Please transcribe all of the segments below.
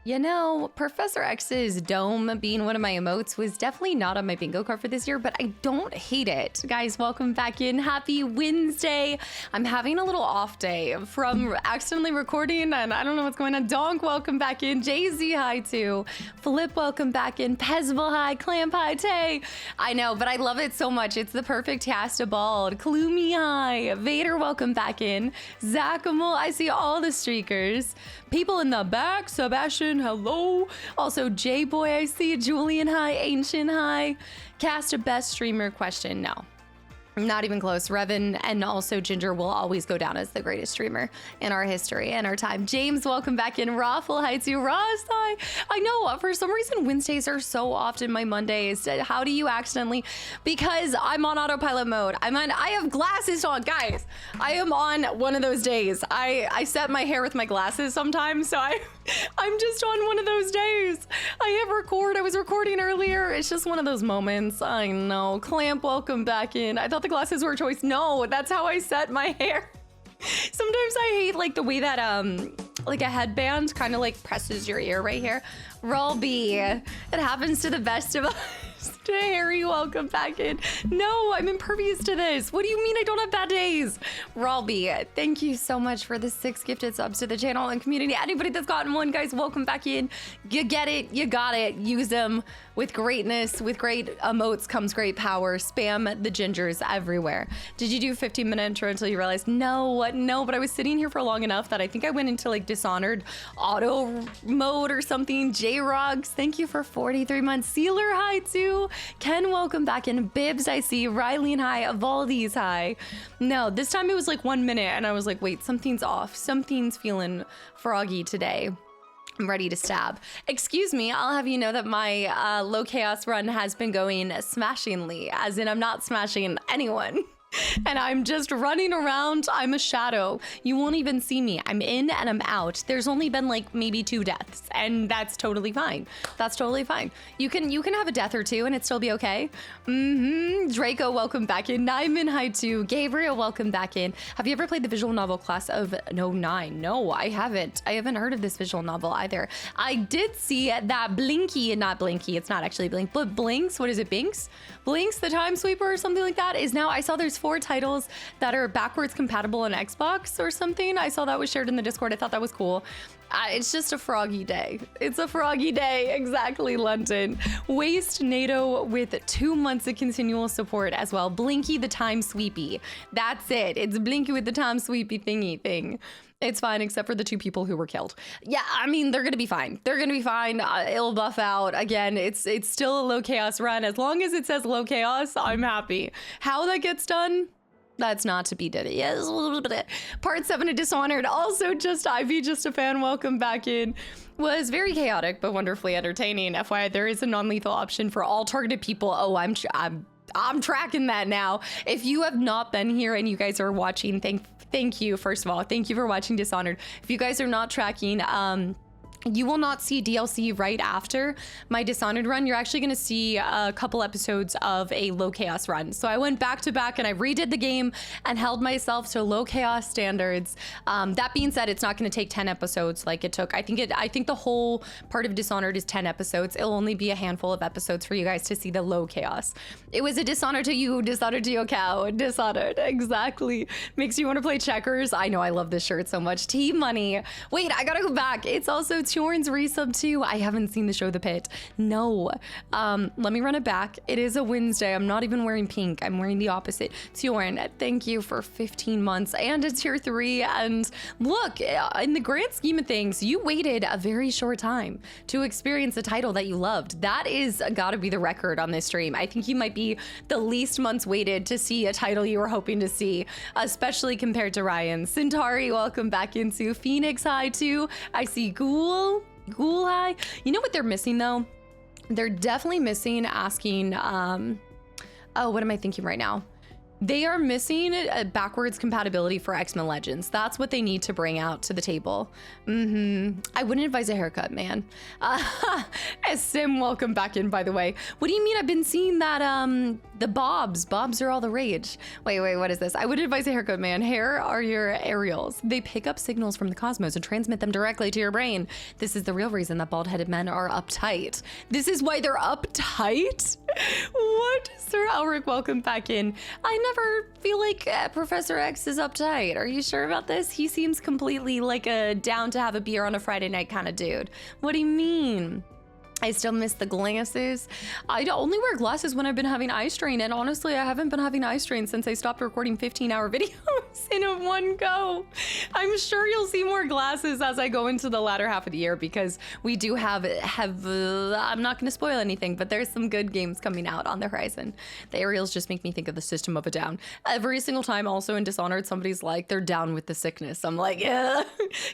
You know, Professor X's dome being one of my emotes was definitely not on my bingo card for this year, but I don't hate it. Guys, welcome back in. Happy Wednesday. I'm having a little off day from accidentally recording, and I don't know what's going on. Donk, welcome back in. Jay-Z, hi too. Flip, welcome back in. Pezbal, hi. Clamp, hi. Tay. I know, but I love it so much. It's the perfect cast of bald. Kloomy, hi. Vader, welcome back in. Zachamel, I see all the streakers. People in the back, Sebastian, hello. Also, J-Boy, I see. Julian, hi. Ancient, hi. Cast a best streamer question, no. Not even close. Revan and also Ginger will always go down as the greatest streamer in our history and our time. James, welcome back in. Raffle, hi to Ross, hi. I know, for some reason, Wednesdays are so often my Mondays. How do you accidentally? Because I'm on autopilot mode. I have glasses on, guys. I am on one of those days. I set my hair with my glasses sometimes, so I'm just on one of those days. I was recording earlier. It's just one of those moments. I know. Clamp, welcome back in. I thought the glasses were a choice. No, that's how I set my hair. Sometimes I hate like the way that like a headband kind of like presses your ear right here. Rolby, it happens to the best of us. Harry, welcome back in. No, I'm impervious to this. What do you mean I don't have bad days? Rolby, thank you so much for the 6 gifted subs to the channel and community. Anybody that's gotten one, guys, welcome back in. You get it, you got it. Use them with greatness. With great emotes comes great power. Spam the gingers everywhere. Did you do 15-minute intro until you realized? No, but I was sitting here for long enough that I think I went into like Dishonored auto mode or something. J-Rogs, thank you for 43 months. Sealer, hi too. Ken, welcome back in. Bibs, I see. Riley, hi. Avaldi's, hi. No, this time it was like 1 minute and I was like, wait, something's off. Something's feeling froggy today. I'm ready to stab. Excuse me, I'll have you know that my low chaos run has been going smashingly, as in I'm not smashing anyone. And I'm just running around. I'm a shadow. You won't even see me. I'm in and I'm out. There's only been like maybe 2 deaths, and that's totally fine. That's totally fine. You can have a death or 2 and it still be okay. Draco, welcome back in. Nyman, hi too. Gabriel, welcome back in. Have you ever played the visual novel class of No 9? No, I haven't. I haven't heard of this visual novel either. I did see that Blinky, not Blinky, it's not actually Blink, but Blinks, what is it, Binks? Blinks, the Time Sweeper or something like that is now, I saw there's 4 titles that are backwards compatible on Xbox or something. I saw that was shared in the Discord. I thought that was cool. It's just a froggy day. It's a froggy day. Exactly, London. Waste NATO with 2 months of continual support as well. Blinky the Time Sweepy. That's it. It's Blinky with the Time Sweepy thingy thing. It's fine, except for the 2 people who were killed. Yeah, I mean, they're gonna be fine. They're gonna be fine. It'll buff out. Again, it's still a low chaos run. As long as it says low chaos, I'm happy. How that gets done, that's not to be did. Yes, part 7 of Dishonored. Also, just Ivy, just a fan. Welcome back in. Was very chaotic, but wonderfully entertaining. FYI, there is a non-lethal option for all targeted people. Oh, I'm tracking that now. If you have not been here and you guys are watching, thank you, first of all. Thank you for watching Dishonored. If you guys are not tracking, you will not see DLC right after my Dishonored run. You're actually going to see a couple episodes of a low chaos run. So I went back to back and I redid the game and held myself to low chaos standards. That being said, it's not going to take 10 episodes like it took. I think the whole part of Dishonored is 10 episodes. It'll only be a handful of episodes for you guys to see the low chaos. It was a Dishonor to you, Dishonor to your cow. Dishonored, exactly. Makes you want to play checkers. I know, I love this shirt so much. Team Money. Wait, I gotta go back. It's also Tjorn's resub too. I haven't seen the show The Pit. No. Let me run it back. It is a Wednesday. I'm not even wearing pink. I'm wearing the opposite. Tjorn, thank you for 15 months and a tier 3. And look, in the grand scheme of things, you waited a very short time to experience a title that you loved. That is gotta be the record on this stream. I think you might be the least months waited to see a title you were hoping to see, especially compared to Ryan. Centauri, welcome back into Phoenix. Hi too. I see Ghoul High. You know what they're missing though? They're definitely missing asking, oh, what am I thinking right now? They are missing a backwards compatibility for X-Men Legends. That's what they need to bring out to the table. I wouldn't advise a haircut, man. Sim, welcome back in, by the way. What do you mean? I've been seeing that, the bobs. Bobs are all the rage. Wait, what is this? I would advise a haircut, man. Hair are your aerials. They pick up signals from the cosmos and transmit them directly to your brain. This is the real reason that bald-headed men are uptight. This is why they're uptight? What? Sir Elric, welcome back in. I never feel like Professor X is uptight. Are you sure about this? He seems completely like a down to have a beer on a Friday night kind of dude. What do you mean? I still miss the glasses. I only wear glasses when I've been having eye strain, and honestly, I haven't been having eye strain since I stopped recording 15-hour videos in one go. I'm sure you'll see more glasses as I go into the latter half of the year, because we do have I'm not going to spoil anything, but there's some good games coming out on the horizon. The aerials just make me think of the System of a Down. Every single time also in Dishonored, somebody's like, they're down with the sickness. I'm like, yeah,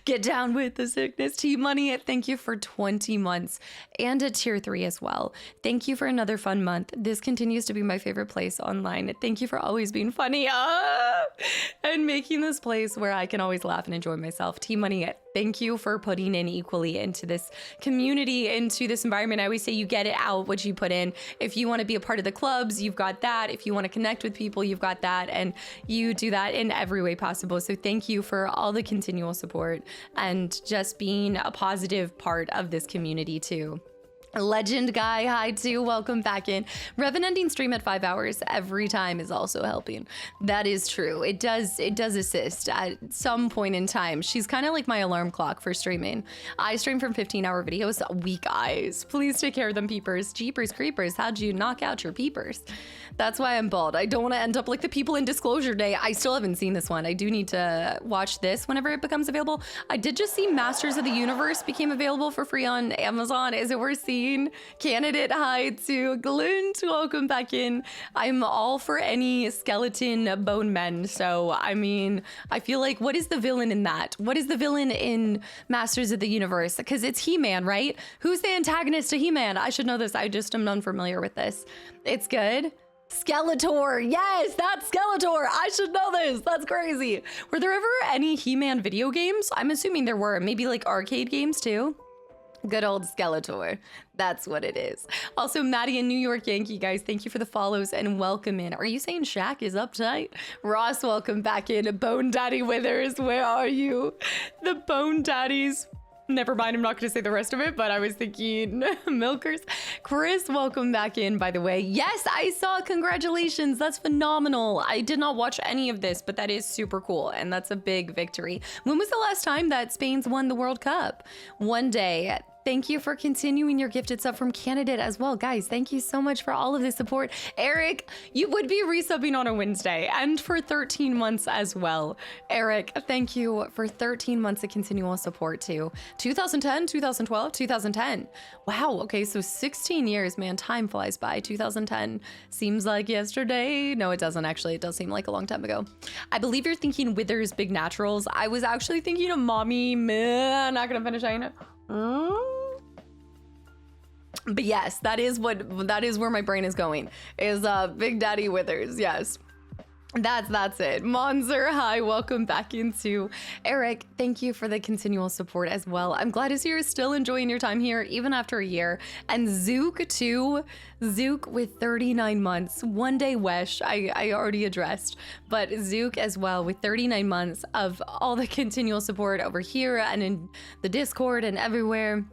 get down with the sickness. T-Money, thank you for 20 months. And a tier 3 as well. Thank you for another fun month. This continues to be my favorite place online. Thank you for always being funny and making this place where I can always laugh and enjoy myself. T-Money, thank you for putting in equally into this community, into this environment. I always say you get it out what you put in. If you want to be a part of the clubs, you've got that. If you want to connect with people, you've got that. And you do that in every way possible. So thank you for all the continual support and just being a positive part of this community too. Legend guy, hi too, welcome back in. Revan ending stream at 5 hours every time is also helping. That is true. It does assist at some point in time. She's kind of like my alarm clock for streaming. I stream from 15-hour videos. Weak eyes. Please take care of them, peepers. Jeepers creepers, how'd you knock out your peepers? That's why I'm bald. I don't want to end up like the people in Disclosure Day. I still haven't seen this one. I do need to watch this whenever it becomes available. I did just see Masters of the Universe became available for free on Amazon. Is it worth seeing? Candidate hi to Glint, welcome back in. I'm all for any skeleton bone men. So, I mean, I feel like, what is the villain in that? What is the villain in Masters of the Universe? Because it's He-Man, right? Who's the antagonist to He-Man? I should know this. I just am unfamiliar with this. It's good. Skeletor. Yes, that's Skeletor. I should know this. That's crazy. Were there ever any He-Man video games? I'm assuming there were. Maybe like arcade games too. Good old Skeletor. That's what it is. Also, Maddie and New York Yankee, guys, thank you for the follows and welcome in. Are you saying Shaq is uptight? Ross, welcome back in. Bone Daddy Withers, where are you? The Bone Daddies. Never mind, I'm not going to say the rest of it, but I was thinking milkers. Chris, welcome back in, by the way. Yes, I saw. Congratulations. That's phenomenal. I did not watch any of this, but that is super cool, and that's a big victory. When was the last time that Spain's won the World Cup? One day. Thank you for continuing your gifted sub from Candidate as well. Guys, thank you so much for all of the support. Eric, you would be resubbing on a Wednesday and for 13 months as well. Eric, thank you for 13 months of continual support too. 2010, 2012, 2010. Wow, okay, so 16 years, man, time flies by. 2010 seems like yesterday. No, it doesn't actually. It does seem like a long time ago. I believe you're thinking Withers Big Naturals. I was actually thinking of Mommy, man, not gonna finish saying it. But yes, that is where my brain is going, is Big Daddy Withers. Yes, that's it. Monzer, hi, welcome back into. Eric, thank you for the continual support as well. I'm glad to see you're still enjoying your time here even after a year. And Zook too. Zook with 39 months. One day Wesh, I already addressed, but Zook as well with 39 months of all the continual support over here and in the Discord and everywhere.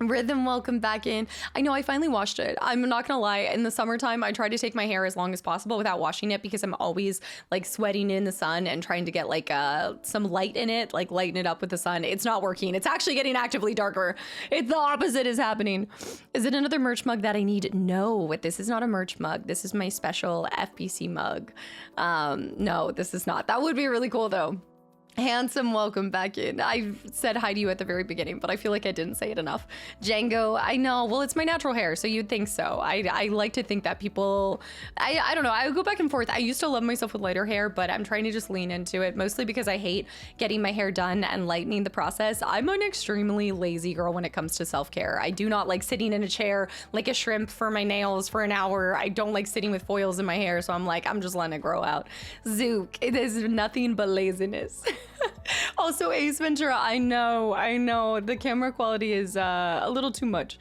Rhythm, welcome back in. I know I finally washed it. I'm not gonna lie, in the summertime I try to take my hair as long as possible without washing it because I'm always like sweating in the sun and trying to get like some light in it, like lighten it up with the sun. It's not working. It's actually getting actively darker. It's the opposite is happening. Is it another merch mug that I need? No, this is not a merch mug. This is my special FBC mug. No, this is not. That would be really cool though. Handsome, welcome back in. I said hi to you at the very beginning, but I feel like I didn't say it enough. Django, I know. Well, it's my natural hair, so you'd think so. I like to think that people, I don't know. I go back and forth. I used to love myself with lighter hair, but I'm trying to just lean into it, mostly because I hate getting my hair done and lightening the process. I'm an extremely lazy girl when it comes to self-care. I do not like sitting in a chair like a shrimp for my nails for an hour. I don't like sitting with foils in my hair, so I'm like, I'm just letting it grow out. Zook, it is nothing but laziness. Also, Ace Ventura, I know. The camera quality is a little too much.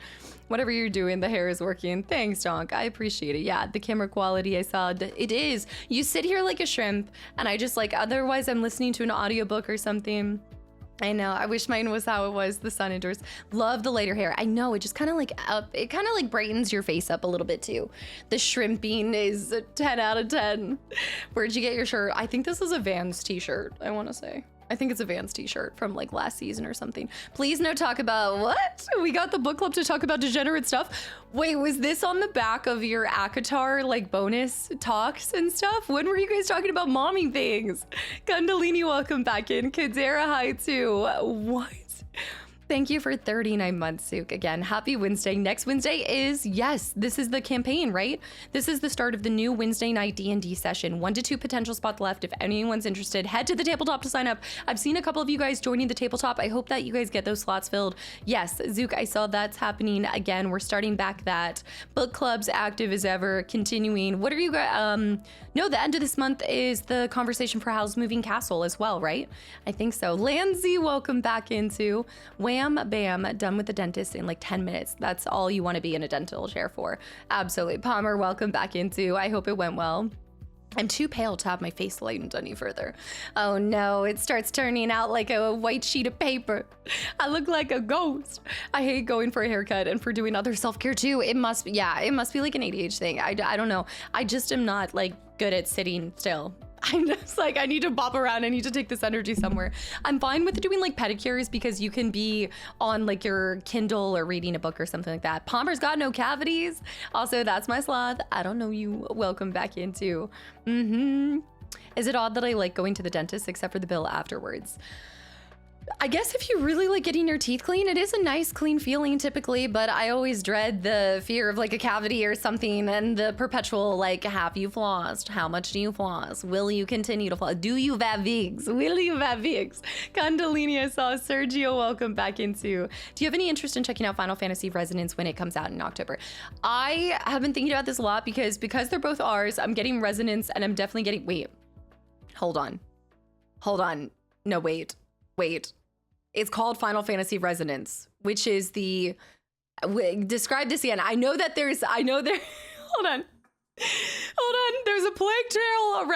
Whatever you're doing, the hair is working. Thanks, Donk. I appreciate it. Yeah, the camera quality, I saw, it is. You sit here like a shrimp, and I just like, otherwise I'm listening to an audiobook or something. I know, I wish mine was how it was, the sun endures. Love the lighter hair. I know, it just kind of like it kind of like brightens your face up a little bit too. The shrimping is a 10 out of 10. Where'd you get your shirt? I think this is a Vans t-shirt, I want to say. I think it's a Vans t-shirt from like last season or something. Please no talk about what? We got the book club to talk about degenerate stuff. Wait, was this on the back of your Akatar like bonus talks and stuff? When were you guys talking about mommy things? Kundalini, welcome back in. Kadzera, hi too. What? Thank you for 39 months, Sook. Again, happy Wednesday. Next Wednesday is, yes, this is the campaign, right? This is the start of the new Wednesday night D&D session. 1 to 2 potential spots left. If anyone's interested, head to the tabletop to sign up. I've seen a couple of you guys joining the tabletop. I hope that you guys get those slots filled. Yes, Zook, I saw that's happening again. We're starting back that. Book club's active as ever, continuing. What are you guys, no, the end of this month is the conversation for Howl's Moving Castle as well, right? I think so. Lanzy, welcome back into Wham Bam, done with the dentist in like 10 minutes. That's all you want to be in a dental chair for. Absolutely. Palmer, welcome back into. I hope it went well. I'm too pale to have my face lightened any further. Oh no, it starts turning out like a white sheet of paper. I look like a ghost. I hate going for a haircut and for doing other self-care too. It must be, yeah, it must be like an ADHD thing. I don't know. I just am not like good at sitting still. I'm just like, I need to bop around. I need to take this energy somewhere. I'm fine with doing like pedicures because you can be on like your Kindle or reading a book or something like that. Palmer's got no cavities. Also, that's my sloth. I don't know you. Welcome back into. Is it odd that I like going to the dentist except for the bill afterwards? I guess if you really like getting your teeth clean, it is a nice clean feeling typically, but I always dread the fear of like a cavity or something and the perpetual like, have you flossed? How much do you floss? Will you continue to floss? Do you have wigs? Will you have wigs? Kundalini, I saw Sergio, welcome back into. Do you have any interest in checking out Final Fantasy Resonance when it comes out in October? I have been thinking about this a lot because they're both ours, I'm getting Resonance and I'm definitely getting, wait, hold on. No, wait. It's called Final Fantasy Resonance, which is the, describe this again. hold on. There's a Plague Tale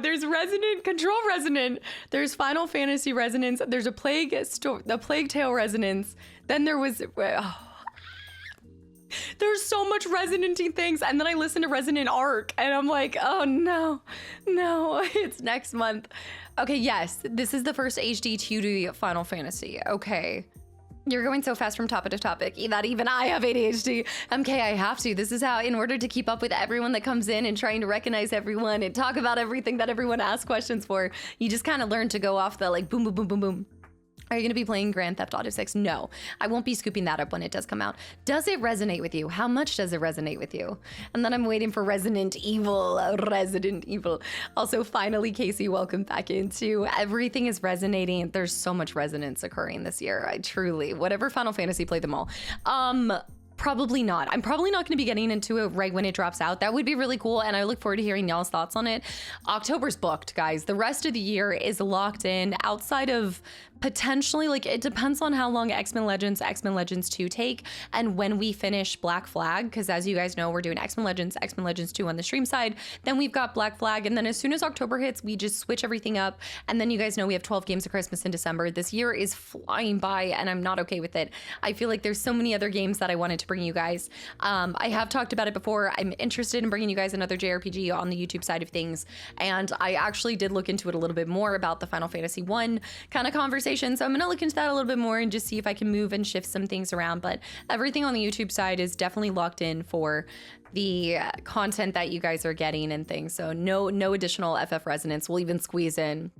there's Resonant, Control Resonant. There's Final Fantasy Resonance. There's the Plague Tale Resonance. Then there was, there's so much resonanting things. And then I listened to Resonant Arc and I'm like, oh no, it's next month. Okay, yes, this is the first HD 2D Final Fantasy. Okay. You're going so fast from topic to topic that even I have ADHD. MK, I have to. This is how, in order to keep up with everyone that comes in and trying to recognize everyone and talk about everything that everyone asks questions for, you just kind of learn to go off the like boom, boom, boom, boom, boom. Are you going to be playing Grand Theft Auto 6? No, I won't be scooping that up when it does come out. Does it resonate with you? How much does it resonate with you? And then I'm waiting for Resident Evil. Also, finally, Casey, welcome back into. Everything is resonating. There's so much resonance occurring this year. I truly, whatever Final Fantasy, play them all. Probably not. I'm probably not going to be getting into it right when it drops out. That would be really cool, and I look forward to hearing y'all's thoughts on it. October's booked, guys. The rest of the year is locked in outside of potentially, like, it depends on how long X-Men Legends 2 take and when we finish Black Flag, because as you guys know, we're doing X-Men Legends 2 on the stream side. Then we've got Black Flag, and then as soon as October hits, we just switch everything up. And then you guys know we have 12 games of Christmas in December. This year is flying by, and I'm not okay with it. I feel like there's so many other games that I wanted to bring you guys. I have talked about it before. I'm interested in bringing you guys another JRPG on the YouTube side of things, and I actually did look into it a little bit more about the Final Fantasy 1 kind of conversation. So I'm gonna look into that a little bit more and just see if I can move and shift some things around. But everything on the YouTube side is definitely locked in for the content that you guys are getting and things. So no additional FF Resonance. We'll even squeeze in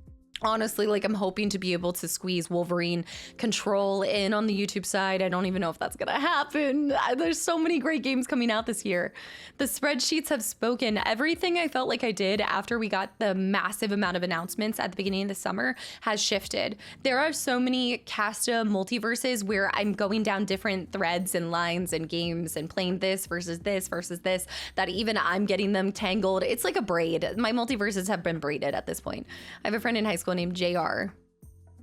Honestly, like I'm hoping to be able to squeeze Wolverine Control in on the YouTube side. I don't even know if that's gonna happen. There's so many great games coming out this year. The spreadsheets have spoken. Everything I felt like I did after we got the massive amount of announcements at the beginning of the summer has shifted. There are so many Casta multiverses where I'm going down different threads and lines and games and playing this versus this versus this, that even I'm getting them tangled. It's like a braid. My multiverses have been braided at this point. I have a friend in high school named JR.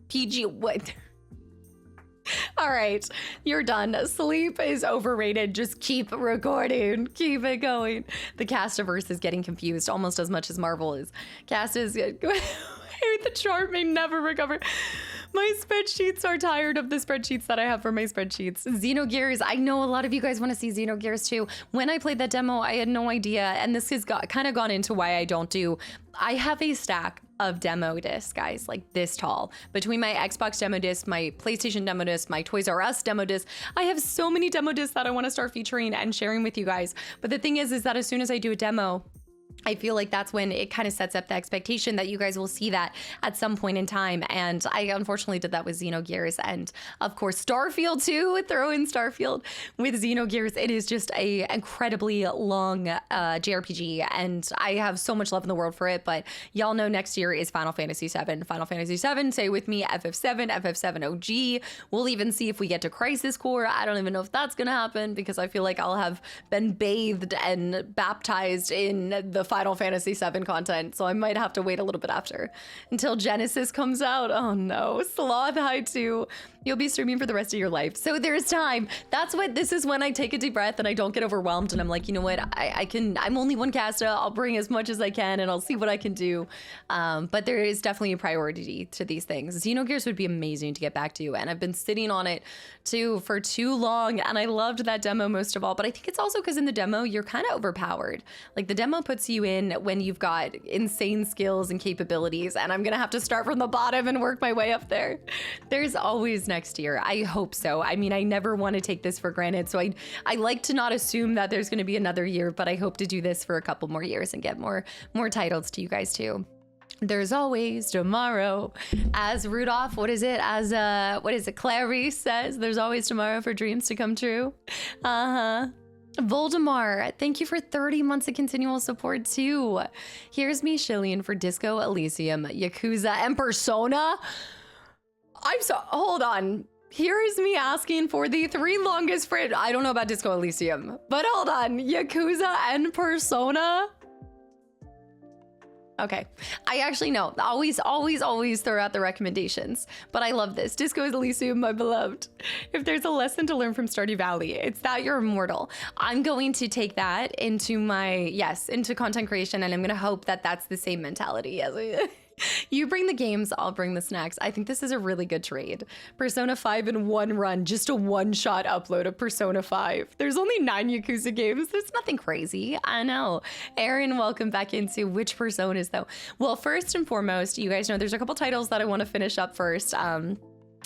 PG, what? All right, you're done. Sleep is overrated. Just keep recording. Keep it going. The Castaverse is getting confused almost as much as Marvel is. Cast is... The chart may never recover. My spreadsheets are tired of the spreadsheets that I have for my spreadsheets. Xenogears, I know a lot of you guys want to see Xenogears too. When I played that demo, I had no idea, and this has kind of gone into why I don't do. I have a stack of demo discs, guys, like this tall. Between my Xbox demo disc, my PlayStation demo disc, my Toys R Us demo disc, I have so many demo discs that I want to start featuring and sharing with you guys. But the thing is that as soon as I do a demo, I feel like that's when it kind of sets up the expectation that you guys will see that at some point in time. And I unfortunately did that with Xenogears, and of course Starfield too. Throw in Starfield with Xenogears. It is just a incredibly long JRPG, and I have so much love in the world for it. But y'all know next year is Final Fantasy VII. Final Fantasy VII, say with me, FF7, FF7 OG. We'll even see if we get to Crisis Core. I don't even know if that's gonna happen, because I feel like I'll have been bathed and baptized in the Final Fantasy VII content, so I might have to wait a little bit after until Genesis comes out. Oh no, Sloth High 2. You'll be streaming for the rest of your life, so there's time. This is when I take a deep breath and I don't get overwhelmed, and I'm like, you know what, I'm only one Casta. I'll bring as much as I can and I'll see what I can do. But there is definitely a priority to these things. Xenogears would be amazing to get back to, and I've been sitting on it too for too long, and I loved that demo most of all. But I think it's also because in the demo you're kind of overpowered. Like the demo puts you in when you've got insane skills and capabilities, and I'm gonna have to start from the bottom and work my way up there. There's always next year. I hope so. I mean, I never want to take this for granted, so I like to not assume that there's gonna be another year, but I hope to do this for a couple more years and get more titles to you guys too. There's always tomorrow. As Rudolph, what is it? Clarice says, there's always tomorrow for dreams to come true. Voldemar, thank you for 30 months of continual support too. Here's me shilling for Disco Elysium, Yakuza, and Persona. Hold on. Here is me asking for the 3 longest I don't know about Disco Elysium, but hold on. Yakuza and Persona? Okay, I actually know. Always throw out the recommendations. But I love this. Disco Elysium, my beloved. If there's a lesson to learn from Stardew Valley, it's that you're immortal. I'm going to take that into into content creation, and I'm going to hope that that's the same mentality as you bring the games, I'll bring the snacks. I think this is a really good trade. Persona 5 in one run, just a one-shot upload of Persona 5. There's only 9 Yakuza games. There's nothing crazy. I know. Aaron, welcome back into which Personas though. Well, first and foremost, you guys know there's a couple titles that I want to finish up first.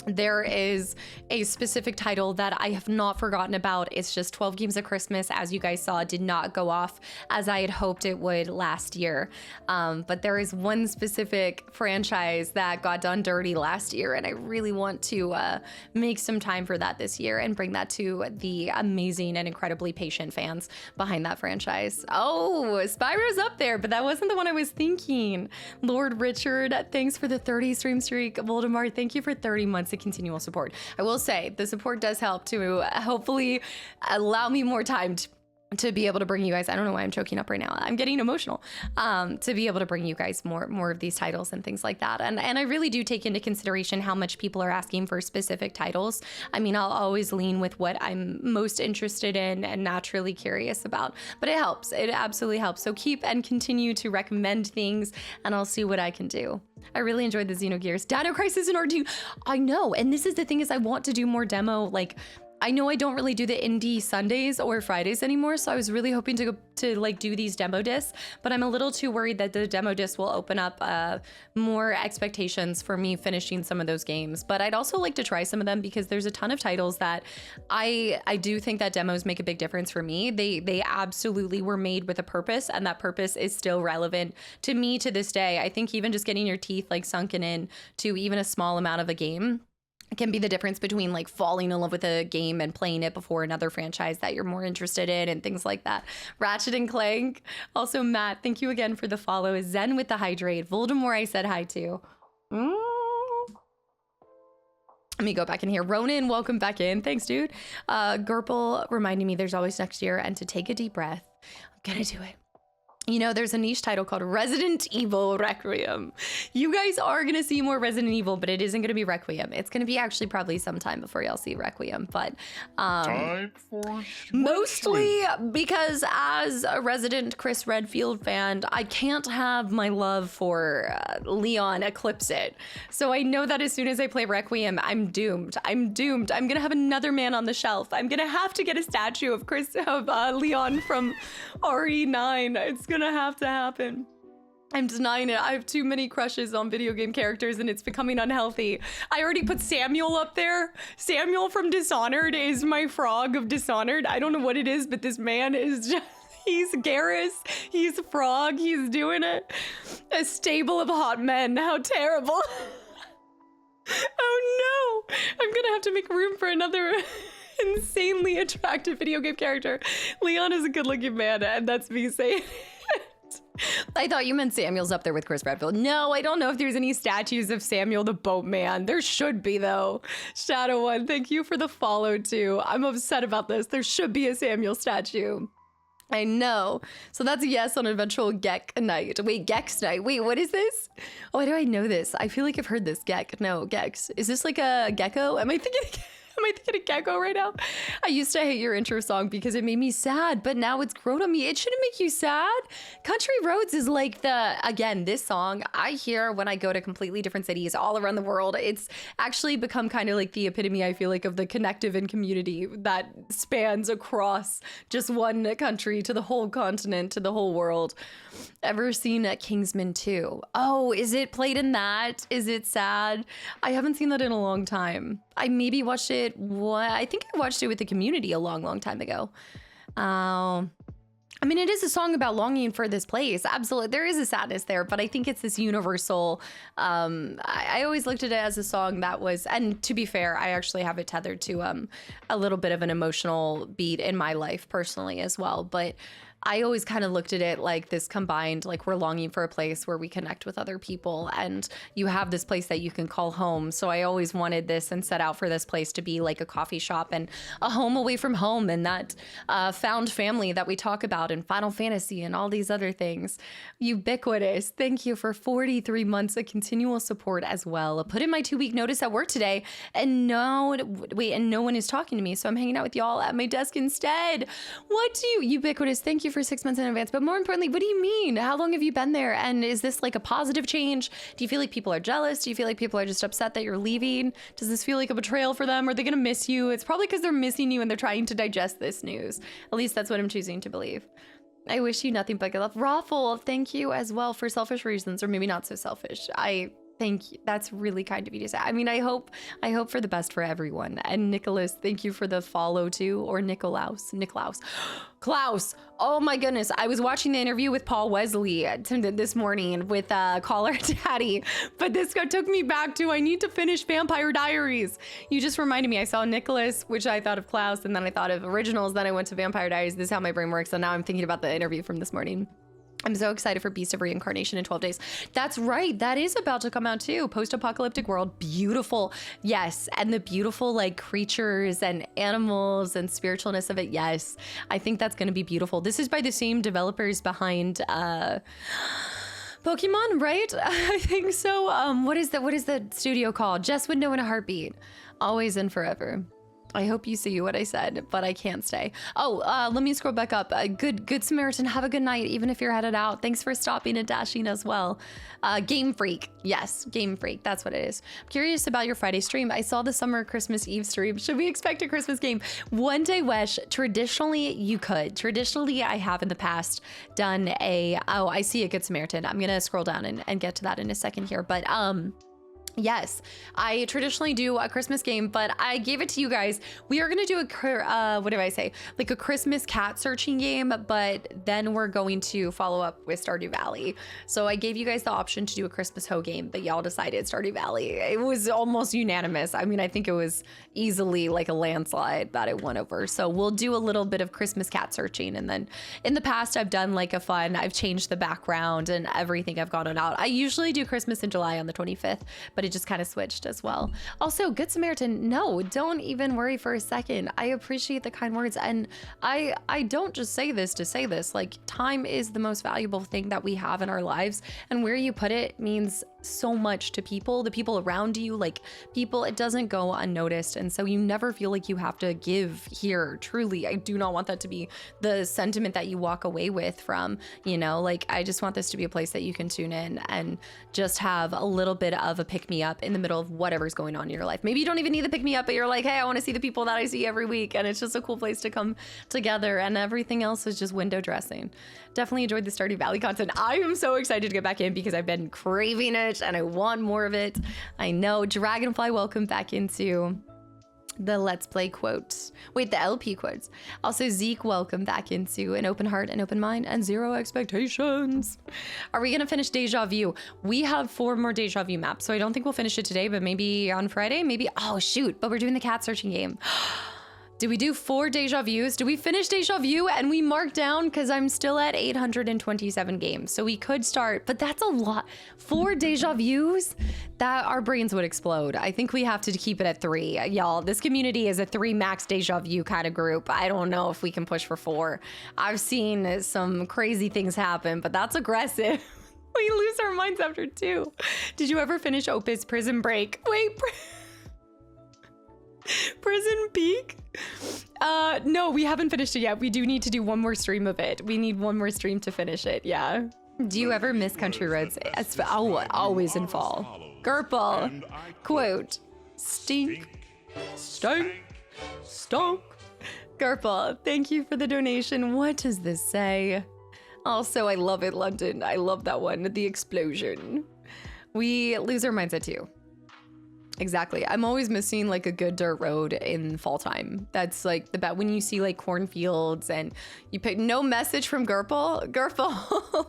There is a specific title that I have not forgotten about. It's just 12 Games of Christmas, as you guys saw, did not go off as I had hoped it would last year. But there is one specific franchise that got done dirty last year, and I really want to make some time for that this year and bring that to the amazing and incredibly patient fans behind that franchise. Oh, Spyro's up there, but that wasn't the one I was thinking. Lord Richard, thanks for the 30 stream streak. Voldemar, thank you for 30 months of continual support. I will say the support does help to hopefully allow me more time to be able to bring you guys, I don't know why I'm choking up right now, I'm getting emotional, to be able to bring you guys more of these titles and things like that. And I really do take into consideration how much people are asking for specific titles. I mean, I'll always lean with what I'm most interested in and naturally curious about, but it helps. It absolutely helps. So keep and continue to recommend things, and I'll see what I can do. I really enjoyed the Xenogears. Dino Crisis in R2. I know, and this is the thing, is I want to do more demo, like I know I don't really do the indie Sundays or Fridays anymore, so I was really hoping to like do these demo discs, but I'm a little too worried that the demo disc will open up more expectations for me finishing some of those games. But I'd also like to try some of them because there's a ton of titles that I do think that demos make a big difference for me. They absolutely were made with a purpose, and that purpose is still relevant to me to this day. I think even just getting your teeth like sunken in to even a small amount of a game can be the difference between like falling in love with a game and playing it before another franchise that you're more interested in and things like that. Ratchet and Clank. Also, Matt, thank you again for the follow. Zen with the hydrate. Voldemort, I said hi to. Let me go back in here. Ronan, welcome back in. Thanks, dude. Gerpel reminding me there's always next year and to take a deep breath. I'm gonna do it. You know, there's a niche title called Resident Evil Requiem. You guys are going to see more Resident Evil, but it isn't going to be Requiem. It's going to be actually probably sometime before y'all see Requiem, but time for mostly because as a resident Chris Redfield fan, I can't have my love for Leon eclipse it. So I know that as soon as I play Requiem, I'm doomed. I'm doomed. I'm going to have another man on the shelf. I'm going to have to get a statue of Leon from RE9. It's gonna have to happen. I'm denying it. I have too many crushes on video game characters and it's becoming unhealthy. I already put Samuel up there. Samuel from Dishonored is my frog of Dishonored. I don't know what it is, but this man is just, he's Garrus, he's Frog, he's doing it. A stable of hot men, how terrible. Oh no, I'm gonna have to make room for another insanely attractive video game character. Leon is a good looking man, and that's me saying it. I thought you meant Samuel's up there with Chris Redfield. No, I don't know if there's any statues of Samuel the Boatman. There should be though. Shadow One, thank you for the follow too. I'm upset about this. There should be a Samuel statue. I know. So that's a yes on eventual Gek night. Wait, Gex night. Wait, what is this? Oh, why do I know this? I feel like I've heard this. Gek. No, Gex. Is this like a gecko? Am I thinking of gecko right now? I used to hate your intro song because it made me sad, but now it's grown on me. It shouldn't make you sad. Country Roads is like again, this song I hear when I go to completely different cities all around the world. It's actually become kind of like the epitome, I feel like, of the connective and community that spans across just one country to the whole continent, to the whole world. Ever seen Kingsman 2? Oh, is it played in that? Is it sad? I haven't seen that in a long time. I maybe watched it, I think I watched it with the community a long time ago. I mean, it is a song about longing for this place. Absolutely. There is a sadness there, but I think it's this universal, I always looked at it as a song that was, and to be fair, I actually have it tethered to a little bit of an emotional beat in my life personally as well. But I always kind of looked at it like this combined, like we're longing for a place where we connect with other people and you have this place that you can call home. So I always wanted this and set out for this place to be like a coffee shop and a home away from home, and that found family that we talk about in Final Fantasy and all these other things. Ubiquitous, thank you for 43 months of continual support as well. I put in my 2-week notice at work today and no one is talking to me. So I'm hanging out with y'all at my desk instead. What do you, Ubiquitous, thank you for 6 months in advance, but more importantly, what do you mean? How long have you been there? And is this like a positive change? Do you feel like people are jealous? Do you feel like people are just upset that you're leaving? Does this feel like a betrayal for them? Are they gonna miss you? It's probably because they're missing you and they're trying to digest this news. At least that's what I'm choosing to believe. I wish you nothing but good luck. Raffle, thank you as well for selfish reasons, or maybe not so selfish. Thank you. That's really kind of you to say. I mean, I hope for the best for everyone. And Nicholas, thank you for the follow too, or Nicklaus. Klaus. Oh my goodness. I was watching the interview with Paul Wesley this morning with Caller Daddy, but this took me back to, I need to finish Vampire Diaries. You just reminded me. I saw Nicholas, which I thought of Klaus, and then I thought of Originals. Then I went to Vampire Diaries. This is how my brain works. So now I'm thinking about the interview from this morning. I'm so excited for Beast of Reincarnation in 12 days. That's right. That is about to come out too. Post-apocalyptic world. Beautiful. Yes. And the beautiful like creatures and animals and spiritualness of it. Yes. I think that's going to be beautiful. This is by the same developers behind Pokemon, right? I think so. What is the studio called? Jess would know in a heartbeat. Always and forever. I hope you see what I said, but I can't stay. Oh, let me scroll back up. Good Samaritan, have a good night, even if you're headed out. Thanks for stopping and dashing as well. Game Freak. Yes, Game Freak. That's what it is. I'm curious about your Friday stream. I saw the summer Christmas Eve stream. Should we expect a Christmas game? One day, Wesh, traditionally you could. Traditionally, I have in the past done oh, I see a Good Samaritan. I'm going to scroll down and get to that in a second here. But, yes, I traditionally do a Christmas game, but I gave it to you guys. We are going to do what do I say? Like a Christmas cat searching game, but then we're going to follow up with Stardew Valley. So I gave you guys the option to do a Christmas Ho game, but y'all decided Stardew Valley. It was almost unanimous. I mean, I think it was easily like a landslide that it won over. So we'll do a little bit of Christmas cat searching. And then in the past, I've done like I've changed the background and everything. I've gone out. I usually do Christmas in July on the 25th, but it just kind of switched as well. Also, Good Samaritan, no, don't even worry for a second. I appreciate the kind words. And I don't just say this to say this. Like, time is the most valuable thing that we have in our lives. And where you put it means so much to people, the people around you, like people, it doesn't go unnoticed. And so you never feel like you have to give here. Truly, I do not want that to be the sentiment that you walk away with from, like, I just want this to be a place that you can tune in and just have a little bit of a pick me up in the middle of whatever's going on in your life. Maybe you don't even need the pick me up, but you're like, hey, I want to see the people that I see every week. And it's just a cool place to come together, and everything else is just window dressing. Definitely enjoyed the Stardew Valley content. I am so excited to get back in because I've been craving it and I want more of it. I know. Dragonfly, welcome back into the Let's Play quotes. Wait, the LP quotes. Also, Zeke, welcome back into an open heart, an open mind, and zero expectations. Are we going to finish Deja Vu? We have 4 more Deja Vu maps, so I don't think we'll finish it today, but maybe on Friday, maybe. Oh, shoot. But we're doing the cat searching game. Did we do 4 Deja Vus? Do we finish Deja Vu and we mark down? Because I'm still at 827 games. So we could start, but that's a lot. 4 Deja Vus? That our brains would explode. I think we have to keep it at 3. Y'all, this community is a 3 max Deja Vu kind of group. I don't know if we can push for 4. I've seen some crazy things happen, but that's aggressive. We lose our minds after 2. Did you ever finish Opus Prison Break? Wait, Prison Peak? No, we haven't finished it yet. We do need to do one more stream of it. We need one more stream to finish it, yeah. Do you ever miss country roads? Always in fall. Gerpel, quote, stink, stunk, stunk. Gerpel, thank you for the donation. What does this say? Also, I love it, London. I love that one, the explosion. We lose our minds at 2. Exactly. I'm always missing like a good dirt road in fall time. That's like the bet when you see like cornfields and you pick no message from Gerpel. Gerpel,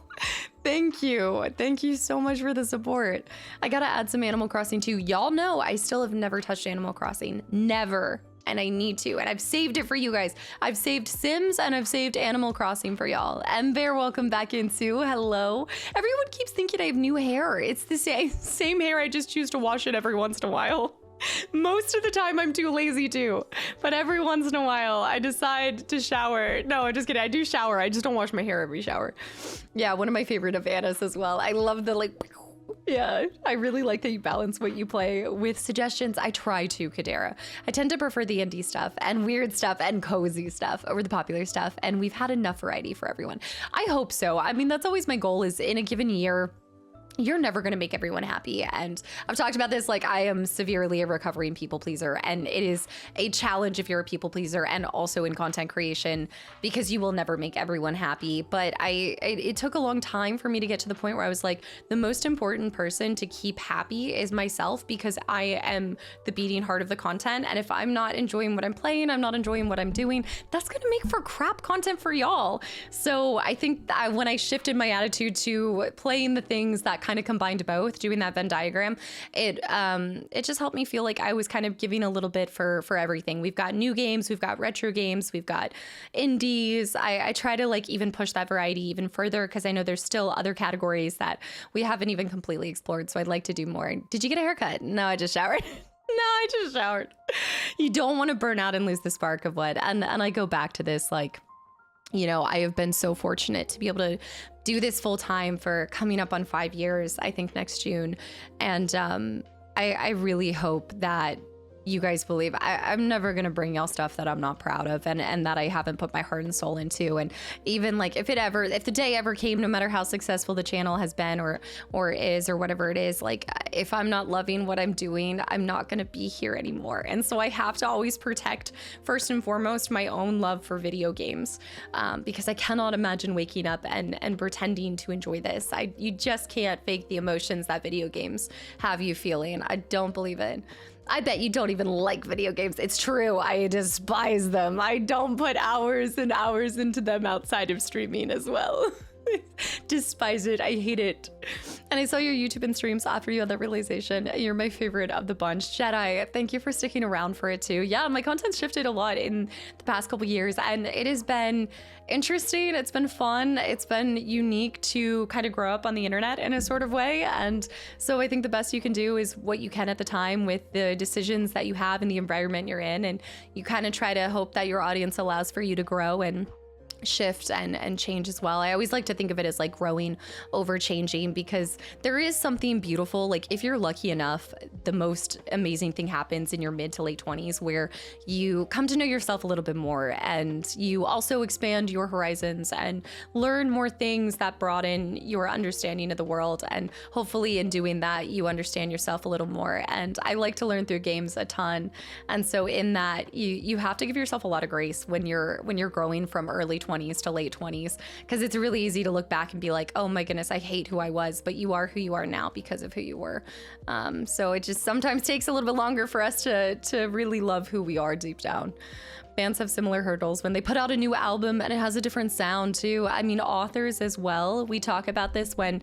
thank you. Thank you so much for the support. I gotta add some Animal Crossing too. Y'all know I still have never touched Animal Crossing. Never. And I need to. And I've saved it for you guys. I've saved Sims and I've saved Animal Crossing for y'all. Bear, welcome back in too. Hello. Everyone keeps thinking I have new hair. It's the same hair. I just choose to wash it every once in a while. Most of the time I'm too lazy to, but every once in a while I decide to shower. No, I'm just kidding. I do shower. I just don't wash my hair every shower. Yeah, one of my favorite of Anna's as well. I love the like... Yeah, I really like that you balance what you play with suggestions. I try to, Kadera. I tend to prefer the indie stuff and weird stuff and cozy stuff over the popular stuff, and we've had enough variety for everyone. I hope so. I mean, that's always my goal, is in a given year, you're never going to make everyone happy. And I've talked about this, like I am severely a recovering people pleaser, and it is a challenge if you're a people pleaser and also in content creation, because you will never make everyone happy. But it took a long time for me to get to the point where I was like, the most important person to keep happy is myself, because I am the beating heart of the content. And if I'm not enjoying what I'm playing, I'm not enjoying what I'm doing, that's going to make for crap content for y'all. So I think that when I shifted my attitude to playing the things that kind of combined both, doing that Venn diagram, it just helped me feel like I was kind of giving a little bit for everything. We've got new games, we've got retro games, we've got indies. I try to like even push that variety even further, because I know there's still other categories that we haven't even completely explored. So I'd like to do more. Did you get a haircut? No, I just showered. No, I just showered. You don't want to burn out and lose the spark of what, and I go back to this, like, you know, I have been so fortunate to be able to do this full time for coming up on 5 years, I think next June. And I really hope that you guys believe. I'm never gonna bring y'all stuff that I'm not proud of and that I haven't put my heart and soul into. And even like if the day ever came, no matter how successful the channel has been or is or whatever it is, like if I'm not loving what I'm doing, I'm not gonna be here anymore. And so I have to always protect first and foremost my own love for video games, because I cannot imagine waking up and pretending to enjoy this. You just can't fake the emotions that video games have you feeling. I don't believe it. I bet you don't even like video games. It's true. I despise them. I don't put hours and hours into them outside of streaming as well. Despise it. I hate it. And I saw your YouTube and streams after you had that realization. You're my favorite of the bunch. Jedi, thank you for sticking around for it too. Yeah, my content's shifted a lot in the past couple years, and it has been interesting. It's been fun. It's been unique to kind of grow up on the internet in a sort of way. And so I think the best you can do is what you can at the time with the decisions that you have and the environment you're in. And you kind of try to hope that your audience allows for you to grow and shift and change as well. I always like to think of it as like growing over changing, because there is something beautiful. Like if you're lucky enough, the most amazing thing happens in your mid to late 20s where you come to know yourself a little bit more, and you also expand your horizons and learn more things that broaden your understanding of the world. And hopefully in doing that, you understand yourself a little more. And I like to learn through games a ton. And so in that, you have to give yourself a lot of grace when you're growing from early 20s to late 20s, because it's really easy to look back and be like, oh my goodness, I hate who I was, but you are who you are now because of who you were. So it just sometimes takes a little bit longer for us to really love who we are deep down. Bands have similar hurdles when they put out a new album and it has a different sound too. I mean, authors as well. We talk about this when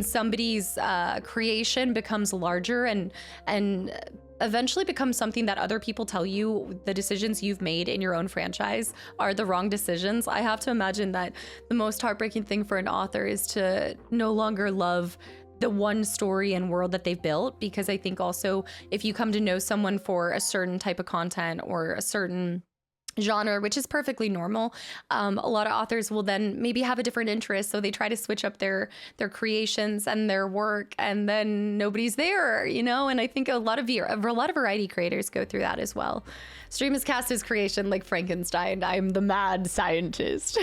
somebody's creation becomes larger and eventually becomes something that other people tell you the decisions you've made in your own franchise are the wrong decisions. I have to imagine that the most heartbreaking thing for an author is to no longer love the one story and world that they've built, because I think also if you come to know someone for a certain type of content or a certain genre, which is perfectly normal, a lot of authors will then maybe have a different interest, so they try to switch up their creations and their work, and then nobody's there, you know. And I think a lot of variety creators go through that as well. Stream is cast as creation like Frankenstein. I'm the mad scientist.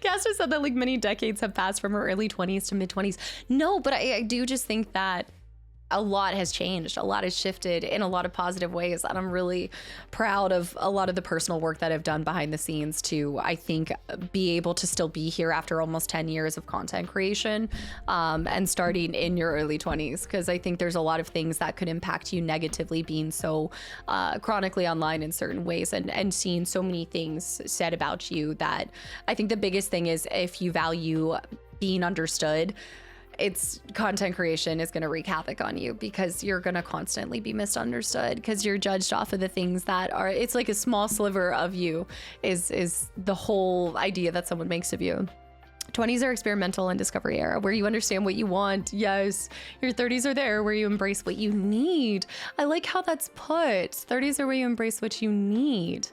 Caster said that like many decades have passed from her early 20s to mid 20s. No, but I do just think that a lot has changed. A lot has shifted in a lot of positive ways. And I'm really proud of a lot of the personal work that I've done behind the scenes to, I think, be able to still be here after almost 10 years of content creation, and starting in your early 20s. Because I think there's a lot of things that could impact you negatively being so chronically online in certain ways, and seeing so many things said about you, that I think the biggest thing is if you value being understood, it's content creation is going to wreak havoc on you, because you're going to constantly be misunderstood, because you're judged off of the things that are, it's like a small sliver of you is the whole idea that someone makes of you. 20s are experimental and discovery era, where you understand what you want. Yes. Your 30s are there where you embrace what you need. I like how that's put. 30s are where you embrace what you need.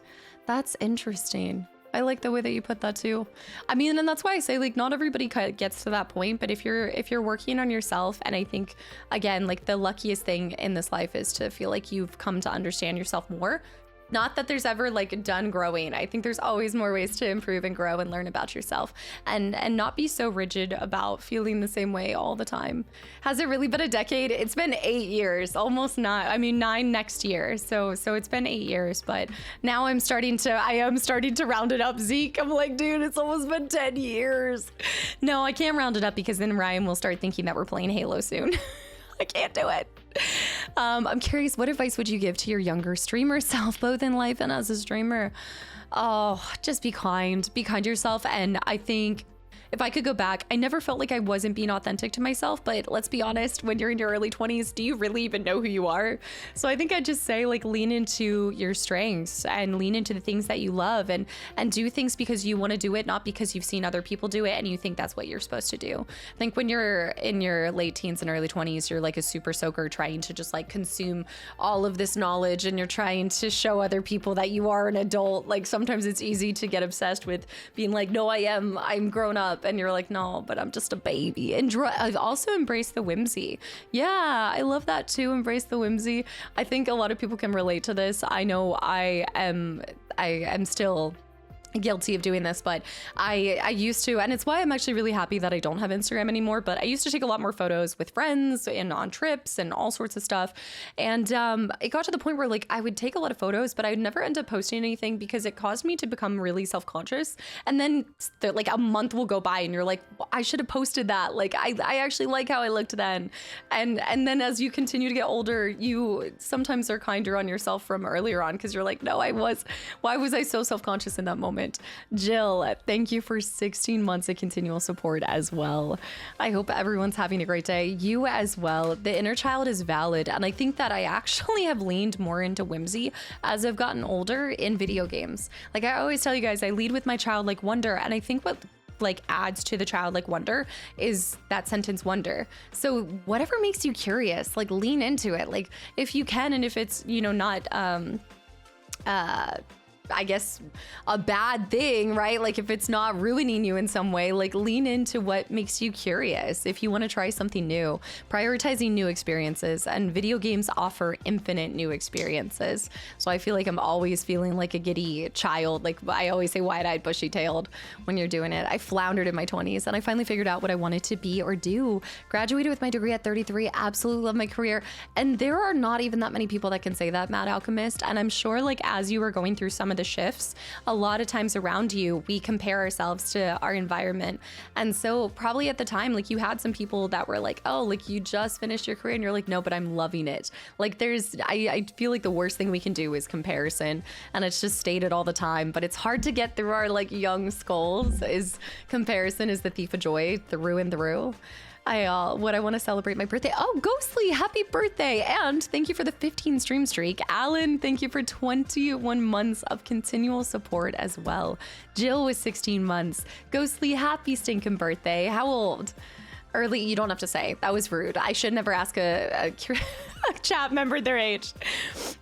That's interesting. I like the way that you put that too. I mean, and that's why I say like not everybody gets to that point, but if you're working on yourself, and I think again, like the luckiest thing in this life is to feel like you've come to understand yourself more. Not that there's ever like done growing. I think there's always more ways to improve and grow and learn about yourself, and not be so rigid about feeling the same way all the time. Has it really been a decade? It's been 8 years, almost 9. I mean 9 next year. So it's been 8 years, but now I am starting to round it up, Zeke. I'm like, dude, it's almost been 10 years. No, I can't round it up, because then Ryan will start thinking that we're playing Halo soon. I can't do it. I'm curious, what advice would you give to your younger streamer self, both in life and as a streamer? Oh, just be kind to yourself. And I think if I could go back, I never felt like I wasn't being authentic to myself, but let's be honest, when you're in your early 20s, do you really even know who you are? So I think I'd just say like lean into your strengths and lean into the things that you love, and do things because you want to do it, not because you've seen other people do it and you think that's what you're supposed to do. I think when you're in your late teens and early 20s, you're like a super soaker trying to just like consume all of this knowledge, and you're trying to show other people that you are an adult. Like sometimes it's easy to get obsessed with being like, no, I'm grown up and you're like, no, but I'm just a baby. And I've also embraced the whimsy. Yeah, I love that too. Embrace the whimsy. I think a lot of people can relate to this. I know I am still guilty of doing this, but I used to, and it's why I'm actually really happy that I don't have Instagram anymore, but I used to take a lot more photos with friends and on trips and all sorts of stuff. And it got to the point where like I would take a lot of photos, but I would never end up posting anything because it caused me to become really self-conscious. And then like a month will go by and you're like, I should have posted that. Like I actually like how I looked then. And then as you continue to get older, you sometimes are kinder on yourself from earlier on because you're like, no, why was I so self-conscious in that moment? Jill, thank you for 16 months of continual support as well. I hope everyone's having a great day. You as well. The inner child is valid. And I think that I actually have leaned more into whimsy as I've gotten older in video games. Like I always tell you guys, I lead with my childlike wonder. And I think what like adds to the childlike wonder is that sentence wonder. So whatever makes you curious, like lean into it. Like if you can, and if it's, you know, not, I guess a bad thing, right? Like if it's not ruining you in some way, like lean into what makes you curious. If you want to try something new, prioritizing new experiences, and video games offer infinite new experiences. So I feel like I'm always feeling like a giddy child. Like I always say wide-eyed, bushy-tailed when you're doing it. I floundered in my 20s and I finally figured out what I wanted to be or do. Graduated with my degree at 33, absolutely love my career. And there are not even that many people that can say that, Mad Alchemist. And I'm sure like as you were going through some of the shifts, a lot of times around you, we compare ourselves to our environment. And so probably at the time, like you had some people that were like, oh, like you just finished your career and you're like, no, but I'm loving it. Like I feel like the worst thing we can do is comparison. And it's just stated all the time, but it's hard to get through our like young skulls. Is comparison is the thief of joy through and through. I want to celebrate my birthday. Oh, Ghostly, happy birthday. And thank you for the 15 stream streak. Alan, thank you for 21 months of continual support as well. Jill was 16 months. Ghostly, happy stinking birthday. How old? Early, you don't have to say. That was rude. I should never ask a chat member their age.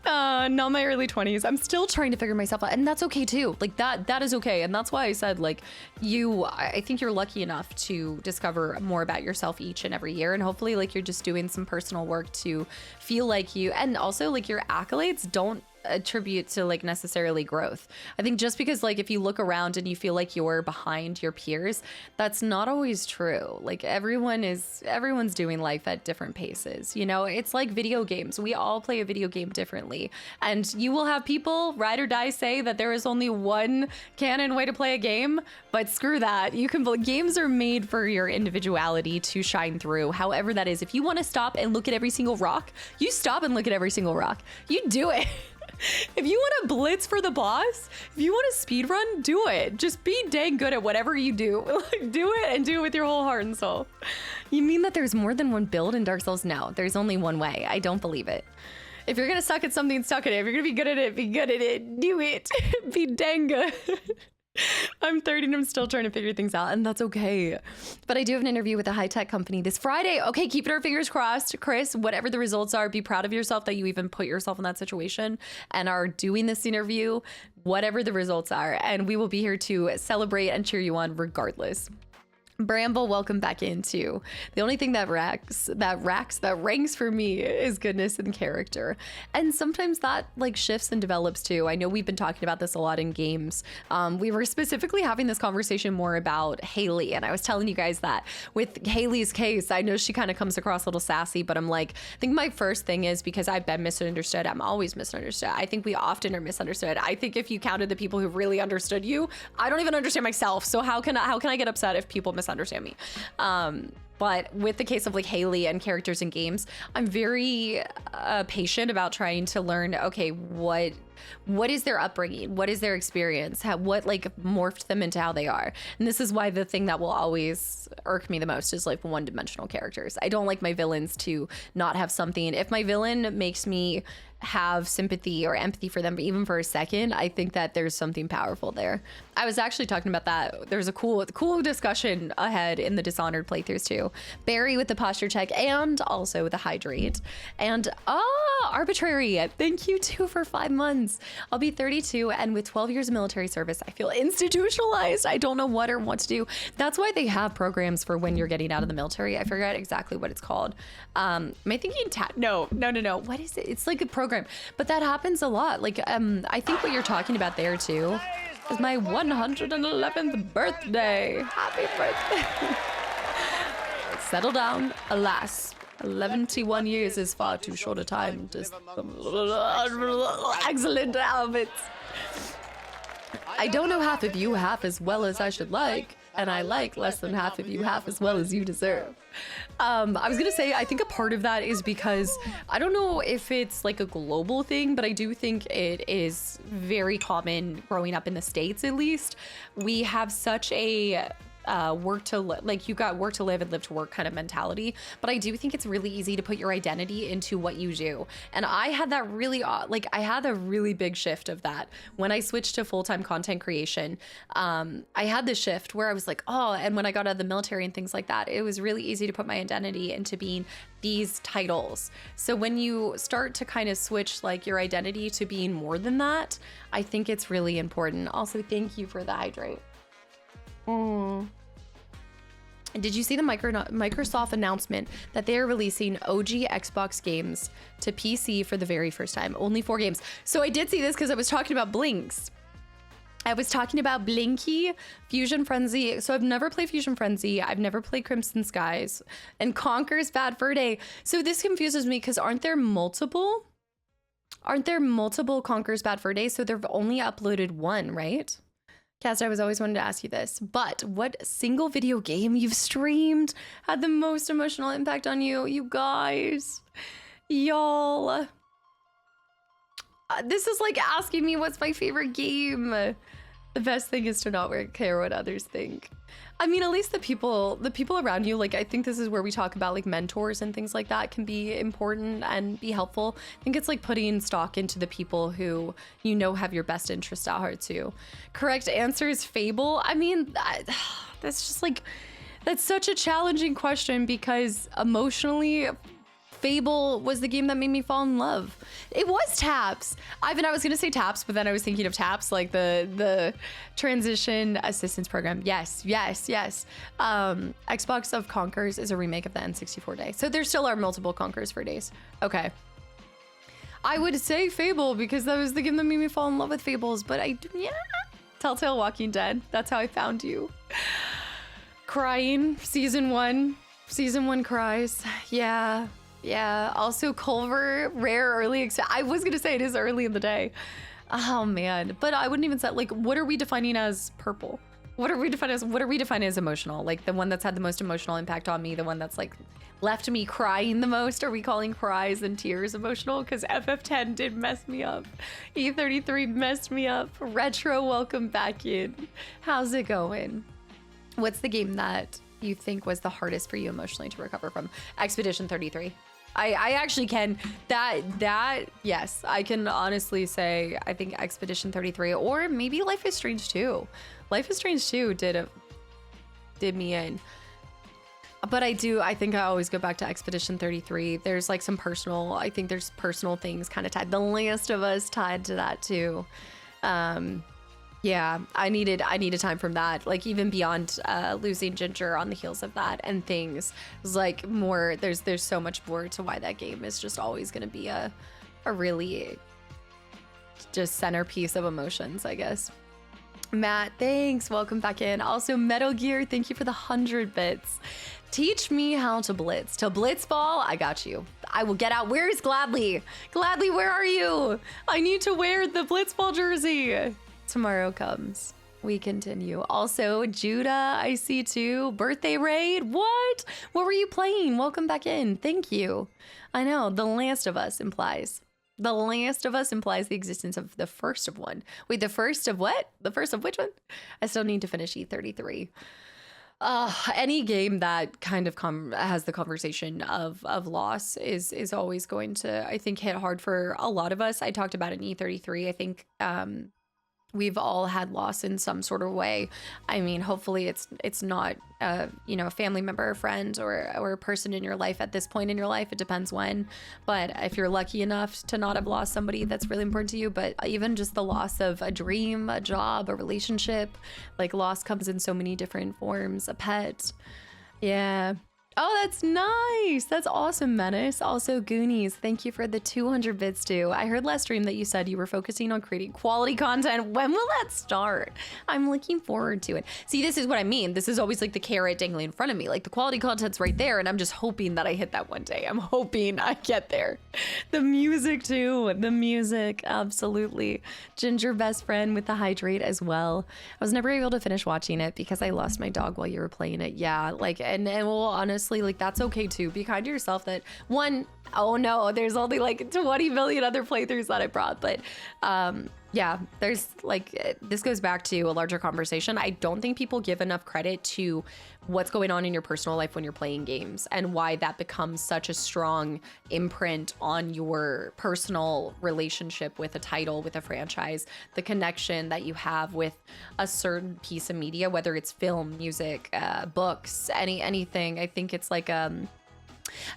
Not my early 20s. I'm still trying to figure myself out, and that's okay too. Like that is okay. And that's why I said like I think you're lucky enough to discover more about yourself each and every year. And hopefully like you're just doing some personal work to feel like you, and also like your accolades don't attribute to like necessarily growth. I think just because like if you look around and you feel like you're behind your peers, that's not always true. Like everyone's doing life at different paces. You know, it's like video games. We all play a video game differently. And you will have people ride or die say that there is only one canon way to play a game, but screw that. Games are made for your individuality to shine through. However that is, if you want to stop and look at every single rock, you stop and look at every single rock. You do it. If you want to blitz for the boss, if you want to speed run, do it. Just be dang good at whatever you do. Like, do it and do it with your whole heart and soul. You mean that there's more than one build in Dark Souls? No, there's only one way. I don't believe it. If you're going to suck at something, suck at it. If you're going to be good at it, be good at it. Do it. Be dang good. I'm 30 and I'm still trying to figure things out, and that's okay. But I do have an interview with a high-tech company this Friday. Okay, keeping our fingers crossed. Chris, whatever the results are, be proud of yourself that you even put yourself in that situation and are doing this interview, whatever the results are. And we will be here to celebrate and cheer you on regardless. Bramble, welcome back into. The only thing that ranks for me is goodness and character. And sometimes that like shifts and develops too. I know we've been talking about this a lot in games. We were specifically having this conversation more about Haley. And I was telling you guys that with Haley's case, I know she kind of comes across a little sassy, but I'm like, I think my first thing is because I've been misunderstood. I'm always misunderstood. I think we often are misunderstood. I think if you counted the people who really understood you, I don't even understand myself. So how can I get upset if people misunderstand me? But with the case of like Haley and characters in games, I'm very patient about trying to learn, okay, what is their upbringing? What is their experience? What like morphed them into how they are? And this is why the thing that will always irk me the most is like one-dimensional characters. I don't like my villains to not have something. If my villain makes me have sympathy or empathy for them, but even for a second, I think that there's something powerful there. I was actually talking about that. There's a cool discussion ahead in the Dishonored playthroughs too. Barry with the posture check and also the hydrate. And Arbitrary, thank you too for 5 months. I'll be 32 and with 12 years of military service, I feel institutionalized. I don't know what or what to do. That's why they have programs for when you're getting out of the military. I forget exactly what it's called. Am I thinking No. What is it? It's like a program. But that happens a lot. Like, I think what you're talking about there too is my 111th birthday. Happy birthday. Settle down. Alas, 71 years is far too short a time to excellent habits. I don't know half of you half as well as I should like, and I like less than half of you half as well as you deserve. I was gonna say, I think a part of that is because I don't know if it's like a global thing, but I do think it is very common growing up in the States, at least. We have such a you got work to live and live to work kind of mentality, but I do think it's really easy to put your identity into what you do. And I had that really I had a really big shift of that when I switched to full-time content creation. I had this shift where I was like, and when I got out of the military and things like that, it was really easy to put my identity into being these titles. So when you start to kind of switch like your identity to being more than that, I think it's really important. Also, thank you for the hydrate. Did you see the Microsoft announcement that they are releasing OG Xbox games to PC for the very first time? Only 4 games. So I did see this because I was talking about Blinks. I was talking about Blinky, Fusion Frenzy. So I've never played Fusion Frenzy. I've never played Crimson Skies and Conker's Bad Fur Day. So this confuses me because aren't there multiple Conker's Bad Fur Days? So they've only uploaded 1, right? Cass, I was always wanting to ask you this, but what single video game you've streamed had the most emotional impact on you? You guys, y'all. This is like asking me what's my favorite game. The best thing is to not care what others think. I mean, at least the people around you, like, I think this is where we talk about like mentors and things like that can be important and be helpful. I think it's like putting stock into the people who, you know, have your best interest at heart too. Correct answer is Fable. I mean, that's just like, that's such a challenging question because emotionally, Fable was the game that made me fall in love. It was Taps. I was gonna say Taps, but then I was thinking of Taps, like the transition assistance program. Yes. Xbox of Conkers is a remake of the N64 day. So there still are multiple Conkers for days. Okay. I would say Fable because that was the game that made me fall in love with Fables, but Telltale Walking Dead. That's how I found you. Crying, season 1 cries. Yeah, also Culver, rare early. I was gonna say it is early in the day. Oh man, but I wouldn't even say, like, what are we defining as purple? What are we defining as emotional? Like the one that's had the most emotional impact on me, the one that's like left me crying the most. Are we calling cries and tears emotional? Because FF10 did mess me up. E33 messed me up. Retro, welcome back in. How's it going? What's the game that you think was the hardest for you emotionally to recover from? Expedition 33. I actually can, yes, I can honestly say, I think Expedition 33, or maybe Life is Strange 2. Life is Strange 2 did me in. But I think I always go back to Expedition 33. There's like some personal things kind of tied. The Last of Us tied to that too. Yeah, I needed time from that. Like even beyond losing Ginger on the heels of that and things, it was like more. There's so much more to why that game is just always going to be a really just centerpiece of emotions, I guess. Matt, thanks. Welcome back in. Also, Metal Gear, thank you for the 100 bits. Teach me how to blitz. To blitzball, I got you. I will get out. Where is Gladly? Gladly, where are you? I need to wear the blitzball jersey. Tomorrow comes. We continue. Also, Judah, I see too. Birthday raid. What were you playing? Welcome back in. Thank you. I know. The Last of Us implies. The Last of Us implies the existence of the first of one. Wait, the first of what? The first of which one? I still need to finish E33. Any game that kind of has the conversation of loss is always going to, I think, hit hard for a lot of us. I talked about it in E33. I think we've all had loss in some sort of way. I mean, hopefully it's not a family member, or friend, or a person in your life at this point in your life. It depends when. But if you're lucky enough to not have lost somebody that's really important to you, but even just the loss of a dream, a job, a relationship, like loss comes in so many different forms. A pet. Yeah. Oh, that's nice. That's awesome, Menace. Also, Goonies, thank you for the 200 bits too. I heard last stream that you said you were focusing on creating quality content. When will that start? I'm looking forward to it. See, this is what I mean. This is always like the carrot dangling in front of me. Like the quality content's right there, and I'm just hoping that I hit that one day. I'm hoping I get there. The music too. The music, absolutely. Ginger best friend with the hydrate as well. I was never able to finish watching it because I lost my dog while you were playing it. Yeah, like, and well, honestly, like that's okay too. Be kind to yourself. That one, oh no, there's only like 20 million other playthroughs that I brought, but yeah, there's like, this goes back to a larger conversation. I don't think people give enough credit to what's going on in your personal life when you're playing games, and why that becomes such a strong imprint on your personal relationship with a title, with a franchise, the connection that you have with a certain piece of media, whether it's film, music, books, anything. I think it's like I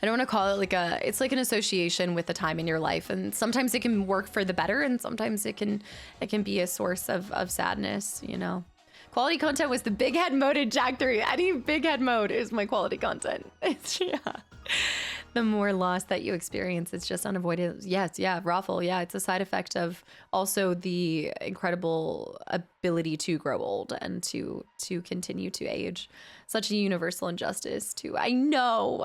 don't want to call it like it's like an association with a time in your life, and sometimes it can work for the better, and sometimes it can be a source of sadness, you know. Quality content was the big head mode in Jack 3. Any big head mode is my quality content. Yeah. The more loss that you experience, it's just unavoidable. Yes, yeah, Raffle, yeah, it's a side effect of also the incredible ability to grow old and to continue to age. Such a universal injustice too. I know.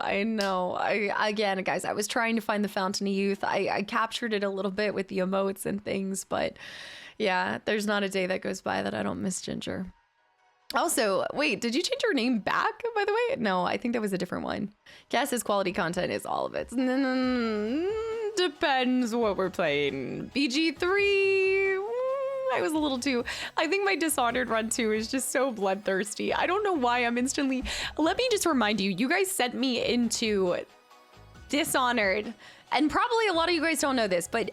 Again, guys, I was trying to find the fountain of youth. I captured it a little bit with the emotes and things, but yeah, there's not a day that goes by that I don't miss Ginger. Also, wait, did you change your name back, by the way? No, I think that was a different one. Guess's quality content is all of it. Depends what we're playing. BG3, I was a little too... I think my Dishonored run 2 is just so bloodthirsty. I don't know why I'm instantly... Let me just remind you, you guys sent me into Dishonored. And probably a lot of you guys don't know this, but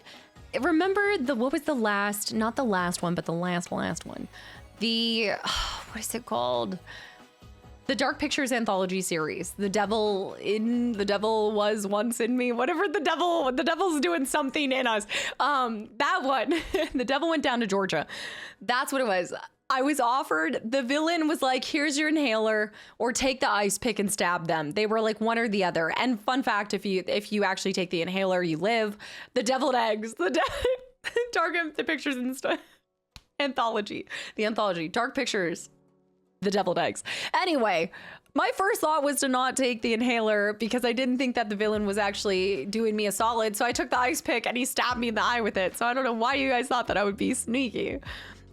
remember what was the last... Not the last one, but the last one. The, what is it called? The Dark Pictures anthology series. The devil was once in me. Whatever the devil's doing something in us. That one, the devil went down to Georgia. That's what it was. I was offered, the villain was like, here's your inhaler, or take the ice pick and stab them. They were like one or the other. And fun fact, if you actually take the inhaler, you live. The deviled eggs, Dark Pictures and stuff. The anthology, Dark Pictures, the deviled eggs. Anyway, my first thought was to not take the inhaler because I didn't think that the villain was actually doing me a solid. So I took the ice pick and he stabbed me in the eye with it. So I don't know why you guys thought that I would be sneaky.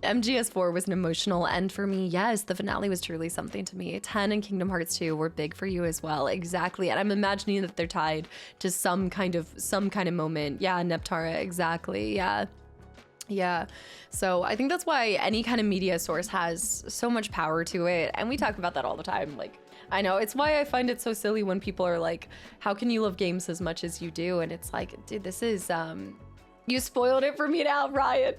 MGS4 was an emotional end for me. Yes, the finale was truly something to me. 10 and Kingdom Hearts 2 were big for you as well. Exactly. And I'm imagining that they're tied to some kind of moment. Yeah, Neptara, exactly. Yeah. So I think that's why any kind of media source has so much power to it. And we talk about that all the time. Like, I know it's why I find it so silly when people are like, how can you love games as much as you do? And it's like, dude, this is, you spoiled it for me now, Ryan.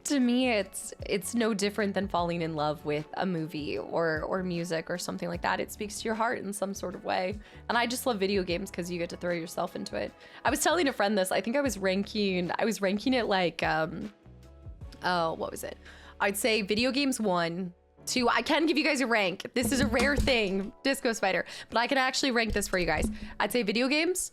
To me, it's no different than falling in love with a movie or music or something like that. It speaks to your heart in some sort of way. And I just love video games because you get to throw yourself into it. I was telling a friend this, I think I was ranking it like, what was it? I'd say video games 1, 2. I can give you guys a rank. This is a rare thing, Disco Spider, but I can actually rank this for you guys. I'd say video games,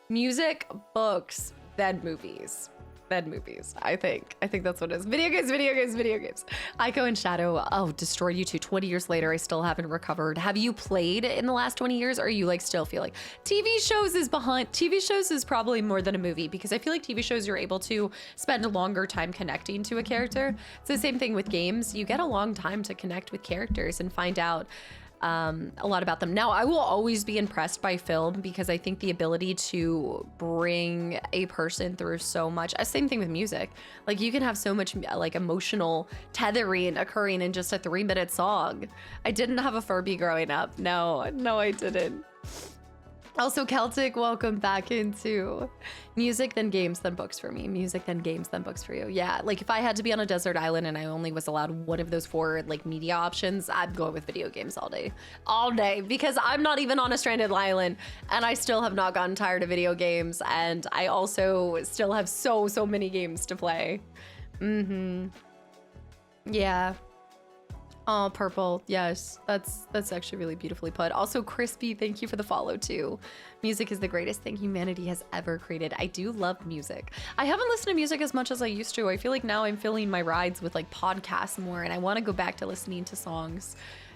music, books, then movies. I think that's what it is. Video games. Ico and Shadow, destroyed you too. 20 years later, I still haven't recovered. Have you played in the last 20 years, or are you like still feeling? TV shows is probably more than a movie, because I feel like TV shows you're able to spend a longer time connecting to a character. It's the same thing with games. You get a long time to connect with characters and find out a lot about them. Now, I will always be impressed by film because I think the ability to bring a person through so much, same thing with music. Like you can have so much like emotional tethering occurring in just a 3-minute song. I didn't have a Furby growing up. No, I didn't. Also, Celtic, welcome back into music, then games, then books for me. Music, then games, then books for you. Yeah, like if I had to be on a desert island and I only was allowed one of those 4 like media options, I'd go with video games all day, because I'm not even on a stranded island and I still have not gotten tired of video games, and I also still have so many games to play. Yeah. Oh, purple. Yes, that's actually really beautifully put. Also, Crispy, thank you for the follow too. Music is the greatest thing humanity has ever created. I do love music. I haven't listened to music as much as I used to. I feel like now I'm filling my rides with like podcasts more, and I want to go back to listening to songs.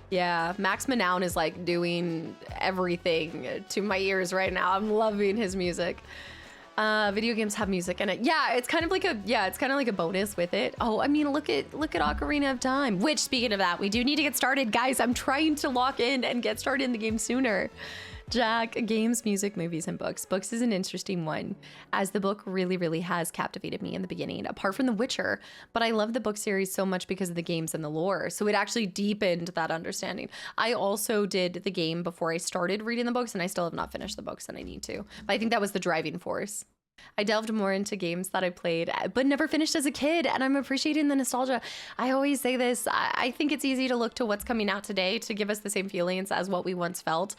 Yeah, Max Manown is like doing everything to my ears right now. I'm loving his music. Video games have music in it. Yeah, it's kind of like a bonus with it. Oh, I mean, look at Ocarina of Time, which, speaking of that, we do need to get started, guys. I'm trying to lock in and get started in the game sooner. Jack, games, music, movies, and books. Books is an interesting one, as the book really has captivated me in the beginning, apart from The Witcher. But I love the book series so much because of the games and the lore, so it actually deepened that understanding. I also did the game before I started reading the books, and I still have not finished the books, and I need to. But I think that was the driving force. I delved more into games that I played, but never finished as a kid, and I'm appreciating the nostalgia. I always say this, I think it's easy to look to what's coming out today to give us the same feelings as what we once felt.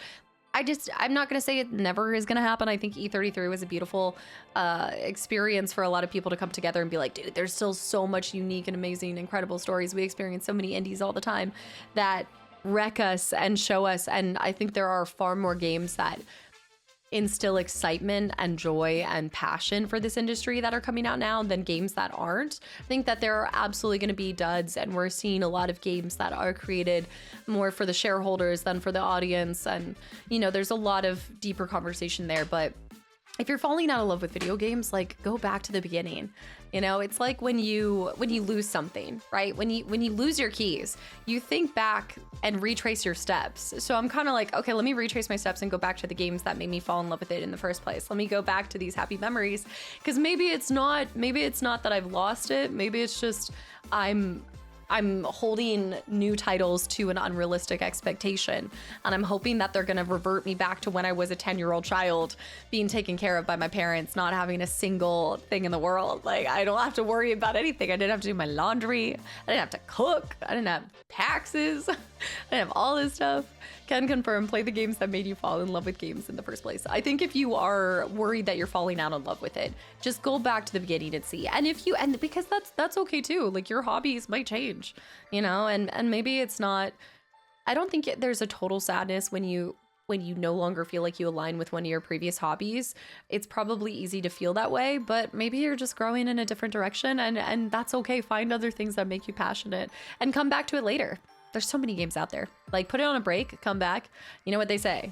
I'm not going to say it never is going to happen. I think E33 was a beautiful experience for a lot of people to come together and be like, dude, there's still so much unique and amazing, incredible stories. We experience so many indies all the time that wreck us and show us. And I think there are far more games that instill excitement and joy and passion for this industry that are coming out now than games that aren't. I think that there are absolutely going to be duds, and we're seeing a lot of games that are created more for the shareholders than for the audience. And, you know, there's a lot of deeper conversation there, but if you're falling out of love with video games, like, go back to the beginning. You know, it's like when you lose something, right? When you lose your keys, you think back and retrace your steps. So I'm kind of like, okay, let me retrace my steps and go back to the games that made me fall in love with it in the first place. Let me go back to these happy memories, because maybe it's not that I've lost it. Maybe it's just I'm holding new titles to an unrealistic expectation, and I'm hoping that they're gonna revert me back to when I was a 10-year-old child, being taken care of by my parents, not having a single thing in the world. Like, I don't have to worry about anything. I didn't have to do my laundry. I didn't have to cook. I didn't have taxes. I didn't have all this stuff. Can confirm, play the games that made you fall in love with games in the first place. I think if you are worried that you're falling out of love with it, just go back to the beginning and see. And because that's okay too. Like, your hobbies might change, you know, and maybe it's not, I don't think there's a total sadness when you no longer feel like you align with one of your previous hobbies. It's probably easy to feel that way, but maybe you're just growing in a different direction, and that's okay. Find other things that make you passionate and come back to it later. There's so many games out there. Like, put it on a break, come back. You know what they say?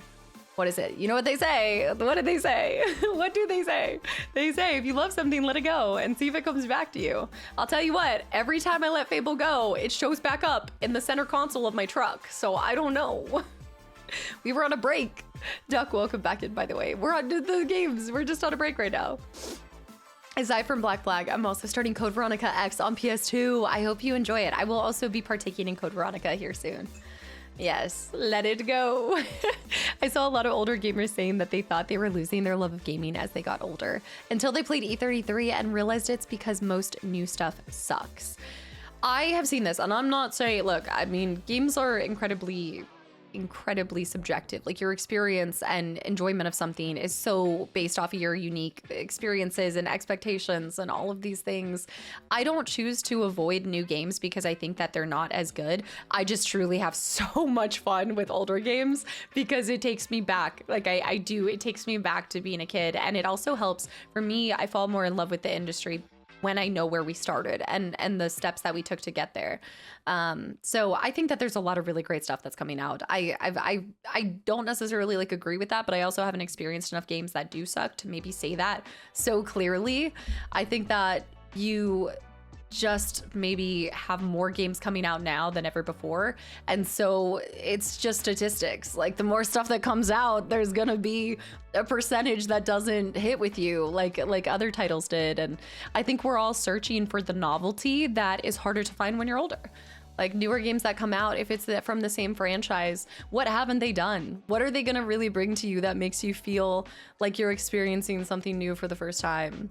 What is it? You know what they say? What did they say? What do they say? They say, if you love something, let it go and see if it comes back to you. I'll tell you what, every time I let Fable go, it shows back up in the center console of my truck. So I don't know. We were on a break. Duck, welcome back in, by the way. We're on the games. We're just on a break right now. Aside from Black Flag, I'm also starting Code Veronica X on PS2. I hope you enjoy it. I will also be partaking in Code Veronica here soon. Yes, let it go. I saw a lot of older gamers saying that they thought they were losing their love of gaming as they got older, until they played E33 and realized it's because most new stuff sucks. I have seen this, and I'm not saying, look, I mean, games are incredibly subjective. Like, your experience and enjoyment of something is so based off of your unique experiences and expectations and all of these things. I don't choose to avoid new games because I think that they're not as good. I just truly have so much fun with older games because it takes me back. Like, it takes me back to being a kid. And it also helps for me. I fall more in love with the industry when I know where we started and the steps that we took to get there. So I think that there's a lot of really great stuff that's coming out. I don't necessarily like agree with that, but I also haven't experienced enough games that do suck to maybe say that so clearly. I think that just maybe have more games coming out now than ever before. And so it's just statistics. Like the more stuff that comes out, there's gonna be a percentage that doesn't hit with you like other titles did. And I think we're all searching for the novelty that is harder to find when you're older. Like newer games that come out, if it's from the same franchise, what haven't they done? What are they gonna really bring to you that makes you feel like you're experiencing something new for the first time?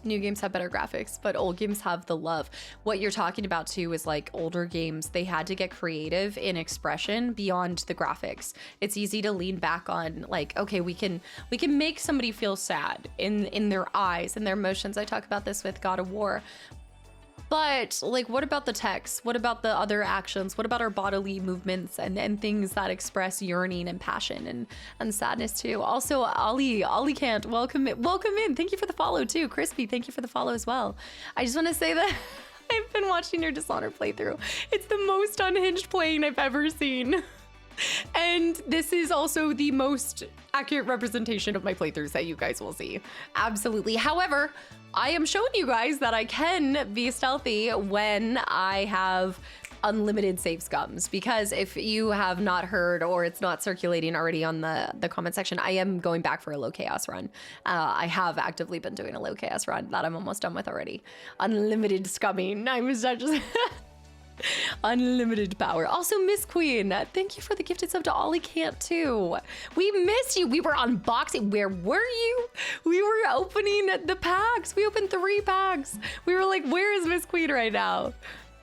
New games have better graphics, but old games have the love. What you're talking about too is like older games, they had to get creative in expression beyond the graphics. It's easy to lean back on like, okay, we can make somebody feel sad in their eyes and their emotions. I talk about this with God of War. But like, what about the text? What about the other actions? What about our bodily movements and things that express yearning and passion and sadness too? Also, Ollie Can't, welcome in. Thank you for the follow too. Crispy, thank you for the follow as well. I just want to say that I've been watching your Dishonored playthrough. It's the most unhinged playing I've ever seen. And this is also the most accurate representation of my playthroughs that you guys will see. Absolutely. However, I am showing you guys that I can be stealthy when I have unlimited save scums, because if you have not heard or it's not circulating already on the comment section, I am going back for a low chaos run. I have actively been doing a low chaos run that I'm almost done with already. Unlimited scumming. I'm just unlimited power. Also, Miss Queen, thank you for the gifted sub to Ollie Can't too. We missed you. We were unboxing. Where were you? We were opening the packs. We opened 3 packs. We were like, where is Miss Queen right now?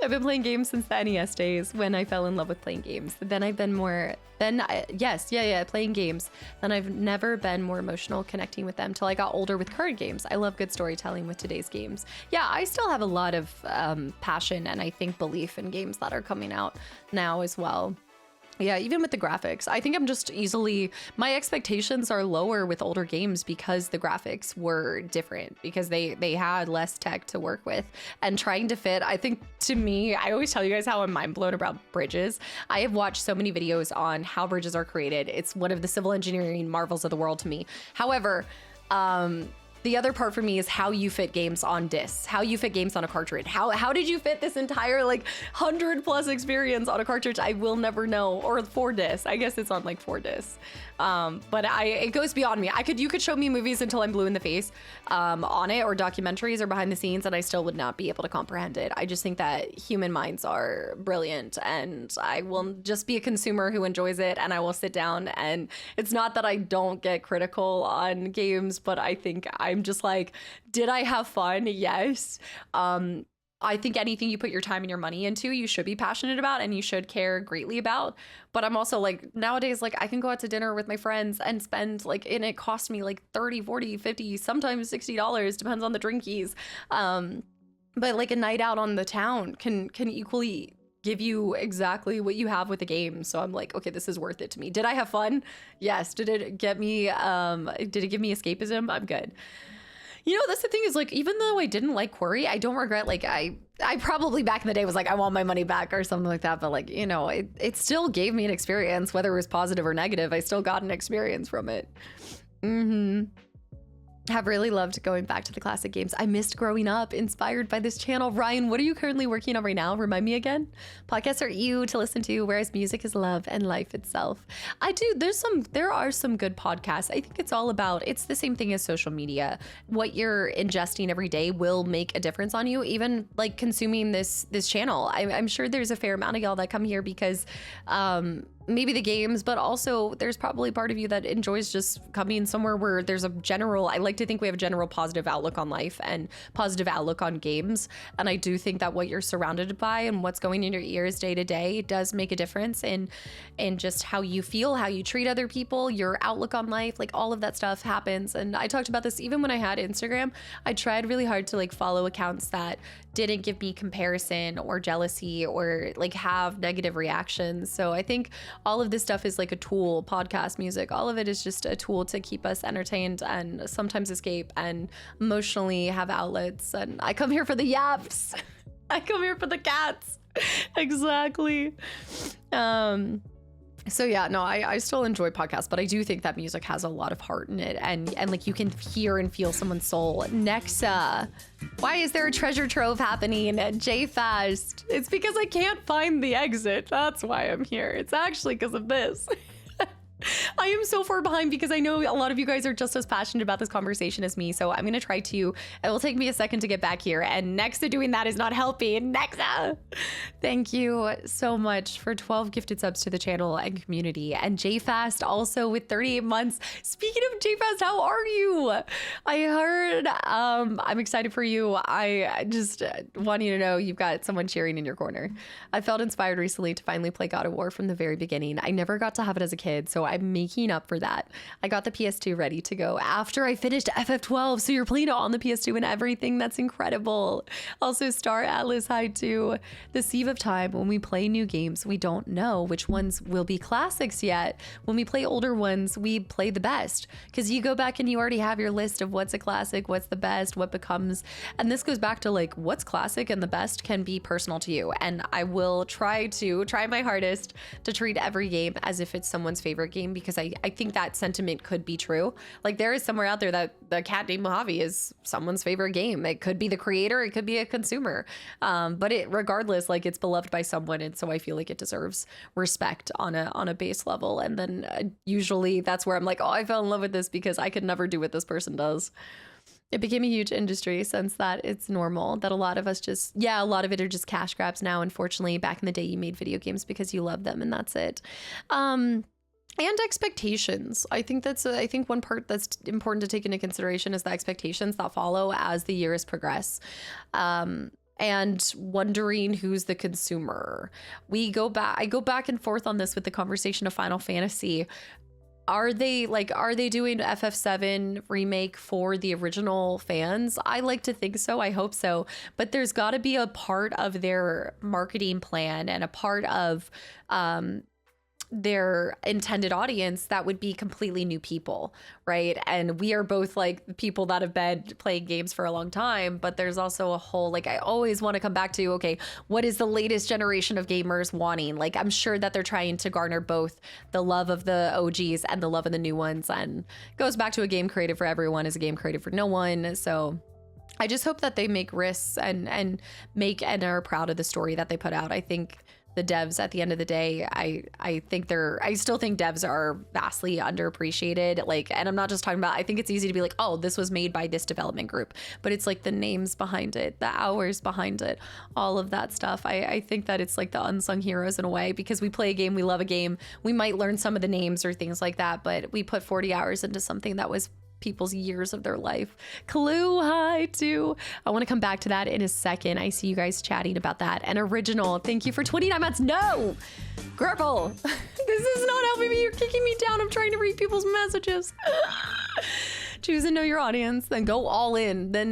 I've been playing games since the NES days when I fell in love with playing games. Then I've been more, playing games. Then I've never been more emotional connecting with them till I got older with current games. I love good storytelling with today's games. Yeah, I still have a lot of passion and I think belief in games that are coming out now as well. Yeah, even with the graphics, I think I'm just my expectations are lower with older games because the graphics were different, because they had less tech to work with and trying to fit. I think to me, I always tell you guys how I'm mind blown about bridges. I have watched so many videos on how bridges are created. It's one of the civil engineering marvels of the world to me. However, the other part for me is how you fit games on discs, how you fit games on a cartridge. How did you fit this entire like 100+ experience on a cartridge? I will never know. Or 4 discs. I guess it's on like 4 discs. But it goes beyond me. You could show me movies until I'm blue in the face on it, or documentaries or behind the scenes, and I still would not be able to comprehend it. I just think that human minds are brilliant, and I will just be a consumer who enjoys it, and I will sit down. And it's not that I don't get critical on games, but I think I'm just like, did I have fun? Yes. I think anything you put your time and your money into, you should be passionate about and you should care greatly about. But I'm also like, nowadays, like I can go out to dinner with my friends and spend like, and it costs me like 30, 40, 50, sometimes $60, depends on the drinkies. But like a night out on the town can equally give you exactly what you have with the game. So I'm like, okay, this is worth it to me. Did I have fun? Yes. Did it give me escapism? I'm good. You know, that's the thing is like, even though I didn't like Quarry, I don't regret, like I probably back in the day was like, I want my money back or something like that. But like, you know, it still gave me an experience, whether it was positive or negative. I still got an experience from it. Have really loved going back to the classic games. I missed growing up, inspired by this channel. Ryan, what are you currently working on right now? Remind me again. Podcasts are you to listen to, whereas music is love and life itself. I do. There are some good podcasts. I think it's the same thing as social media. What you're ingesting every day will make a difference on you. Even like consuming this channel. I'm sure there's a fair amount of y'all that come here because maybe the games, but also there's probably part of you that enjoys just coming somewhere where there's I like to think we have a general positive outlook on life and positive outlook on games. And I do think that what you're surrounded by and what's going in your ears day to day does make a difference in just how you feel, how you treat other people, your outlook on life, like all of that stuff happens. And I talked about this even when I had Instagram. I tried really hard to like follow accounts that didn't give me comparison or jealousy or like have negative reactions. So I think all of this stuff is like a tool, podcast, music, all of it is just a tool to keep us entertained and sometimes escape and emotionally have outlets. And I come here for the yaps. I come here for the cats. Exactly. So yeah, no, I still enjoy podcasts, but I do think that music has a lot of heart in it, and like you can hear and feel someone's soul. Nexa, why is there a treasure trove happening at JFast? It's because I can't find the exit. That's why I'm here. It's actually because of this. I am so far behind because I know a lot of you guys are just as passionate about this conversation as me. So I'm going to try to, it will take me a second to get back here. And next to doing that is not helping. Nexa, thank you so much for 12 gifted subs to the channel and community. And JFast also with 38 months. Speaking of JFast, how are you? I heard, I'm excited for you. I just want you to know you've got someone cheering in your corner. I felt inspired recently to finally play God of War from the very beginning. I never got to have it as a kid, so I'm making up for that. I got the PS2 ready to go after I finished FF12, so you're playing it on the PS2 and everything. That's incredible. Also, Star Atlas High 2. The sieve of time, when we play new games, we don't know which ones will be classics yet. When we play older ones, we play the best, because you go back and you already have your list of what's a classic, what's the best, what becomes, and this goes back to like what's classic and the best can be personal to you. And I will try my hardest to treat every game as if it's someone's favorite game, because I think that sentiment could be true. Like there is somewhere out there that the cat named Mojave is someone's favorite game. It could be the creator, it could be a consumer, but it regardless, like it's beloved by someone, and so I feel like it deserves respect on a base level. And then usually that's where I'm like, oh, I fell in love with this because I could never do what this person does. It became a huge industry since that it's normal that a lot of us just, a lot of it are just cash grabs now. Unfortunately, back in the day, you made video games because you love them and that's it. And expectations. I think one part that's important to take into consideration is the expectations that follow as the years progress. And wondering who's the consumer. I go back and forth on this with the conversation of Final Fantasy. Are they doing FF7 remake for the original fans? I like to think so. I hope so. But there's got to be a part of their marketing plan and a part of their intended audience that would be completely new people, right? And we are both like people that have been playing games for a long time, but there's also a whole, like, I always want to come back to, okay, what is the latest generation of gamers wanting? Like, I'm sure that they're trying to garner both the love of the OGs and the love of the new ones, and it goes back to a game created for everyone is a game created for no one. So I just hope that they make risks and are proud of the story that they put out. I think the devs at the end of the day, I still think devs are vastly underappreciated. Like, and I'm not just talking about, I think it's easy to be like, oh, this was made by this development group, but it's like the names behind it, the hours behind it, all of that stuff. I think that it's like the unsung heroes in a way, because we play a game, we love a game, we might learn some of the names or things like that, but we put 40 hours into something that was people's years of their life. Clue, hi too. I want to come back to that in a second. I see you guys chatting about that. And Original, thank you for 29 months. No, Grapple, this is not helping me. You're kicking me down. I'm trying to read people's messages. Choose and know your audience, then go all in. Then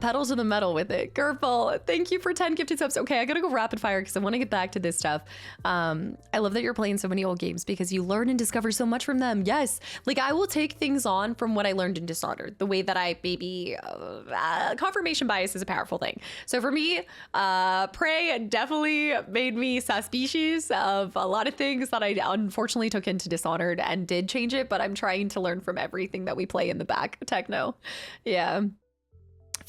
pedal to the metal with it. Gerfel, thank you for 10 gifted subs. Okay, I gotta go rapid fire because I want to get back to this stuff. I love that you're playing so many old games because you learn and discover so much from them. Yes, like I will take things on from what I learned in Dishonored, the way that I confirmation bias is a powerful thing. So for me, Prey definitely made me suspicious of a lot of things that I unfortunately took into Dishonored and did change it, but I'm trying to learn from everything that we play in the back. Techno. Yeah.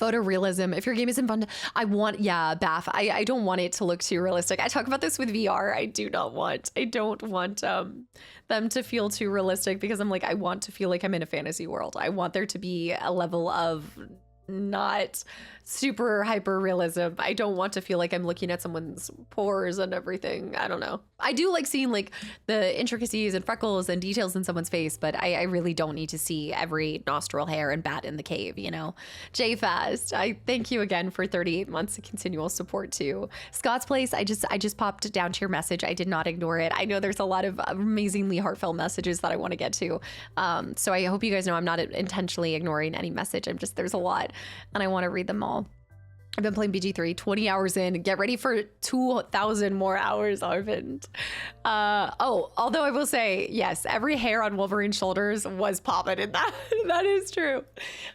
Photorealism. If your game isn't fun, I don't want it to look too realistic. I talk about this with VR. I don't want them to feel too realistic, because I'm like, I want to feel like I'm in a fantasy world. I want there to be a level of not super hyper realism. I don't want to feel like I'm looking at someone's pores and everything. I don't know. I do like seeing like the intricacies and freckles and details in someone's face, but I really don't need to see every nostril hair and bat in the cave, you know? JFast, I thank you again for 38 months of continual support too. Scott's Place, I just popped down to your message. I did not ignore it. I know there's a lot of amazingly heartfelt messages that I want to get to. So I hope you guys know I'm not intentionally ignoring any message. There's a lot and I want to read them all. I've been playing BG3, 20 hours in. Get ready for 2,000 more hours, Arvind. Although I will say, yes, every hair on Wolverine's shoulders was popping in that. That is true.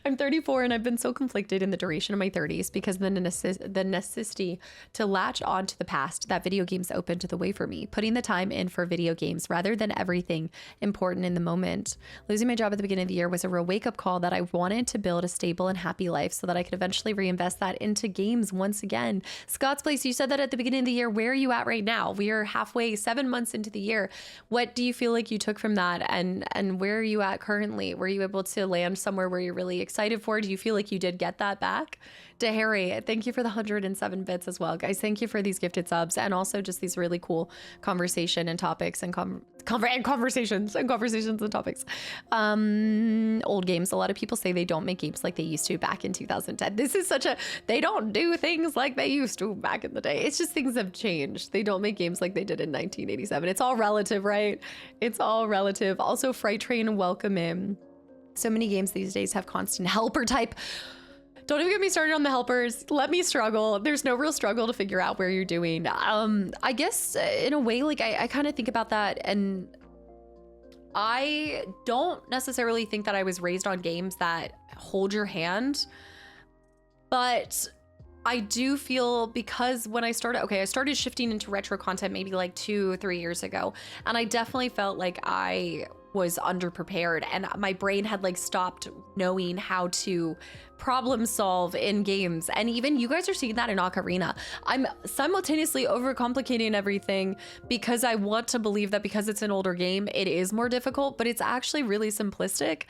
I'm 34 and I've been so conflicted in the duration of my 30s because the necessity to latch on to the past that video games opened the way for me, putting the time in for video games rather than everything important in the moment. Losing my job at the beginning of the year was a real wake-up call that I wanted to build a stable and happy life so that I could eventually reinvest that into games once again. Scott's Place, you said that at the beginning of the year. Where are you at right now? We are halfway, 7 months into the year. What do you feel like you took from that, and where are you at currently? Were you able to land somewhere where you're really excited for? Do you feel like you did get that back? To Harry, thank you for the 107 bits as well. Guys, thank you for these gifted subs and also just these really cool conversation and topics and conversations and topics. Old games. A lot of people say they don't make games like they used to back in 2010. This is they don't do things like they used to back in the day. It's just things have changed. They don't make games like they did in 1987. It's all relative, right? It's all relative. Also, Fright Train, welcome in. So many games these days have constant helper type. Don't even get me started on the helpers. Let me struggle. There's no real struggle to figure out where you're doing. I guess in a way, like I kind of think about that, and I don't necessarily think that I was raised on games that hold your hand, but I do feel because when I started shifting into retro content maybe like 2-3 years ago, and I definitely felt like I was underprepared and my brain had like stopped knowing how to problem solve in games. And even you guys are seeing that in Ocarina. I'm simultaneously overcomplicating everything because I want to believe that because it's an older game, it is more difficult, but it's actually really simplistic.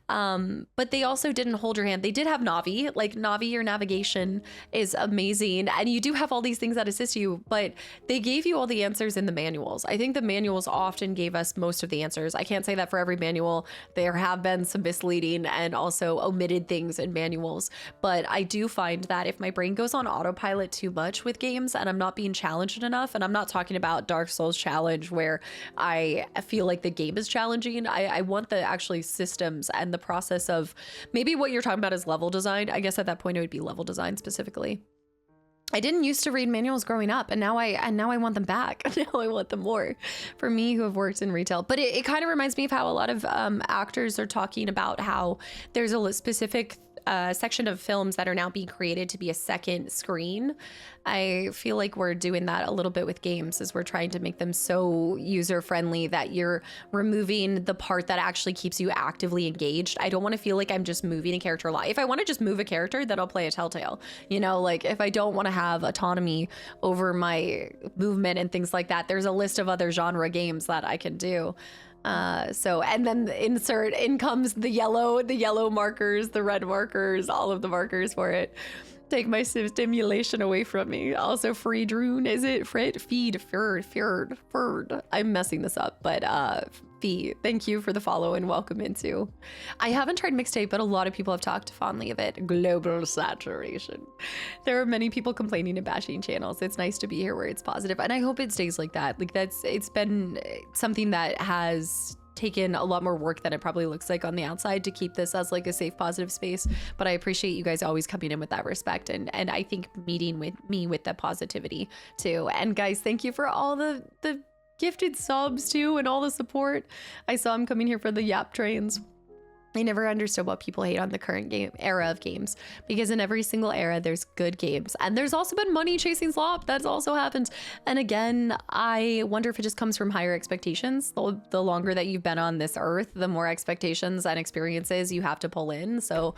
But they also didn't hold your hand. They did have Navi, like Navi, your navigation is amazing. And you do have all these things that assist you, but they gave you all the answers in the manuals. I think the manuals often gave us most of the answers. I can't say that for every manual. There have been some misleading and also omitted things in manuals, but I do find that if my brain goes on autopilot too much with games and I'm not being challenged enough, and I'm not talking about Dark Souls challenge where I feel like the game is challenging. I want the actually systems and the process of maybe what you're talking about is level design. I guess at that point it would be level design specifically. I didn't used to read manuals growing up, and now I want them back. Now I want them more for me who have worked in retail. But it kind of reminds me of how a lot of actors are talking about how there's a specific section of films that are now being created to be a second screen. I feel like we're doing that a little bit with games as we're trying to make them so user friendly that you're removing the part that actually keeps you actively engaged. I don't want to feel like I'm just moving a character alive. If I want to just move a character, then I'll play a Telltale. You know, like if I don't want to have autonomy over my movement and things like that, there's a list of other genre games that I can do. And then in comes the yellow markers, the red markers, all of the markers for it. Take my stimulation away from me. Also, free Droon, is it? Feed. I'm messing this up, but Fee, thank you for the follow and welcome into. I haven't tried mixtape, but a lot of people have talked fondly of it. Global saturation. There are many people complaining and bashing channels. It's nice to be here where it's positive, and I hope it stays like that. Like it's been something that has taken a lot more work than it probably looks like on the outside to keep this as like a safe, positive space. But I appreciate you guys always coming in with that respect and I think meeting with me with the positivity too. And guys, thank you for all the gifted subs too and all the support. I saw him coming here for the Yap trains. I never understood what people hate on the current era of games, because in every single era there's good games, and there's also been money chasing slop. That's also happened. And again, I wonder if it just comes from higher expectations. The longer that you've been on this earth, the more expectations and experiences you have to pull in. So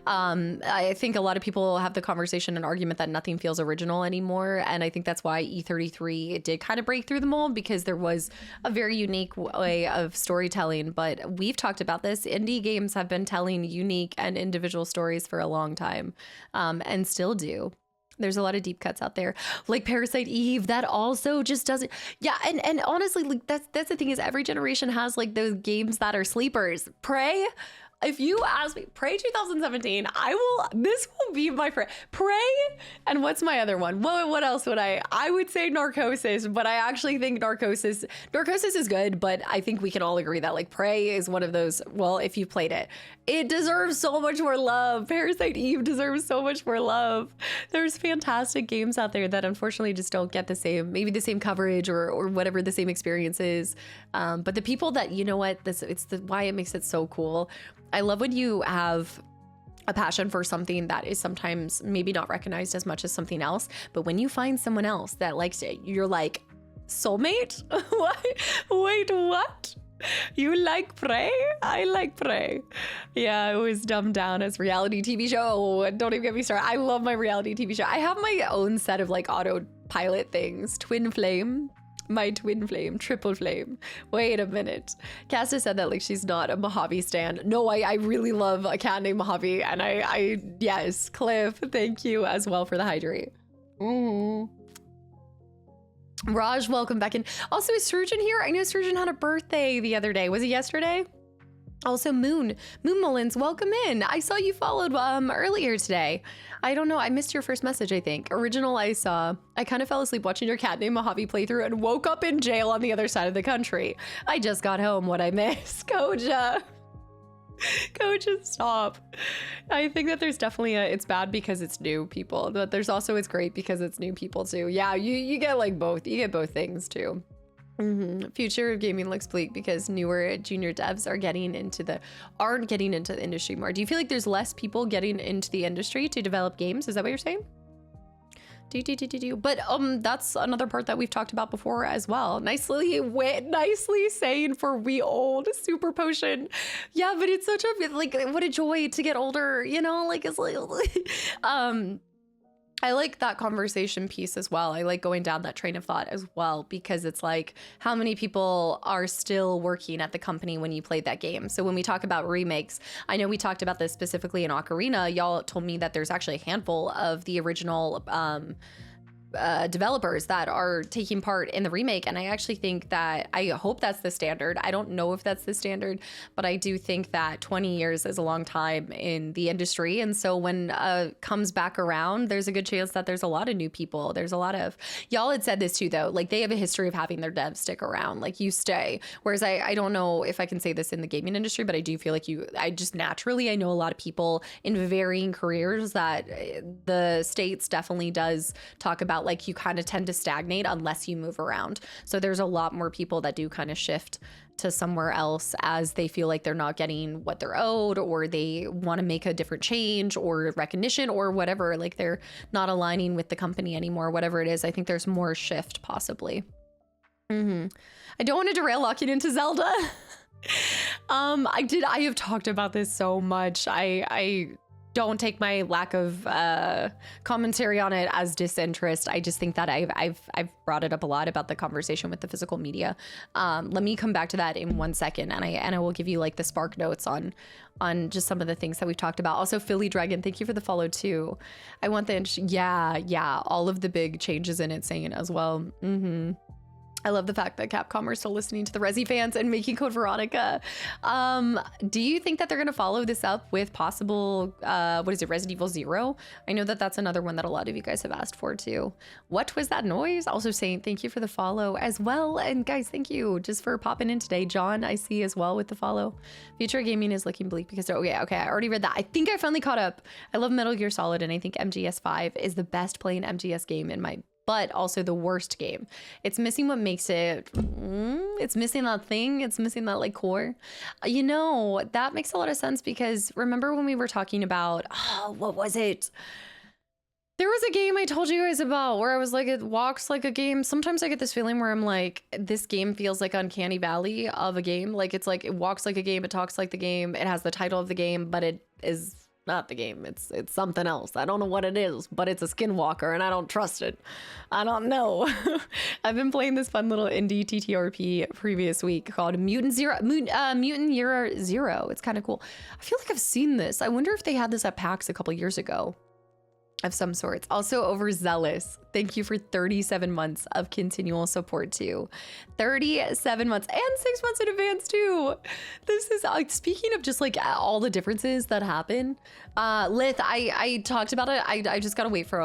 I think a lot of people have the conversation and argument that nothing feels original anymore. And I think that's why E33 did kind of break through the mold, because there was a very unique way of storytelling. But we've talked about this. Indie games have been telling unique and individual stories for a long time, and still do. There's a lot of deep cuts out there, like Parasite Eve, that also just doesn't. Yeah, and honestly, like that's the thing, is every generation has like those games that are sleepers. Prey, if you ask me, Prey 2017, this will be my Prey. And what's my other one? What else would I would say Narcosis, but I actually think Narcosis is good, but I think we can all agree that like Prey is one of those, well, if you played it, it deserves so much more love. Parasite Eve deserves so much more love. There's fantastic games out there that unfortunately just don't get the same coverage or whatever the same experience is. But the people that, you know what, why it makes it so cool. I love when you have a passion for something that is sometimes maybe not recognized as much as something else, but when you find someone else that likes it, you're like, soulmate? What? Wait, what? You like Prey? I like Prey. Yeah, it was dumbed down as reality TV show. Don't even get me started. I love my reality TV show. I have my own set of like autopilot things. Twin Flame. My twin flame, triple flame. Wait a minute. Casta said that like she's not a Mojave stan. No, I really love a cat named Mojave, and yes, Cliff, thank you as well for the hydrate. Raj, welcome back in. Also, is Surgeon here? I know Surgeon had a birthday the other day. Was it yesterday? Also, Moon Mullins, welcome in. I saw you followed earlier today. I don't know, I missed your first message, I think. Original I saw, I kind of fell asleep watching your cat named Mojave playthrough and woke up in jail on the other side of the country. I just got home, what I missed. Koja, stop. I think that there's definitely it's bad because it's new people, but there's also, it's great because it's new people too. Yeah, you get like both, you get both things too. Future of gaming looks bleak because newer junior devs aren't getting into the industry more. Do you feel like there's less people getting into the industry to develop games? Is that what you're saying? But that's another part that we've talked about before as well. Nicely saying for we old super potion. Yeah, but it's such a like what a joy to get older, you know, like it's like I like that conversation piece as well. I like going down that train of thought as well, because it's like, how many people are still working at the company when you played that game? So when we talk about remakes, I know we talked about this specifically in Ocarina. Y'all told me that there's actually a handful of the original developers that are taking part in the remake, and I actually think that, I hope that's the standard. I don't know if that's the standard, but I do think that 20 years is a long time in the industry, and so when comes back around, there's a good chance that there's a lot of new people. There's a lot of, y'all had said this too though, like they have a history of having their devs stick around, like you stay, whereas I don't know if I can say this in the gaming industry, but I do feel like I just naturally, I know a lot of people in varying careers that the States definitely does talk about, like you kind of tend to stagnate unless you move around. So there's a lot more people that do kind of shift to somewhere else as they feel like they're not getting what they're owed, or they want to make a different change or recognition or whatever, like they're not aligning with the company anymore, whatever it is. I think there's more shift possibly. I don't want to derail locking into Zelda. I have talked about this so much. I don't take my lack of commentary on it as disinterest. I just think that I've brought it up a lot about the conversation with the physical media. Let me come back to that in 1 second, and I will give you like the spark notes on just some of the things that we've talked about. Also, Philly Dragon, thank you for the follow too. I want the yeah, all of the big changes in it saying as well. I love the fact that Capcom are still listening to the Resi fans and making Code Veronica. Do you think that they're going to follow this up with possible, Resident Evil 0? I know that that's another one that a lot of you guys have asked for too. What was that noise? Also saying thank you for the follow as well. And guys, thank you just for popping in today. John, I see as well with the follow. Future gaming is looking bleak because, okay, I already read that. I think I finally caught up. I love Metal Gear Solid, and I think MGS 5 is the best playing MGS game in my, but also the worst game. It's missing what makes it, it's missing that thing. It's missing that like core. You know, that makes a lot of sense because remember when we were talking about, what was it? There was a game I told you guys about where I was like, it walks like a game. Sometimes I get this feeling where I'm like, this game feels like Uncanny Valley of a game. Like it's like, it walks like a game, it talks like the game, it has the title of the game, but it is not the game. It's something else. I don't know what it is, but it's a skinwalker and I don't trust it. I don't know. I've been playing this fun little indie TTRP previous week called Mutant Year Zero. It's kind of cool. I feel like I've seen this. I wonder if they had this at PAX a couple years ago. of some sorts. Also overzealous. Thank you for 37 months of continual support too. 37 months and 6 months in advance too. This is speaking of just like all the differences that happen. Lith, I talked about it. I just gotta wait for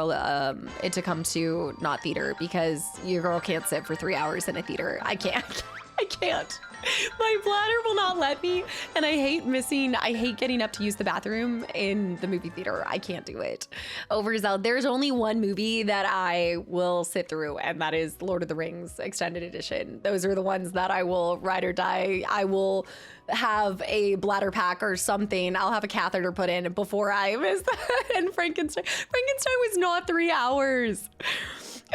it to come to not theater because your girl can't sit for 3 hours in a theater. I can't. I can't. My bladder will not let me, and I hate getting up to use the bathroom in the movie theater. I can't do it. Overzealous. There's only one movie that I will sit through, and that is Lord of the Rings Extended Edition. Those are the ones that I will ride or die. I will have a bladder pack or something. I'll have a catheter put in before I miss that. And Frankenstein was not 3 hours.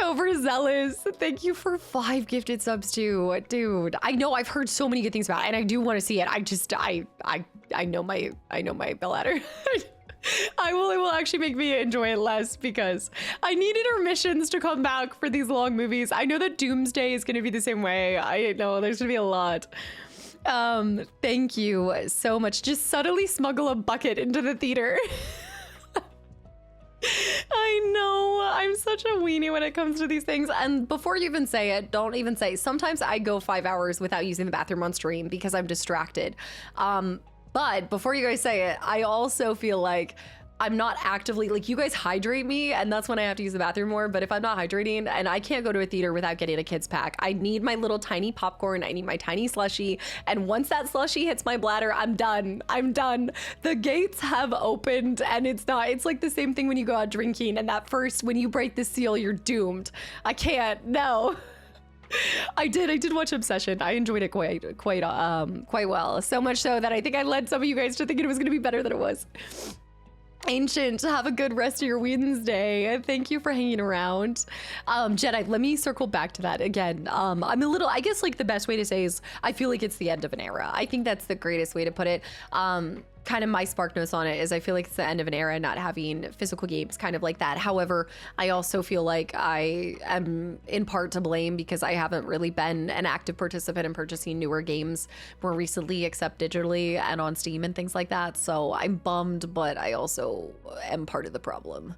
Overzealous. Thank you for 5 gifted subs too, dude. I know I've heard so many good things about it, and I do want to see it. I know my bladder. It will actually make me enjoy it less because I need intermissions to come back for these long movies. I know that Doomsday is going to be the same way. I know there's going to be a lot. Thank you so much. Just subtly smuggle a bucket into the theater. I know, I'm such a weenie when it comes to these things. And before you even say it, don't even say, sometimes I go 5 hours without using the bathroom on stream because I'm distracted. But before you guys say it, I also feel like I'm not actively, like, you guys hydrate me and that's when I have to use the bathroom more. But if I'm not hydrating, and I can't go to a theater without getting a kid's pack, I need my little tiny popcorn, I need my tiny slushie. And once that slushie hits my bladder, I'm done. I'm done. The gates have opened, and it's like the same thing when you go out drinking, and when you break the seal, you're doomed. I can't, no. I did watch Obsession. I enjoyed it quite well. So much so that I think I led some of you guys to think it was going to be better than it was. Ancient, have a good rest of your Wednesday. Thank you for hanging around. Jedi, let me circle back to that again. I guess like the best way to say is I feel like it's the end of an era. I think that's the greatest way to put it. Kind of my spark notes on it is I feel like it's the end of an era, not having physical games kind of like that. However, I also feel like I am in part to blame because I haven't really been an active participant in purchasing newer games more recently, except digitally and on Steam and things like that. So I'm bummed, but I also am part of the problem.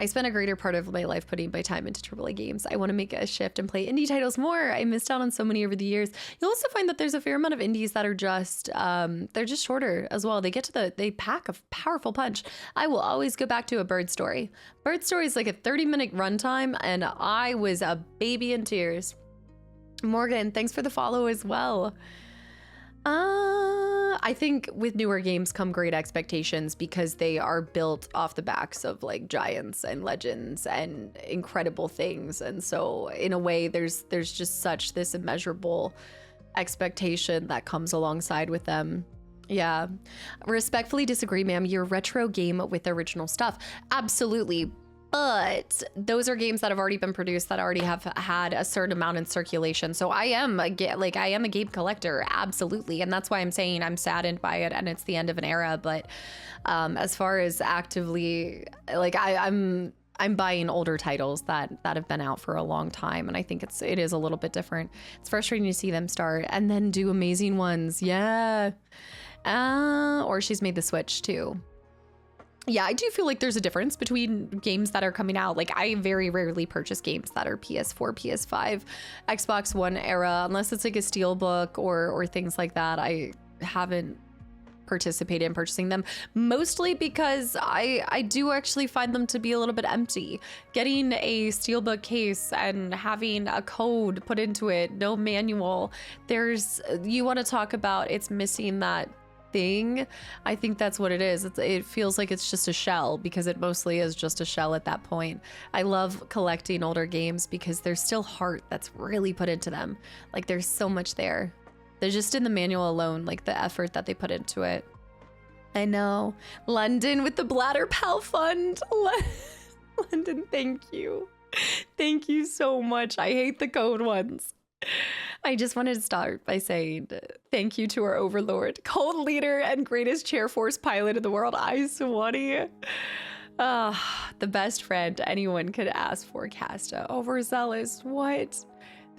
I spent a greater part of my life putting my time into AAA games. I want to make a shift and play indie titles more. I missed out on so many over the years. You'll also find that there's a fair amount of indies that are just, they're just shorter as well. They pack a powerful punch. I will always go back to a Bird Story. Bird Story is like a 30-minute runtime, and I was a baby in tears. Morgan, thanks for the follow as well. I think with newer games come great expectations because they are built off the backs of like giants and legends and incredible things. And so in a way, there's just such this immeasurable expectation that comes alongside with them. Yeah. Respectfully disagree, ma'am. Your retro game with original stuff. Absolutely. But those are games that have already been produced that already have had a certain amount in circulation. So I am a game collector, absolutely, and that's why I'm saying I'm saddened by it, and it's the end of an era. But as far as actively, like I'm buying older titles that have been out for a long time, and I think it is a little bit different. It's frustrating to see them start and then do amazing ones, yeah. Or she's made the switch too. Yeah, I do feel like there's a difference between games that are coming out. Like, I very rarely purchase games that are PS4, PS5, Xbox One era, unless it's like a Steelbook or things like that. I haven't participated in purchasing them, mostly because I do actually find them to be a little bit empty. Getting a Steelbook case and having a code put into it, no manual. You want to talk about it's missing that thing. I think that's what it is. It feels like it's just a shell because it mostly is just a shell at that point. I love collecting older games because there's still heart that's really put into them. Like, there's so much there. They're just in the manual alone, like the effort that they put into it. I know. London with the Bladder Pal Fund. London, thank you. Thank you so much. I hate the code ones. I just wanted to start by saying thank you to our overlord, cult leader, and greatest chair force pilot in the world, Iswani. The best friend anyone could ask for, Casta. Overzealous, what?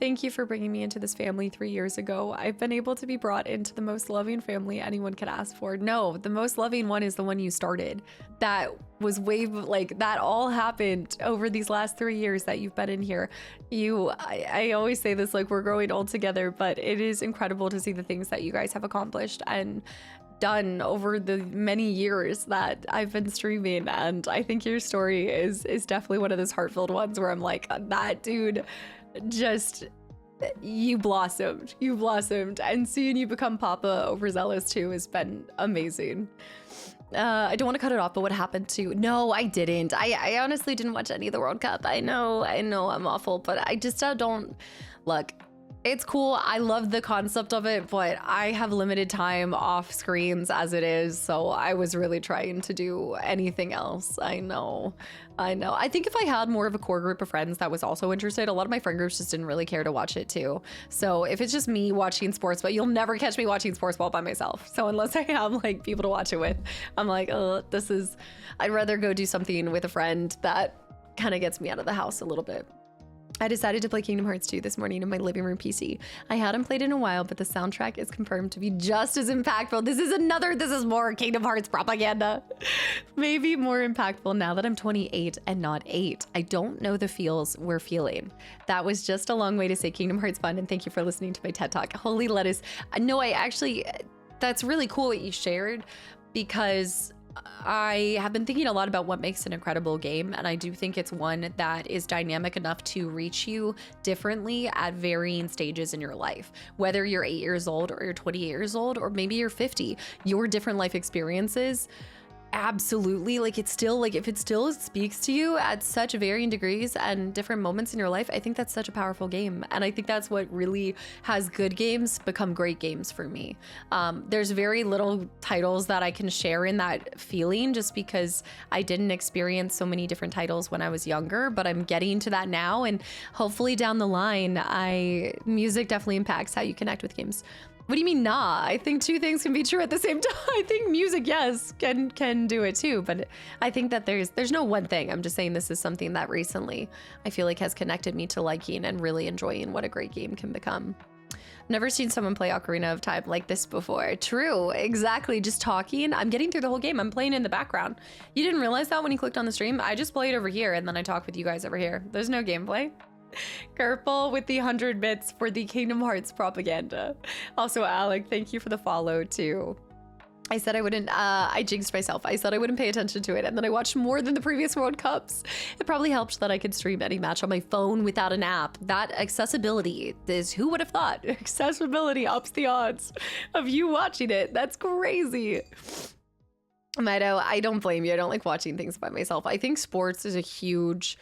Thank you for bringing me into this family 3 years ago. I've been able to be brought into the most loving family anyone could ask for. No, the most loving one is the one you started. That was that all happened over these last 3 years that you've been in here. I always say this, like, we're growing old together, but it is incredible to see the things that you guys have accomplished and done over the many years that I've been streaming. And I think your story is definitely one of those heart-filled ones where I'm like, that dude just, you blossomed, and seeing you become Papa overzealous too has been amazing. I don't want to cut it off, but what happened to, no, I didn't. I honestly didn't watch any of the World Cup. I know I'm awful, but I just don't, look, it's cool. I love the concept of it, but I have limited time off screens as it is. So I was really trying to do anything else. I know. I think if I had more of a core group of friends that was also interested, a lot of my friend groups just didn't really care to watch it too. So if it's just me watching sports, but you'll never catch me watching sports ball by myself. So unless I have like people to watch it with, I'm like, oh, I'd rather go do something with a friend that kind of gets me out of the house a little bit. I decided to play Kingdom Hearts 2 this morning on my living room PC. I hadn't played in a while, but the soundtrack is confirmed to be just as impactful. This is more Kingdom Hearts propaganda. Maybe more impactful now that I'm 28 and not 8. I don't know the feels we're feeling. That was just a long way to say Kingdom Hearts fun, and thank you for listening to my TED Talk. Holy lettuce. No, that's really cool what you shared, because I have been thinking a lot about what makes an incredible game, and I do think it's one that is dynamic enough to reach you differently at varying stages in your life. Whether you're 8 years old or you're 28 years old, or maybe you're 50, your different life experiences, absolutely, like, it's still, like, if it still speaks to you at such varying degrees and different moments in your life, I think that's such a powerful game. And I think that's what really has good games become great games for me. There's very little titles that I can share in that feeling, just because I didn't experience so many different titles when I was younger, but I'm getting to that now, and hopefully down the line, music definitely impacts how you connect with games. What do you mean, nah? I think two things can be true at the same time. I think music, yes, can do it too, but I think that there's no one thing. I'm just saying this is something that recently I feel like has connected me to liking and really enjoying what a great game can become. Never seen someone play Ocarina of Time like this before. True, exactly. Just talking. I'm getting through the whole game. I'm playing in the background. You didn't realize that when you clicked on the stream? I just played over here and then I talk with you guys over here. There's no gameplay. Careful with the 100 bits for the Kingdom Hearts propaganda. Also, Alec, thank you for the follow too. I said I wouldn't, I jinxed myself. I said I wouldn't pay attention to it, and then I watched more than the previous World Cups. It probably helped that I could stream any match on my phone without an app. That accessibility is, who would have thought? Accessibility ups the odds of you watching it. That's crazy. Mido, I don't blame you. I don't like watching things by myself. I think sports is a huge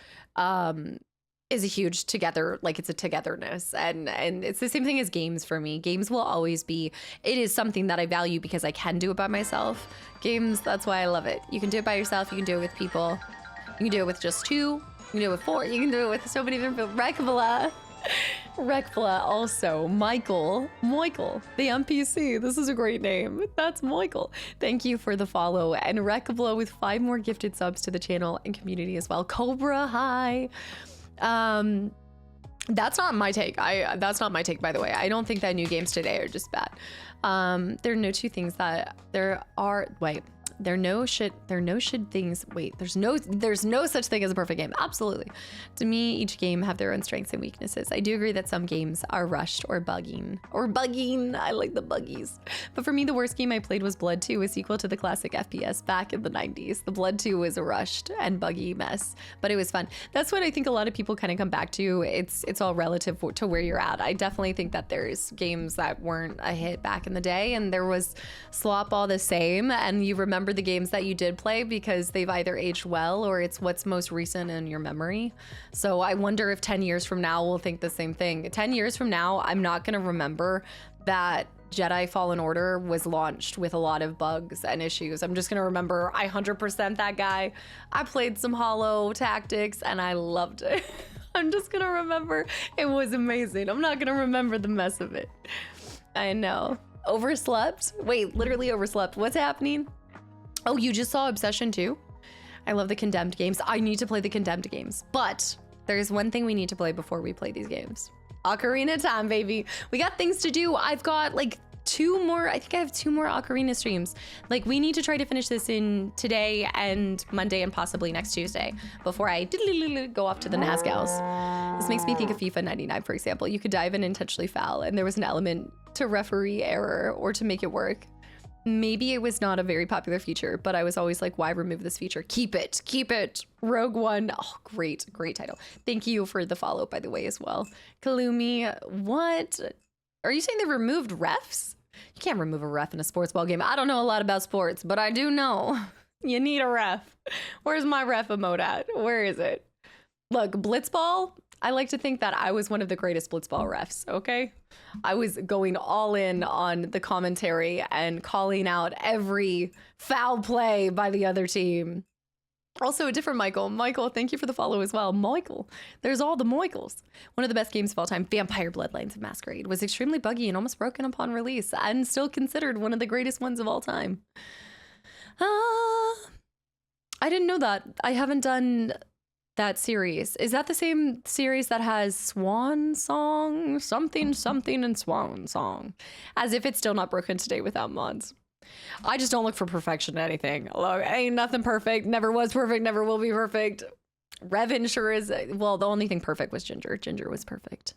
together, like, it's a togetherness, and it's the same thing as games for me. Games will always be, it is something that I value because I can do it by myself. Games, that's why I love it. You can do it by yourself, you can do it with people, you can do it with just 2, you can do it with 4, you can do it with so many different people. Rekvla also. Michael, the NPC. This is a great name. That's Michael. Thank you for the follow. And Rekvla with 5 more gifted subs to the channel and community as well. Cobra, hi. That's not my take. That's not my take, by the way. I don't think that new games today are just bad. There are no two things that there are. Wait, there are no shit things. Wait, there's no such thing as a perfect game. Absolutely. To me, each game have their own strengths and weaknesses. I do agree that some games are rushed or bugging. I like the buggies. But for me, the worst game I played was Blood 2, a sequel to the classic FPS back in the 90s. The Blood 2 was a rushed and buggy mess, but it was fun. That's what I think a lot of people kind of come back to. It's all relative to where you're at. I definitely think that there's games that weren't a hit back in the day, and there was slop all the same, and you remember the games that you did play because they've either aged well or it's what's most recent in your memory. So I wonder if 10 years from now we'll think the same thing. 10 years from now, I'm not going to remember that Jedi Fallen Order was launched with a lot of bugs and issues. I'm just going to remember I 100% that guy. I played some Hollow Tactics and I loved it. I'm just going to remember it was amazing. I'm not going to remember the mess of it. I know. Overslept? Wait, literally overslept. What's happening? Oh, you just saw Obsession 2? I love the Condemned games. I need to play the Condemned games, but there's one thing we need to play before we play these games. Ocarina time, baby. We got things to do. I've got like two more. I think I have two more Ocarina streams. Like we need to try to finish this in today and Monday and possibly next Tuesday before I go off to the Nazgals. This makes me think of FIFA 99, for example. You could dive in intentionally foul and there was an element to referee error or to make it work. Maybe it was not a very popular feature, but I was always like, why remove this feature? Keep it, keep it. Rogue One. Oh, great title. Thank you for the follow, by the way, as well. Kalumi, what? Are you saying they removed refs? You can't remove a ref in a sports ball game. I don't know a lot about sports, but I do know you need a ref. Where's my ref emote at? Where is it? Look, Blitzball, I like to think that I was one of the greatest Blitzball refs, okay? I was going all in on the commentary and calling out every foul play by the other team. Also, a different Michael. Michael, thank you for the follow as well. Michael, there's all the Michaels. One of the best games of all time, Vampire Bloodlines of Masquerade, was extremely buggy and almost broken upon release and still considered one of the greatest ones of all time. I didn't know that. I haven't done that series. Is that the same series that has Swan Song, something, and Swan Song? As if it's still not broken today without mods. I just don't look for perfection in anything. Look, ain't nothing perfect, never was perfect, never will be perfect. Revan sure is, well, the only thing perfect was Ginger. Ginger was perfect.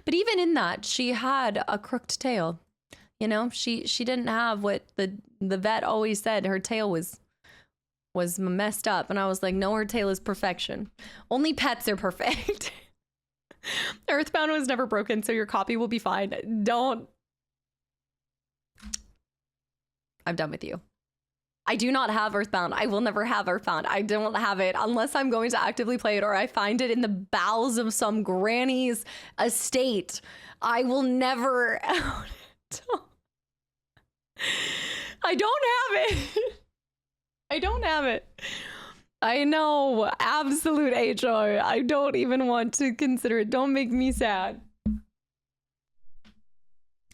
But even in that, she had a crooked tail. You know, she didn't have what the vet always said. Her tail was messed up. And I was like, no, her tail is perfection. Only pets are perfect. Earthbound was never broken, so your copy will be fine. Don't. I'm done with you. I do not have Earthbound. I will never have Earthbound. I don't have it unless I'm going to actively play it or I find it in the bowels of some granny's estate. I will never own it. I don't have it. I don't have it. I know. Absolute HR. I don't even want to consider it. Don't make me sad.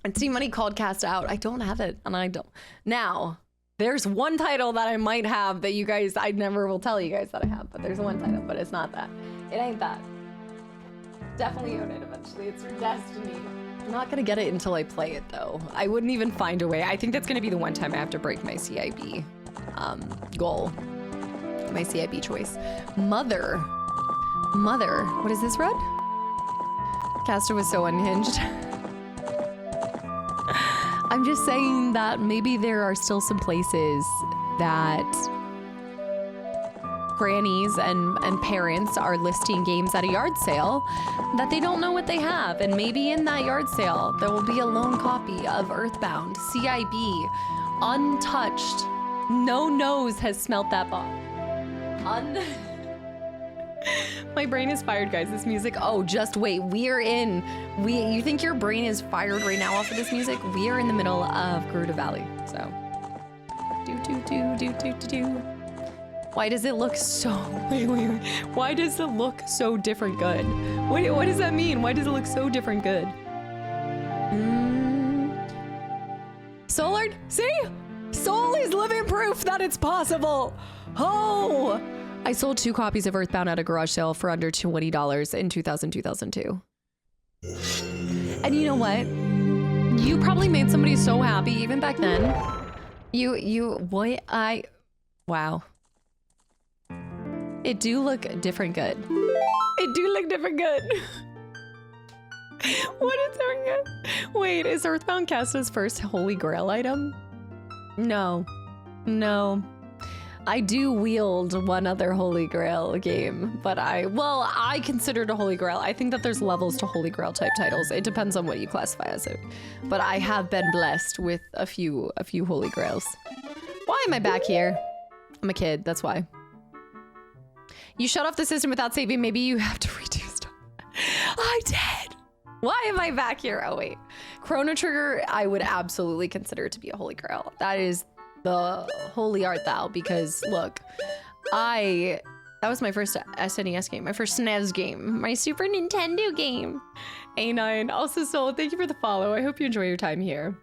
And Team Money called Cast Out. I don't have it, and I don't. Now, there's one title that I might have that you guys, I never will tell you guys that I have, but there's one title, but it's not that. It ain't that. Definitely own it eventually. It's your destiny. I'm not gonna get it until I play it, though. I wouldn't even find a way. I think that's gonna be the one time I have to break my CIB goal. My CIB choice. Mother. What is this, Red? Caster was so unhinged. I'm just saying that maybe there are still some places that grannies and parents are listing games at a yard sale that they don't know what they have. And maybe in that yard sale, there will be a lone copy of Earthbound, CIB, untouched. No nose has smelt that box. My brain is fired, guys. This music. Oh, just wait. You think your brain is fired right now off of this music? We are in the middle of Gerudo Valley. So. Do. Why does it look so. Wait. Why does it look so different good? What does that mean? Why does it look so different good? Soulard? See? Soul is living proof that it's possible. Oh! I sold 2 copies of Earthbound at a garage sale for under $20 in 2002. And you know what? You probably made somebody so happy even back then. Wow. It do look different good. It do look different good. What is different good? Wait, is Earthbound Casta's first Holy Grail item? No. I do wield one other Holy Grail game, but I consider it a Holy Grail. I think that there's levels to Holy Grail type titles. It depends on what you classify as it. But I have been blessed with a few Holy Grails. Why am I back here? I'm a kid, that's why. You shut off the system without saving, maybe you have to redo stuff. I did! Why am I back here? Oh wait. Chrono Trigger, I would absolutely consider it to be a Holy Grail. That is the holy art thou, because look, that was my first SNES game, my first SNES game, my Super Nintendo game. A9, also Soul, thank you for the follow. I hope you enjoy your time here.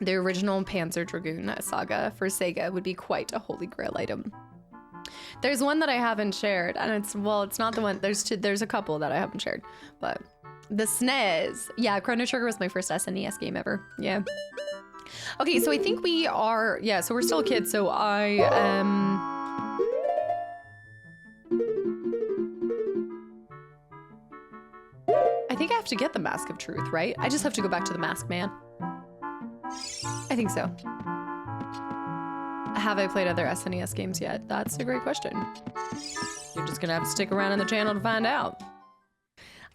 The original Panzer Dragoon saga for Sega would be quite a Holy Grail item. There's one that I haven't shared, and it's not the one. There's a couple that I haven't shared, but the SNES. Yeah, Chrono Trigger was my first SNES game ever. Yeah. Okay, so I think we are. Yeah, so we're still kids. So I think I have to get the Mask of Truth, right? I just have to go back to the Mask Man. I think so. Have I played other SNES games yet? That's a great question. You're just gonna have to stick around in the channel to find out.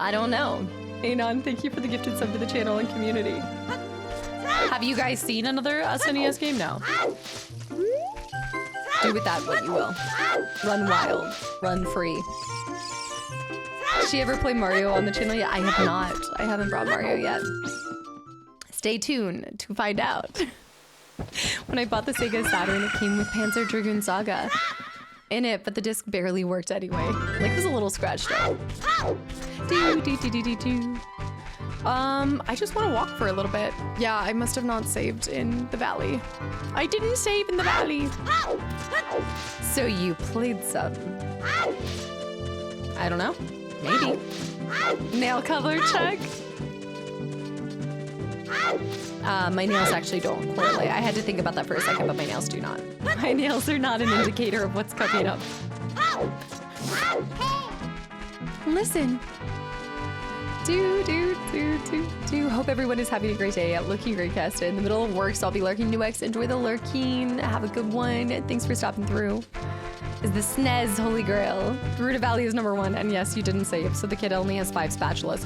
I don't know. Anon, thank you for the gifted sub to the channel and community. Have you guys seen another SNES game? No. Do with that what you will. Run wild. Run free. Did she ever play Mario on the channel yet? I have not. I haven't brought Mario yet. Stay tuned to find out. When I bought the Sega Saturn, it came with Panzer Dragoon Saga in it, but the disc barely worked anyway. Like, it was a little scratched out. I just want to walk for a little bit. Yeah, I must have not saved in the valley. I didn't save in the valley. So you played some. I don't know. Maybe. Nail color check. My nails actually don't correlate. I had to think about that for a second, but my nails do not. My nails are not an indicator of what's coming up. Listen. Hope everyone is having a great day. Looking great, Kasta. In the middle of work, so I'll be lurking. New X, enjoy the lurking. Have a good one. Thanks for stopping through. Is the SNES Holy Grail. Gerudo Valley is #1, and yes, you didn't save, so the kid only has 5 spatulas.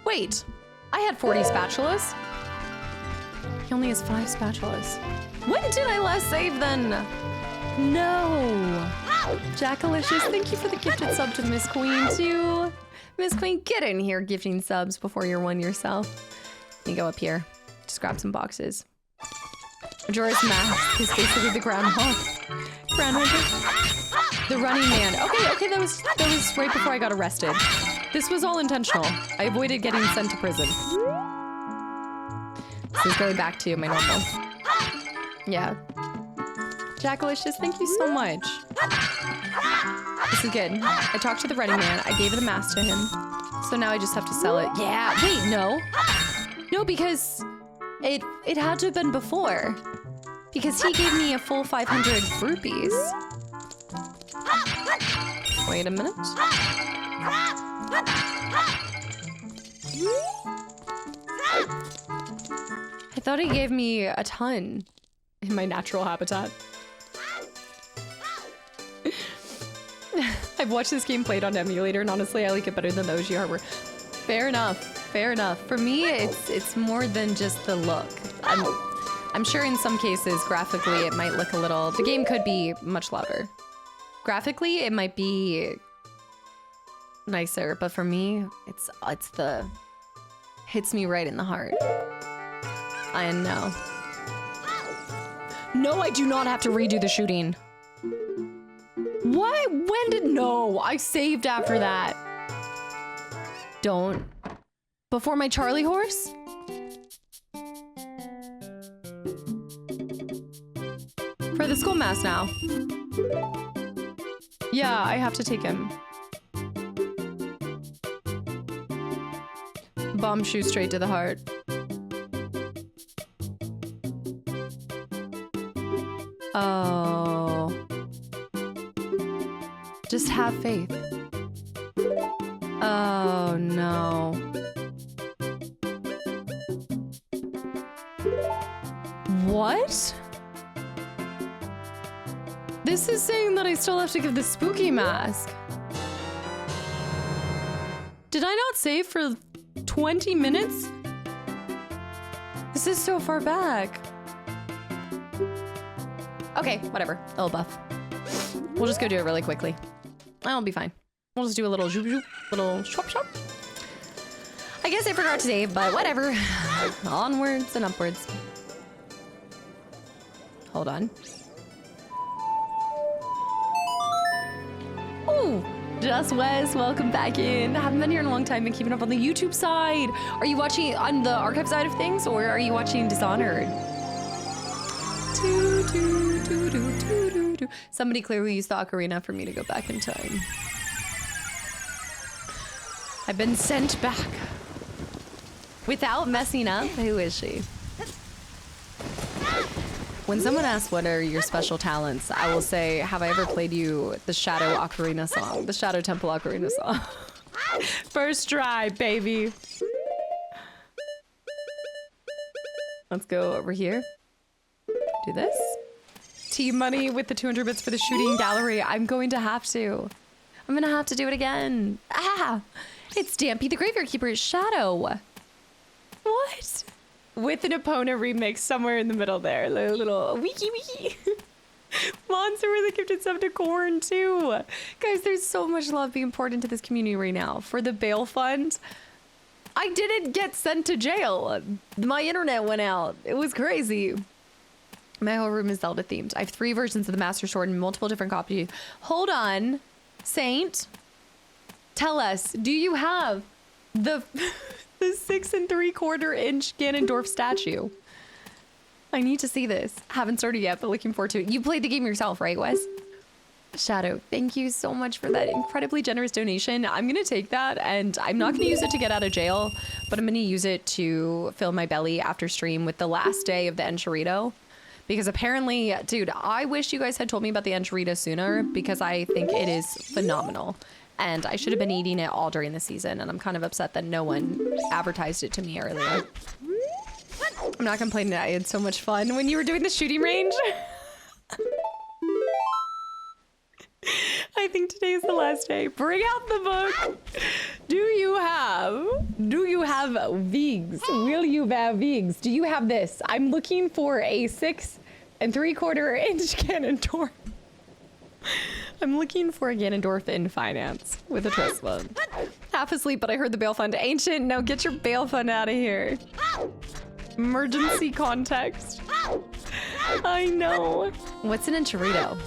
Wait, I had 40 spatulas. He only has 5 spatulas. When did I last save then? No. Jackalicious, thank you for the gifted sub to Miss Queen too. Miss Queen, get in here gifting subs before you're one yourself. You go up here. Just grab some boxes. Majora's Mask is basically the groundhog. The running man. Okay, that was right before I got arrested. This was all intentional. I avoided getting sent to prison. This is going back to my normal. Yeah. Jackalicious, thank you so much. This is good. I talked to the running man. I gave the mask to him. So now I just have to sell it. Yeah, wait, no. No, because it had to have been before. Because he gave me a full 500 rupees. Wait a minute. I thought he gave me a ton in my natural habitat. I've watched this game played on emulator, and honestly, I like it better than the OG hardware. Fair enough. Fair enough. For me, it's more than just the look. I'm sure in some cases, graphically, it might look a little... The game could be much louder. Graphically, it might be nicer, but for me, it's the... Hits me right in the heart. I know. No, I do not have to redo the shooting. What? When did... No, I saved after that. Don't. Before my Charlie horse? For the school mass now. Yeah, I have to take him. Bomb shoe straight to the heart. Oh. Just have faith. Oh no. What? This is saying that I still have to give the spooky mask. Did I not save for 20 minutes? This is so far back. Okay, whatever. Little buff. We'll just go do it really quickly. I'll be fine. We'll just do a little zoop zoop, little shop shop. I guess I forgot to save, but whatever. Onwards and upwards. Hold on. Ooh, Just Wes, welcome back in. Haven't been here in a long time, been keeping up on the YouTube side. Are you watching on the archive side of things, or are you watching Dishonored? Somebody clearly used the ocarina for me to go back in time. I've been sent back. Without messing up? Who is she? When someone asks what are your special talents, I will say, have I ever played you the Shadow Ocarina song? The Shadow Temple Ocarina song. First try, baby. Let's go over here. Do this. T-Money with the 200 bits for the shooting gallery. I'm going to have to. I'm gonna have to do it again. Ah! It's Stampy the Graveyard Keeper's Shadow. What? With an opponent remix somewhere in the middle there. Little wiki wiki. Monster with a gifted sub to Corn too. Guys, there's so much love being poured into this community right now. For the bail fund, I didn't get sent to jail. My internet went out. It was crazy. My whole room is Zelda themed. I have 3 versions of the Master Sword and multiple different copies. Hold on, Saint. Tell us, do you have the 6 3/4 inch Ganondorf statue? I need to see this. Haven't started yet, but looking forward to it. You played the game yourself, right, Wes? Shadow, thank you so much for that incredibly generous donation. I'm gonna take that, and I'm not gonna use it to get out of jail, but I'm gonna use it to fill my belly after stream with the last day of the enchilito. Because apparently, dude, I wish you guys had told me about the enchilito sooner, because I think it is phenomenal. And I should have been eating it all during the season, and I'm kind of upset that no one advertised it to me earlier. I'm not complaining. I had so much fun when you were doing the shooting range. I think today is the last day. Bring out the book. Do you have Vigs? Will you have Vigs? Do you have this? I'm looking for a 6 3/4 inch Ganondorf. I'm looking for a Ganondorf in finance with a trust fund. Half asleep, but I heard the bail fund. Ancient, now get your bail fund out of here. Emergency context. I know. What's an enchilito?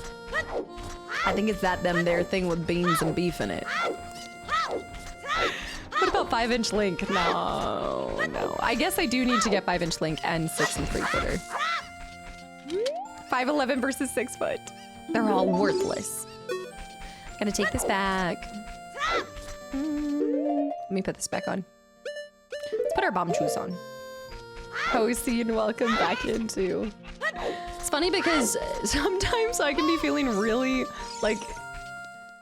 I think it's that them thing with beans and beef in it. What about 5-inch Link? No. I guess I do need to get 5-inch Link and 6 3/4. 5'11" versus 6 foot. They're all worthless. Gotta take this back. Let me put this back on. Let's put our bomb shoes on. Hosey, and welcome back into. It's funny because sometimes I can be feeling really like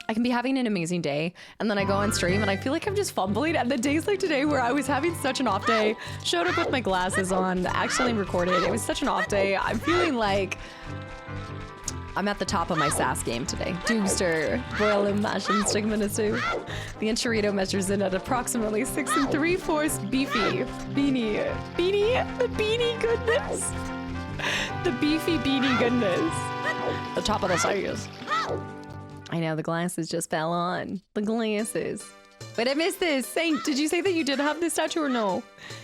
I can be having an amazing day, and then I go on stream and I feel like I'm just fumbling. And the days like today where I was having such an off day, showed up with my glasses on, actually recorded. It was such an off day. I'm feeling like I'm at the top of my sass game today. Doomster, boil and mash and stick them in a soup. The enchilito measures in at approximately 6 3/4 beefy. Beanie, the beanie goodness. The beefy beanie goodness. The top of the size. I know, the glasses just fell on. The glasses. Wait, I missed this. Saint, did you say that you did have this statue or no?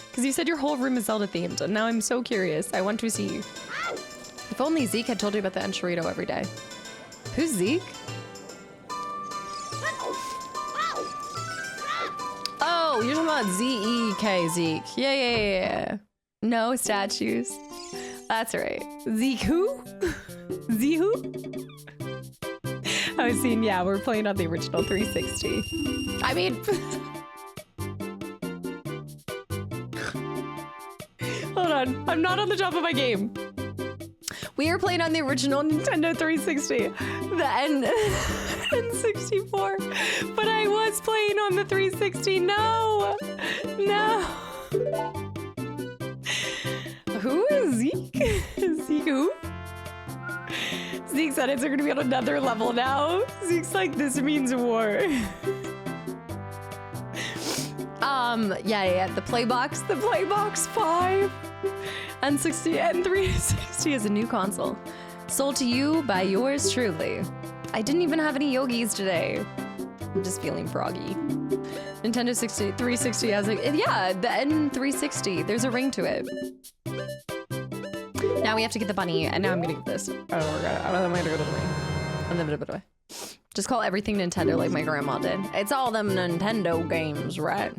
Because you said your whole room is Zelda themed, and now I'm so curious. I want to see. If only Zeke had told you about the enchilito every day. Who's Zeke? Oh, you're talking about Z-E-K Zeke. Yeah. No statues. That's right. Zeke who? Z who? I was seeing, yeah, we're playing on the original 360. I mean... Hold on, I'm not on the top of my game. We are playing on the original Nintendo 360, the N64, but I was playing on the 360. No. Who is Zeke? Zeke who? Zeke said it's going to be on another level now. Zeke's like, this means war. Yeah, the Playbox 5 and 60 and 360 is a new console. Sold to you by yours truly. I didn't even have any yogis today. I'm just feeling froggy. Nintendo 360 has a, yeah, the N360. There's a ring to it. Now we have to get the bunny, and now I'm gonna get this. Oh my god, I don't know I'm gonna go to the ring. Just call everything Nintendo like my grandma did. It's all them Nintendo games, right?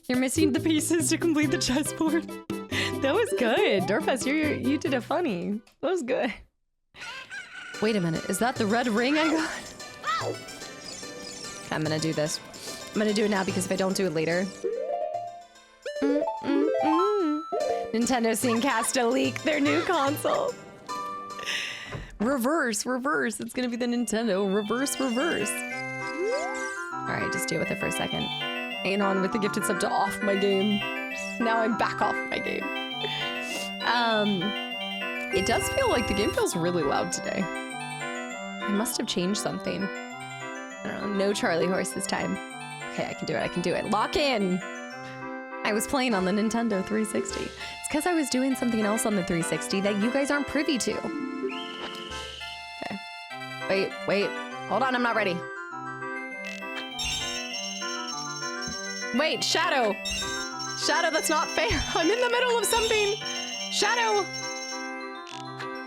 You're missing the pieces to complete the chessboard. That was good. Dorfest, you did a funny. That was good. Wait a minute. Is that the red ring I got? I'm gonna do this. I'm gonna do it now because if I don't do it later. Nintendo seeing Casta leak their new console. Reverse. It's gonna be the Nintendo reverse. All right, just deal with it for a second. Ain't on with the gifted sub to off my game. Now I'm back off my game. It does feel like the game feels really loud today. I must have changed something. I don't know, no Charlie horse this time. Okay, I can do it. Lock in! I was playing on the Nintendo 360. It's because I was doing something else on the 360 that you guys aren't privy to. Okay. Wait. Hold on, I'm not ready. Wait, Shadow! Shadow, that's not fair. I'm in the middle of something. Shadow!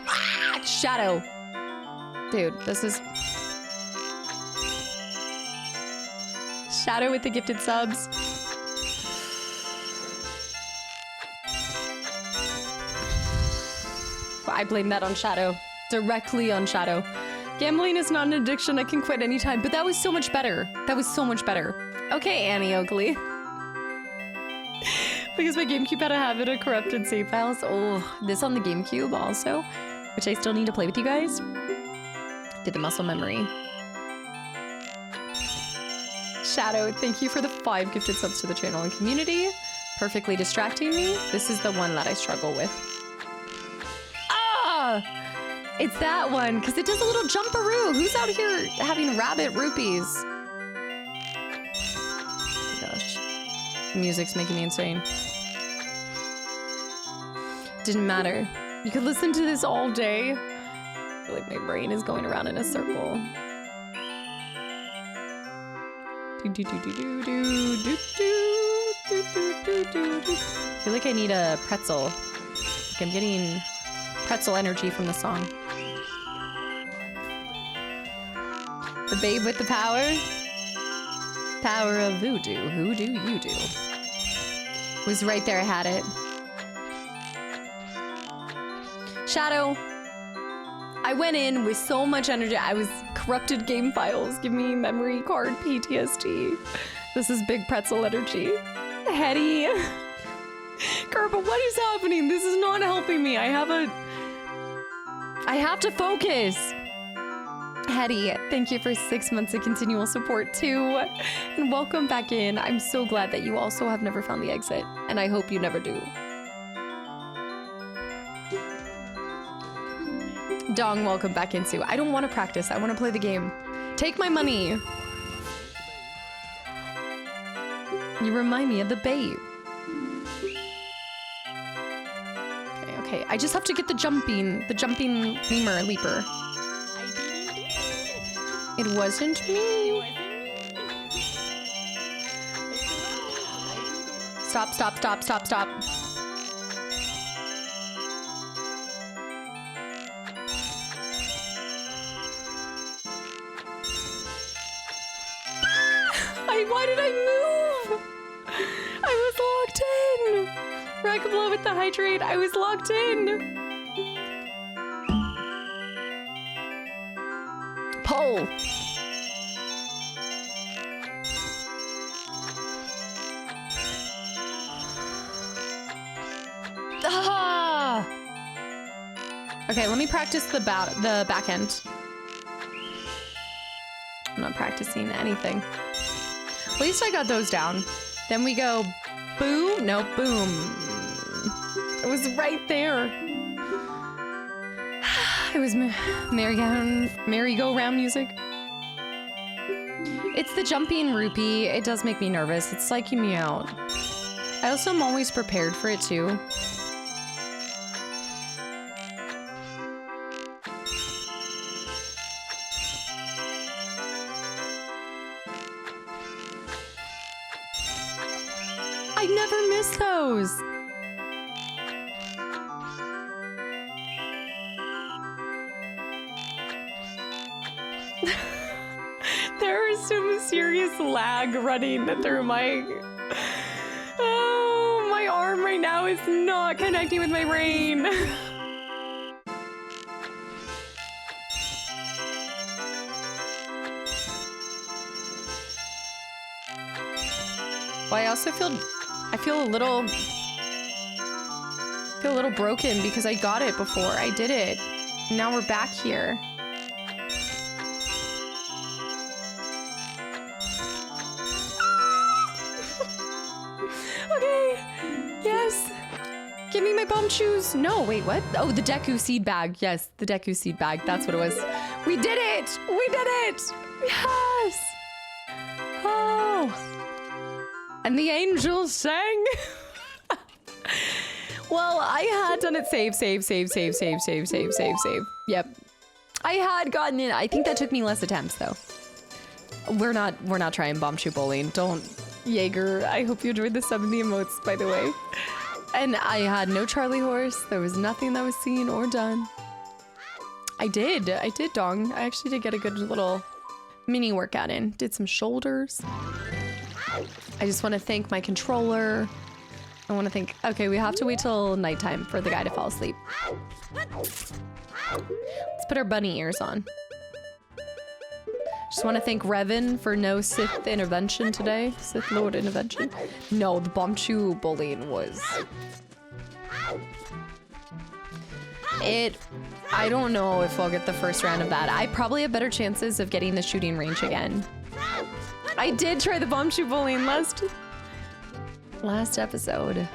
Ah, Shadow. Dude, this is... Shadow with the gifted subs. I blame that on Shadow. Directly on Shadow. Gambling is not an addiction. I can quit anytime. But that was so much better. Okay, Annie Oakley. Because my GameCube had a habit of corrupted save files. Oh, this on the GameCube also, which I still need to play with you guys. Did the muscle memory. Shadow, thank you for the 5 gifted subs to the channel and community. Perfectly distracting me. This is the one that I struggle with. Ah! It's that one, because it does a little jumperoo. Who's out here having rabbit rupees? Oh my gosh. The music's making me insane. Didn't matter. You could listen to this all day. I feel like my brain is going around in a circle. I feel like I need a pretzel. Like I'm getting pretzel energy from the song. The babe with the power. Power of voodoo. Who do you do? Was right there, I had it. Shadow. I went in with so much energy. I was corrupted game files. Give me memory card PTSD. This is big pretzel energy. Hetty. Kerba, what is happening? This is not helping me. I have to focus. Hetty, thank you for 6 months of continual support too. And welcome back in. I'm so glad that you also have never found the exit. And I hope you never do. Dong, welcome back in too. I don't want to practice. I want to play the game. Take my money. You remind me of the babe. Okay. I just have to get the jumping leaper. It wasn't me. Stop. Why did I move? I was locked in. Rockablow with the hydrate. I was locked in. Pole. Ah! Okay, let me practice the back end. I'm not practicing anything. At least I got those down. Then we go boom. No, boom. It was right there. It was merry-go-round music. It's the jumping rupee. It does make me nervous. It's psyching me out. I also am always prepared for it too. I never miss those. There is some serious lag running through my... Oh, my arm arm right now is not connecting with my brain. Well, I also feel a little broken because I got it before. I did it. Now we're back here. Okay. Yes. Give me my bomb shoes. No, wait, what? Oh, the Deku seed bag. Yes, the Deku seed bag. That's what it was. We did it. We did it. Yes. Oh. And the angels sang. Well, I had done it save. Yep. I had gotten it. I think that took me less attempts though. We're not trying bomb shoe bowling. Don't, Jaeger. I hope you enjoyed the sub and the emotes, by the way. And I had no Charlie horse. There was nothing that was seen or done. I did dong. I actually did get a good little mini workout in. Did some shoulders. I just want to thank my controller. I want to thank... Okay, we have to wait till nighttime for the guy to fall asleep. Let's put our bunny ears on. Just want to thank Revan for no Sith intervention today. Sith Lord intervention. No, the bomb shoe bullying was... I don't know if I'll get the first round of that. I probably have better chances of getting the shooting range again. I did try the bomb shoe bullying last episode.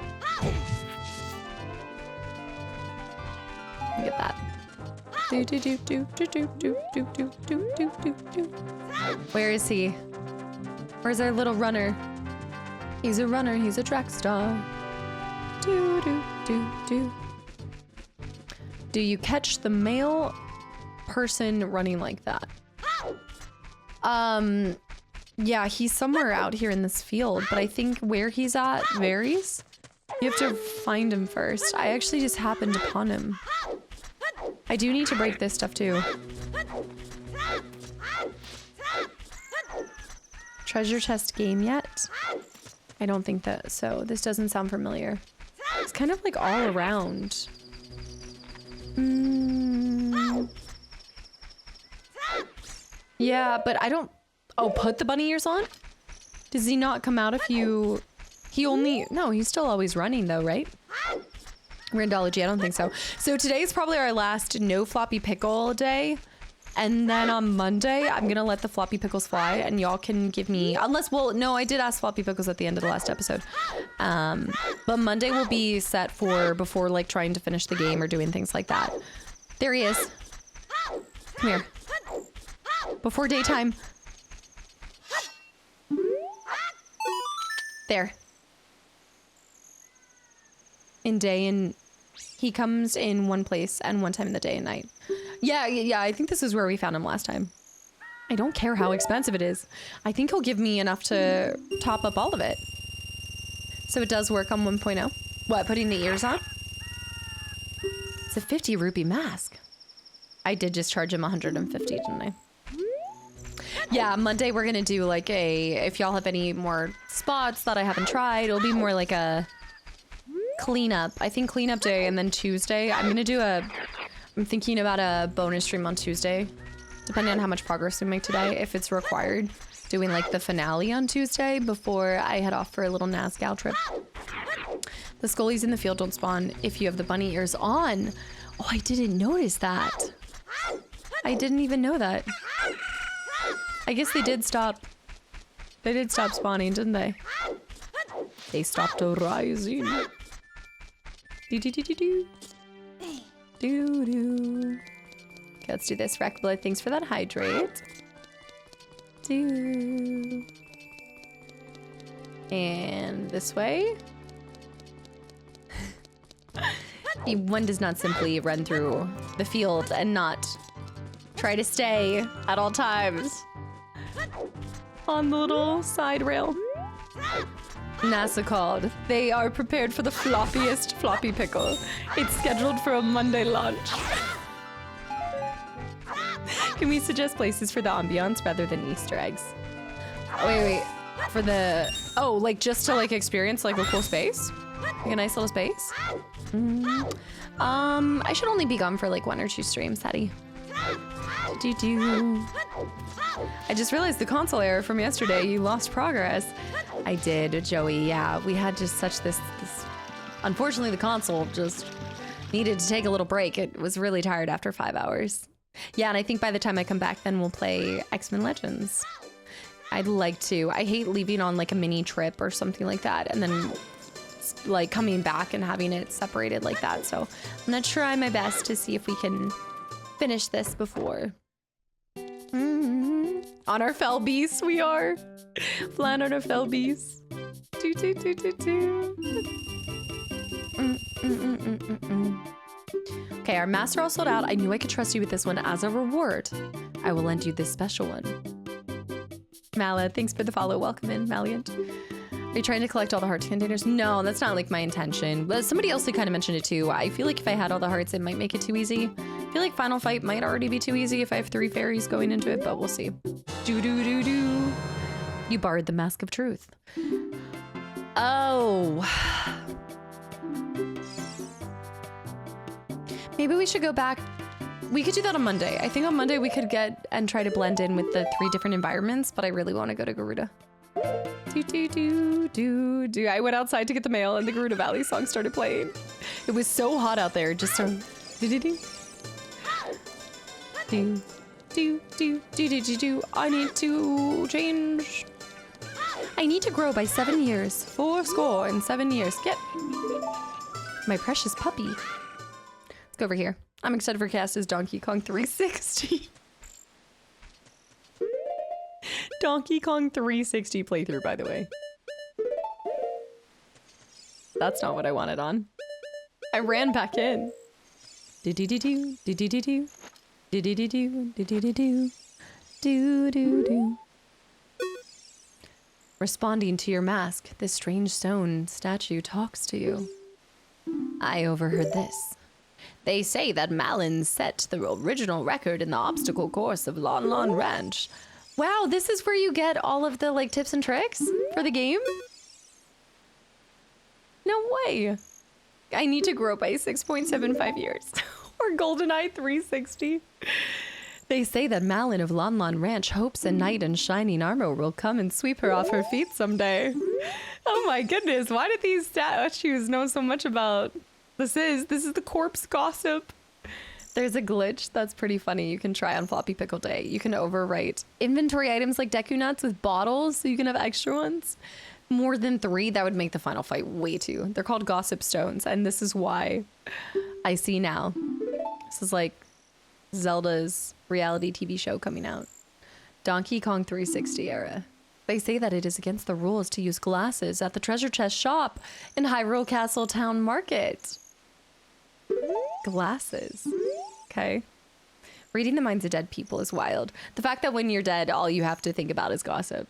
Get that. Where is he? Where's our little runner? He's a runner. He's a track star. Do you catch the male person running like that? Yeah, he's somewhere out here in this field, but I think where he's at varies. You have to find him first. I actually just happened upon him. I do need to break this stuff too. Treasure chest game yet? I don't think that so. This doesn't sound familiar. It's kind of like all around. Yeah, but I don't... Oh, put the bunny ears on? Does he not come out if you... He only... No, he's still always running though, right? Randology, I don't think so. So today's probably our last no floppy pickle day. And then on Monday, I'm gonna let the floppy pickles fly and y'all can give me... Unless, well, no, I did ask floppy pickles at the end of the last episode. But Monday will be set for before like trying to finish the game or doing things like that. There he is. Come here. Before daytime. There. In day and he comes in one place and one time in the day and night. Yeah, I think this is where we found him last time. I don't care how expensive it is. I think he'll give me enough to top up all of it. So it does work on 1.0. What, putting the ears on? It's a 50 rupee mask. I did just charge him 150, didn't I? Yeah, Monday we're gonna do like a, if y'all have any more spots that I haven't tried, it'll be more like a cleanup. I think cleanup day, and then Tuesday, I'm thinking about a bonus stream on Tuesday, depending on how much progress we make today, if it's required. Doing like the finale on Tuesday before I head off for a little NASCAL trip. The scullies in the field don't spawn if you have the bunny ears on. Oh, I didn't notice that. I didn't even know that. I guess they did stop. They did stop spawning, didn't they? They stopped rising. Do-do-do-do-do. Do-do. Okay, let's do this. Rack blood, thanks for that hydrate. Do. And this way. One does not simply run through the field and not try to stay at all times on the little side rail. NASA called. They are prepared for the floppiest floppy pickle. It's scheduled for a Monday launch. Can we suggest places for the ambiance rather than Easter eggs? Oh, wait. For the... Oh, like just to like experience like a cool space? Like a nice little space. I should only be gone for like 1 or 2 streams, Hattie. I just realized the console error from yesterday. You lost progress. I did, Joey. Yeah, we had just such this. Unfortunately, the console just needed to take a little break. It was really tired after 5 hours. Yeah, and I think by the time I come back, then we'll play X-Men Legends. I'd like to. I hate leaving on like a mini trip or something like that, and then like coming back and having it separated like that. So I'm gonna try my best to see if we can finish this before. On our fell beasts, we are. Flying on our fell beasts. Okay, our master all sold out. I knew I could trust you with this one. As a reward, I will lend you this special one. Mala, thanks for the follow. Welcome in, Maliant. Are you trying to collect all the heart containers? No, that's not like my intention. But somebody else kind of mentioned it too. I feel like if I had all the hearts, it might make it too easy. I feel like Final Fight might already be too easy if I have 3 fairies going into it, but we'll see. Do. You borrowed the Mask of Truth. Oh. Maybe we should go back. We could do that on Monday. I think on Monday we could get and try to blend in with the 3 different environments, but I really want to go to Garuda. Do. I went outside to get the mail and the Garuda Valley song started playing. It was so hot out there, just so. Do. I need to change. I need to grow by 7 years. 4 years. Get my precious puppy. Let's go over here. I'm excited for Cass's Donkey Kong 360. Donkey Kong 360 playthrough, by the way. That's not what I wanted on. I ran back in. Responding to your mask, this strange stone statue talks to you. I overheard this. They say that Malin set the original record in the obstacle course of Lon Lon Ranch. Wow, this is where you get all of the like tips and tricks for the game? No way. I need to grow by 6.75 years. Or GoldenEye 360. They say that Malin of Lon Lon Ranch hopes a knight in shining armor will come and sweep her off her feet someday. Oh my goodness, why did these statues know so much about... This is the corpse gossip. There's a glitch that's pretty funny you can try on Floppy Pickle Day. You can overwrite inventory items like Deku Nuts with bottles so you can have extra ones. More than 3, that would make the final fight way too. They're called gossip stones, and this is why I see now. This is like Zelda's reality TV show coming out. Donkey Kong 360 era. They say that it is against the rules to use glasses at the treasure chest shop in Hyrule Castle Town Market. Glasses. Okay. Reading the minds of dead people is wild. The fact that when you're dead, all you have to think about is gossip.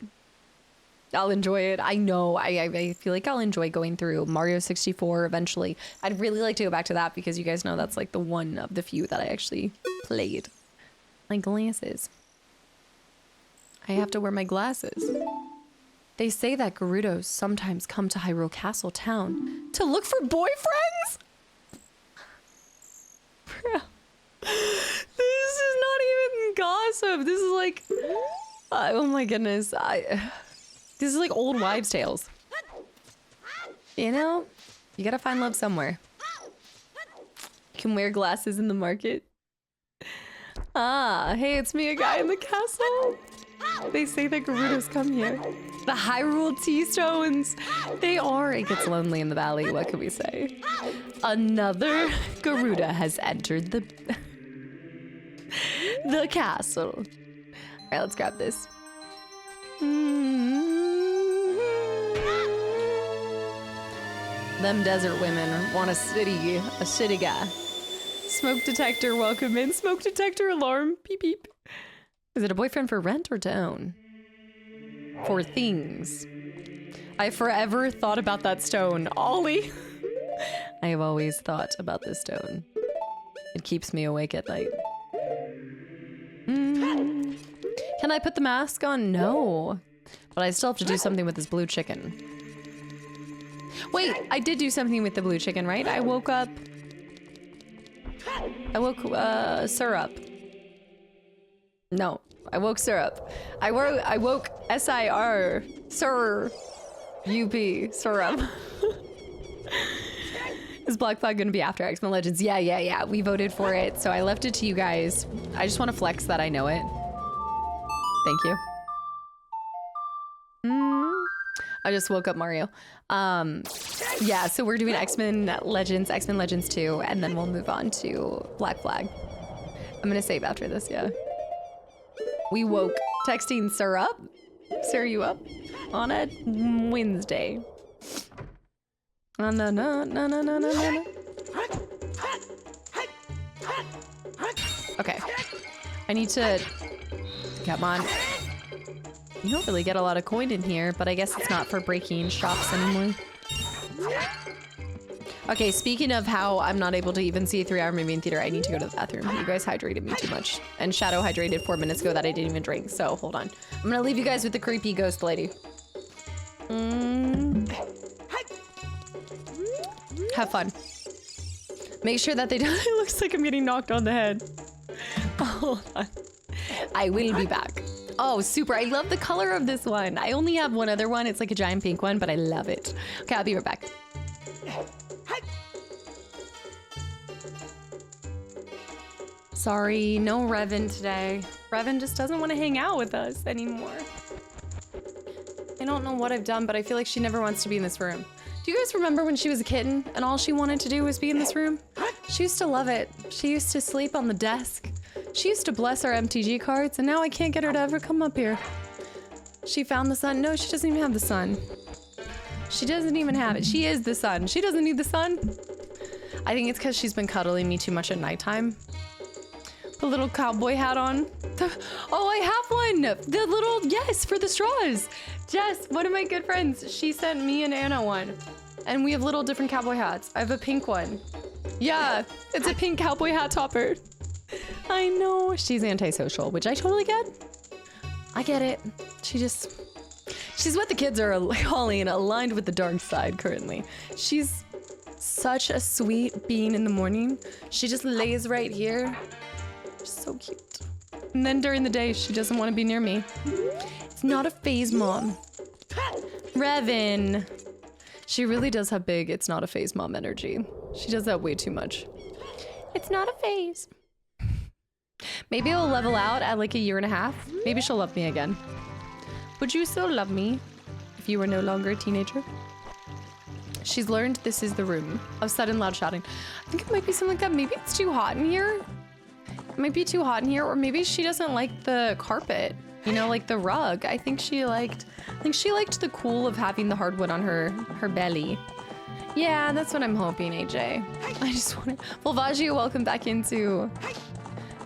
I'll enjoy it. I know. I feel like I'll enjoy going through Mario 64 eventually. I'd really like to go back to that because you guys know that's like the one of the few that I actually played. My glasses. I have to wear my glasses. They say that Gerudos sometimes come to Hyrule Castle Town to look for boyfriends? This is not even gossip. This is like... oh my goodness. This is like old wives' tales. You know? You gotta find love somewhere. You can wear glasses in the market. Ah, hey, it's me, a guy in the castle. They say that Gerudos come here. The Hyrule T-Stones. They are. It gets lonely in the valley. What can we say? Another Garuda has entered the castle. All right, let's grab this. Them desert women want a city guy. Smoke detector, welcome in. Smoke detector alarm. Beep beep. Is it a boyfriend for rent or to own? For things. I forever thought about that stone. Ollie. I have always thought about this stone. It keeps me awake at night. Can I put the mask on? No. But I still have to do something with this blue chicken. Wait, I did do something with the blue chicken, right? I woke Syrup. No, I woke Syrup. I woke S-I-R, Sir, U-P, Syrup. Is Black Flag gonna be after X-Men Legends? Yeah. We voted for it, so I left it to you guys. I just want to flex that I know it. Thank you. I just woke up Mario. Yeah, so we're doing X-Men Legends 2, and then we'll move on to Black Flag. I'm gonna save after this, yeah. We woke texting Sir up. Sir, you up? On a Wednesday. No. Okay. I need to... Come on. You don't really get a lot of coin in here, but I guess it's not for breaking shops anymore. Okay, speaking of how I'm not able to even see a 3-hour movie in theater, I need to go to the bathroom. You guys hydrated me too much. And Shadow hydrated 4 minutes ago that I didn't even drink, so hold on. I'm gonna leave you guys with the creepy ghost lady. Have fun. Make sure that they don't... It looks like I'm getting knocked on the head. Hold on. I will be back. Oh, super. I love the color of this one. I only have one other one. It's like a giant pink one, but I love it. Okay, I'll be right back. Sorry, no Revan today. Revan just doesn't want to hang out with us anymore. I don't know what I've done, but I feel like she never wants to be in this room. Do you guys remember when she was a kitten and all she wanted to do was be in this room? She used to love it. She used to sleep on the desk. She used to bless our MTG cards, and now I can't get her to ever come up here. She found the sun. No, she doesn't even have the sun. She doesn't even have it. She is the sun. She doesn't need the sun. I think it's because she's been cuddling me too much at nighttime. The little cowboy hat on. Oh, I have one. The little, yes, for the straws. Jess, one of my good friends, she sent me and Anna one. And we have little different cowboy hats. I have a pink one. Yeah, it's a pink cowboy hat topper. I know. She's antisocial, which I totally get. I get it. She's what the kids are calling aligned with the dark side currently. She's such a sweet being in the morning. She just lays right here. She's so cute. And then during the day, she doesn't want to be near me. It's not a phase, Mom. Revan. She really does have big, it's not a phase mom energy. She does that way too much. It's not a phase. Maybe I'll level out at like a 1.5 years. Maybe she'll love me again. Would you still love me if you were no longer a teenager? She's learned this is the room of sudden loud shouting. I think it might be something like that. Maybe it's too hot in here. It might be too hot in here, or maybe she doesn't like the carpet. You know, like the rug. I think she liked the cool of having the hardwood on her belly. Yeah, that's what I'm hoping, AJ. I just want to... Volvaggio, welcome back into...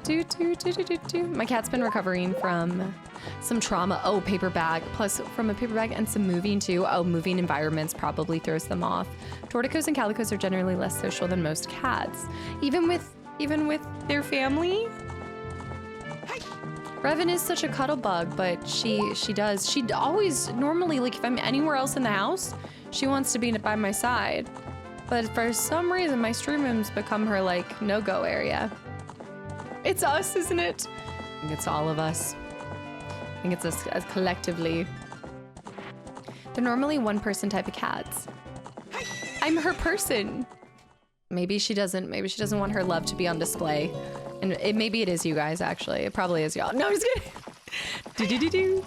My cat's been recovering from some trauma. Oh, paper bag. Plus, from a paper bag and some moving too. Oh, moving environments probably throws them off. Torticos and calicos are generally less social than most cats. Even with their family. Revan is such a cuddle bug, but she always, normally, like if I'm anywhere else in the house, she wants to be by my side. But for some reason, my stream room's become her like no-go area. It's us, isn't it? I think it's all of us. I think it's us as collectively. They're normally one-person type of cats. I'm her person. Maybe she doesn't want her love to be on display. And maybe it is you guys, actually. It probably is y'all. No, I'm just kidding.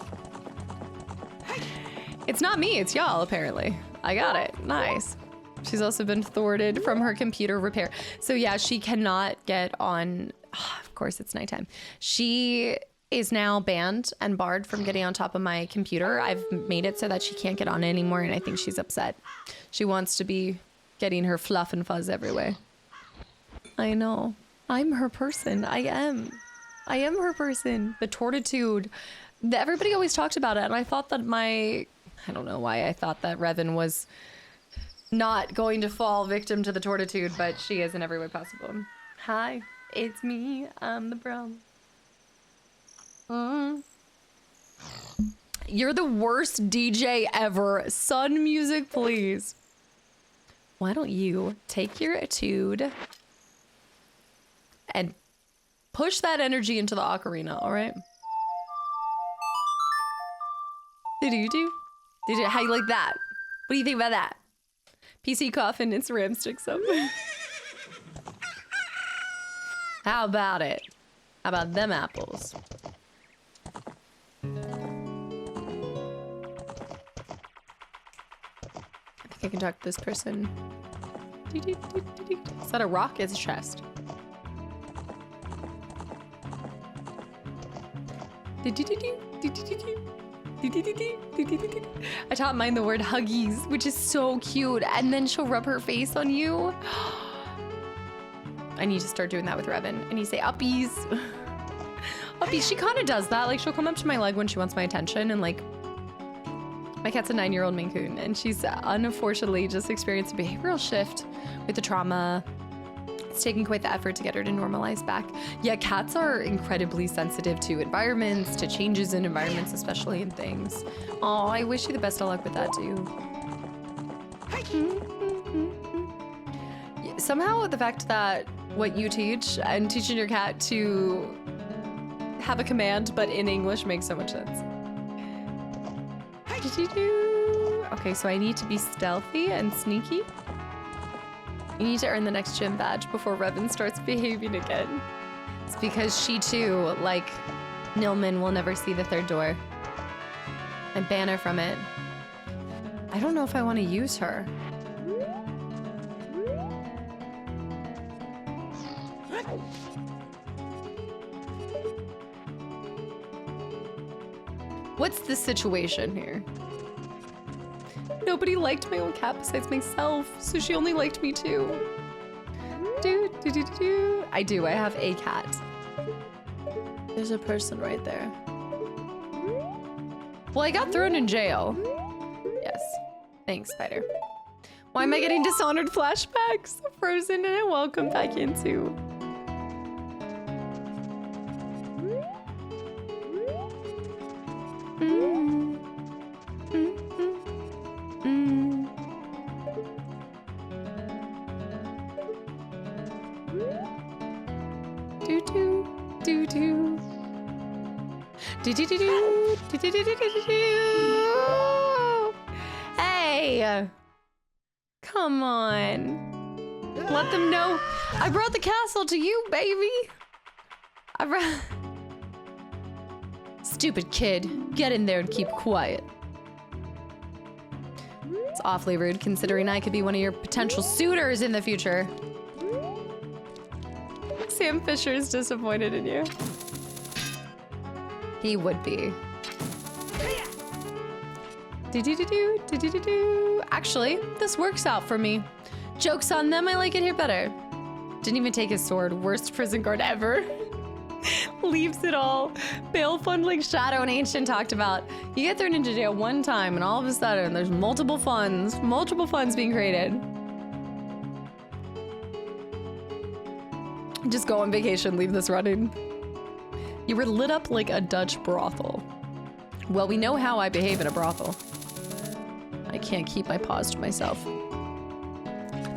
It's not me, it's y'all, apparently. I got it. Nice. She's also been thwarted from her computer repair. So yeah, she cannot get on... of course, it's nighttime. She is now banned and barred from getting on top of my computer. I've made it so that she can't get on it anymore, and I think she's upset. She wants to be getting her fluff and fuzz everywhere. I know. I'm her person. I am her person. The tortitude. Everybody always talked about it, and I thought that I don't know why I thought that Revan was not going to fall victim to the tortitude, but she is in every way possible. Hi, it's me. I'm the problem. You're the worst DJ ever. Sun music, please. Why don't you take your etude and push that energy into the ocarina, all right? How you like that? What do you think about that? PC coffin, Instagram sticks up. How about it? How about them apples? I think I can talk to this person. Is that a rock? It's a chest. I taught mine the word huggies, which is so cute. And then she'll rub her face on you. I need to start doing that with Revan. And you say uppies. Uppies, she kind of does that. Like, she'll come up to my leg when she wants my attention. And like, my cat's a 9-year-old Maine Coon. And she's unfortunately just experienced a behavioral shift with the trauma. It's taking quite the effort to get her to normalize back. Yeah, cats are incredibly sensitive to environments, to changes in environments, especially in things. Oh, I wish you the best of luck with that too. Somehow the fact that what you teach and teaching your cat to have a command but in English makes so much sense. Okay, so I need to be stealthy and sneaky. You need to earn the next gym badge before Revan starts behaving again. It's because she too, like Nilman, will never see the third door. I ban her from it. I don't know if I want to use her. What's the situation here? Nobody liked my own cat besides myself, so she only liked me too. I do, I have a cat. There's a person right there. Well, I got thrown in jail. Yes, thanks, Spider. Why am I getting Dishonored flashbacks? Frozen and welcome back into. Hey! Come on. Let them know. I brought the castle to you, baby. Stupid kid. Get in there and keep quiet. It's awfully rude considering I could be one of your potential suitors in the future. Sam Fisher is disappointed in you. He would be. Actually, this works out for me. Joke's on them, I like it here better. Didn't even take his sword. Worst prison guard ever. Leaves it all. Bail fund like Shadow and Ancient talked about. You get thrown into jail one time and all of a sudden there's multiple funds being created. Just go on vacation, leave this running. You were lit up like a Dutch brothel. Well, we know how I behave in a brothel. I can't keep my paws to myself.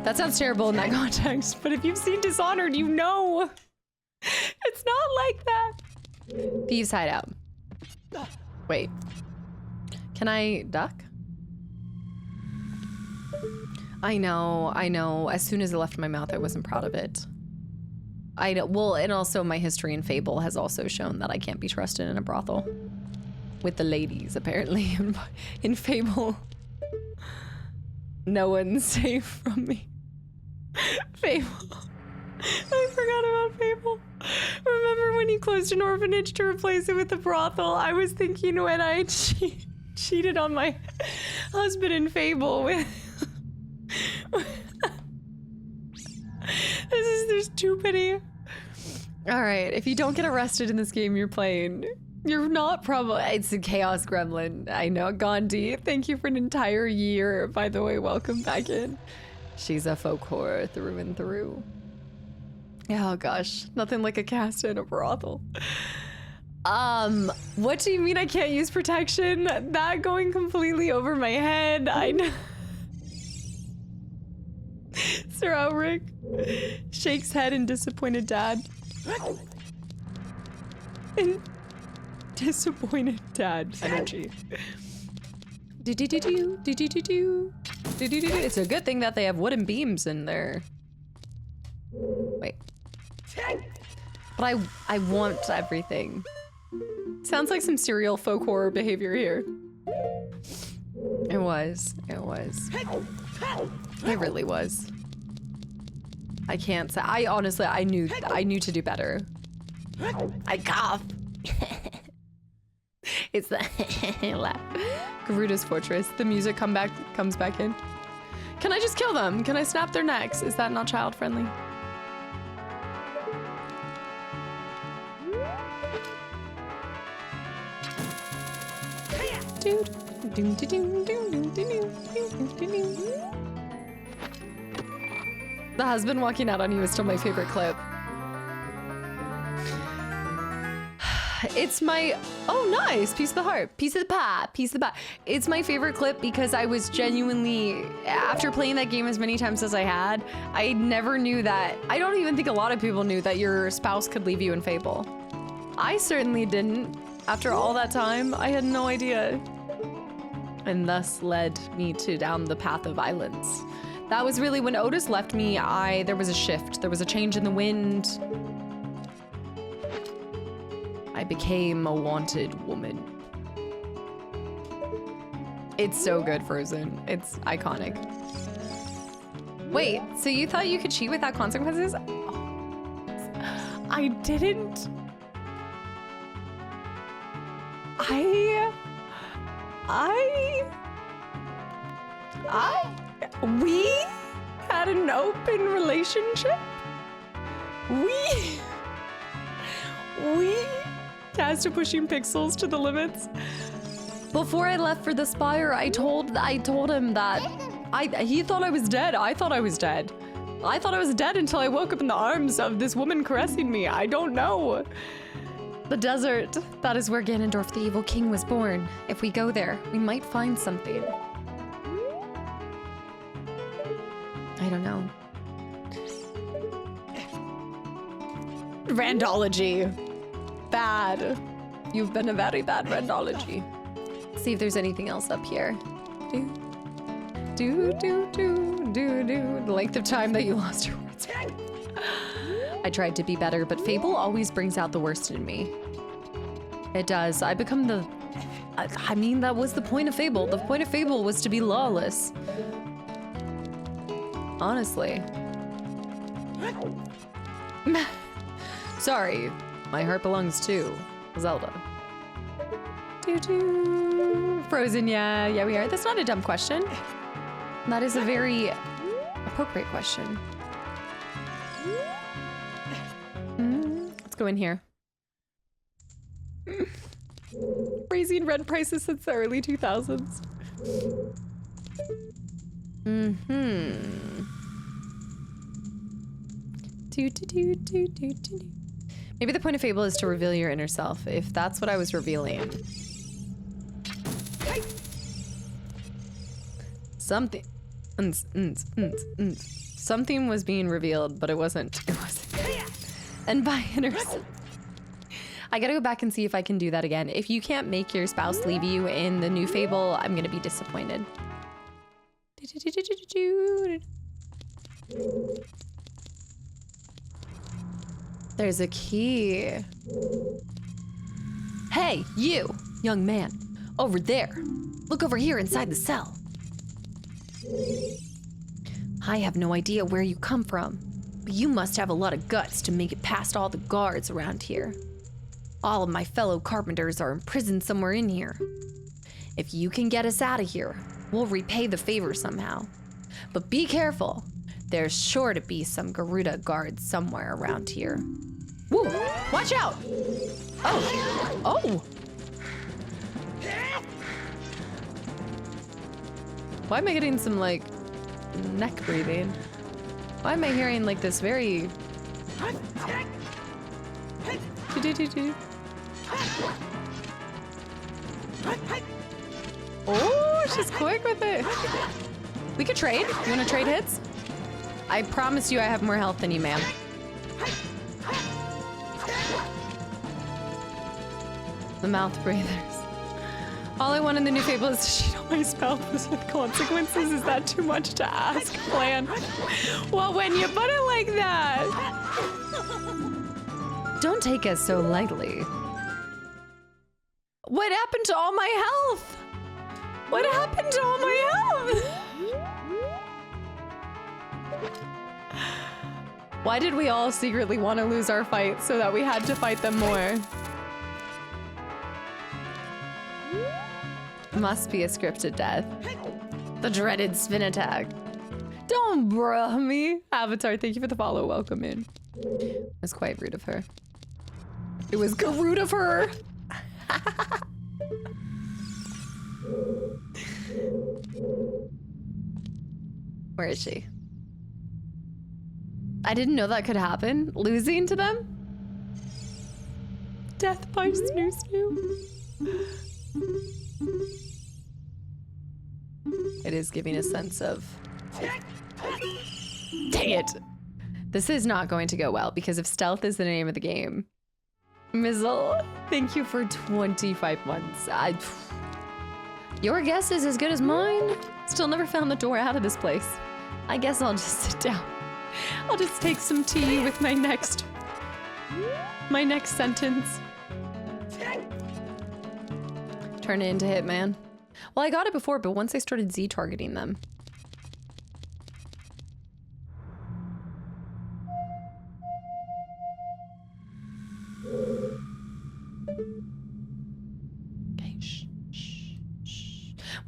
That sounds terrible in that context, but if you've seen Dishonored, you know. It's not like that. Thieves hideout. Wait. Can I duck? I know. As soon as it left my mouth, I wasn't proud of it. I know. Well, and also my history in Fable has also shown that I can't be trusted in a brothel. With the ladies, apparently, in Fable. No one's safe from me. Fable. I forgot about Fable. Remember when you closed an orphanage to replace it with a brothel? I was thinking when I cheated on my husband in Fable with... There's too many. All right, if you don't get arrested in this game you're playing, you're not probably... It's a Chaos Gremlin. I know, Gandhi. Thank you for an entire year. By the way, welcome back in. She's a folk horror through and through. Oh gosh, nothing like a cast in a brothel. What do you mean I can't use protection? That going completely over my head. I know. Sir Elric shakes head in disappointed dad. In disappointed dad energy. It's a good thing that they have wooden beams in there. Wait. But I want everything. Sounds like some serial folk horror behavior here. It was. It was. It really was. I can't say. I honestly, I knew to do better. I cough. It's the laugh. Garuda's fortress. The music comes back in. Can I just kill them? Can I snap their necks? Is that not child friendly? The husband walking out on you is still my favorite clip. It's my, oh nice, piece of the heart, piece of the pie, piece of the pie. It's my favorite clip because I was genuinely, after playing that game as many times as I had, I never knew that, I don't even think a lot of people knew that your spouse could leave you in Fable. I certainly didn't. After all that time, I had no idea. And thus led me down the path of violence. That was really when Otis left me, there was a shift. There was a change in the wind. I became a wanted woman. It's so good, Frozen. It's iconic. Wait, so you thought you could cheat without consequences? Oh, I didn't. We had an open relationship. We cast pushing pixels to the limits. Before I left for the Spire, I told him that he thought I was dead. I thought I was dead. I thought I was dead until I woke up in the arms of this woman caressing me. I don't know. The desert. That is where Ganondorf the Evil King was born. If we go there, we might find something. I don't know. Randology. Bad. You've been a very bad Randology. See if there's anything else up here. Do. The length of time that you lost your words. I tried to be better, but Fable always brings out the worst in me. It does. I become the... I mean, that was the point of Fable. The point of Fable was to be lawless. Honestly. Sorry. My heart belongs to Zelda. Frozen, yeah, we are. That's not a dumb question. That is a very appropriate question. Let's go in here. Raising rent prices since the early 2000s. Maybe the point of Fable is to reveal your inner self. If that's what I was revealing. Something. Something was being revealed, but it wasn't. And by inner self. I gotta go back and see if I can do that again. If you can't make your spouse leave you in the new Fable, I'm gonna be disappointed. There's a key. Hey, you, young man, over there. Look over here inside the cell. I have no idea where you come from, but you must have a lot of guts to make it past all the guards around here. All of my fellow carpenters are imprisoned somewhere in here. If you can get us out of here, we'll repay the favor somehow. But be careful. There's sure to be some Garuda guards somewhere around here. Woo! Watch out! Oh! Oh! Why am I getting some, like, neck breathing? Why am I hearing, like, this very... Oh, she's quick with it. We could trade. You want to trade hits? I promise you I have more health than you, ma'am. The mouth breathers. All I want in the new Fable is to cheat all my spells with consequences. Is that too much to ask, Plan? Well, when you put it like that. Don't take us so lightly. What happened to all my health? What happened to all my health? Why did we all secretly want to lose our fight so that we had to fight them more? Must be a scripted death. The dreaded spin attack. Don't bruh me. Avatar, thank you for the follow. Welcome in. It was quite rude of her. It was rude of her. Where is she? I didn't know that could happen. Losing to them? Death by snoo snoo. It is giving a sense of... Dang it! This is not going to go well because if stealth is the name of the game. Mizzle, thank you for 25 months. Your guess is as good as mine. Still never found the door out of this place. I guess I'll just sit down. I'll just take some tea with my next sentence. Turn it into Hitman. Well, I got it before, but once I started Z targeting them. Okay, shh.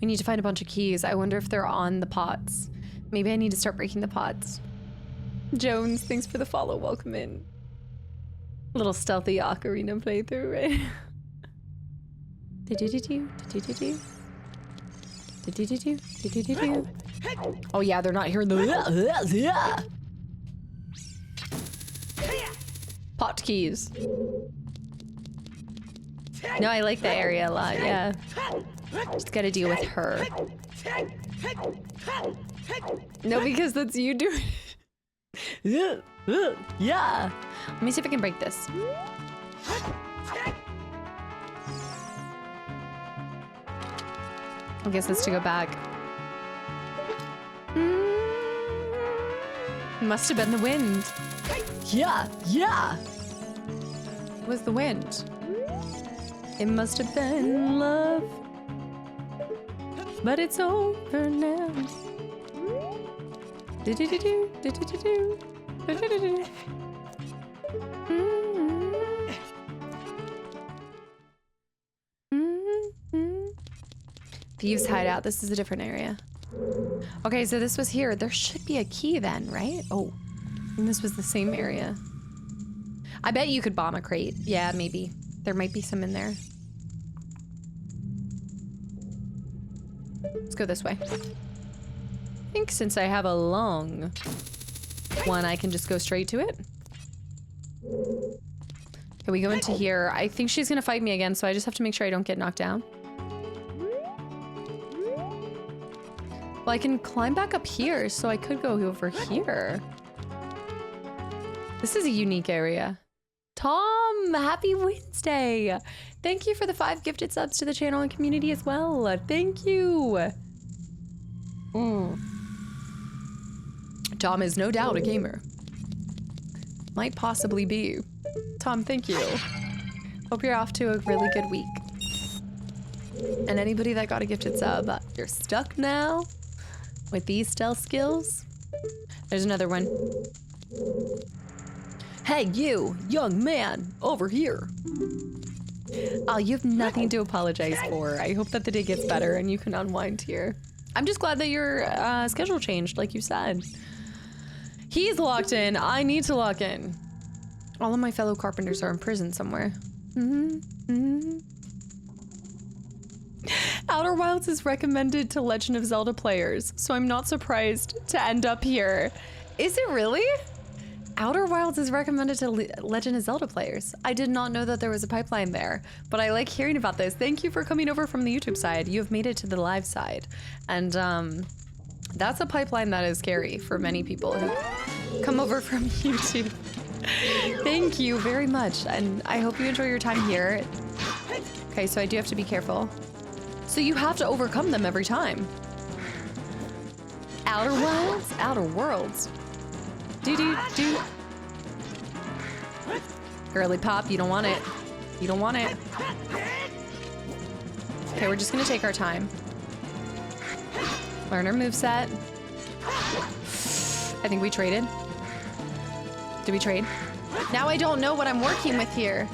We need to find a bunch of keys. I wonder if they're on the pots. Maybe I need to start breaking the pots. Jones, thanks for the follow. Welcome in. Little stealthy Ocarina playthrough, right? Oh yeah, they're not here in the... Pot keys. No, I like that area a lot, yeah. Just gotta deal with her. No, because that's you doing it. Yeah. Let me see if I can break this. I guess that's to go back. Must have been the wind. Yeah. It was the wind. It must have been love. But it's over now. Thieves hideout. This is a different area. Okay, so this was here. There should be a key then, right? Oh, and this was the same area. I bet you could bomb a crate. Yeah, maybe. There might be some in there. Let's go this way. I think since I have a long one, I can just go straight to it. Okay, we go into here. I think she's gonna fight me again, so I just have to make sure I don't get knocked down. Well, I can climb back up here, so I could go over here. This is a unique area. Tom, happy Wednesday. Thank you for the 5 gifted subs to the channel and community as well. Thank you. Tom is no doubt a gamer. Might possibly be. Tom, thank you. Hope you're off to a really good week. And anybody that got a gifted sub, you're stuck now with these stealth skills. There's another one. Hey, you, young man, over here. Oh, you have nothing to apologize for. I hope that the day gets better and you can unwind here. I'm just glad that your schedule changed, like you said. He's locked in. I need to lock in. All of my fellow carpenters are in prison somewhere. Outer Wilds is recommended to Legend of Zelda players, so I'm not surprised to end up here. Is it really? Outer Wilds is recommended to Legend of Zelda players. I did not know that there was a pipeline there, but I like hearing about this. Thank you for coming over from the YouTube side. You have made it to the live side. And That's a pipeline that is scary for many people who come over from YouTube. Thank you very much, and I hope you enjoy your time here. Okay, so I do have to be careful. So you have to overcome them every time. Outer Worlds? Outer Worlds. Do. Girly pop, you don't want it. You don't want it. Okay, we're just gonna take our time. Learn our moveset. I think we traded. Did we trade? Now I don't know what I'm working with here.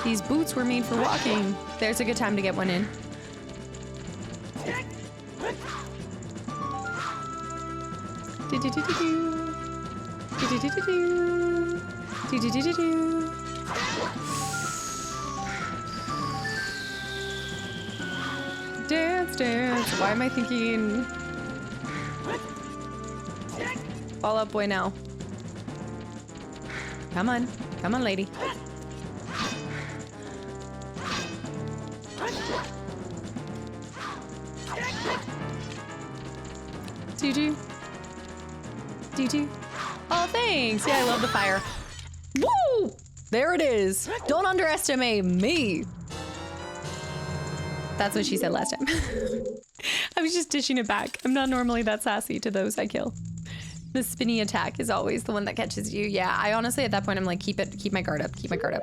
These boots were made for walking. There's a good time to get one in. Dance, dance. Why am I thinking? Fall Out Boy now. Come on. Come on, lady. Do. Oh, thanks. Yeah, I love the fire. Woo! There it is. Don't underestimate me. That's what she said last time. I was just dishing it back. I'm not normally that sassy to those I kill. The spinny attack is always the one that catches you. Yeah, I honestly at that point I'm like, keep my guard up, keep my guard up.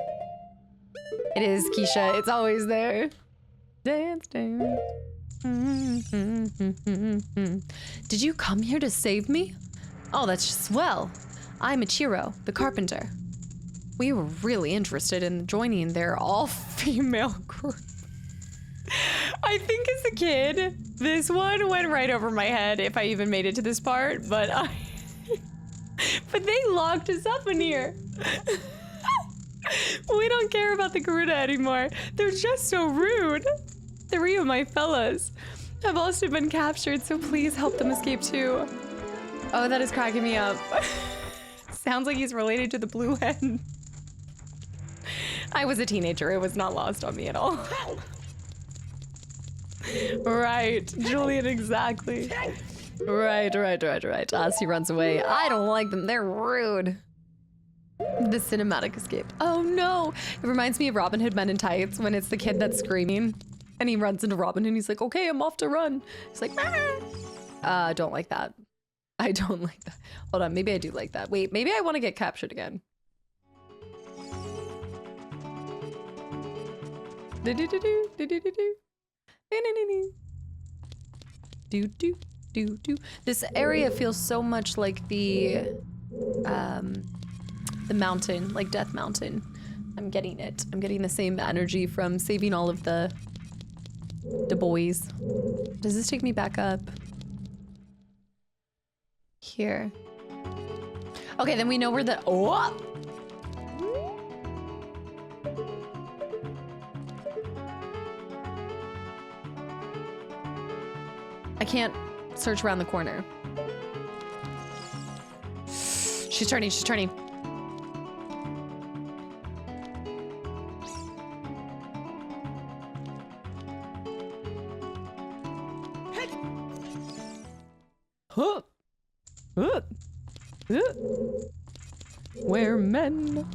It is, Keisha. It's always there. Dance, dance. Did you come here to save me? Oh, that's swell. I'm Ichiro, the carpenter. We were really interested in joining their all-female group. I think as a kid, this one went right over my head if I even made it to this part, but but they locked us up in here. We don't care about the Garuda anymore. They're just so rude. 3 of my fellas have also been captured, so please help them escape too. Oh, that is cracking me up. Sounds like he's related to the blue hen. I was a teenager. It was not lost on me at all. Right, Julian, exactly. Right. As he runs away. I don't like them. They're rude. The cinematic escape. Oh no! It reminds me of Robin Hood Men in Tights when it's the kid that's screaming and he runs into Robin Hood and he's like, okay, I'm off to run. He's like, ah. Don't like that. I don't like that. Hold on, maybe I do like that. Wait, maybe I want to get captured again. This area feels so much like the mountain, like Death Mountain. I'm getting it. I'm getting the same energy from saving all of the boys. Does this take me back up? Here. Okay, then we know where the I can't search around the corner. She's turning, she's turning.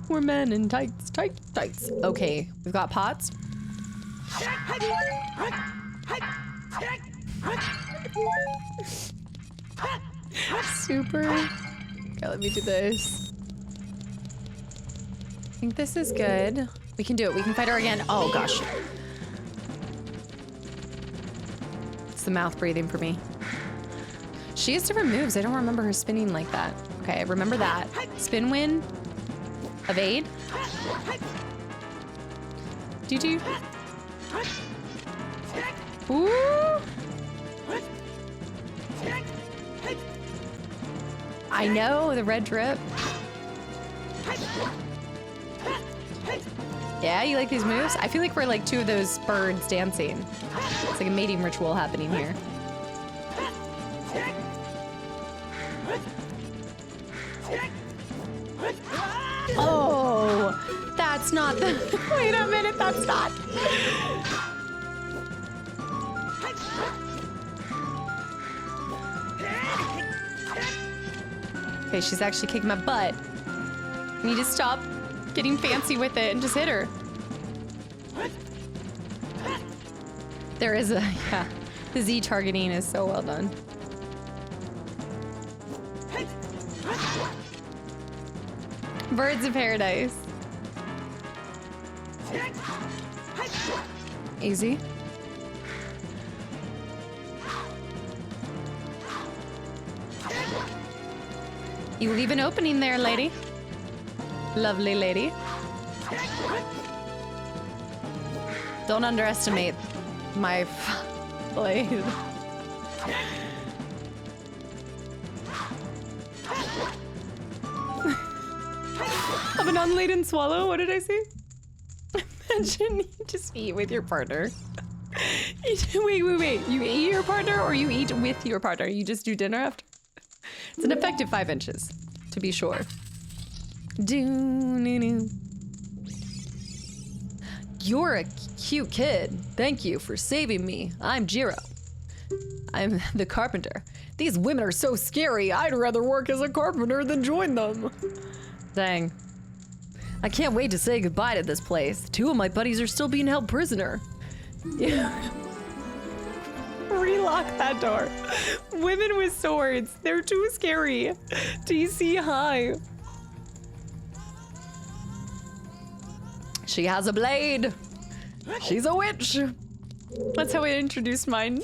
We're men in tights, tights. Okay, we've got pots. Super. Okay, let me do this. I think this is good. We can do it. We can fight her again. Oh gosh. It's the mouth breathing for me. She has different moves. I don't remember her spinning like that. Okay, remember that. Spin win. Evade. Do. Ooh. I know, the red drip. Yeah, you like these moves? I feel like we're like 2 of those birds dancing. It's like a mating ritual happening here. Oh, that's not the... Wait a minute, that's not... Okay, she's actually kicking my butt. I need to stop getting fancy with it and just hit her. There is a, yeah. The Z targeting is so well done. Birds of paradise. Easy. You leave an opening there, lady. Lovely lady. Don't underestimate my blade. Of an unladen swallow? What did I say? Imagine you just eat with your partner. Wait. You eat your partner or you eat with your partner? You just do dinner after? It's an effective 5 inches, to be sure. You're a cute kid. Thank you for saving me. I'm Jiro. I'm the carpenter. These women are so scary. I'd rather work as a carpenter than join them. Dang. I can't wait to say goodbye to this place. 2 of my buddies are still being held prisoner. Yeah. Relock that door. Women with swords. They're too scary. DC high. She has a blade. She's a witch. That's how I introduced mine.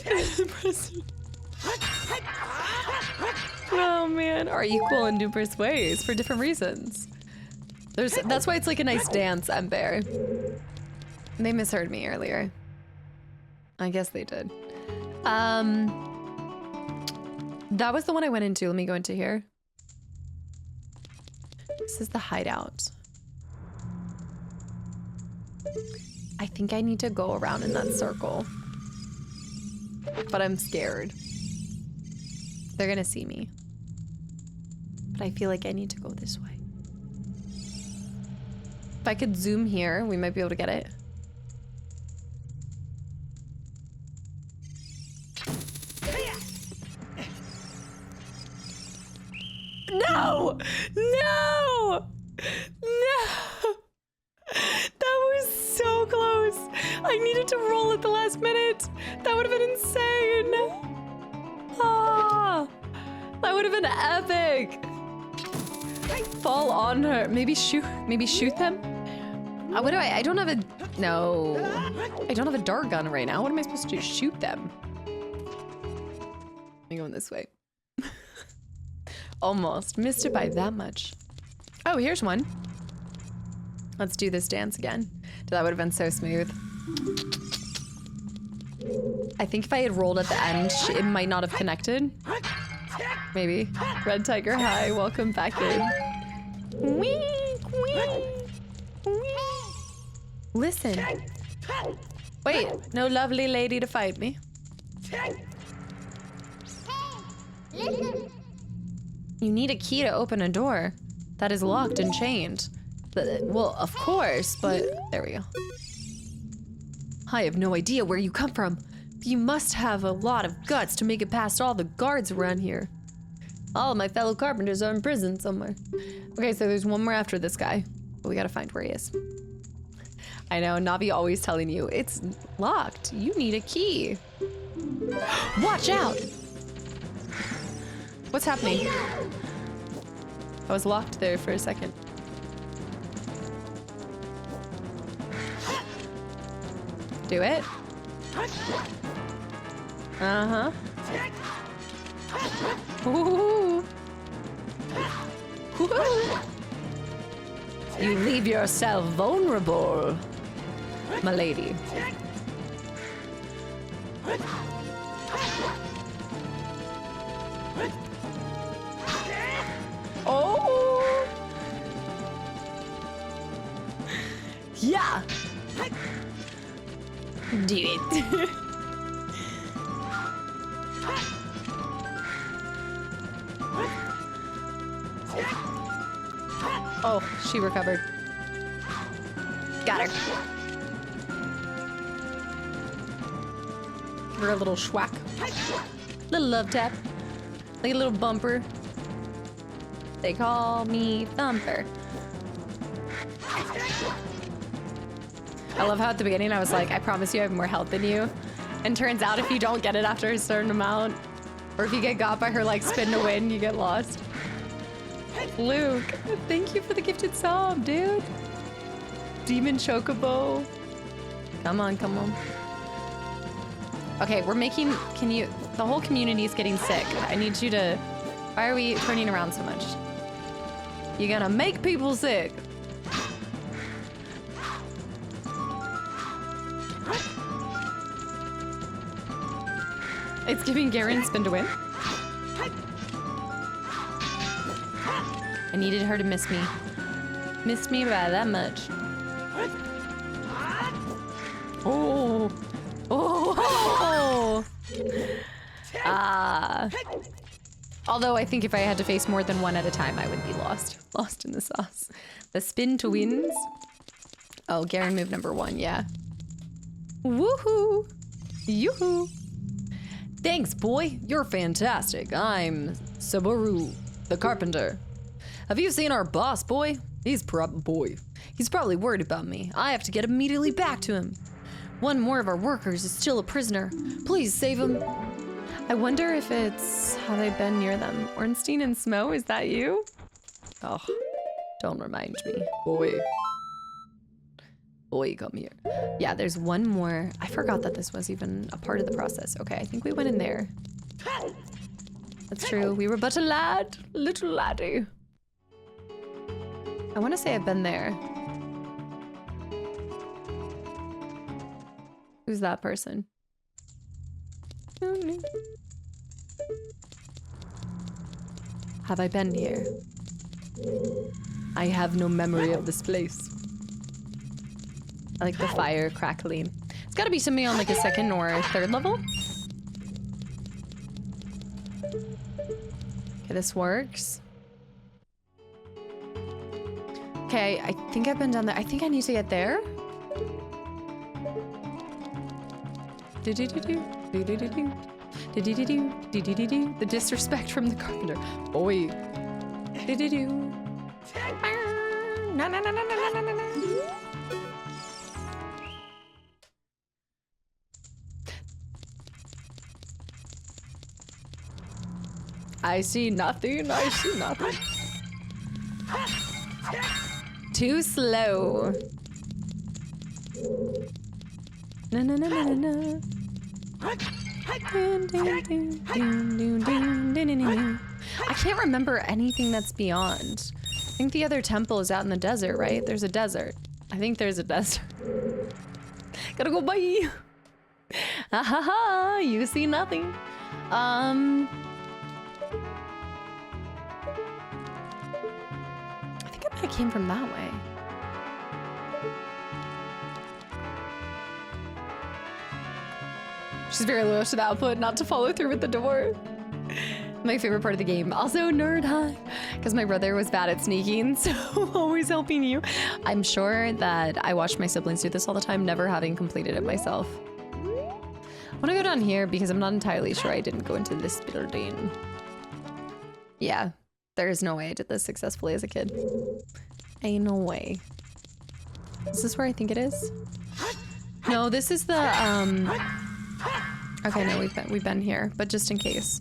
Oh man, are equal in numerous ways for different reasons. That's why it's like a nice dance, Ember. They misheard me earlier. I guess they did. That was the one I went into. Let me go into here. This is the hideout. I think I need to go around in that circle. But I'm scared. They're gonna see me. But I feel like I need to go this way. If I could zoom here, we might be able to get it. No! No! No! That was so close. I needed to roll at the last minute. That would have been insane. Ah, that would have been epic. Fall on her. Maybe shoot them. What do I don't have a, no. I don't have a dart gun right now. What am I supposed to do? Shoot them. I'm going this way. Almost. Missed it by that much. Oh, here's one. Let's do this dance again. That would have been so smooth. I think if I had rolled at the end, it might not have connected. Maybe. Red Tiger, hi. Welcome back in. Wink, wink, wink. Listen. Wait, no lovely lady to fight me. Listen. You need a key to open a door that is locked and chained. Well, of course, but there we go. I have no idea where you come from. You must have a lot of guts to make it past all the guards around here. All of my fellow carpenters are in prison somewhere. Okay, so there's one more after this guy, but we gotta find where he is. I know, Navi always telling you, it's locked. You need a key. Watch out! What's happening? I was locked there for a second. Do it. Uh-huh. Ooh. Ooh. You leave yourself vulnerable, my lady. Oh! Yeah! Do it. Oh, she recovered. Got her. Give her a little schwack. Little love tap. Like a little bumper. They call me Thumper. I love how at the beginning I was like, I promise you I have more health than you. And turns out if you don't get it after a certain amount, or if you get got by her like spin to win, you get lost. Luke, thank you for the gifted sub, dude. Demon Chocobo. Come on, come on. Okay, we're making, the whole community is getting sick. I need you to, why are we turning around so much? You're gonna make people sick. It's giving Garen spin to win. I needed her to miss me. Missed me by that much. Oh. Oh. Although I think if I had to face more than one at a time, I would be lost. Lost in the sauce. The spin to wins. Oh, Garen move number 1, yeah. Woohoo! Yoo-hoo! Thanks, boy. You're fantastic. I'm Sabaru, the carpenter. Have you seen our boss, boy? He's probably worried about me. I have to get immediately back to him. One more of our workers is still a prisoner. Please save him. I wonder if it's how they've been near them. Ornstein and Smo, is that you? Oh, don't remind me. Boy, come here. Yeah, there's one more. I forgot that this was even a part of the process. Okay, I think we went in there. That's true. We were but a lad, little laddie. I want to say I've been there. Who's that person? Have I been here? I have no memory of this place. I like the fire crackling. It's gotta be something on like a 2nd or 3rd level. Okay, this works. Okay, I think I've been down there. I think I need to get there. The disrespect from the carpenter. Boy. I see nothing. I see nothing. Too slow. Na na na na na. I can't remember anything that's beyond. I think the other temple is out in the desert, right? There's a desert. I think there's a desert. Gotta go, bye. Ha ha ha, you see nothing. I think I might have came from that way. She's very loyal to the output, not to follow through with the door. My favorite part of the game. Also, nerd high. Because my brother was bad at sneaking, so always helping you. I'm sure that I watched my siblings do this all the time, never having completed it myself. I want to go down here because I'm not entirely sure I didn't go into this building. Yeah, there is no way I did this successfully as a kid. Ain't no way. Is this where I think it is? No, this is the, okay, no, we've been here, but just in case.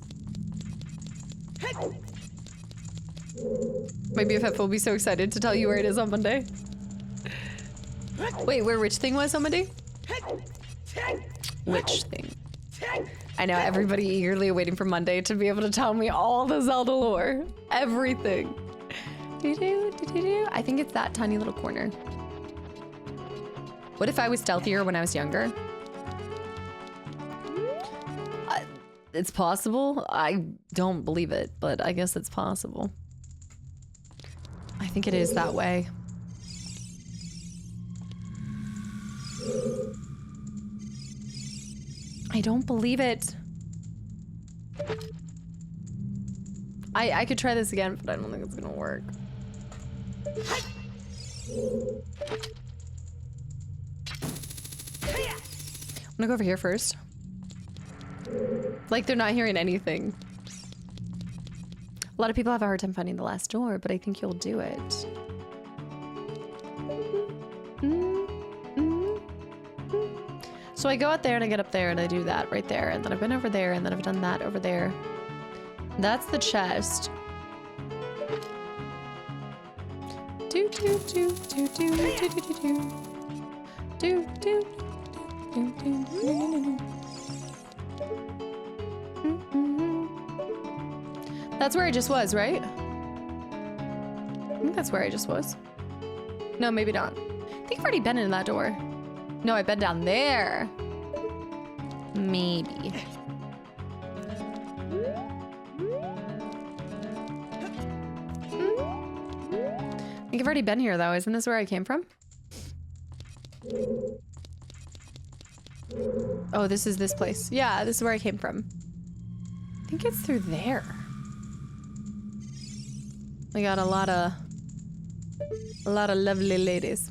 My BFF will be so excited to tell you where it is on Monday. Wait, where which thing was on Monday? Which thing? I know, everybody eagerly waiting for Monday to be able to tell me all the Zelda lore. Everything. I think it's that tiny little corner. What if I was stealthier when I was younger? It's possible. I don't believe it, but I guess it's possible. I think it is that way. I don't believe it. I could try this again, but I don't think it's gonna work. I'm gonna go over here first. Like they're not hearing anything. A lot of people have a hard time finding the last door, but I think you'll do it. So I go out there and I get up there and I do that right there. And then I've been over there and then I've done that over there. That's the chest. Do do do do do do do do do do do do. That's where I just was, right? I think that's where I just was. No, maybe not. I think I've already been in that door. No, I've been down there. Maybe. I think I've already been here though. Isn't this where I came from? Oh, this is this place. Yeah, this is where I came from. I think it's through there. We got a lot of lovely ladies.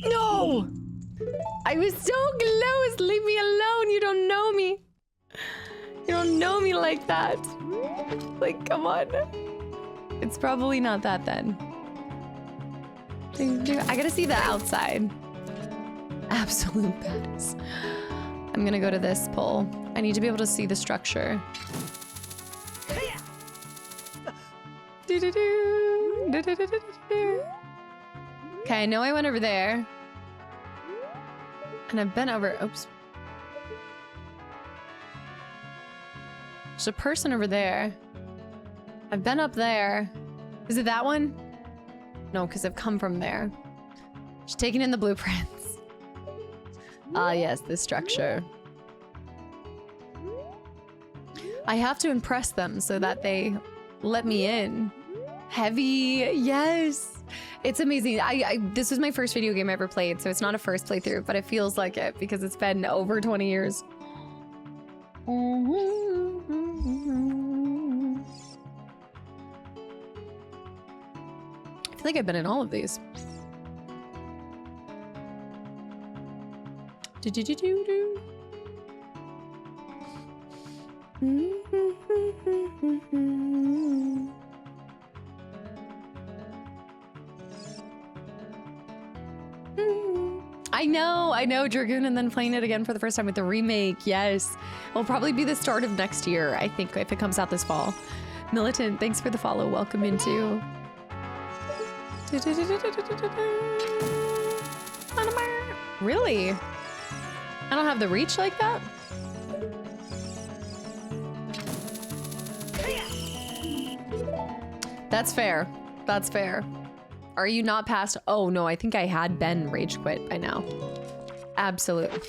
No! I was so close! Leave me alone! You don't know me! You don't know me like that! Like, come on. It's probably not that then. I gotta see the outside. Absolute badass. I'm gonna go to this pole. I need to be able to see the structure. Okay, I know I went over there. And I've been over... Oops. There's a person over there. I've been up there. Is it that one? No, because I've come from there. Just taking in the blueprints. Ah, yes, this structure. I have to impress them so that they let me in. Heavy, yes. It's amazing. This was my first video game I ever played, so it's not a first playthrough, but it feels like it because it's been over 20 years. I feel like I've been in all of these. I know, Dragoon, and then playing it again for the first time with the remake, yes. It'll probably be the start of next year, I think, if it comes out this fall. Militant, thanks for the follow. Welcome into... Really? I don't have the reach like that? That's fair. That's fair. Are you not past? Oh no, I think I had been rage quit by now. Absolutely.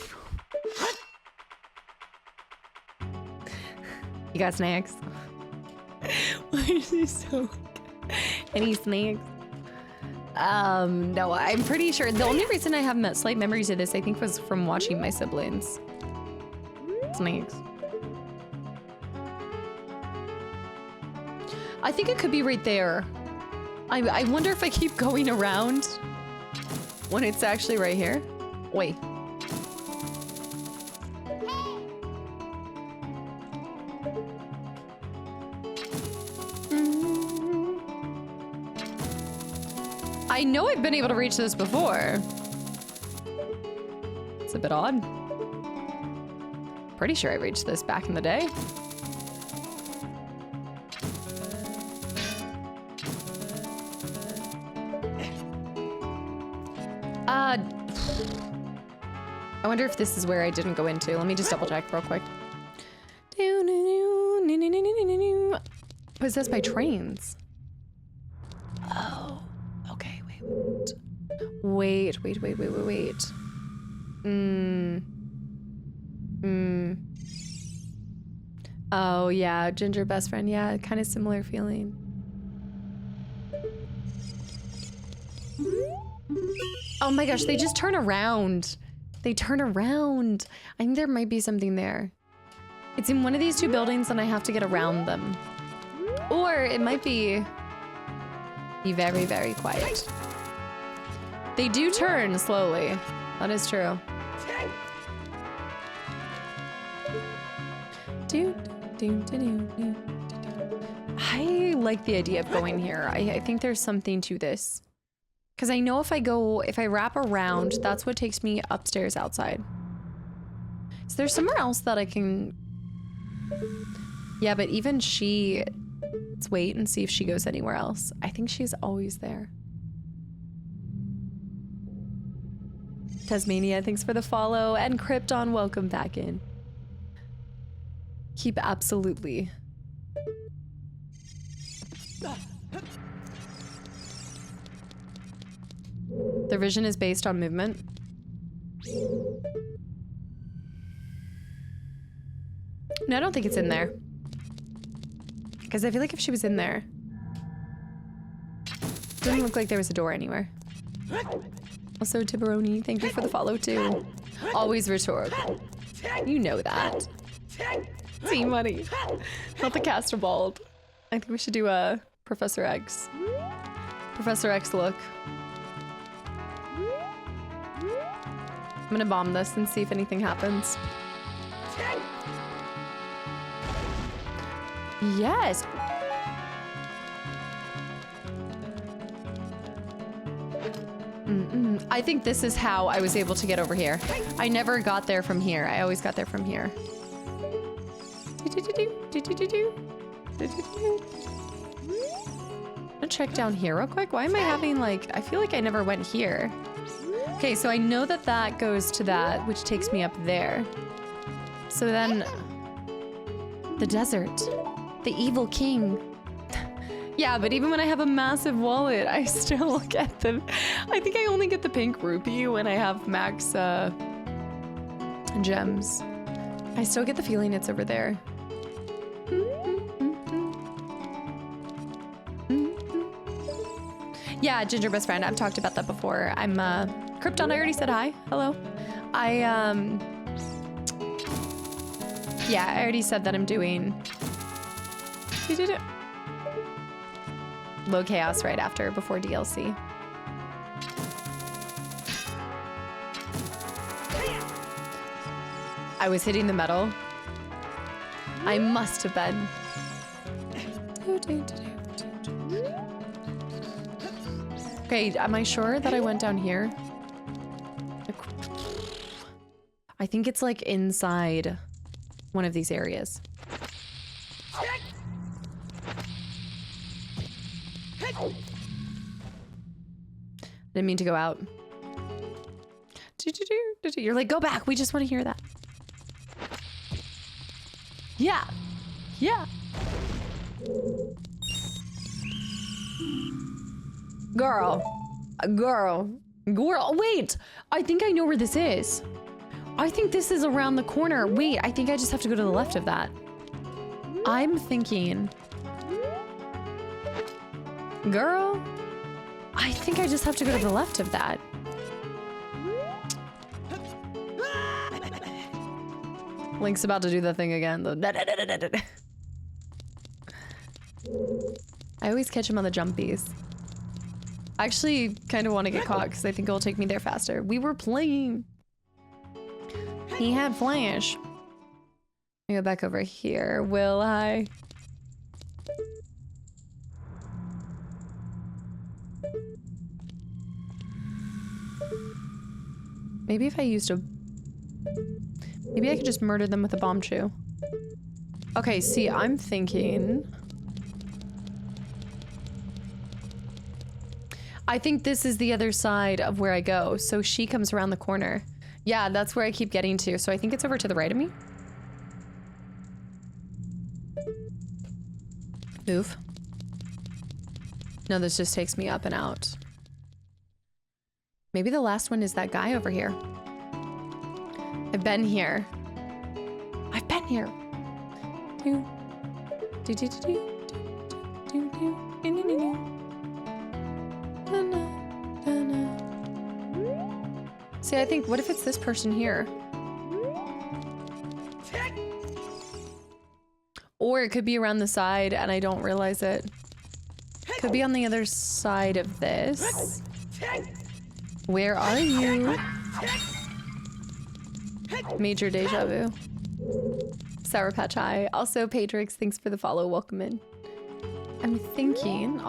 You got snacks? Why is he so... Any snacks? No, I'm pretty sure the only reason I have slight memories of this, I think, was from watching my siblings. Snakes. I think it could be right there. I wonder if I keep going around when it's actually right here. Wait. I know I've been able to reach this before. It's a bit odd. Pretty sure I reached this back in the day. I wonder if this is where I didn't go into. Let me just double check real quick. Possessed by trains. Oh, okay, wait. Wait. Oh yeah, Ginger best friend. Yeah, kind of similar feeling. Oh my gosh, they just turn around. They turn around. I think there might be something there. It's in one of these two buildings and I have to get around them. Or it might be very, very quiet. They do turn slowly. That is true. I like the idea of going here. I think there's something to this. Because I know if I wrap around, that's what takes me upstairs outside. Is there somewhere else that I can... Yeah, but even she... Let's wait and see if she goes anywhere else. I think she's always there. Tasmania, thanks for the follow. And Krypton, welcome back in. Keep absolutely. Their vision is based on movement. No, I don't think it's in there. Because I feel like if she was in there... Doesn't look like there was a door anywhere. Also, Tiberoni, thank you for the follow too. Always rhetorical. You know that. Team money. Not the Casterbald. I think we should do a Professor X. Professor X look. I'm gonna bomb this and see if anything happens. Yes. I think this is how I was able to get over here. I never got there from here. I always got there from here. I'm gonna check down here real quick. Why am I having like, I feel like I never went here. Okay, so I know that that goes to that, which takes me up there. So then, the desert, the evil king. Yeah, but even when I have a massive wallet, I still get the, I think I only get the pink rupee when I have max gems. I still get the feeling it's over there. Yeah, Ginger best friend, I've talked about that before. I'm Krypton, I already said hi. Hello. Yeah, I already said that I'm doing Low Chaos right after, before DLC. I was hitting the metal. I must have been. Okay, am I sure that I went down here? I think it's like inside one of these areas. Didn't mean to go out. You're like, go back. We just want to hear that. Yeah. Yeah. Girl. Wait. I think I know where this is. I think this is around the corner. Wait, I think I just have to go to the left of that. I'm thinking... Girl, I think I just have to go to the left of that. Link's about to do the thing again. I always catch him on the jumpies. I actually kind of want to get caught because I think it'll take me there faster. We were playing. He had flash. I go back over here. Will I? Maybe if I used a... Maybe I could just murder them with a bomb chew. Okay, see, I'm thinking... I think this is the other side of where I go, so she comes around the corner. Yeah, that's where I keep getting to, so I think it's over to the right of me. Move. No, this just takes me up and out. Maybe the last one is that guy over here. I've been here. I've been here. See, I think, what if it's this person here? Or it could be around the side and I don't realize it. Could be on the other side of this. Where are you? Major deja vu. Sour Patch High. Also, Patrix, thanks for the follow. Welcome in. I'm thinking.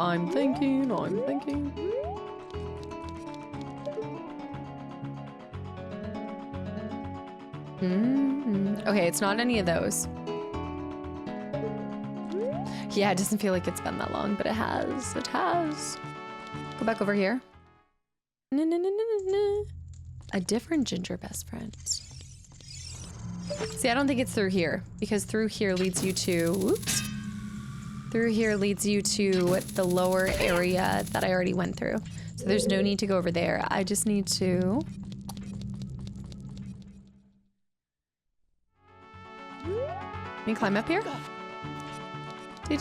Okay, it's not any of those. Yeah, it doesn't feel like it's been that long, but it has. It has. Go back over here. A different ginger best friend. See, I don't think it's through here, because through here leads you to, whoops. Through here leads you to the lower area that I already went through. So there's no need to go over there. I just need to... Let me climb up here. I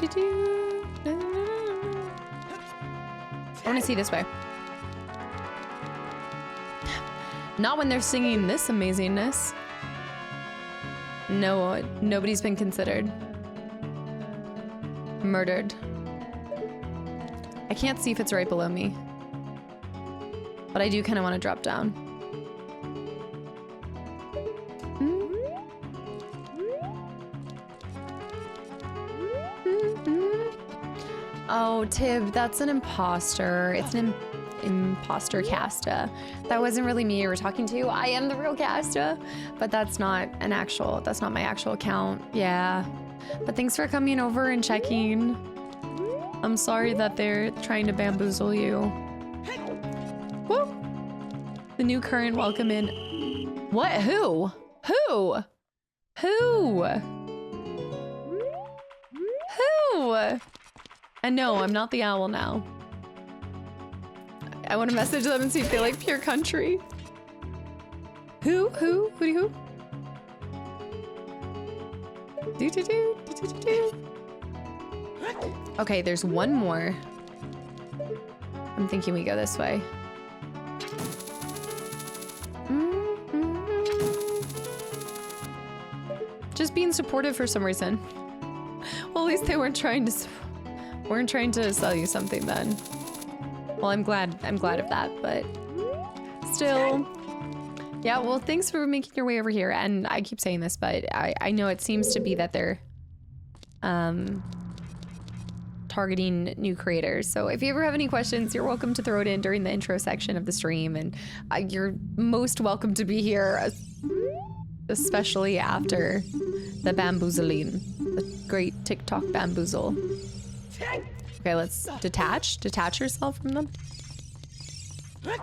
want to see this way. Not when they're singing this amazingness. No, nobody's been considered. Murdered. I can't see if it's right below me. But I do kind of want to drop down. Oh, Tib, that's an imposter. It's an imposter Casta. That wasn't really me you were talking to. I am the real Casta, but that's not my actual account. Yeah. But thanks for coming over and checking. I'm sorry that they're trying to bamboozle you. Woo! The new current, welcome in. What? Who? Who? Who? Who? And no, I'm not the owl now. I want to message them and see if they like Pure Country. Who? Who? Who? Okay, there's one more. I'm thinking we go this way. Just being supportive for some reason. Well, at least they weren't trying to sell you something then. Well, I'm glad of that, but still. Yeah, well, thanks for making your way over here. And I keep saying this, but I know it seems to be that they're targeting new creators. So if you ever have any questions, you're welcome to throw it in during the intro section of the stream. And you're most welcome to be here, especially after the bamboozling, the great TikTok bamboozle. Okay, let's detach yourself from them.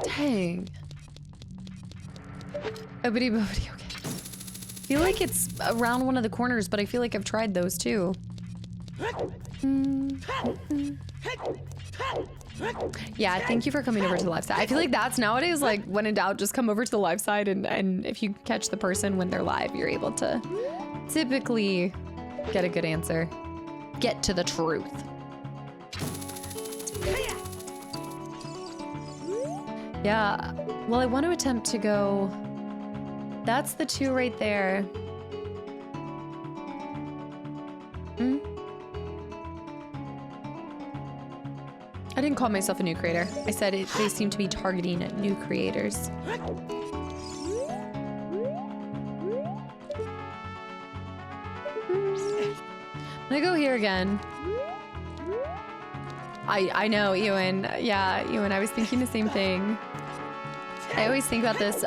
Dang. Obbity bobbity, okay. I feel like it's around one of the corners, but I feel like I've tried those too. Yeah, thank you for coming over to the live side. I feel like that's nowadays, like, when in doubt, just come over to the live side, and if you catch the person when they're live, you're able to typically get a good answer. Get to the truth. Yeah, well, I want to attempt to go... That's the two right there. I didn't call myself a new creator. I said they seem to be targeting new creators. I'm gonna go here again. I know, Ewan. Yeah, Ewan, I was thinking the same thing. I always think about this.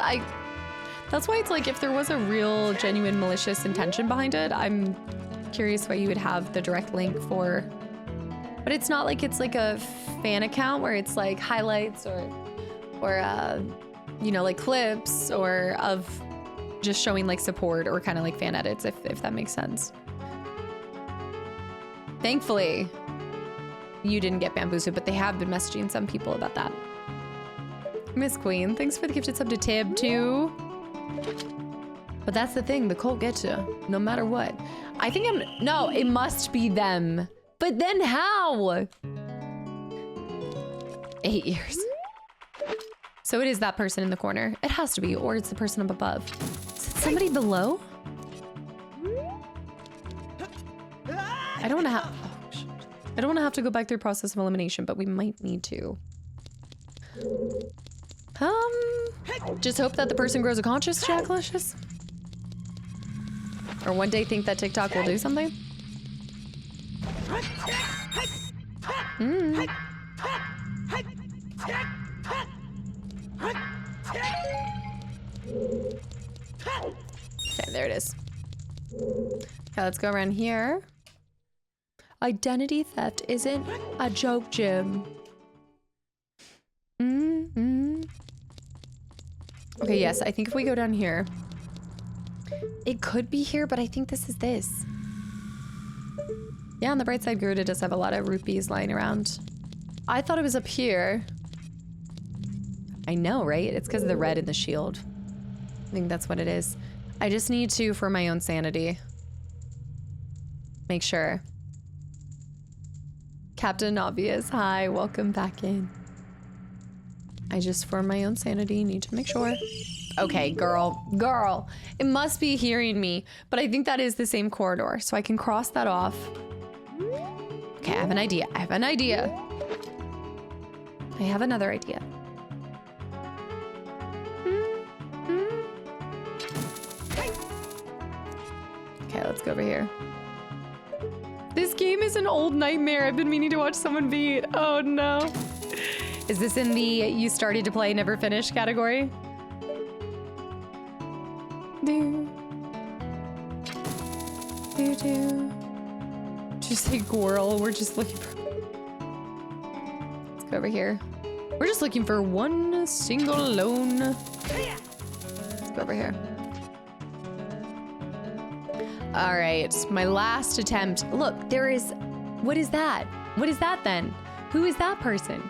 That's why it's like, if there was a real, genuine, malicious intention behind it, I'm curious why you would have the direct link for... But it's not like it's like a fan account where it's like highlights or you know, like clips or of just showing like support or kind of like fan edits, if that makes sense. Thankfully, you didn't get bamboozled, but they have been messaging some people about that. Miss Queen, thanks for the gifted sub to Tib too. But that's the thing, the cult gets you, no matter what. I think no, it must be them. But then how? 8 years. So it is that person in the corner. It has to be, or it's the person up above. Is it somebody below? I don't want to have... Oh, shit. I don't want to have to go back through process of elimination, but we might need to. Just hope that the person grows a conscience, Kastaclysm. Or one day think that TikTok will do something. Okay, there it is. Okay, let's go around here. Identity theft isn't a joke, Jim. Okay, yes, I think if we go down here, it could be here, but I think this is this. Yeah, on the bright side, Garuda does have a lot of rupees lying around. I thought it was up here. I know, right? It's because of the red in the shield. I think that's what it is. I just need to, for my own sanity, make sure. Captain Obvious, hi, welcome back in. I just, for my own sanity, need to make sure. Okay, girl, it must be hearing me, but I think that is the same corridor, so I can cross that off. Okay, I have an idea. I have another idea. Okay, let's go over here. This game is an old nightmare. I've been meaning to watch someone beat. Oh no. Is this in the you started to play, never finished category? Do. Just say Gwirl, we're just looking for... Let's go over here. We're just looking for one single lone. Let's go over here. All right, my last attempt. Look, there is... What is that? What is that then? Who is that person?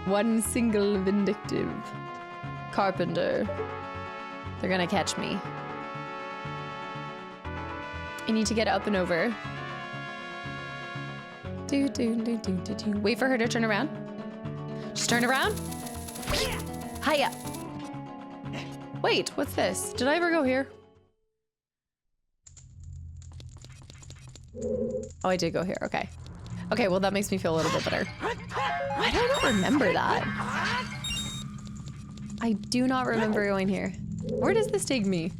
One single vindictive carpenter. They're gonna catch me. I need to get up and over. Wait for her to turn around. Just turn around. Hiya. Wait, what's this? Did I ever go here? Oh, I did go here. Okay. Okay, well, that makes me feel a little bit better. Why do I not remember that? I do not remember going here. Where does this take me?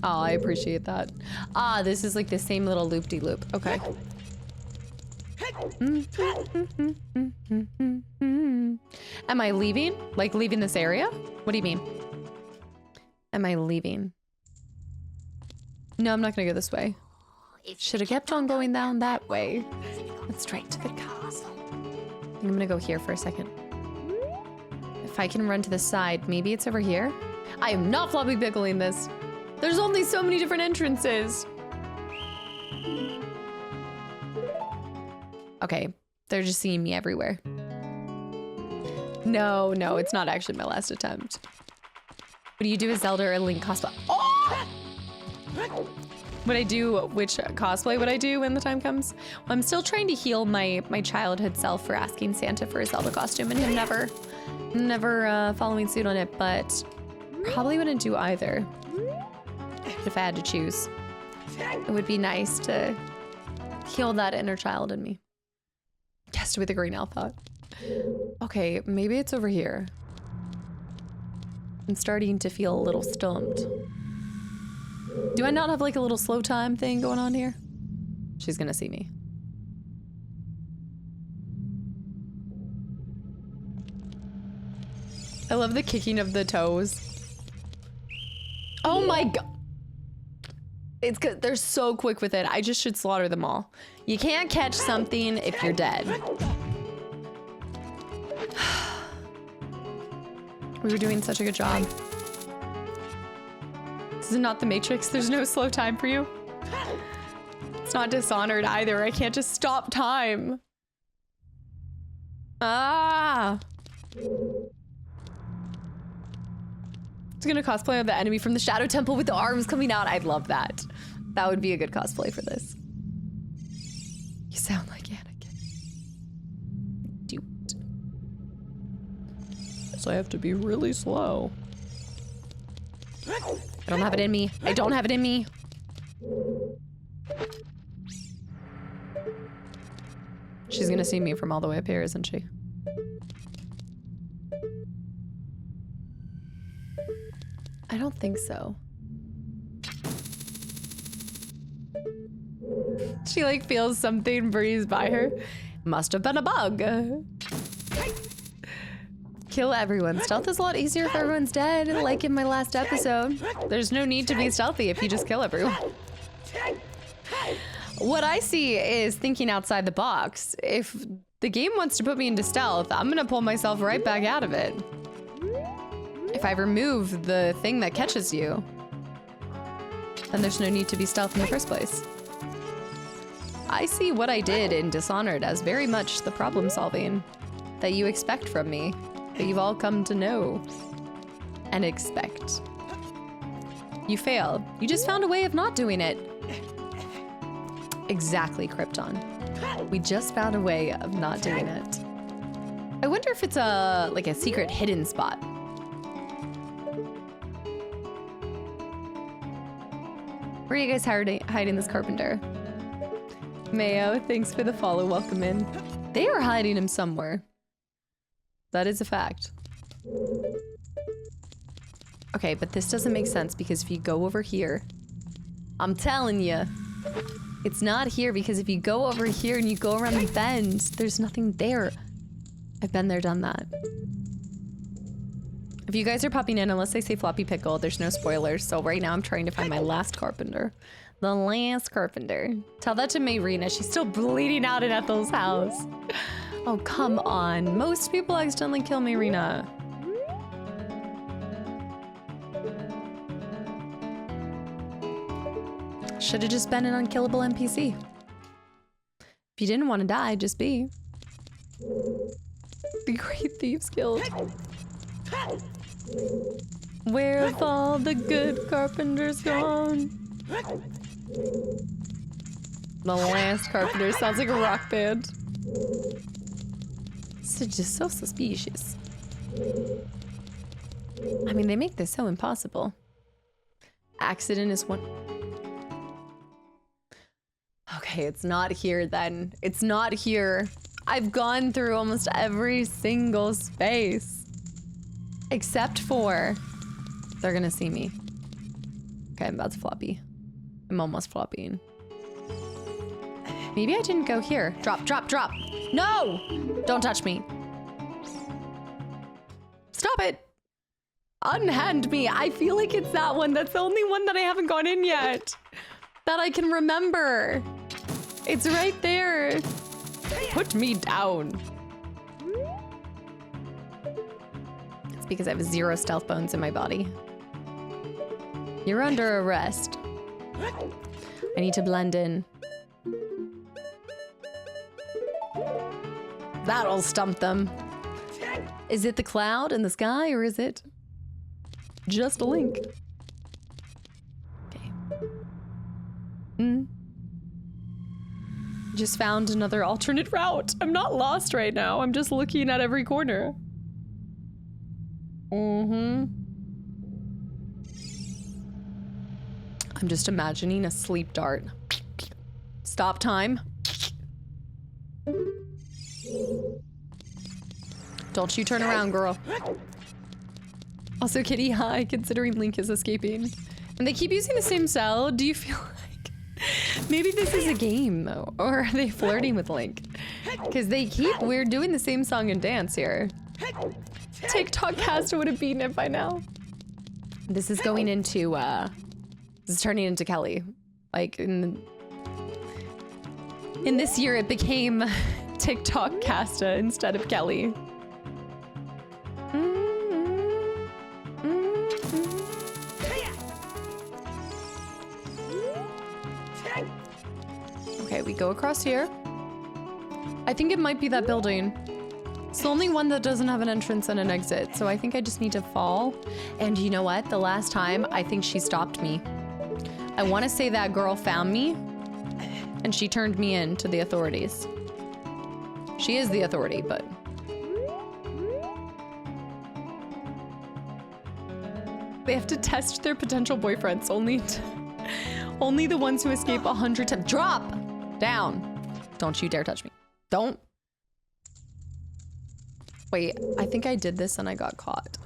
Oh, I appreciate that. Ah, this is like the same little loop-de-loop. Okay. Am I leaving? Like leaving this area? What do you mean? Am I leaving? No, I'm not gonna go this way. Should have kept on going down that way. Let's straight to the castle. I'm gonna go here for a second. If I can run to the side, maybe it's over here? I am not floppy pickling this. There's only so many different entrances. Okay, they're just seeing me everywhere. No, it's not actually my last attempt. What do you do as Zelda or Link cosplay? Oh! Would I do, which cosplay would I do when the time comes? Well, I'm still trying to heal my childhood self for asking Santa for a Zelda costume and him never following suit on it, but probably wouldn't do either. If I had to choose, it would be nice to heal that inner child in me. Yes, with a green outfit. Okay, maybe it's over here. I'm starting to feel a little stumped. Do I not have like a little slow time thing going on here? She's gonna see me. I love the kicking of the toes. Oh my god. It's good. They're so quick with it. I just should slaughter them all. You can't catch something if you're dead. We were doing such a good job. This is not the Matrix. There's no slow time for you. It's not Dishonored either. I can't just stop time. Ah. It's gonna cosplay of the enemy from the Shadow Temple with the arms coming out. I'd love that. That would be a good cosplay for this. You sound like Anakin. Dude. So I have to be really slow. I don't have it in me. I don't have it in me. She's gonna see me from all the way up here, isn't she? I don't think so. She like feels something breeze by her. Must have been a bug. Kill everyone. Stealth is a lot easier if everyone's dead, like in my last episode. There's no need to be stealthy if you just kill everyone. What I see is thinking outside the box. If the game wants to put me into stealth, I'm gonna pull myself right back out of it. If I remove the thing that catches you, then there's no need to be stealth in the first place. I see what I did in Dishonored as very much the problem solving that you expect from me, that you've all come to know and expect. You failed. You just found a way of not doing it. Exactly, Krypton. We just found a way of not doing it. I wonder if it's like a secret hidden spot. Where are you guys hiding this carpenter? Mayo, thanks for the follow. Welcome in. They are hiding him somewhere. That is a fact. Okay, but this doesn't make sense because if you go over here, I'm telling you, it's not here because if you go over here and you go around the bend, there's nothing there. I've been there, done that. If you guys are popping in, unless they say floppy pickle, there's no spoilers. So right now I'm trying to find my last carpenter. The last carpenter. Tell that to Mayrina. She's still bleeding out in Ethel's house. Oh, come on. Most people accidentally kill Mayrina. Should have just been an unkillable NPC. If you didn't want to die, just be. The Great Thieves Guild. Where have all the good carpenters gone? The last carpenter sounds like a rock band. It's just so suspicious. I mean, they make this so impossible. Accident is one. Okay, it's not here then. It's not here. I've gone through almost every single space. Except for... They're gonna see me. Okay, I'm about to floppy. I'm almost flopping. Maybe I didn't go here. Drop, drop, drop. No! Don't touch me. Stop it! Unhand me. I feel like it's that one. That's the only one that I haven't gone in yet. That I can remember. It's right there. Put me down. It's because I have 0 stealth bones in my body. You're under arrest. I need to blend in. That'll stump them. Is it the cloud in the sky or is it just a link? Okay. Just found another alternate route. I'm not lost right now. I'm just looking at every corner. I'm just imagining a sleep dart. Stop time. Don't you turn around, girl. Also, Kitty, hi, considering Link is escaping. And they keep using the same cell. Do you feel like maybe this is a game? Or are they flirting with Link? Because we're doing the same song and dance here. TikTok Casta would have beaten it by now. This is going into, this is turning into Kelly. Like, in this year, it became TikTok Casta instead of Kelly. Okay, we go across here. I think it might be that building. It's the only one that doesn't have an entrance and an exit, so I think I just need to fall. And you know what? The last time, I think she stopped me. I want to say that girl found me, and she turned me in to the authorities. She is the authority, but... They have to test their potential boyfriends. Only the ones who escape 100 times. Drop down. Don't you dare touch me. Don't. Wait, I think I did this and I got caught.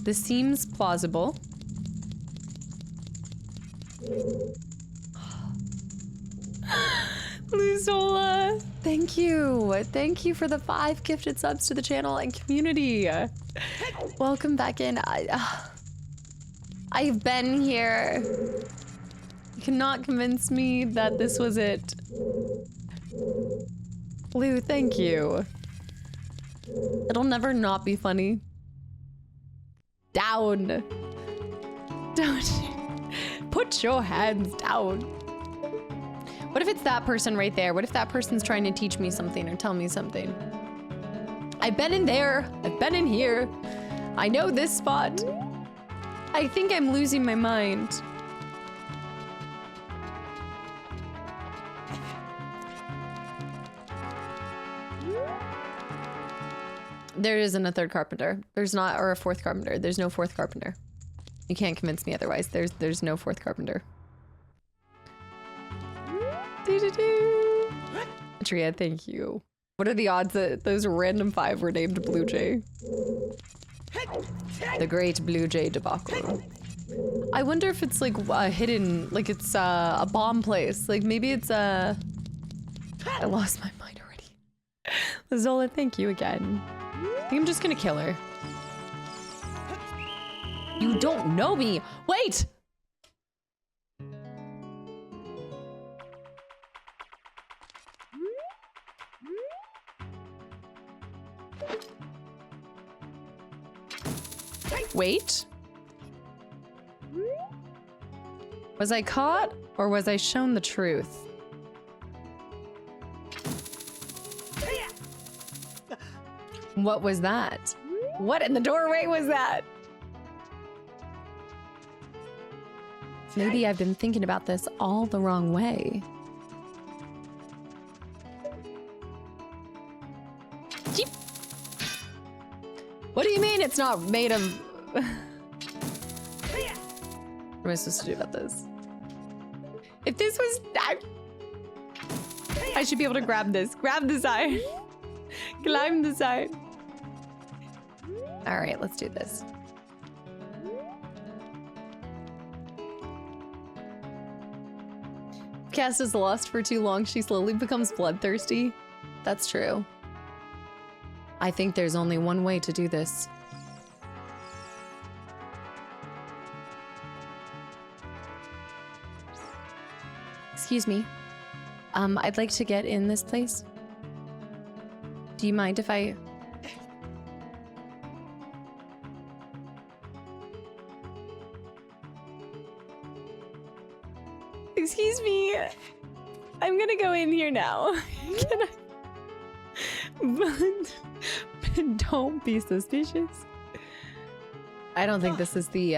This seems plausible. Luzola, thank you. Thank you for the 5 gifted subs to the channel and community. Welcome back in. I've been here. You cannot convince me that this was it. Lou, thank you. It'll never not be funny. Down. Don't. Put your hands down. What if it's that person right there? What if that person's trying to teach me something or tell me something? I've been in there. I've been in here. I know this spot. I think I'm losing my mind. There isn't a third carpenter. There's not, or a fourth carpenter. There's no fourth carpenter. You can't convince me otherwise. There's no fourth carpenter. Tria, thank you. What are the odds that those random 5 were named Blue Jay? The Great Blue Jay debacle. I wonder if it's like a hidden, like it's a bomb place. Like maybe it's a... I lost my mind already. Zola, thank you again. I think I'm just gonna kill her. You don't know me. Wait! Wait. Was I caught or was I shown the truth? What was that? What in the doorway was that? Maybe I've been thinking about this all the wrong way. Jeep. What do you mean it's not made of... What am I supposed to do about this? If this was... I should be able to grab this. Grab the side. Climb the side. All right, let's do this. If Cass is lost for too long, she slowly becomes bloodthirsty. That's true. I think there's only one way to do this. Excuse me. I'd like to get in this place. Do you mind if I... Excuse me. I'm gonna go in here now. Can I... Don't be suspicious. I don't think this is the,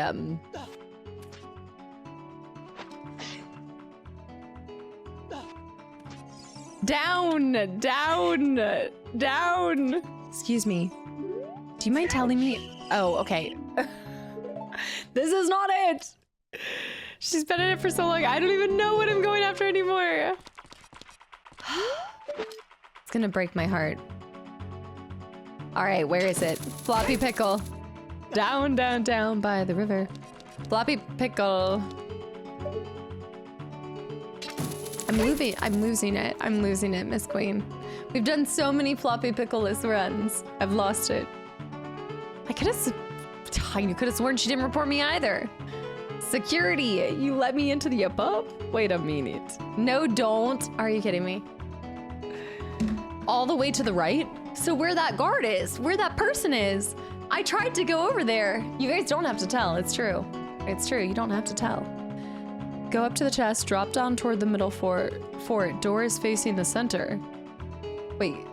Down! Down! Down! Excuse me. Do you mind telling me? Oh, okay. This is not it! She's been in it for so long, I don't even know what I'm going after anymore. It's gonna break my heart. Alright, where is it? Floppy pickle. Down, down, down by the river. Floppy pickle. I'm losing it. I'm losing it, Miss Queen. We've done so many floppy pickleless runs. I've lost it. I could have sworn she didn't report me either. Security, you let me into the above? Wait a minute. No, don't. Are you kidding me? All the way to the right? So where that guard is, where that person is. I tried to go over there. You guys don't have to tell, it's true. It's true, you don't have to tell. Go up to the chest, drop down toward the middle fort. Door is facing the center. Wait,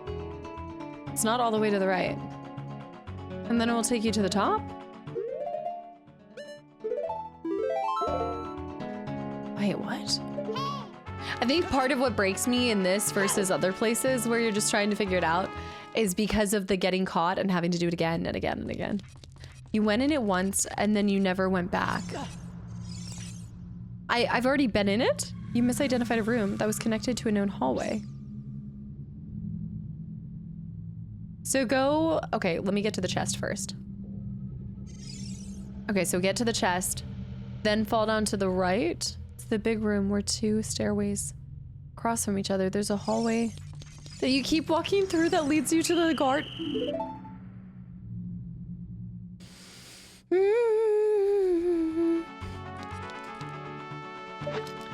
it's not all the way to the right. And then it will take you to the top? Wait, what? I think part of what breaks me in this versus other places where you're just trying to figure it out is because of the getting caught and having to do it again and again and again. You went in it once and then you never went back. I've already been in it? You misidentified a room that was connected to a known hallway. So go, okay, let me get to the chest first. Okay, so get to the chest, then fall down to the right. It's the big room where two stairways cross from each other. There's a hallway that you keep walking through that leads you to the guard.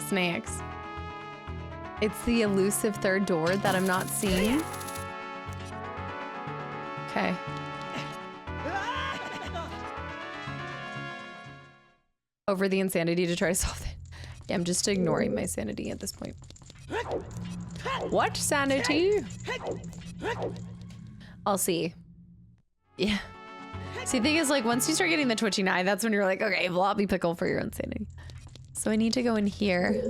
Snakes. It's the elusive third door that I'm not seeing. Okay. Over the insanity to try to solve it. Yeah, I'm just ignoring my sanity at this point. What sanity? I'll see. Yeah. See, the thing is, like, once you start getting the twitching eye, that's when you're like, okay, floppy pickle for your insanity. So I need to go in here.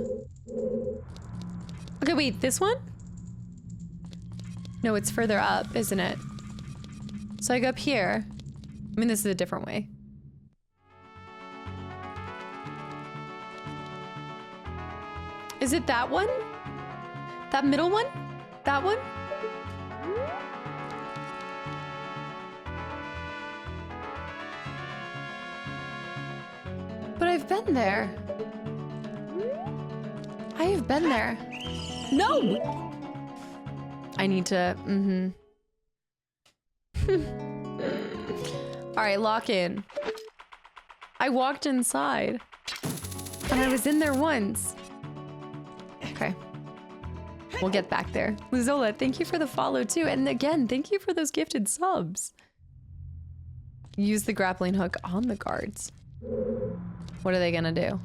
Okay, wait, this one? No, it's further up, isn't it? So I go up here. I mean, this is a different way. Is it that one? That middle one? That one? But I've been there. I have been there. No! I need to, All right, lock in. I walked inside. And I was in there once. Okay. We'll get back there. Luzola, thank you for the follow too. And again, thank you for those gifted subs. Use the grappling hook on the guards. What are they gonna do?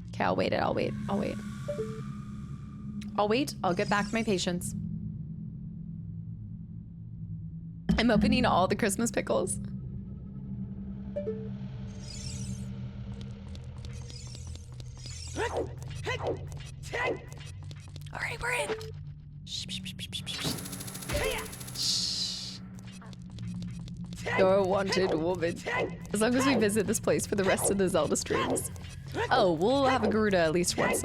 Okay, I'll wait. I'll wait. I'll get back my patience. I'm opening all the Christmas pickles. All right, we're in. Shh. You're a wanted woman. As long as we visit this place for the rest of the Zelda streams. Oh, we'll have a Garuda at least once.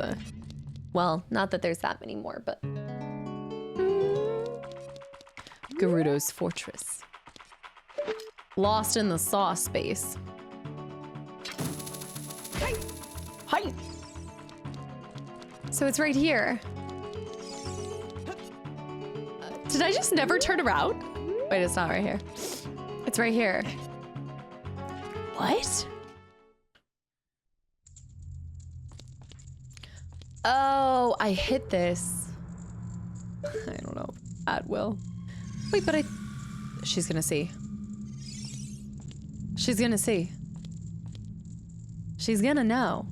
Well, not that there's that many more, but... Gerudo's Fortress. Lost in the sauce space. Hi! So it's right here. Did I just never turn around? Wait, it's not right here. It's right here. What? Oh, I hit this. I don't know. At will. Wait, but she's gonna see. She's gonna see. She's gonna know.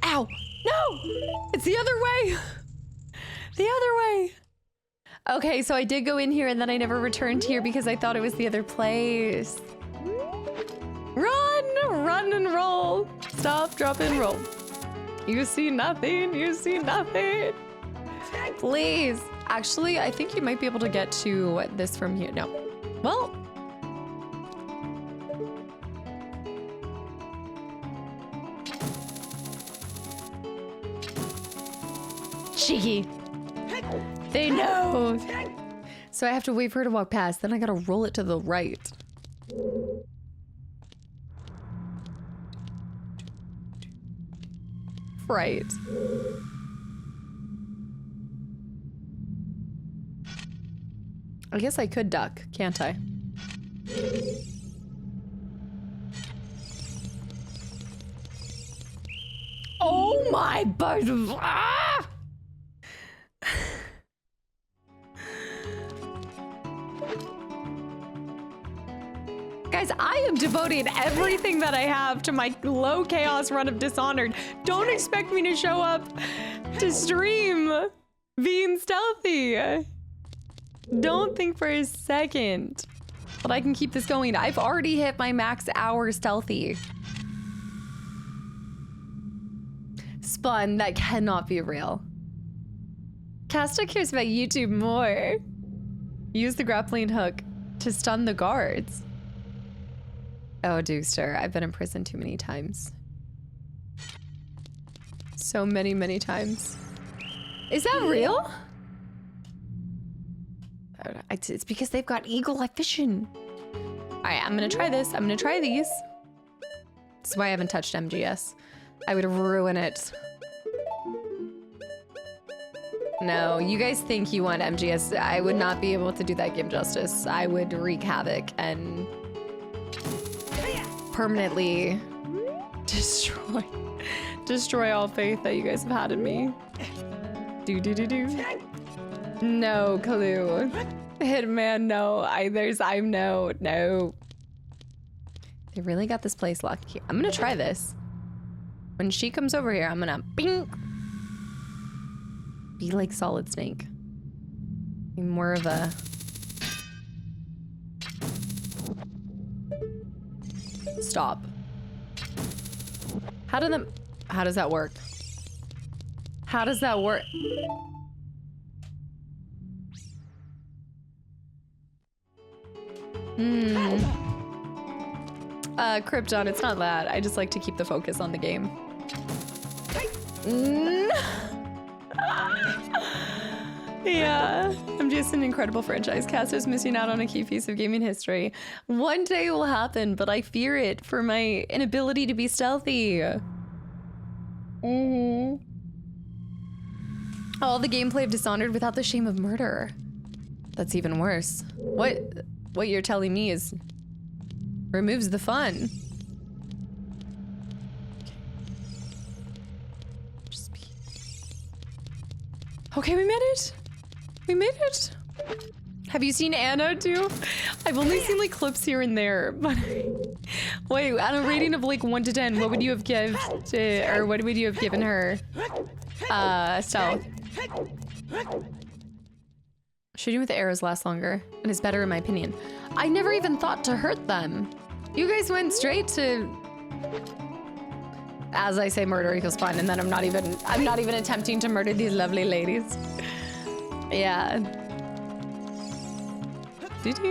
Ow! No! It's the other way! The other way! Okay, so I did go in here and then I never returned here because I thought it was the other place. Run! Run and roll! Stop, drop, and roll. You see nothing, you see nothing. Please. Actually, I think you might be able to get to this from here. No. Well. Cheeky. They know. So I have to wait for her to walk past, then I gotta roll it to the right. Right. I guess I could duck, can't I? Oh my butt! Ah! Guys, I am devoting everything that I have to my low chaos run of Dishonored. Don't expect me to show up to stream being stealthy. Don't think for a second that I can keep this going. I've already hit my max hour stealthy. spun. That cannot be real. Casta cares about YouTube more. Use the grappling hook to stun the guards. Oh, Dooster, I've been in prison too many times. So many, many times. Is that real? It's because they've got eagle eye vision. All right, I'm gonna try this. I'm gonna try these. This is why I haven't touched MGS. I would ruin it. No, you guys think you want MGS. I would not be able to do that game justice. I would wreak havoc and permanently destroy all faith that you guys have had in me. Do. No clue. Hitman, no. I'm no. They really got this place locked here. I'm gonna try this. When she comes over here, I'm gonna bing. Be like Solid Snake. Be more of a... Stop. How does that work? How does that work? Krypton, it's not that. I just like to keep the focus on the game. Yeah, I'm just an incredible franchise. Caster's missing out on a key piece of gaming history. One day it will happen, but I fear it for my inability to be stealthy. All the gameplay of Dishonored without the shame of murder. That's even worse. What you're telling me is removes the fun. Okay, we made it. We made it. Have you seen Anna too? I've only seen like clips here and there, but wait, on a rating of like 1 to 10, what would you have given what would you have given her? Stealth. Shooting with arrows lasts longer and is better in my opinion. I never even thought to hurt them. You guys went straight to, as I say, murder equals fun, and then I'm not even attempting to murder these lovely ladies. Yeah. Okay.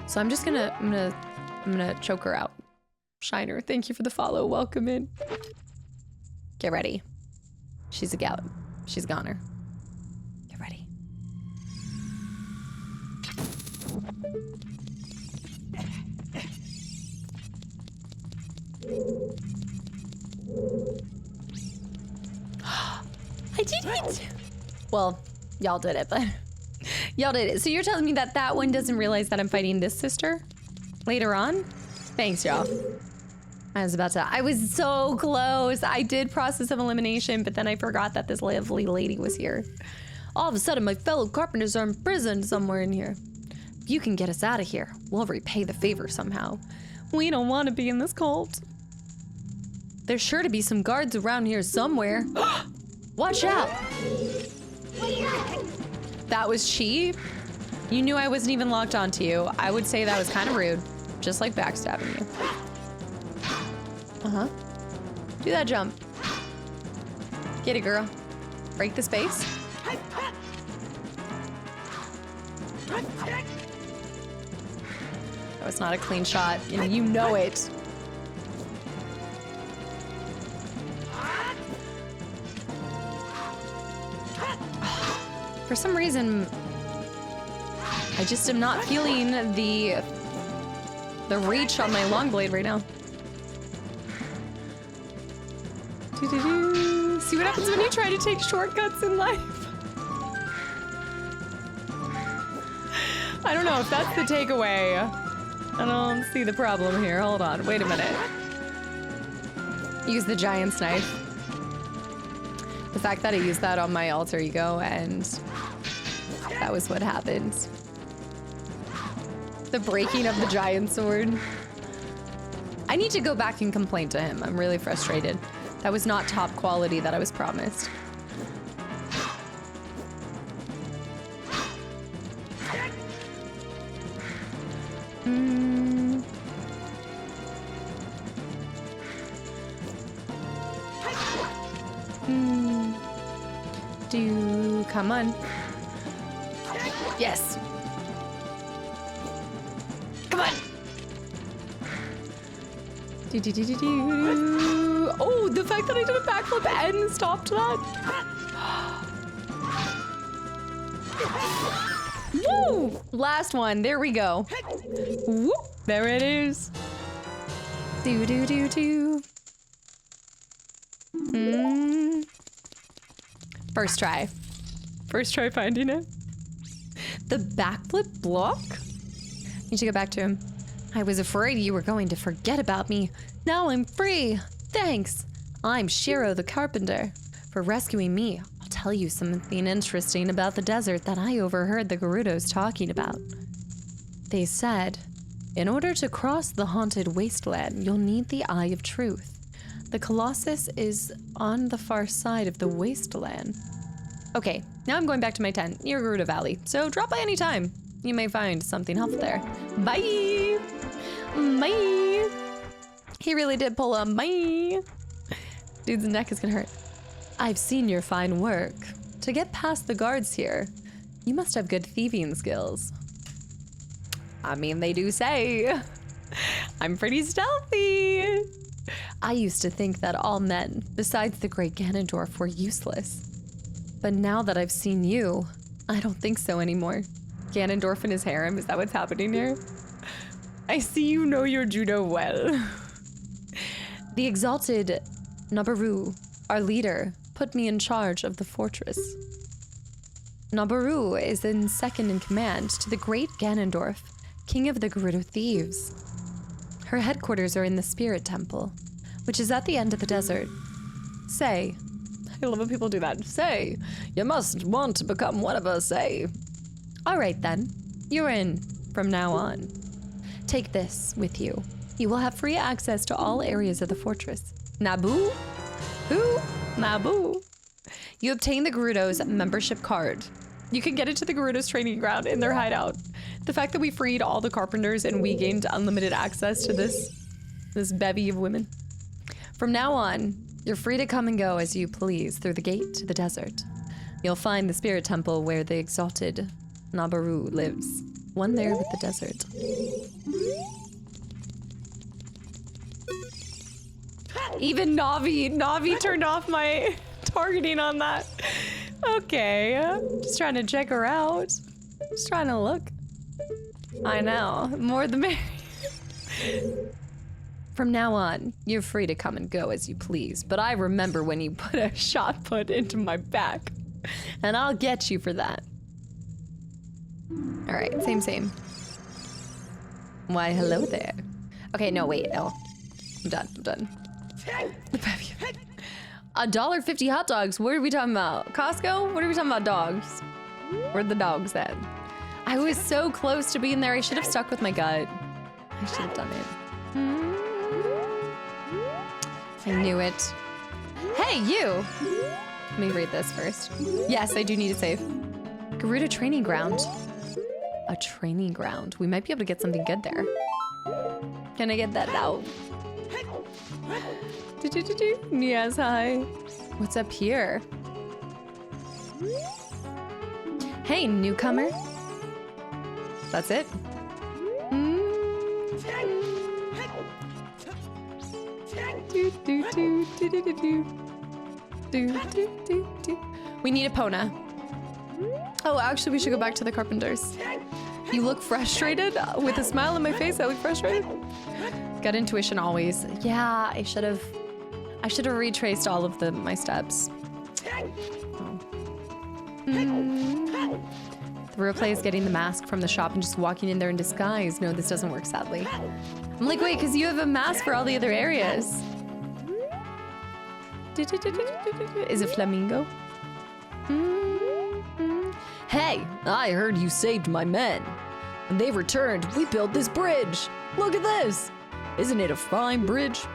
So I'm gonna choke her out. Shiner, thank you for the follow. Welcome in. Get ready. She's a gal. She's a goner. Get ready. I did it! Well, y'all did it, but y'all did it. So you're telling me that that one doesn't realize that I'm fighting this sister later on? Thanks, y'all. I was so close. I did process of elimination, but then I forgot that this lovely lady was here. All of a sudden, my fellow carpenters are imprisoned somewhere in here. If you can get us out of here, we'll repay the favor somehow. We don't want to be in this cult. There's sure to be some guards around here somewhere. Watch out! That was cheap. You knew I wasn't even locked onto you. I would say that was kind of rude. Just like backstabbing you. Uh-huh. Do that jump. Get it, girl. Break the space. That was not a clean shot, and you know it. For some reason, I just am not feeling the reach on my long blade right now. See what happens when you try to take shortcuts in life. I don't know if that's the takeaway. I don't see the problem here. Hold on, wait a minute. Use the giant's knife. The fact that I used that on my alter ego and that was what happened. The breaking of the giant sword. I need to go back and complain to him. I'm really frustrated. That was not top quality that I was promised. Come on. Yes. Come on. Oh, the fact that I did a backflip and stopped that. Woo! Last one. There we go. Whoop! There it is. First try. First try finding it. The backflip block? Need to go back to him. I was afraid you were going to forget about me. Now I'm free. Thanks. I'm Shiro the Carpenter. For rescuing me, I'll tell you something interesting about the desert that I overheard the Gerudos talking about. They said, in order to cross the haunted wasteland, you'll need the Eye of Truth. The Colossus is on the far side of the wasteland. Okay, now I'm going back to my tent near Gerudo Valley, so drop by any time. You may find something helpful there. Bye! Bye! He really did pull a bye! Dude's neck is gonna hurt. I've seen your fine work. To get past the guards here, you must have good thieving skills. I mean, they do say. I'm pretty stealthy. I used to think that all men, besides the great Ganondorf, were useless. But now that I've seen you, I don't think so anymore. Ganondorf and his harem, is that what's happening here? I see you know your judo well. The exalted Nabaru, our leader, put me in charge of the fortress. Nabaru is in second in command to the great Ganondorf, king of the Gerudo thieves. Her headquarters are in the Spirit Temple, which is at the end of the desert. Say, I love when people do that. Say, you must want to become one of us, say. All right then, you're in from now on. Take this with you. You will have free access to all areas of the fortress. Naboo? Who? Naboo. You obtain the Gerudo's membership card. You can get into the Gerudo's training ground in their hideout. The fact that we freed all the carpenters and we gained unlimited access to this bevy of women. From now on, you're free to come and go as you please through the gate to the desert. You'll find the Spirit Temple where the exalted Nabaru lives. One there with the desert. Even Navi turned off my targeting on that. Okay, just trying to check her out. Just trying to look. I know, more the merrier. From now on, you're free to come and go as you please, but I remember when you put a shot put into my back, and I'll get you for that. All right, same. Why, hello there. Okay, no, wait, no. I'm done. $1.50 hot dogs. What are we talking about? Costco? What are we talking about, dogs? Where the dogs at? I was so close to being there. I should have stuck with my gut. I should have done it. I knew it. Hey, you! Let me read this first. Yes, I do need to save. Gerudo training ground. A training ground. We might be able to get something good there. Can I get that out? Yes, hi. What's up here? Hey, newcomer. That's it? We need Epona. Oh, actually, we should go back to the carpenters. You look frustrated? With a smile on my face, I look frustrated? Gut intuition always. Yeah, I should have retraced all of my steps. Oh. The real play is getting the mask from the shop and just walking in there in disguise. No, this doesn't work, sadly. I'm like, wait, because you have a mask for all the other areas. Is it flamingo? Hey, I heard you saved my men. When they returned, we built this bridge. Look at this. Isn't it a fine bridge?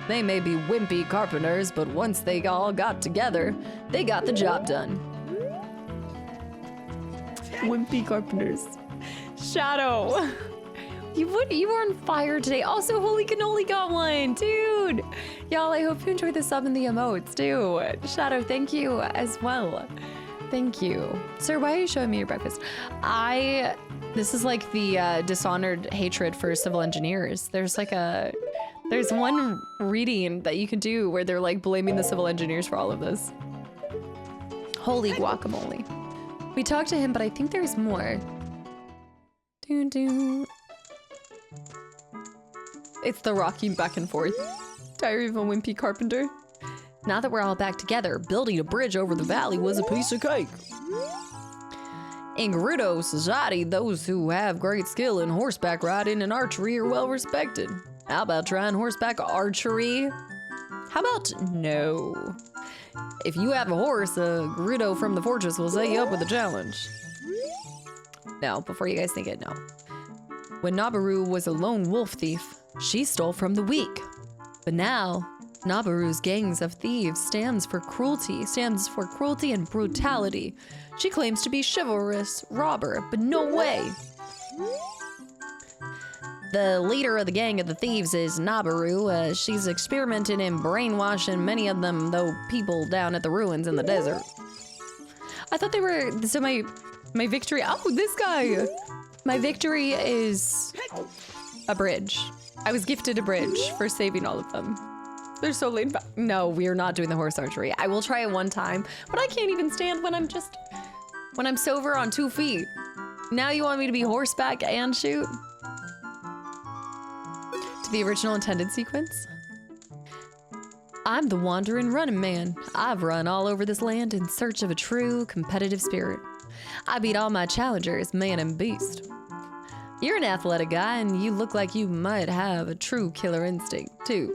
They may be wimpy carpenters, but once they all got together, they got the job done. Wimpy carpenters. Shadow. You were on fire today. Also, Holy Cannoli got one, dude. Y'all, I hope you enjoyed the sub and the emotes too. Shadow, thank you as well. Thank you. Sir, why are you showing me your breakfast? This is like the dishonored hatred for civil engineers. There's one reading that you can do where they're like blaming the civil engineers for all of this. Holy guacamole. We talked to him, but I think there's more. It's the rocking back and forth. Diary of a Wimpy Carpenter. Now that we're all back together, building a bridge over the valley was a piece of cake. In Gerudo society, those who have great skill in horseback riding and archery are well respected. How about trying horseback archery? How about no? If you have a horse, a Gerudo from the fortress will set you up with a challenge. No, before you guys think it, no. When Nabaru was a lone wolf thief, she stole from the weak. But now, Nabaru's gangs of thieves stands for cruelty and brutality. She claims to be chivalrous robber, but no way. The leader of the gang of the thieves is Nabaru. She's experimenting in brainwashing many of them, though, people down at the ruins in the desert. I thought they were, so my victory, oh, this guy. My victory is a bridge. I was gifted a bridge for saving all of them. They're so laid back. No, we are not doing the horse archery. I will try it one time, but I can't even stand when I'm sober on 2 feet. Now you want me to be horseback and shoot? To the original intended sequence? I'm the wandering running man. I've run all over this land in search of a true competitive spirit. I beat all my challengers, man and beast. You're an athletic guy and you look like you might have a true killer instinct too.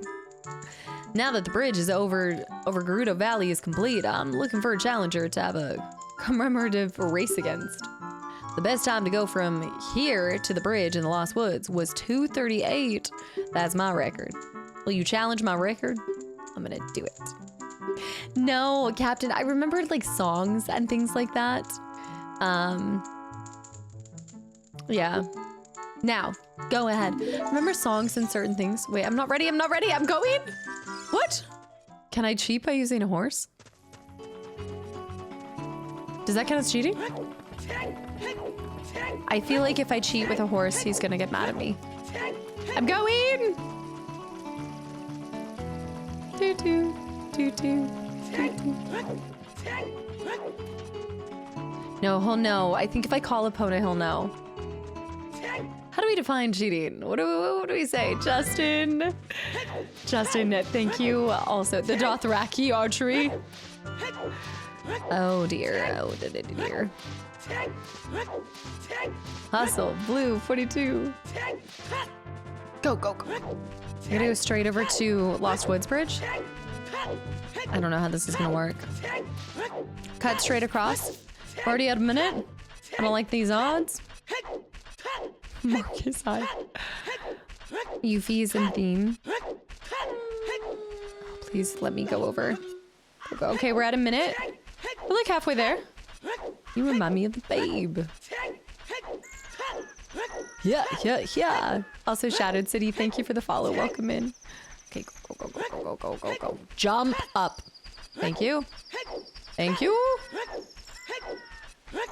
Now that the bridge is over Gerudo Valley is complete, I'm looking for a challenger to have a commemorative race against. The best time to go from here to the bridge in the Lost Woods was 2:38. That's my record. Will you challenge my record? I'm gonna do it. No, Captain, I remembered like songs and things like that. Yeah. Now, go ahead. Remember songs and certain things? Wait, I'm not ready, I'm going! What? Can I cheat by using a horse? Does that count as cheating? I feel like if I cheat with a horse, he's gonna get mad at me. I'm going! Doo-doo, doo-doo, doo-doo. No, he'll know. I think if I call Epona, he'll know. How do we define cheating? What do we say? Justin, thank you. Also, the Dothraki archery. Oh dear, oh dear. Hustle, blue, 42. Go. I'm gonna go straight over to Lost Woods Bridge. I don't know how this is gonna work. Cut straight across. Already at a minute. I don't like these odds. Marcus, hi. Yuffie's in theme. Please let me go over. Okay, we're at a minute. We're like halfway there. You remind me of the babe. Yeah. Also, Shadowed City, thank you for the follow. Welcome in. Okay, go. Jump up. Thank you.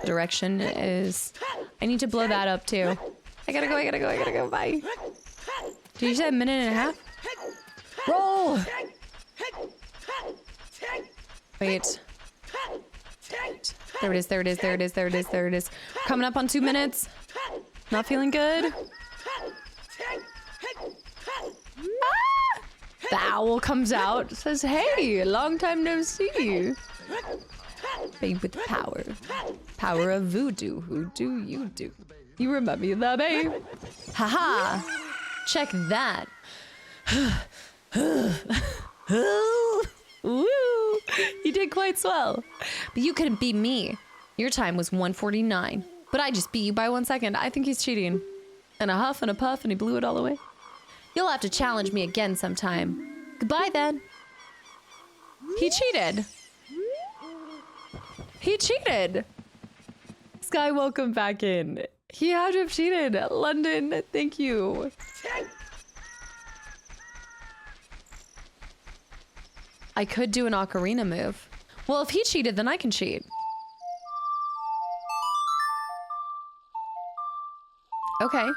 Direction is... I need to blow that up too. I gotta go, bye. Did you say a minute and a half? Roll! Wait. There it is. Coming up on 2 minutes. Not feeling good. Ah! The owl comes out, says, hey, long time no see. Babe with power. Power of voodoo. Who do you do? You remember me of that, babe. Haha. Check that. Woo. You did quite swell. But you couldn't beat me. Your time was 1:49. But I just beat you by 1 second. I think he's cheating. And a huff and a puff and he blew it all away. You'll have to challenge me again sometime. Goodbye then. He cheated. Sky, welcome back in. He had to have cheated. London, thank you. I could do an Ocarina move. Well, if he cheated, then I can cheat. Okay.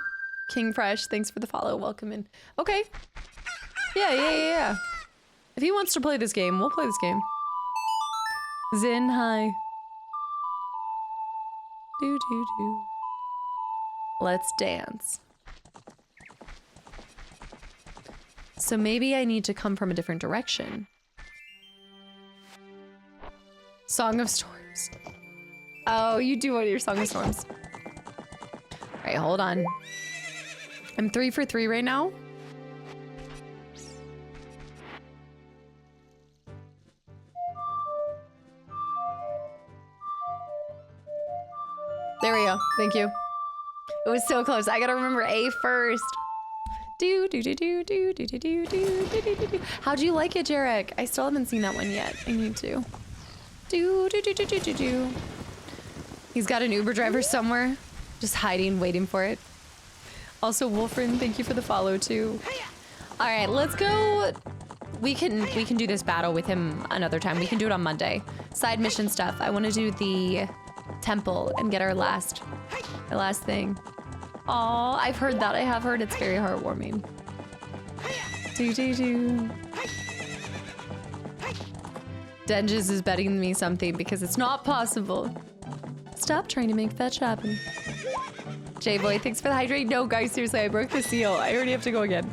King Fresh, thanks for the follow. Welcome in. Okay. Yeah. If he wants to play this game, we'll play this game. Zin, hi. Do. Let's dance. So maybe I need to come from a different direction. Song of Storms. Oh, you do want your Song of Storms. All right, hold on. I'm 3 for 3 right now. There we go. Thank you. It was so close. I gotta remember A first. Do. How'd you like it, Jarek? I still haven't seen that one yet. I need to. Do. He's got an Uber driver somewhere, just hiding, waiting for it. Also, Wolfrin, thank you for the follow too. All right, let's go. We can do this battle with him another time. We can do it on Monday. Side mission stuff. I want to do the temple and get our last thing. Aw, I've heard that. I have heard it's very heartwarming. Do. Denges is betting me something because it's not possible. Stop trying to make fetch happen. J-Boy, thanks for the hydrate. No, guys, seriously, I broke the seal. I already have to go again.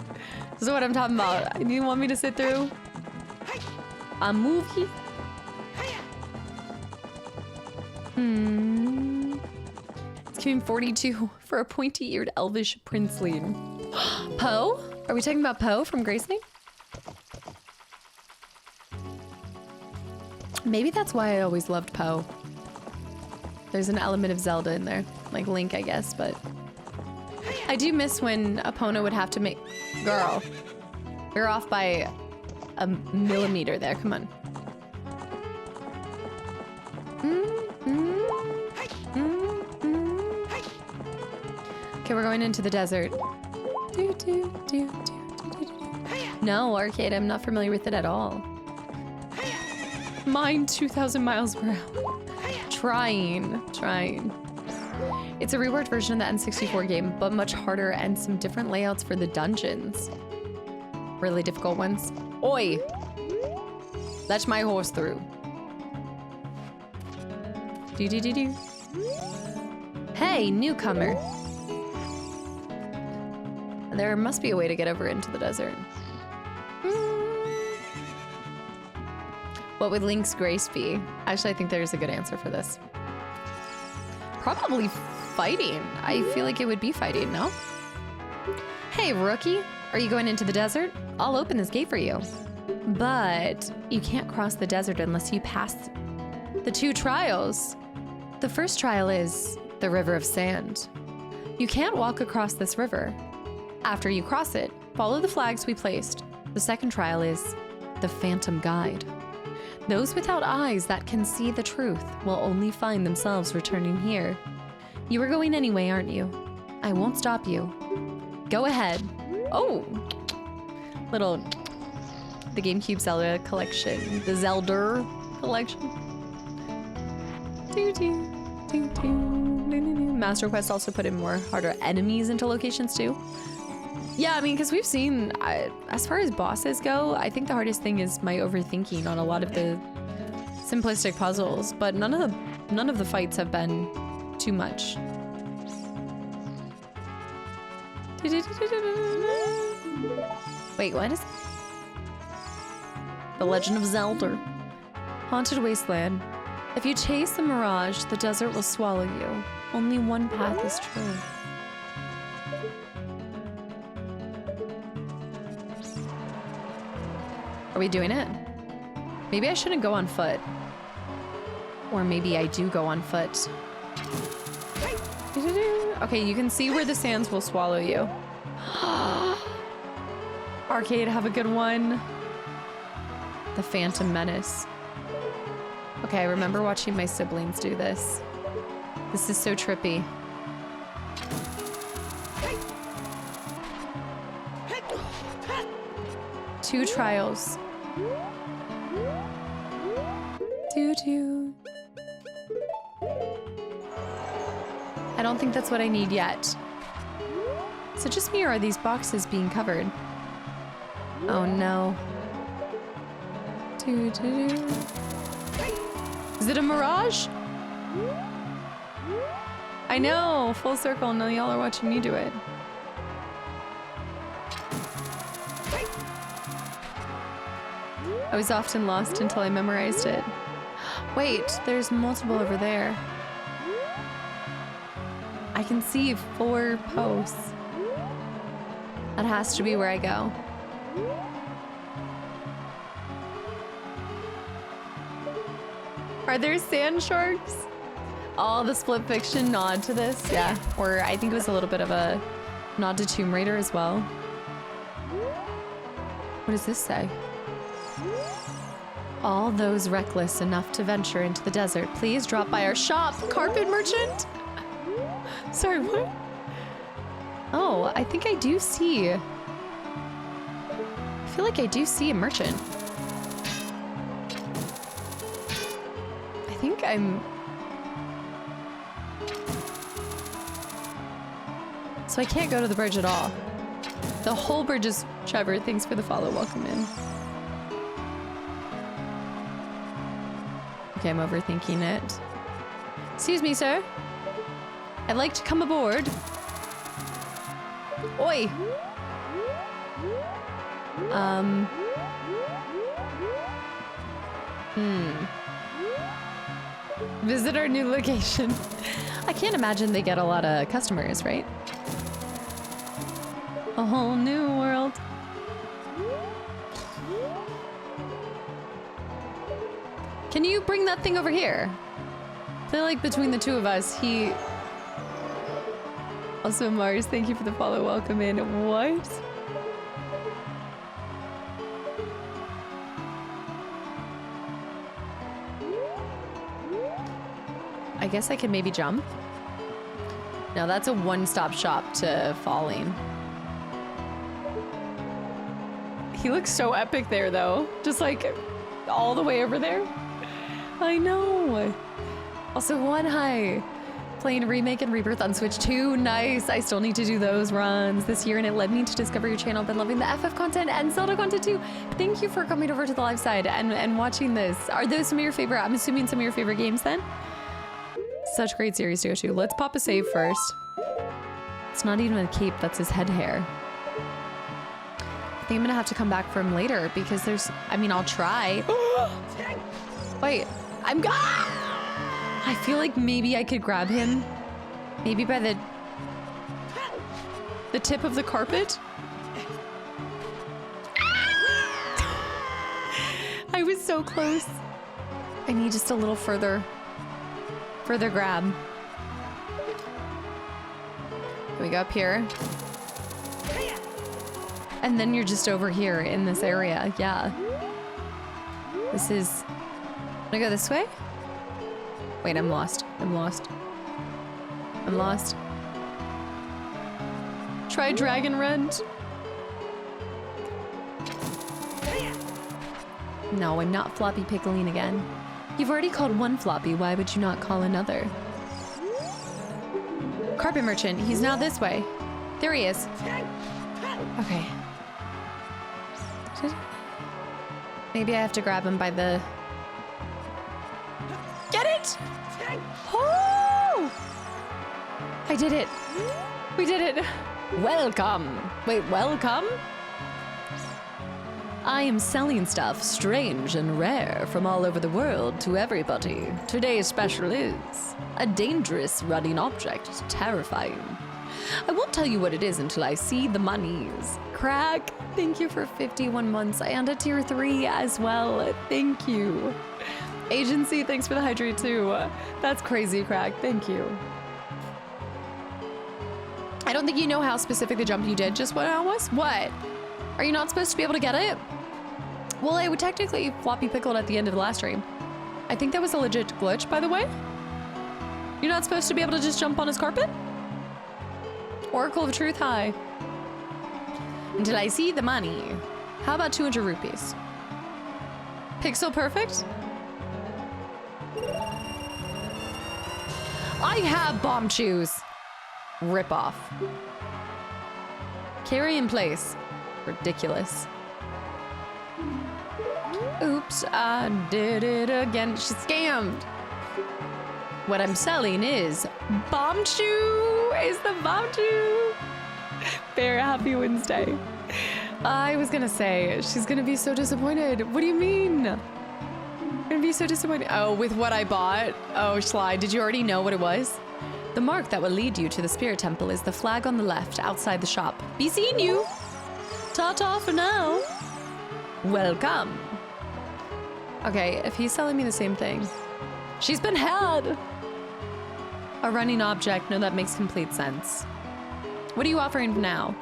This is what I'm talking about. You want me to sit through a movie? It's giving 42 for a pointy-eared elvish princeling. Poe? Are we talking about Poe from Graceling? Maybe that's why I always loved Poe. There's an element of Zelda in there. Like Link, I guess, but... I do miss when Epona would have to make... Girl. You're off by a millimeter there. Come on. Okay, we're going into the desert. No, Arcade, I'm not familiar with it at all. Mine 2,000 miles per hour. Trying. It's a reworked version of the N64 game, but much harder and some different layouts for the dungeons. Really difficult ones. Oi! Let my horse through. Do. Hey, newcomer. There must be a way to get over into the desert. What would Link's grace be? Actually, I think there's a good answer for this. Probably fighting. I feel like it would be fighting, no? Hey, rookie. Are you going into the desert? I'll open this gate for you. But you can't cross the desert unless you pass the 2 trials. The first trial is the River of Sand. You can't walk across this river. After you cross it, follow the flags we placed. The second trial is the Phantom Guide. Those without eyes that can see the truth will only find themselves returning here. You are going anyway, aren't you? I won't stop you. Go ahead. Oh! The GameCube Zelda collection. The Zelda collection. Master Quest also put in more harder enemies into locations too. Yeah, I mean, because we've seen, as far as bosses go, I think the hardest thing is my overthinking on a lot of the simplistic puzzles, but none of the fights have been too much. Wait, what is it? The Legend of Zelda. Haunted Wasteland. If you chase the mirage, the desert will swallow you. Only one path is true. Are we doing it? Maybe I shouldn't go on foot. Or maybe I do go on foot. Okay, you can see where the sands will swallow you. Arcade, have a good one. The Phantom Menace. Okay, I remember watching my siblings do this. This is so trippy. 2 trials. Doo-doo. I don't think that's what I need yet. Is it just me or are these boxes being covered? Oh no. Doo-doo. Is it a mirage? I know, full circle. Now y'all are watching me do it. I was often lost until I memorized it. Wait, there's multiple over there. I can see 4 posts. That has to be where I go. Are there sand sharks? Oh, the Split Fiction nod to this, yeah. Or I think it was a little bit of a nod to Tomb Raider as well. What does this say? All those reckless enough to venture into the desert, please drop by our shop, Carpet Merchant. Sorry, what? Oh, I think I do see. I feel like I do see a merchant. I think I'm... So I can't go to the bridge at all. The whole bridge is... Trevor, thanks for the follow. Welcome in. Okay, I'm overthinking it. Excuse me, sir. I'd like to come aboard. Oi! Visit our new location. I can't imagine they get a lot of customers, right? A whole new world. Can you bring that thing over here? I feel like between the two of us, he... Also, Mars, thank you for the follow. Welcome in. What? I guess I can maybe jump. No, that's a one-stop shop to falling. He looks so epic there, though. Just like all the way over there. I know. Also, one high. Playing Remake and Rebirth on Switch 2. Nice. I still need to do those runs this year, and it led me to discover your channel. Been loving the FF content and Zelda content too. Thank you for coming over to the live side and watching this. Are those some of your favorite? I'm assuming some of your favorite games then. Such great series to go to. Let's pop a save first. It's not even a cape. That's his head hair. I think I'm gonna have to come back for him later because there's. I mean, I'll try. Wait, I feel like maybe I could grab him. Maybe by the tip of the carpet. I was so close. I need just a little further grab. Can we go up here? And then you're just over here in this area. Yeah. This is... Can I go this way? Wait, I'm lost. I'm lost. I'm lost. Try Dragon Rend. No, I'm not floppy pickling again. You've already called one floppy. Why would you not call another? Carpet Merchant. He's now this way. There he is. Okay. Maybe I have to grab him by the... Get it! Oh! I did it. We did it. Welcome. Wait, welcome? I am selling stuff strange and rare from all over the world to everybody. Today's special is a dangerous running object. Terrifying. I won't tell you what it is until I see the monies. Crack, thank you for 51 months and a tier 3 as well. Thank you. Agency, thanks for the hydrate too. That's crazy, Crack. Thank you. I don't think you know how specific the jump you did just what it was. What? Are you not supposed to be able to get it? Well, I would technically floppy pickled at the end of the last stream. I think that was a legit glitch, by the way. You're not supposed to be able to just jump on his carpet? Oracle of Truth, hi. Until I see the money. How about 200 rupees? Pixel perfect? I have bomb shoes. Rip off. Carry in place. Ridiculous. Oops, I did it again. She's scammed. What I'm selling is bomb shoe. Is the bomb shoe. Very happy Wednesday. I was gonna say, she's gonna be so disappointed. What do you mean? Gonna be so disappointed. Oh, with what I bought? Oh, Schly, did you already know what it was? The mark that will lead you to the spirit temple is the flag on the left outside the shop. Be seeing you. Ta-ta for now. Welcome. Okay, if he's selling me the same thing. She's been had. A running object. No, that makes complete sense. What are you offering now?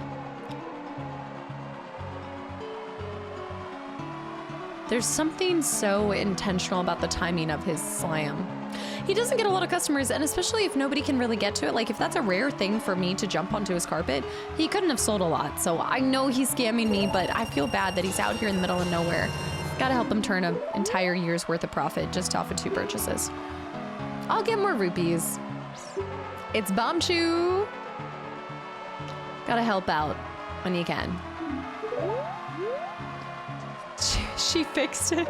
There's something so intentional about the timing of his slam. He doesn't get a lot of customers, and especially if nobody can really get to it, like if that's a rare thing for me to jump onto his carpet, he couldn't have sold a lot. So I know he's scamming me, but I feel bad that he's out here in the middle of nowhere. Gotta help him turn an entire year's worth of profit just off of 2 purchases. I'll get more rupees. It's bomb shoe. Gotta help out when you can. She fixed it.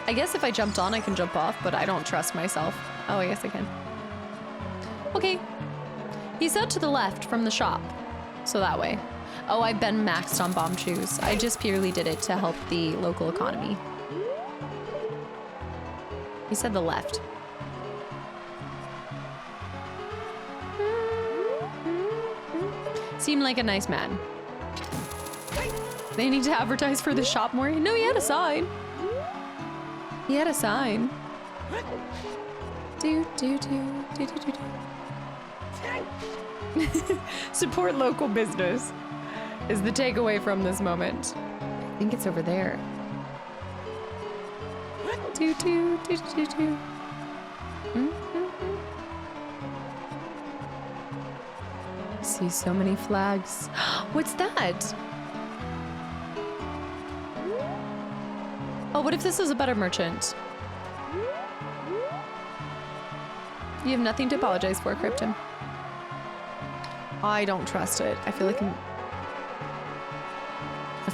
I guess if I jumped on, I can jump off, but I don't trust myself. Oh, I guess I can. Okay. He's out to the left from the shop. So that way. Oh, I've been maxed on bomb shoes. I just purely did it to help the local economy. He said the left. Seemed like a nice man. They need to advertise for the shop more. No, he had a sign. He had a sign. Do, do, do, do, do, do, do. Support local business is the takeaway from this moment. I think it's over there. Do, do, do, do, do. See so many flags. What's that? Oh, what if this is a better merchant? You have nothing to apologize for, Krypton. I don't trust it. I feel like I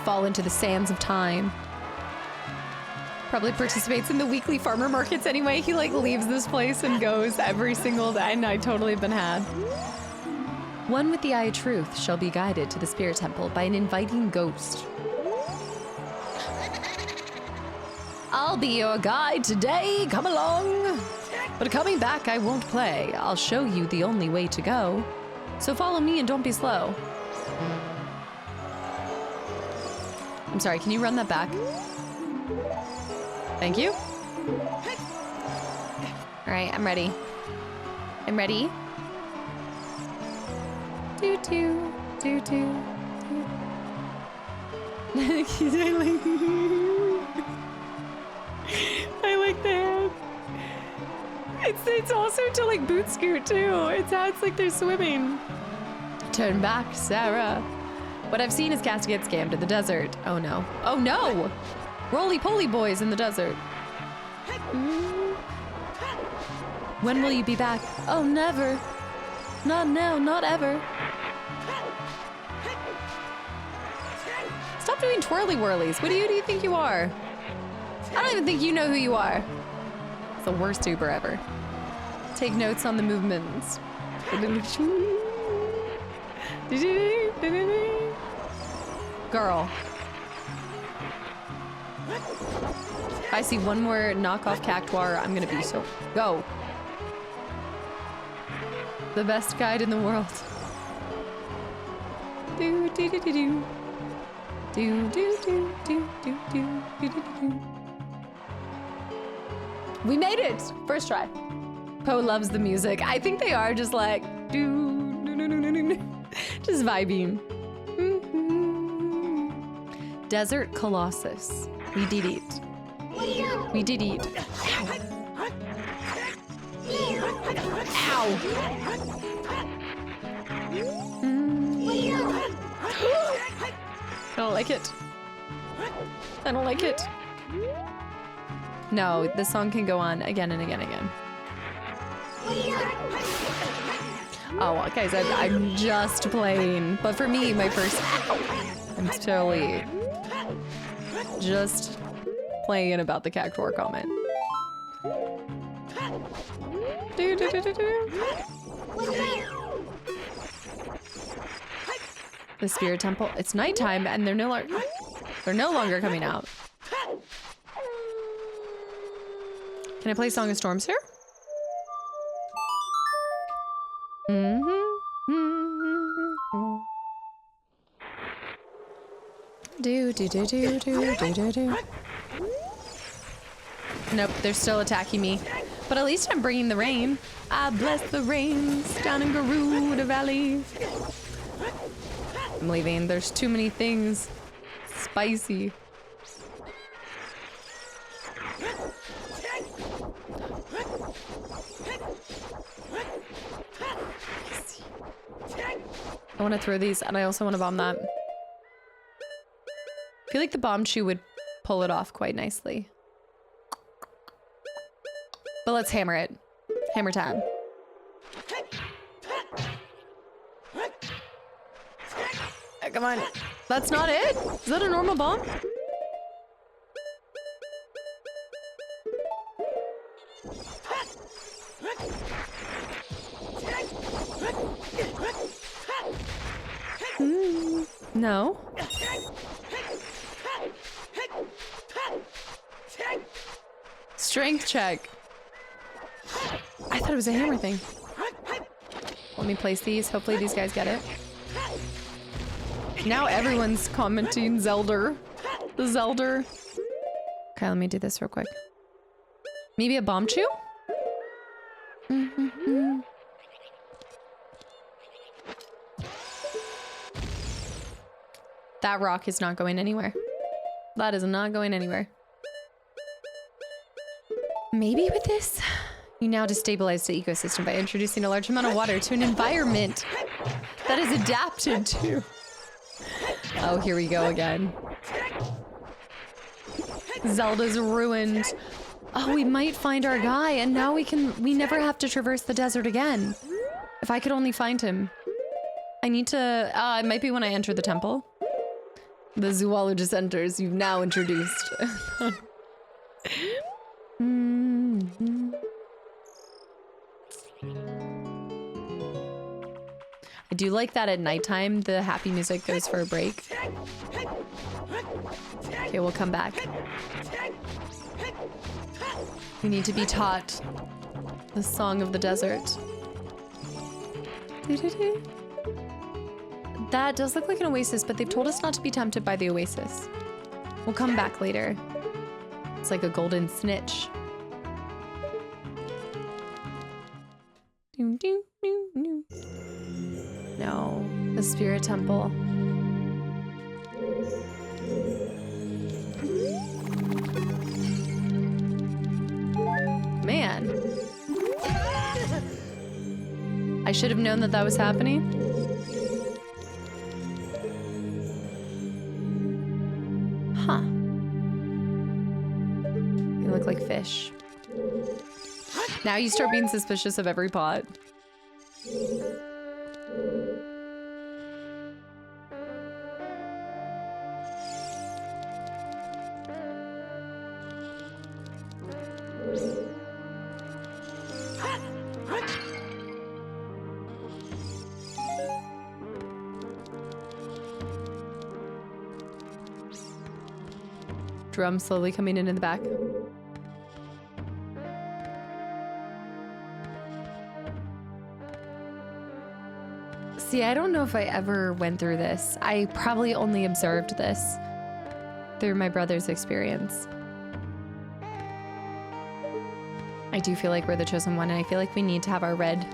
fall into the sands of time. Probably participates in the weekly farmer markets anyway. He like leaves this place and goes every single day, and I totally have been had. One with the eye of truth shall be guided to the spirit temple by an inviting ghost. I'll be your guide today, come along. But coming back, I won't play. I'll show you the only way to go. So follow me and don't be slow. I'm sorry, can you run that back? Thank you. All right, I'm ready. I'm ready. Do do do do do. I like that. It's also to like boot scoot too. It's how it's like they're swimming. Turn back, Sarah. What I've seen is Cast get scammed in the desert. Oh no. Oh no! Roly-poly boys in the desert. When will you be back? Oh, never. Not now, not ever. Stop doing twirly whirlies. What do you think you are? I don't even think you know who you are. It's the worst Uber ever. Take notes on the movements. Girl. If I see one more knockoff cactuar, I'm gonna be so... Go. The best guide in the world. Do do do do do. Do do do do do do do do do. We made it! First try. Poe loves the music. I think they are just like do do do do do do. Just vibing. Desert Colossus. We did it. We did it. Ow! don't like it. I don't like it. No, the song can go on again and again and again. Oh, well, guys, I'm just playing. But for me, my first... I'm totally just playing about the Cactuar comment. The Spirit Temple. It's nighttime, and they're no longer coming out. Can I play Song of Storms here? Nope, they're still attacking me. But at least I'm bringing the rain. I bless the rains down in Garuda Valley. I'm leaving. There's too many things. Spicy. I want to throw these, and I also want to bomb that. I feel like the bomb shoe would pull it off quite nicely. But let's hammer it. Hammer time. Come on. That's not it? Is that a normal bomb? No. Strength check. I thought it was a hammer thing. Let me place these. Hopefully these guys get it. Now everyone's commenting Zelda. The Zelda. Okay, let me do this real quick. Maybe a bomb chew? That rock is not going anywhere. That is not going anywhere. Maybe with this, you now destabilize the ecosystem by introducing a large amount of water to an environment that is adapted to. Oh, here we go again. Zelda's ruined. Oh, we might find our guy, and now we never have to traverse the desert again. If I could only find him. I need to, it might be when I enter the temple. The zoologist enters, you've now introduced. I do like that at nighttime, the happy music goes for a break. Okay, we'll come back. We need to be taught the song of the desert. That does look like an oasis, but they've told us not to be tempted by the oasis. We'll come back later. It's like a golden snitch. No, the Spirit Temple. Man. I should have known that that was happening. Huh. They look like fish. Now you start being suspicious of every pot. Drum slowly coming in the back. See, I don't know if I ever went through this. I probably only observed this through my brother's experience. I do feel like we're the chosen one, and I feel like we need to have our red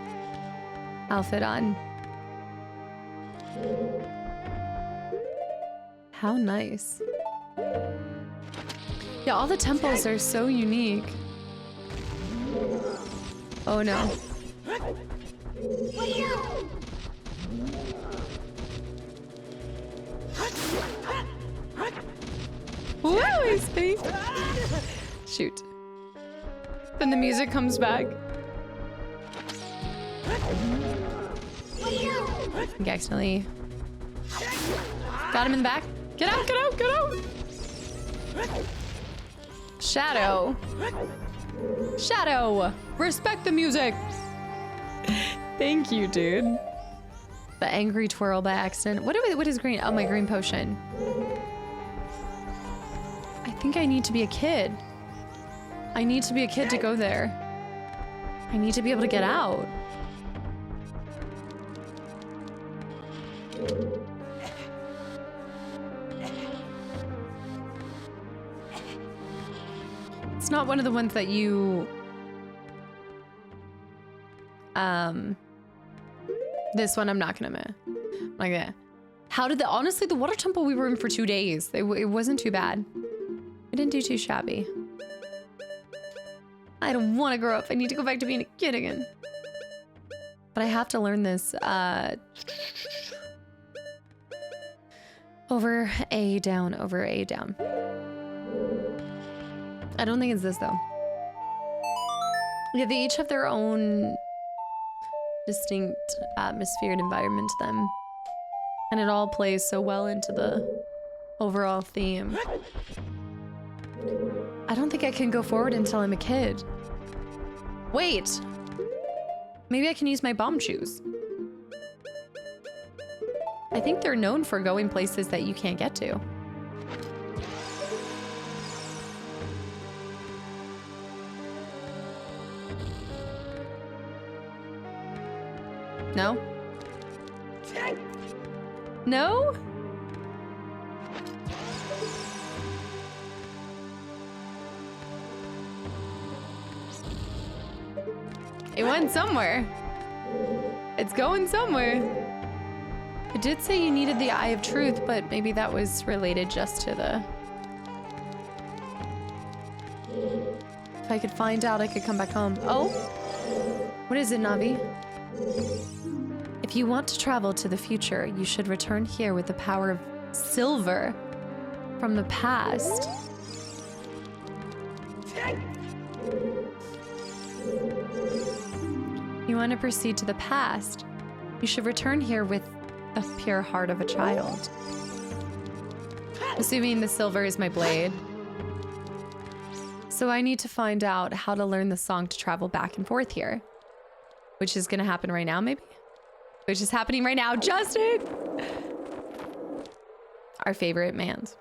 outfit on. How nice. Yeah, all the temples are so unique. Oh no. Woo, he's spinning. Shoot. Then the music comes back. I think I accidentally got him in the back. Get out, get out, get out! Shadow. Shadow! Respect the music! Thank you, dude. The angry twirl by accident. What is green? Oh, my green potion. I think I need to be a kid. I need to be a kid to go there. I need to be able to get out. It's not one of the ones that you... This one I'm not gonna... How did honestly, the water temple we were in for 2 days. It wasn't too bad. We didn't do too shabby. I don't want to grow up. I need to go back to being a kid again. But I have to learn this. Over A, down, over A, down. I don't think it's this, though. Yeah, they each have their own distinct atmosphere and environment to them. And it all plays so well into the overall theme. I don't think I can go forward until I'm a kid. Wait! Maybe I can use my bomb shoes. I think they're known for going places that you can't get to. No? No? It went somewhere. It's going somewhere. It did say you needed the Eye of Truth, but maybe that was related just to the... If I could find out, I could come back home. Oh? What is it, Navi? If you want to travel to the future, you should return here with the power of silver from the past. You want to proceed to the past, you should return here with the pure heart of a child. Assuming the silver is my blade. So I need to find out how to learn the song to travel back and forth here. Which is gonna happen right now, maybe? Which is happening right now, Justin! Our favorite man's.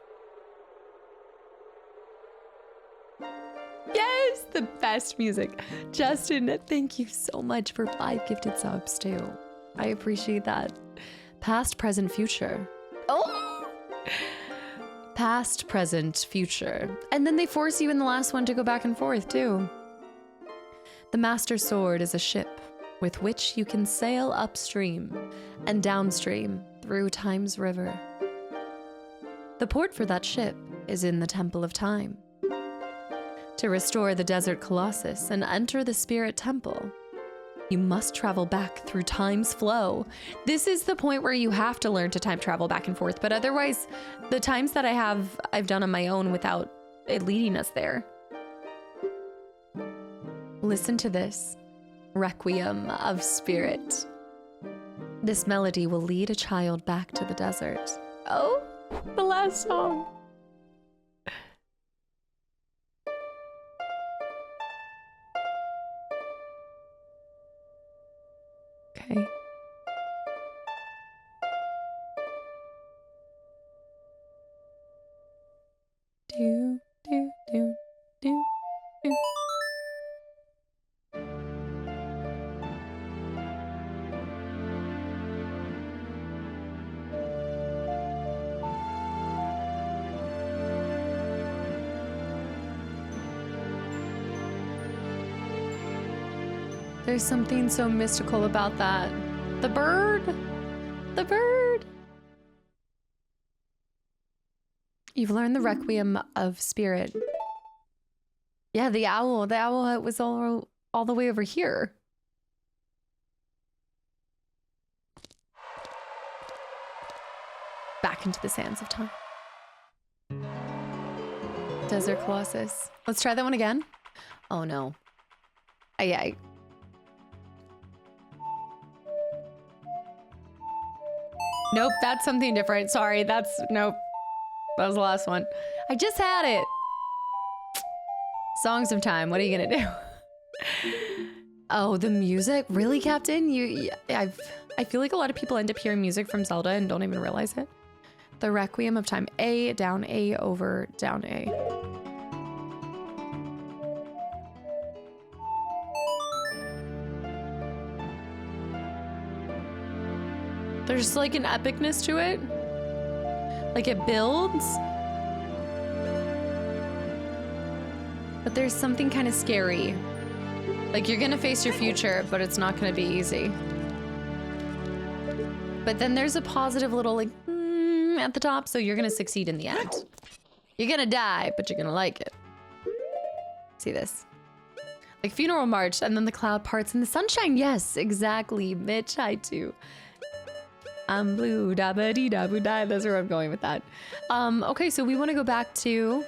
Yes, the best music. Justin, thank you so much for 5 gifted subs too. I appreciate that. Past, present, future. Oh! Past, present, future. And then they force you in the last one to go back and forth too. The Master Sword is a ship with which you can sail upstream and downstream through Time's river. The port for that ship is in the Temple of Time. To restore the Desert Colossus and enter the Spirit Temple, you must travel back through Time's flow. This is the point where you have to learn to time travel back and forth, but otherwise, the times that I've done on my own without it leading us there. Listen to this. Requiem of Spirit. This melody will lead a child back to the desert. Oh, the last song. Okay. Do, do, do, do, do. There's something so mystical about that. The bird! The bird! You've learned the Requiem of Spirit. Yeah, the owl. The owl was all the way over here. Back into the sands of time. Desert Colossus. Let's try that one again. Oh no. I Nope, that's something different. Sorry, nope. That was the last one. I just had it. Songs of Time. What are you gonna do? Oh, the music? Really, Captain? I feel like a lot of people end up hearing music from Zelda and don't even realize it. The Requiem of Time. A, down A, over, down A. There's like an epicness to it. Like it builds. But there's something kind of scary. Like you're gonna face your future, but it's not gonna be easy. But then there's a positive little like at the top, so you're gonna succeed in the end. You're gonna die, but you're gonna like it. See this? Like Funeral March, and then the cloud parts and the sunshine. Yes, exactly. Mitch, I too. I'm blue, da ba dee da boo die. That's where I'm going with that. Okay, so we want to go back to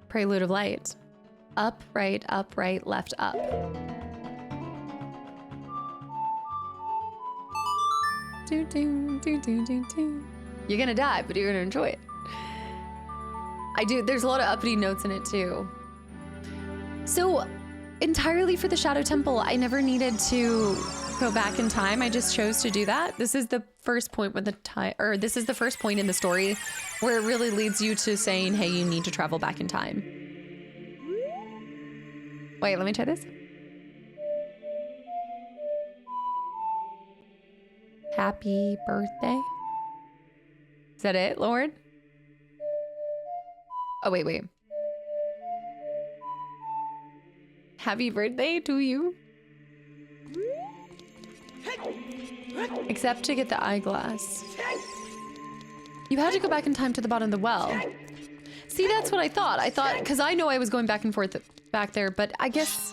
Prelude of Light. Up, right, left, up. Do, do, do, do, do, do. You're gonna die, but you're gonna enjoy it. There's a lot of uppity notes in it too. So, entirely for the Shadow Temple, I never needed to go back in time. I just chose to do that. This is the first point with this is the first point in the story where it really leads you to saying, hey, you need to travel back in time. Wait, let me try this. Happy birthday. Is that it, Lord? Oh, wait. Happy birthday to you. Except to get the eyeglass. You had to go back in time to the bottom of the well. See, that's what I thought. Because I know I was going back and forth back there, but I guess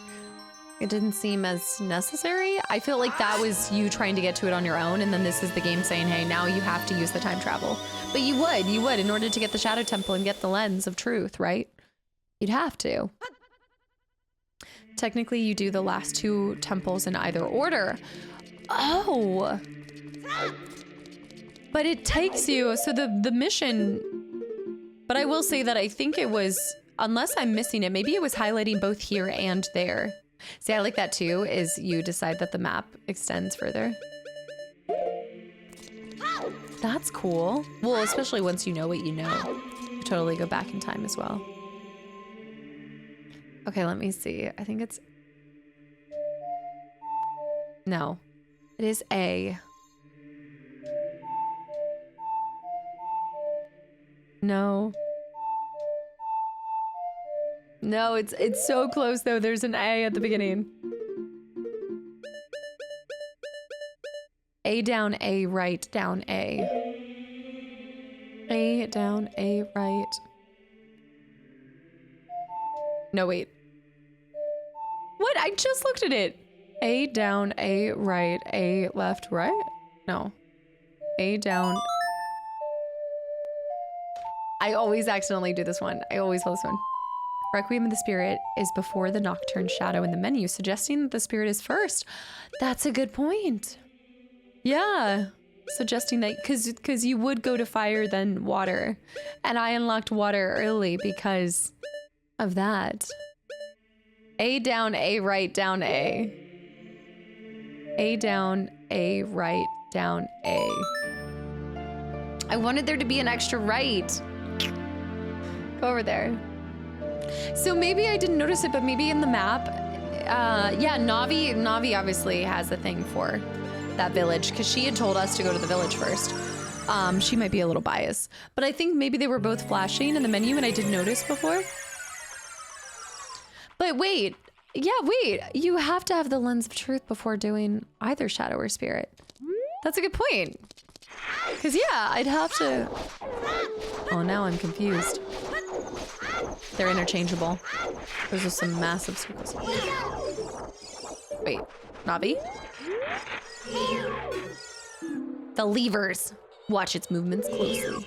it didn't seem as necessary. I feel like that was you trying to get to it on your own, and then this is the game saying, hey, now you have to use the time travel. But you would, in order to get the Shadow Temple and get the Lens of Truth, right? You'd have to. Technically, you do the last two temples in either order. Oh! But it takes you, so the mission, but I will say that I think it was, unless I'm missing it, maybe it was highlighting both here and there. See, I like that too, is you decide that the map extends further. That's cool. Well, especially once you know what you know. You totally go back in time as well. Okay, let me see. I think it's... No. It is A. No. No, it's so close though. There's an A at the beginning. A down, A right, down, A. A down, A right. No, wait. What? I just looked at it. A down, A right, A left, right? No. A down. I always accidentally do this one. I always pull this one. Requiem of the Spirit is before the Nocturne Shadow in the menu, suggesting that the Spirit is first. That's a good point. Yeah. Suggesting that, because you would go to fire then water. And I unlocked water early because of that. A down, A right, down, A. A down, A right, down, A. I wanted there to be an extra right. Go over there. So maybe I didn't notice it, but maybe in the map, yeah, Navi obviously has a thing for that village because she had told us to go to the village first. She might be a little biased, but I think maybe they were both flashing in the menu and I didn't notice before. But wait, yeah, wait, you have to have the Lens of Truth before doing either Shadow or Spirit. That's a good point. Because yeah, I'd have to... Oh, now I'm confused. They're interchangeable. Those are some massive circles. Wait, Navi? The levers. Watch its movements closely.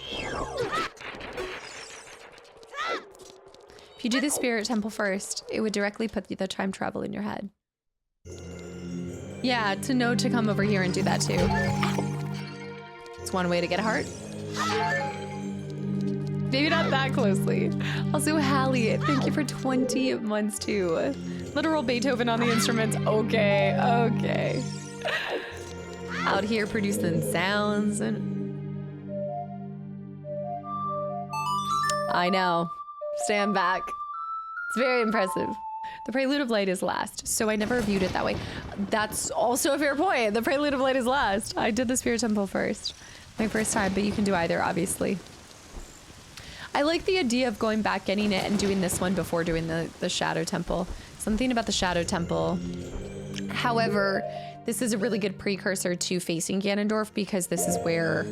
If you do the spirit temple first, it would directly put the time travel in your head. Yeah, to know to come over here and do that too. It's one way to get a heart. Maybe not that closely. Also, Hallie, thank you for 20 months too. Literal Beethoven on the instruments. Okay, okay. Out here producing sounds and... I know. Stand back. It's very impressive. The Prelude of Light is last, so I never viewed it that way. That's also a fair point. The Prelude of Light is last. I did the Spirit Temple first. My first time, but you can do either, obviously. I like the idea of going back, getting it, and doing this one before doing the Shadow Temple. Something about the Shadow Temple. However, this is a really good precursor to facing Ganondorf because this is where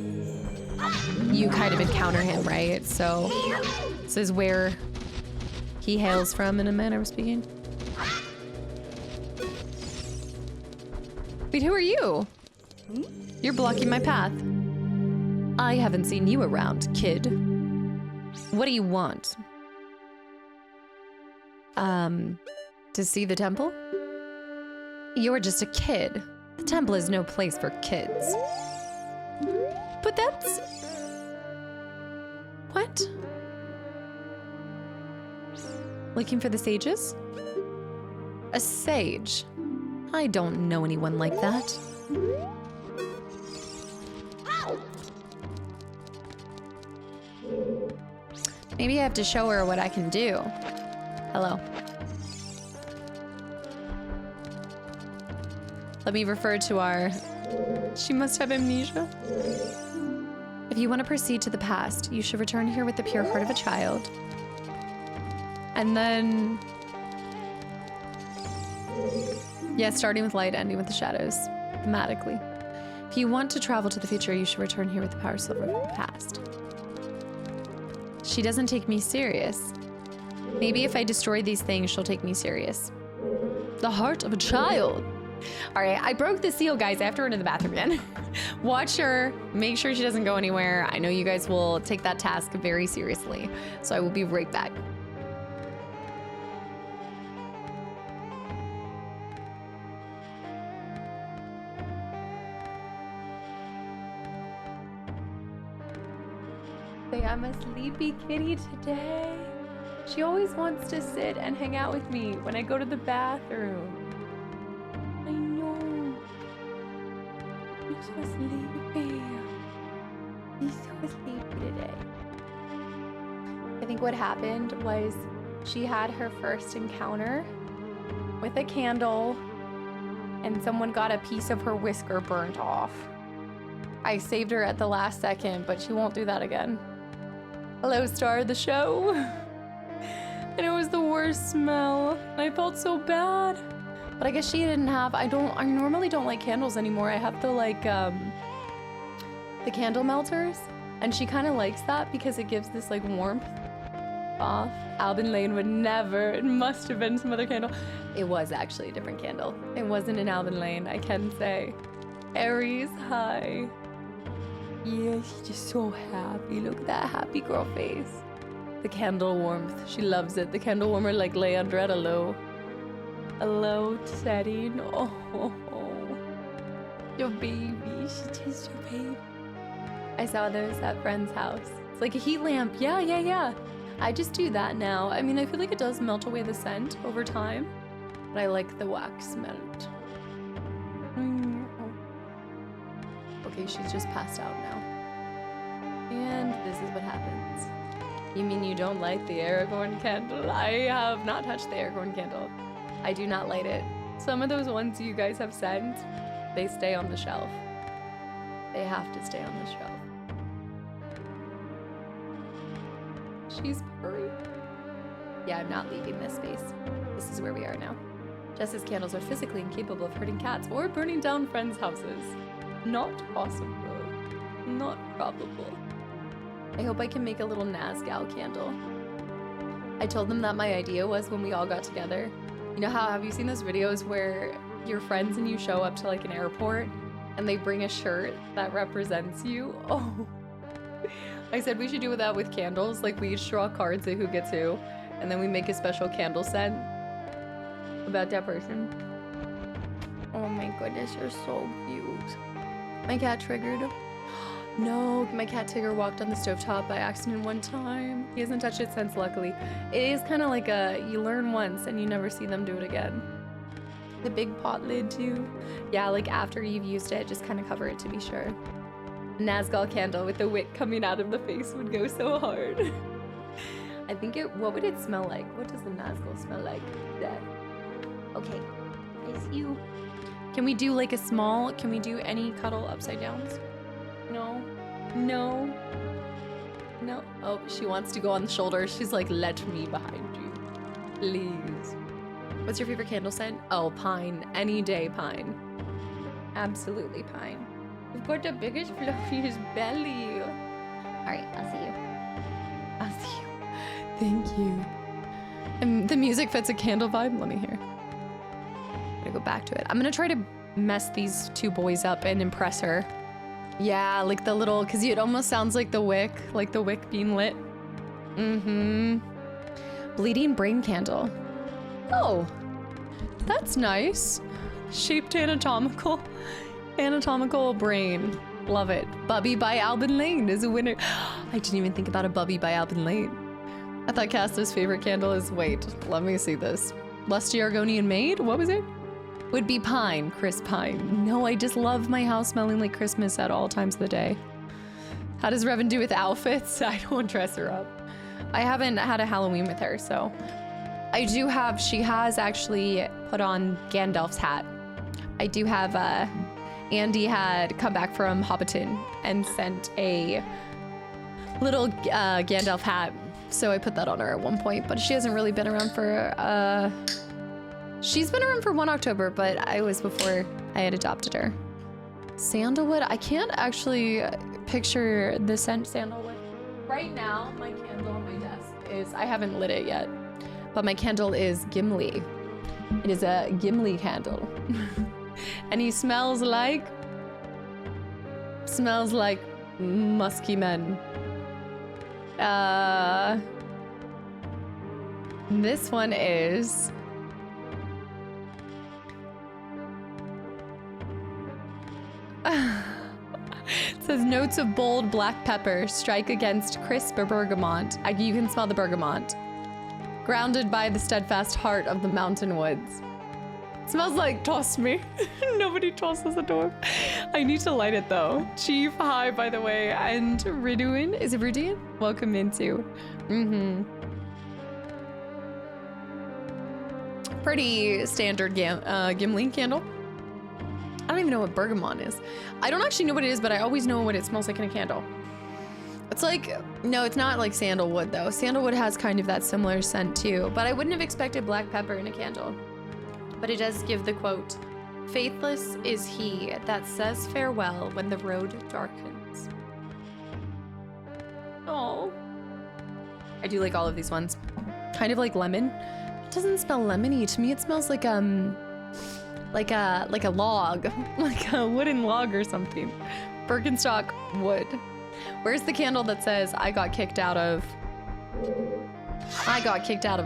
you kind of encounter him, right? So this is where he hails from, in a manner of speaking. Wait, who are you? You're blocking my path. I haven't seen you around, kid. What do you want? To see the temple? You're just a kid. The temple is no place for kids. But that's... What? Looking for the sages? A sage? I don't know anyone like that. Maybe I have to show her what I can do. Hello. Let me refer to our... She must have amnesia. If you want to proceed to the past, you should return here with the pure heart of a child. And then... Yeah, starting with light, ending with the shadows, thematically. If you want to travel to the future, you should return here with the power silver of the past. She doesn't take me serious. Maybe if I destroy these things, she'll take me serious. The heart of a child. All right, I broke the seal, guys. I have to run to the bathroom again. Watch her. Make sure she doesn't go anywhere. I know you guys will take that task very seriously. So I will be right back. I'm a sleepy kitty today. She always wants to sit and hang out with me when I go to the bathroom. I know. You're so sleepy. You're so sleepy today. I think what happened was she had her first encounter with a candle and someone got a piece of her whisker burnt off. I saved her at the last second, but she won't do that again. Hello, star of the show. And it was the worst smell. I felt so bad. But I guess she didn't have, I normally don't like candles anymore. I have the candle melters. And she kind of likes that because it gives this like warmth off. Alban Lane would never, it must have been some other candle. It was actually a different candle. It wasn't an Alban Lane, I can say. Aries, hi. Yeah, she's just so happy. Look at that happy girl face. The candle warmth. She loves it. The candle warmer like lay under at a low setting. Oh, your baby. She just your baby. I saw those at friend's house. It's like a heat lamp. Yeah. I just do that now. I mean, I feel like it does melt away the scent over time, but I like the wax melt. Okay, she's just passed out now. And this is what happens. You mean you don't light the Aragorn candle? I have not touched the Aragorn candle. I do not light it. Some of those ones you guys have sent, they stay on the shelf. They have to stay on the shelf. She's purring. Yeah, I'm not leaving this space. This is where we are now. Jess's candles are physically incapable of hurting cats or burning down friends' houses. Not possible. Not probable. I hope I can make a little Nazgul candle. I told them that my idea was when we all got together. You know how, have you seen those videos where you're friends and you show up to like an airport and they bring a shirt that represents you. Oh. I said we should do that with candles. Like we each draw cards of who gets who, and then we make a special candle scent about that person. Oh my goodness, you're so cute. My cat triggered. No, my cat Tigger walked on the stovetop by accident one time. He hasn't touched it since, luckily. It is kind of like you learn once and you never see them do it again. The big pot lid too. Yeah, like after you've used it, just kind of cover it to be sure. Nazgul candle with the wick coming out of the face would go so hard. I think what would it smell like? What does the Nazgul smell like? Death. Okay, I see you. Can we do like can we do any cuddle upside downs? No. No. No. Oh, she wants to go on the shoulder. She's like, let me behind you. Please. What's your favorite candle scent? Oh, pine. Any day pine. Absolutely pine. You've got the biggest, fluffiest belly. All right, I'll see you. I'll see you. Thank you. And the music fits a candle vibe. Let me hear. I'm gonna go back to it. I'm gonna try to mess these two boys up and impress her. Yeah, like the little, because it almost sounds like the wick being lit. Mm-hmm. Bleeding brain candle. Oh, that's nice. Shaped anatomical brain. Love it. Bubby by Alban Lane is a winner. I didn't even think about a Bubby by Alban Lane. I thought Casta's favorite candle is, wait, let me see this. Lusty Argonian Maid? What was it? Would be pine, crisp pine. No, I just love my house smelling like Christmas at all times of the day. How does Revan do with outfits? I don't dress her up. I haven't had a Halloween with her, so. I do have, she has actually put on Gandalf's hat. I do have, Andy had come back from Hobbiton and sent a little Gandalf hat. So I put that on her at one point, but she hasn't really been around for, she's been around for 1 October, but I was before I had adopted her. Sandalwood, I can't actually picture the scent sandalwood. Right now, my candle on my desk is, I haven't lit it yet, but my candle is Gimli. It is a Gimli candle. And he smells like musky men. This one is it says notes of bold black pepper strike against crisp bergamot. You can smell the bergamot. Grounded by the steadfast heart of the mountain woods. It smells like toss me. Nobody tosses a dwarf. I need to light it though. Chief, hi by the way, and Riduin. Is it Riduin? Welcome into. Pretty standard Gimli candle. I don't even know what bergamot is. I don't actually know what it is, but I always know what it smells like in a candle. It's like, no, it's not like sandalwood though. Sandalwood has kind of that similar scent too, but I wouldn't have expected black pepper in a candle. But it does give the quote, faithless is he that says farewell when the road darkens. Oh. I do like all of these ones. Kind of like lemon. It doesn't smell lemony. To me, it smells like a log, like a wooden log or something. Birkenstock wood. Where's the candle that says I got kicked out of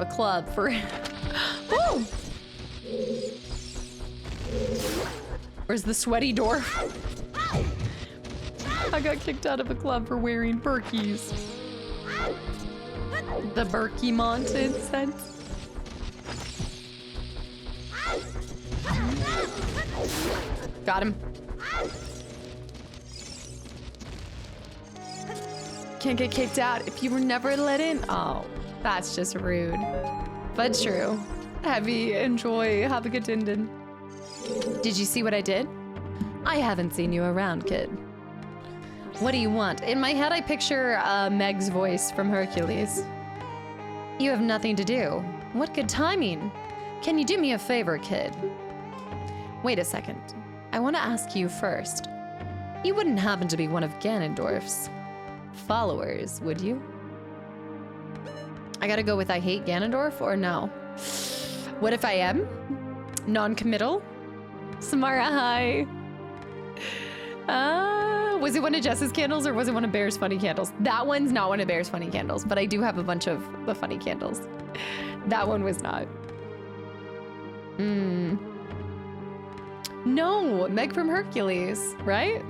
a club for Woo! Where's the sweaty dwarf? I got kicked out of a club for wearing Berkeys. The Berkey-monted scent. Got him. Can't get kicked out if you were never let in. Oh, that's just rude. But true. Heavy, enjoy, have a good din. Did you see what I did? I haven't seen you around, kid. What do you want? In my head, I picture Meg's voice from Hercules. You have nothing to do. What good timing. Can you do me a favor, kid? Wait a second. I want to ask you first. You wouldn't happen to be one of Ganondorf's followers, would you? I gotta go with I hate Ganondorf or no? What if I am? Non-committal? Samara, hi. Was it one of Jess's candles or was it one of Bear's funny candles? That one's not one of Bear's funny candles, but I do have a bunch of the funny candles. That one was not. No, Meg from Hercules, right?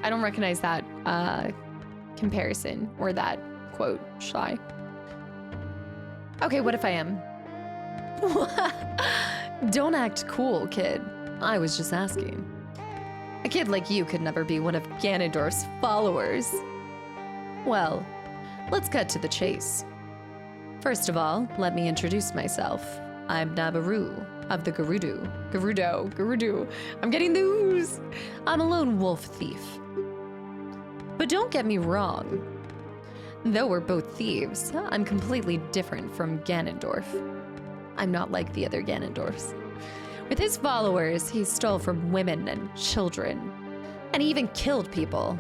I don't recognize that comparison or that quote, Shy. Okay, what if I am? Don't act cool, kid. I was just asking. A kid like you could never be one of Ganondorf's followers. Well, let's cut to the chase. First of all, let me introduce myself. I'm Nabaru of the Gerudo. I'm getting those. I'm a lone wolf thief. But don't get me wrong. Though we're both thieves, I'm completely different from Ganondorf. I'm not like the other Ganondorfs. With his followers, he stole from women and children, and he even killed people.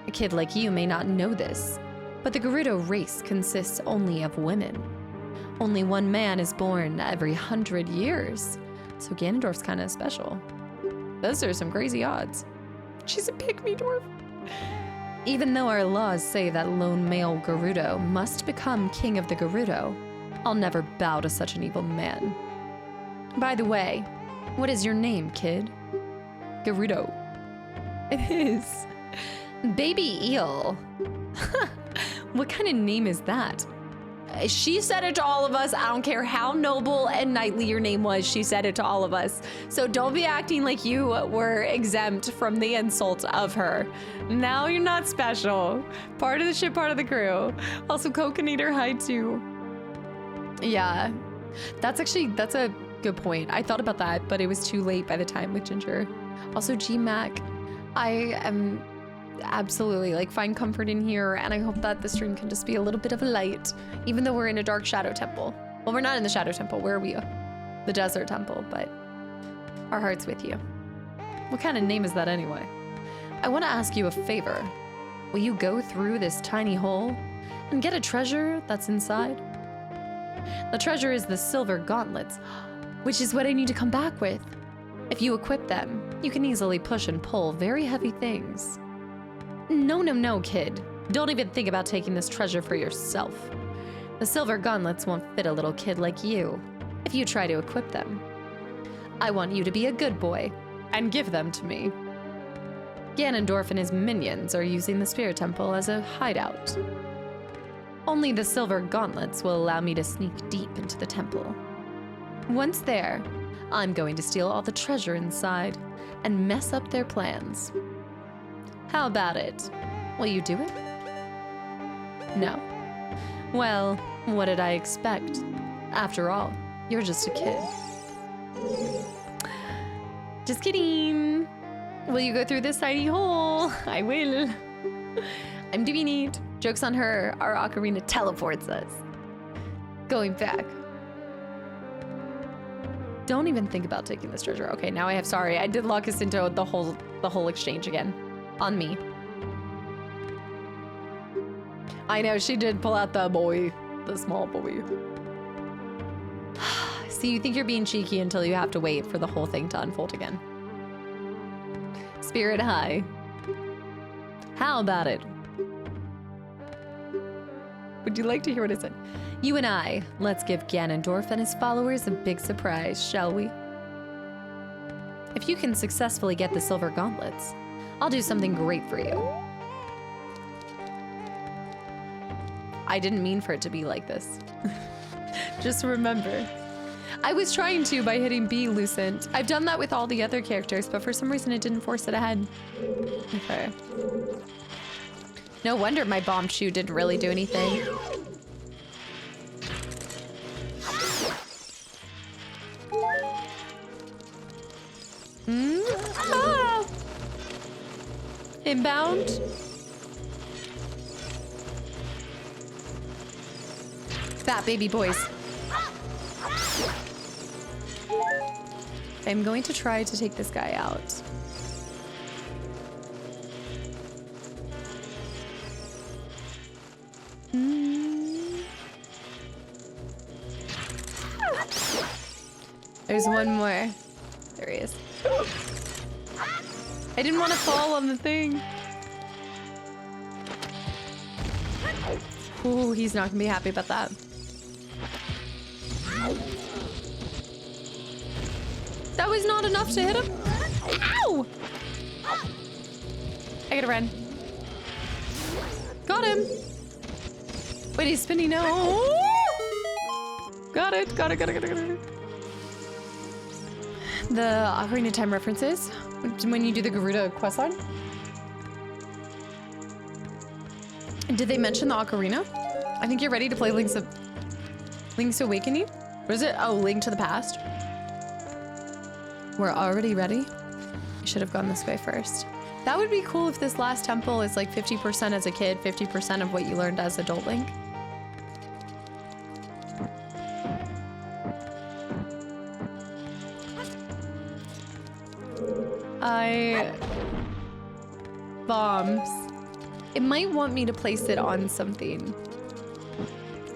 A kid like you may not know this, but the Gerudo race consists only of women. Only one man is born every 100 years, so Ganondorf's kind of special. Those are some crazy odds. She's a pygmy dwarf. Even though our laws say that lone male Gerudo must become king of the Gerudo, I'll never bow to such an evil man. By the way, what is your name, kid? Gerudo. It is. Baby Eel. What kind of name is that? She said it to all of us. I don't care how noble and knightly your name was. She said it to all of us. So don't be acting like you were exempt from the insult of her. Now you're not special. Part of the ship, part of the crew. Also, Coke can eat her hide too. Yeah, that's a good point. I thought about that, but it was too late by the time with Ginger. Also, G-Mac, I am absolutely like find comfort in here, and I hope that the stream can just be a little bit of a light, even though we're in a dark shadow temple. Well, we're not in the shadow temple. Where are we? The desert temple, but our heart's with you. What kind of name is that anyway? I want to ask you a favor. Will you go through this tiny hole and get a treasure that's inside? The treasure is the silver gauntlets, which is what I need to come back with. If you equip them, you can easily push and pull very heavy things. No, kid. Don't even think about taking this treasure for yourself. The silver gauntlets won't fit a little kid like you if you try to equip them. I want you to be a good boy and give them to me. Ganondorf and his minions are using the Spirit Temple as a hideout. Only the silver gauntlets will allow me to sneak deep into the temple. Once there, I'm going to steal all the treasure inside and mess up their plans. How about it? Will you do it? No. Well, what did I expect? After all, you're just a kid. Just kidding. Will you go through this tiny hole? I will. I'm doing it. Joke's on her. Our Ocarina teleports us. Going back. Don't even think about taking this treasure. Okay, now I have, sorry, I did lock us into the whole exchange again. On me. I know, she did pull out the boy. The small boy. See, you think you're being cheeky until you have to wait for the whole thing to unfold again. Spirit high. How about it? Would you like to hear what I said? You and I, let's give Ganondorf and his followers a big surprise, shall we? If you can successfully get the silver gauntlets, I'll do something great for you. I didn't mean for it to be like this. Just remember. I was trying to by hitting B, Lucent. I've done that with all the other characters, but for some reason it didn't force it ahead. Okay. No wonder my bomb shoe didn't really do anything. Ah! Inbound. Fat baby boys. I'm going to try to take this guy out. There's one more. There he is. I didn't want to fall on the thing. Ooh, he's not gonna be happy about that. That was not enough to hit him. Ow! I gotta run. Got him. Wait, he's spinning now. Got it. Got it. The Ocarina Time references when you do the Garuda questline. Did they mention the Ocarina? I think you're ready to play Link's Awakening. What is it? Oh, Link to the Past. We're already ready? You should have gone this way first. That would be cool if this last temple is like 50% as a kid, 50% of what you learned as adult Link. Bombs. It might want me to place it on something.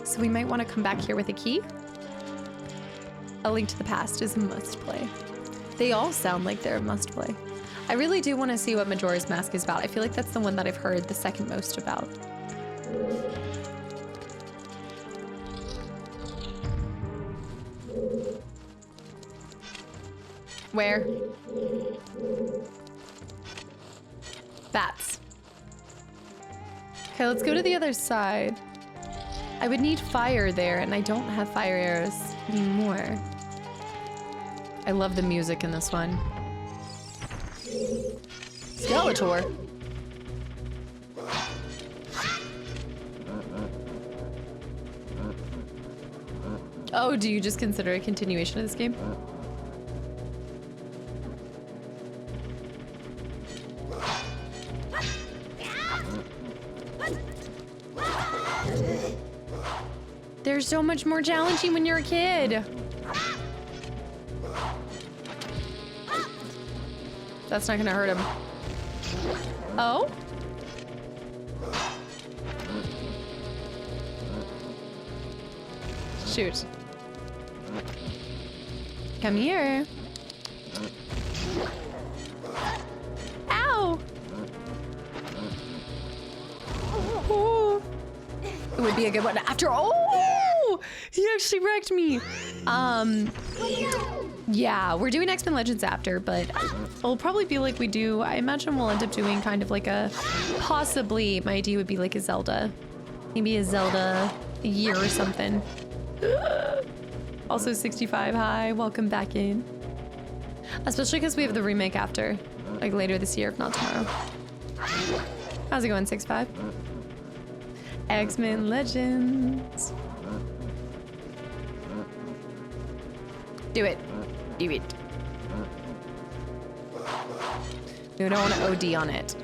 So we might want to come back here with a key. A Link to the Past is a must play. They all sound like they're a must play. I really do want to see what Majora's Mask is about. I feel like that's the one that I've heard the second most about. Where? Bats. Okay, let's go to the other side. I would need fire there, and I don't have fire arrows anymore. I love the music in this one. Skeletor. Oh, do you just consider a continuation of this game? They're so much more challenging when you're a kid. That's not gonna hurt him. Oh? Shoot. Come here. Ow! Oh. It would be a good one after. Oh! He actually wrecked me. Yeah, we're doing X-Men Legends after, but it'll probably be like we do. I imagine we'll end up doing kind of like a, possibly my idea would be like a Zelda. Maybe a Zelda a year or something. Also 65, hi, welcome back in. Especially because we have the remake after, like later this year, if not tomorrow. How's it going, 65? X-Men Legends. Do it. Do it. We don't want to OD on it.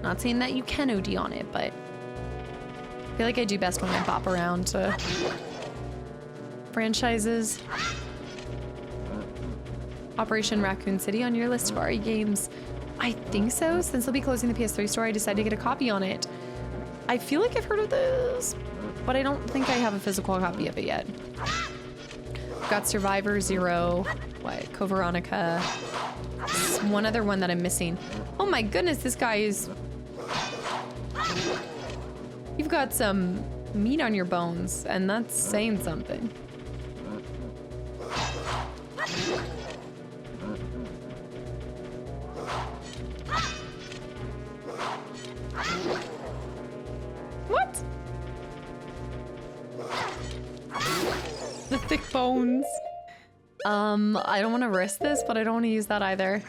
Not saying that you can OD on it, but I feel like I do best when I bop around to franchises. Operation Raccoon City on your list of RE games. I think so. Since they'll be closing the PS3 store, I decided to get a copy on it. I feel like I've heard of this, but I don't think I have a physical copy of it yet. I've got Survivor, Zero, Code Veronica. One other one that I'm missing. Oh my goodness, this guy is... You've got some meat on your bones, and that's saying something. What? The thick bones. I don't want to risk this, but I don't want to use that either.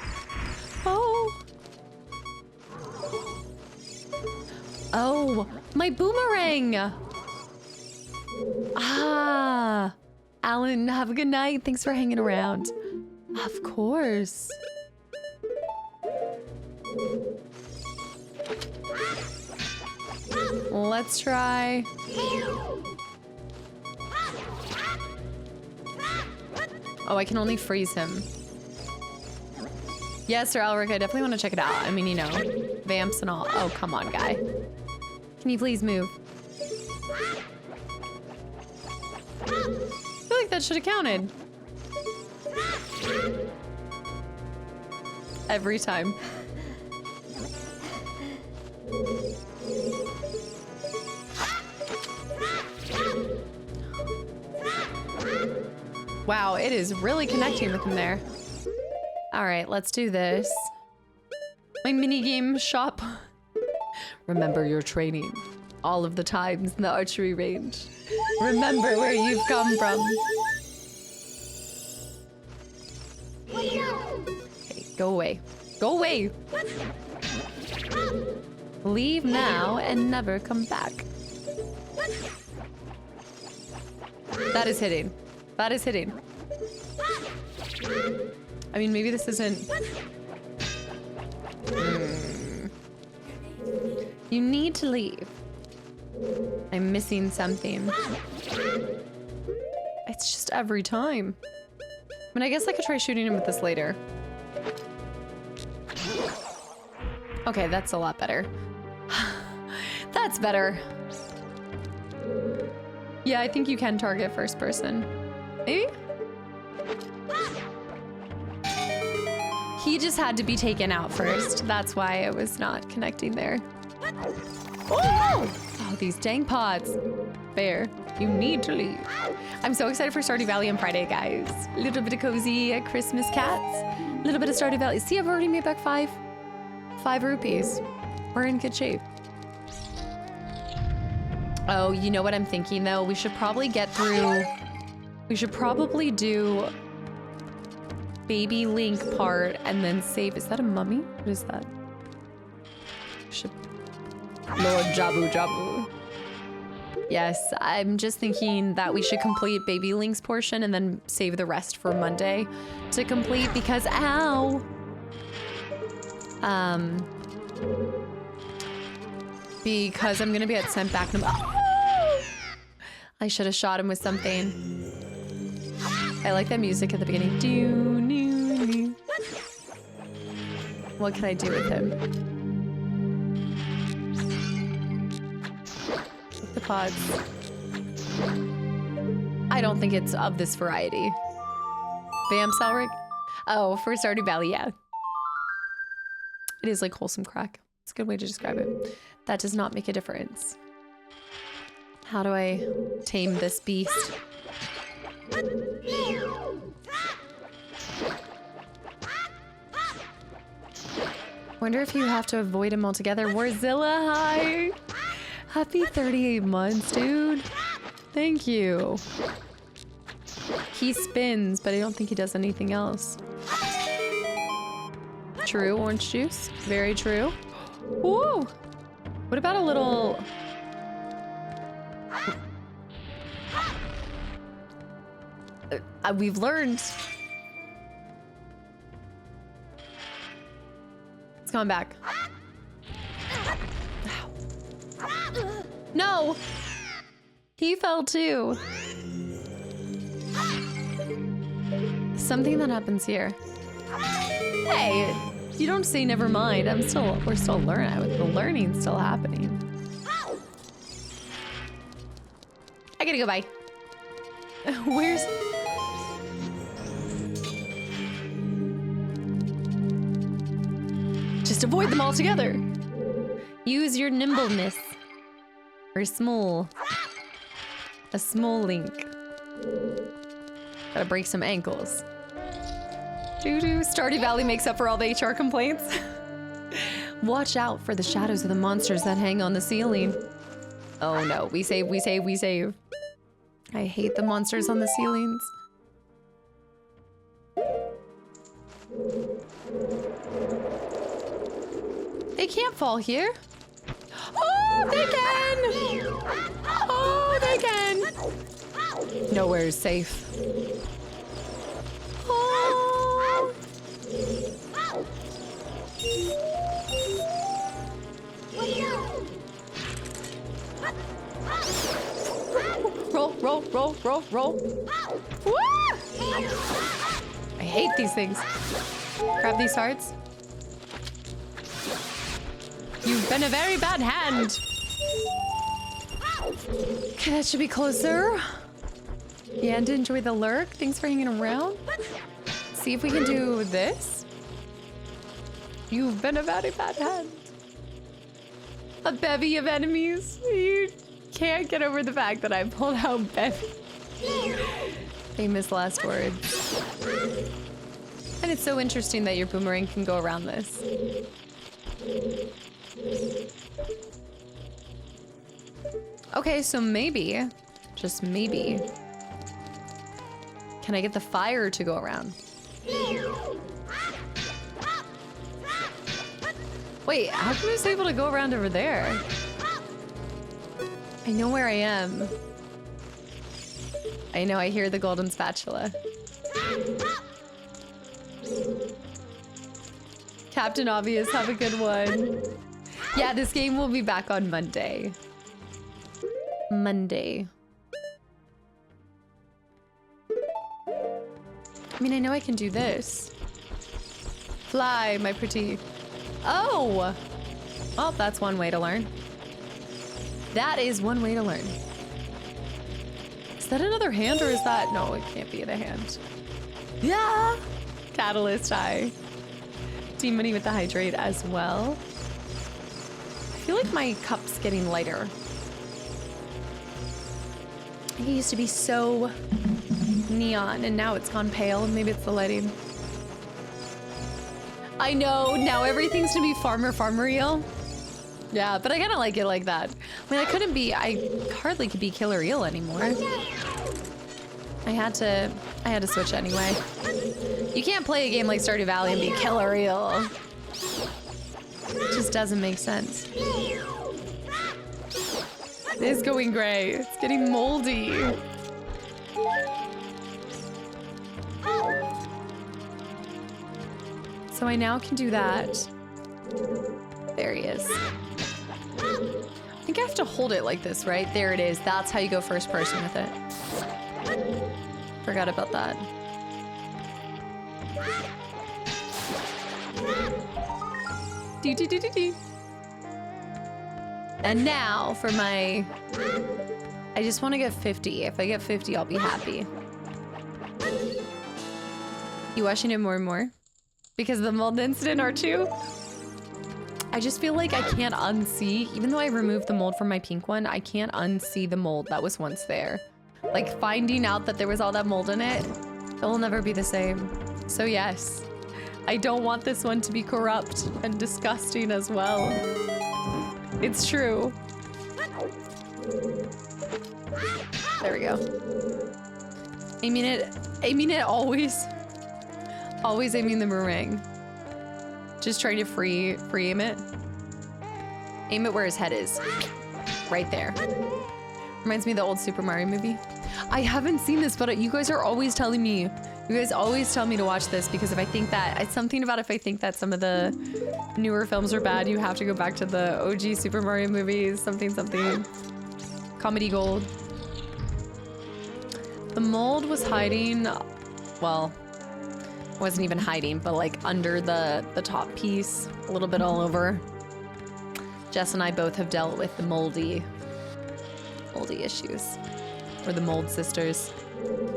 Oh. Oh, my boomerang. Ah. Alan, have a good night. Thanks for hanging around. Of course. Let's try. Oh, I can only freeze him. Yes, Sir Alric, I definitely want to check it out. I mean, you know, vamps and all. Oh, come on, guy. Can you please move? I feel like that should have counted. Every time. Wow, it is really connecting with him there. All right, let's do this. My minigame shop. Remember your training. All of the times in the archery range. Remember where you've come from. Okay, go away. Go away! Leave now and never come back. That is hitting. That is hitting. I mean, maybe this isn't... You need to leave. I'm missing something. It's just every time. I mean, I guess I could try shooting him with this later. Okay, that's a lot better. That's better. Yeah, I think you can target first person. Maybe? He just had to be taken out first. That's why it was not connecting there. Oh, these dang pods. Bear, you need to leave. I'm so excited for Stardew Valley on Friday, guys. A little bit of cozy Christmas cats. A little bit of Stardew Valley. See, I've already made back 5 rupees. We're in good shape. Oh, you know what I'm thinking though? We should probably get through... We should probably do Baby Link part and then save. Is that a mummy? What is that? Should... Lord Jabu Jabu. Yes, I'm just thinking that we should complete Baby Link's portion and then save the rest for Monday to complete because, ow! Because I'm gonna be at sent back. I should have shot him with something. I like that music at the beginning. What can I do with him? The pods. I don't think it's of this variety. Vamp Salric? Oh, for Stardew Valley, yeah. It is like wholesome crack. It's a good way to describe it. That does not make a difference. How do I tame this beast? Wonder if you have to avoid him altogether. Warzilla, hi! Happy 38 months, dude. Thank you. He spins, but I don't think he does anything else. True, orange juice. Very true. Ooh! What about a little... we've learned. It's coming back. No! He fell too. Something that happens here. Hey, you don't say never mind. We're still learning. The learning's still happening. I gotta go, bye. Where's... Just avoid them altogether. Use your nimbleness. Or a small link. Gotta break some ankles. Doo-doo. Stardew Valley makes up for all the HR complaints. Watch out for the shadows of the monsters that hang on the ceiling. Oh no, we save, we save, we save. I hate the monsters on the ceilings. They can't fall here. Oh, they can! Oh, they can! Nowhere is safe. Oh. Roll, roll, roll, roll, roll. Woo! I hate these things. Grab these hearts. You've been a very bad hand. Okay, that should be closer. Yeah, and enjoy the lurk. Thanks for hanging around. See if we can do this. You've been a very bad hand. A bevy of enemies. You can't get over the fact that I pulled out bevy. Famous last words. And it's so interesting that your boomerang can go around this. Okay, so maybe, just maybe, can I get the fire to go around? Wait, how come I was able to go around over there? I know where I am. I know, I hear the golden spatula. Captain Obvious, have a good one. Yeah, this game will be back on Monday. Monday. I mean, I know I can do this. Fly, my pretty. Oh! Well, that's one way to learn. That is one way to learn. Is that another hand or is that? No, it can't be the hand. Yeah! Catalyst high. Team Money with the hydrate as well. I feel like my cup's getting lighter. It used to be so neon and now it's gone pale. Maybe it's the lighting. I know, now everything's gonna be farmer-eel. Yeah, but I kinda like it like that. I mean, I hardly could be Killer Eel anymore. I had to switch anyway. You can't play a game like Stardew Valley and be Killer Eel. It just doesn't make sense. It is going gray. It's getting moldy. So I now can do that. There he is. I think I have to hold it like this, right? There it is. That's how you go first person with it. Forgot about that. Do do do do do. And now for my... I just want to get 50. If I get 50, I'll be happy. You watching it more and more? Because of the mold incident, R2? I just feel like I can't unsee, even though I removed the mold from my pink one, I can't unsee the mold that was once there. Like finding out that there was all that mold in it, it will never be the same. So yes, I don't want this one to be corrupt and disgusting as well. It's true. There we go. Aiming it always aiming the boomerang. Just trying to free aim it. Aim it where his head is. Right there. Reminds me of the old Super Mario movie. I haven't seen this, but you guys are always telling me. You guys always tell me to watch this because if I think that, it's something about if I think that some of the newer films are bad, you have to go back to the OG Super Mario movies, something. Comedy gold. The mold was hiding, well, wasn't even hiding, but like under the top piece, a little bit all over. Jess and I both have dealt with the moldy issues. We're the mold sisters.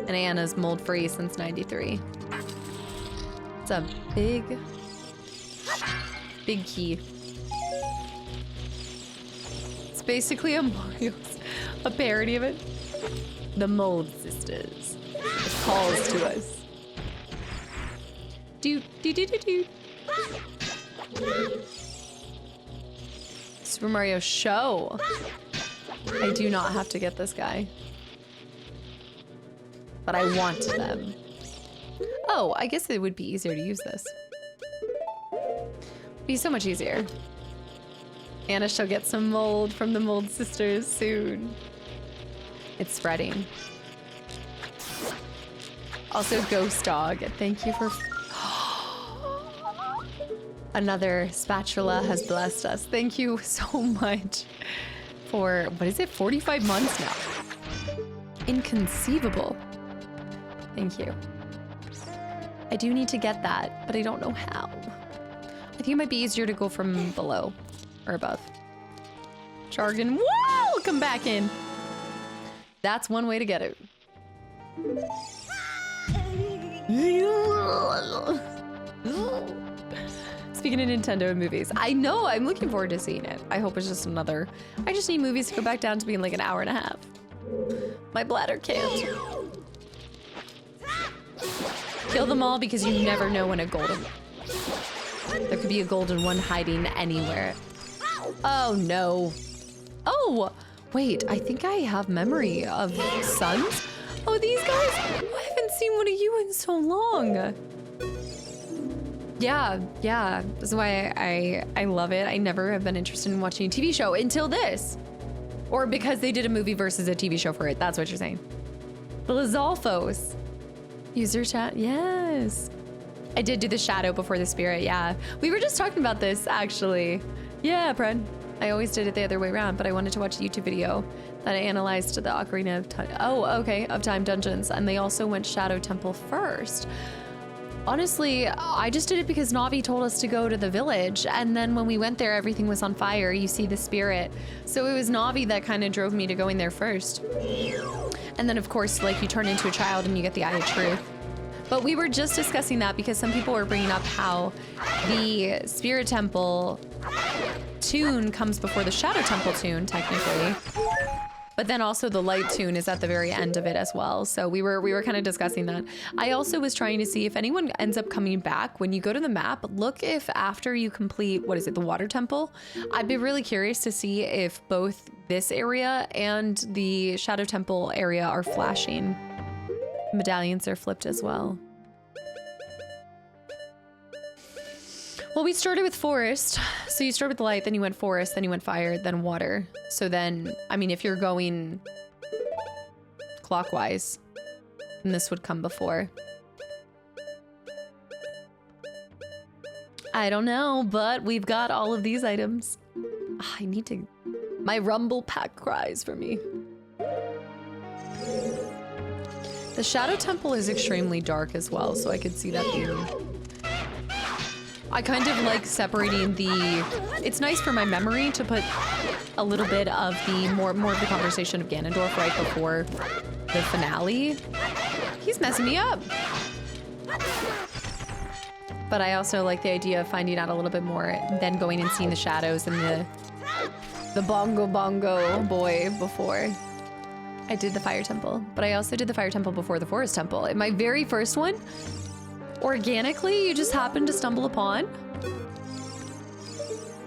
And Anna's mold free since '93. It's a big key. It's basically a parody of it. The mold sisters. It calls to us. Do. Super Mario Show. I do not have to get this guy. But I want them. Oh, I guess it would be easier to use this. Be so much easier. Anna shall get some mold from the Mold Sisters soon. It's spreading. Also, Ghost Dog, thank you for... Another spatula has blessed us. Thank you so much for, what is it, 45 months now? Inconceivable. Thank you. I do need to get that, but I don't know how. I think it might be easier to go from below or above. Jargon, welcome back in. That's one way to get it. Speaking of Nintendo and movies, I know, I'm looking forward to seeing it. I hope it's just another, I just need movies to go back down to being like an hour and a half. My bladder can't. Kill them all because you never know when a golden, there could be a golden one hiding anywhere. Oh no. Oh, wait, I think I have memory of sons. Oh, these guys, I haven't seen one of you in so long. Yeah, that's why I love it. I never have been interested in watching a TV show until this. Or because they did a movie versus a TV show for it, that's what you're saying. The Lizalfos. User chat, yes. I did do the shadow before the spirit, yeah. We were just talking about this, actually. Yeah, Pred. I always did it the other way around, but I wanted to watch a YouTube video that analyzed the Ocarina of Time. Oh, okay, of Time dungeons, and they also went Shadow Temple first. Honestly, I just did it because Navi told us to go to the village, and then when we went there, everything was on fire. You see the spirit. So it was Navi that kind of drove me to going there first. And then, of course, like, you turn into a child and you get the Eye of Truth. But we were just discussing that because some people were bringing up how the Spirit Temple tune comes before the Shadow Temple tune, technically. But then also the light tune is at the very end of it as well. So we were kind of discussing that. I also was trying to see if anyone ends up coming back. When you go to the map, look if after you complete, what is it, the Water Temple? I'd be really curious to see if both this area and the Shadow Temple area are flashing. Medallions are flipped as well. Well, we started with forest. So you started with light, then you went forest, then you went fire, then water. So then, I mean, if you're going clockwise, then this would come before. I don't know, but we've got all of these items. I need to... My rumble pack cries for me. The Shadow Temple is extremely dark as well, so I could see that being... I kind of like separating the... It's nice for my memory to put a little bit of the more of the conversation of Ganondorf right before the finale. He's messing me up. But I also like the idea of finding out a little bit more, then going and seeing the shadows and the bongo boy before. I did the Fire Temple, but I also did the Fire Temple before the Forest Temple. In my very first one, organically, you just happened to stumble upon.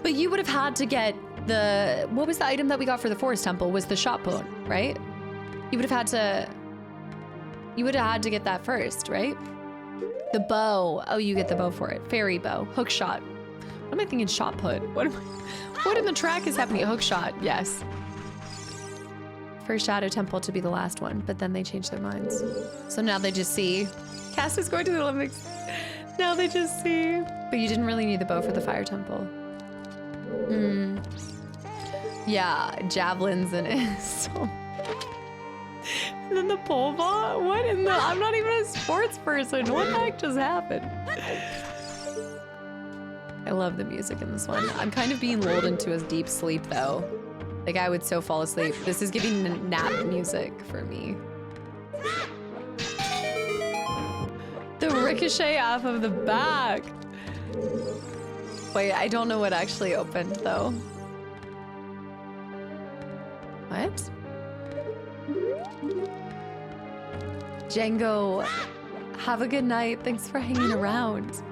But you would have had to get the... What was the item that we got for the Forest Temple? Was the shot put, right? You would have had to... You would have had to get that first, right? The bow. Oh, you get the bow for it. Fairy bow. Hook shot. What am I thinking? Shot put. What in the track is happening? Hook shot. Yes. For Shadow Temple to be the last one, but then they changed their minds. So now they just see... Cass is going to the Olympics. Now they just see. But you didn't really need the bow for the Fire Temple. Yeah, javelins in it. So... And then the pole vault? What in the... I'm not even a sports person. What the heck just happened? I love the music in this one. I'm kind of being lulled into a deep sleep, though. Like, I would so fall asleep. This is giving nap music for me. The ricochet off of the back. Wait, I don't know what actually opened, though. What? Django, have a good night. Thanks for hanging around.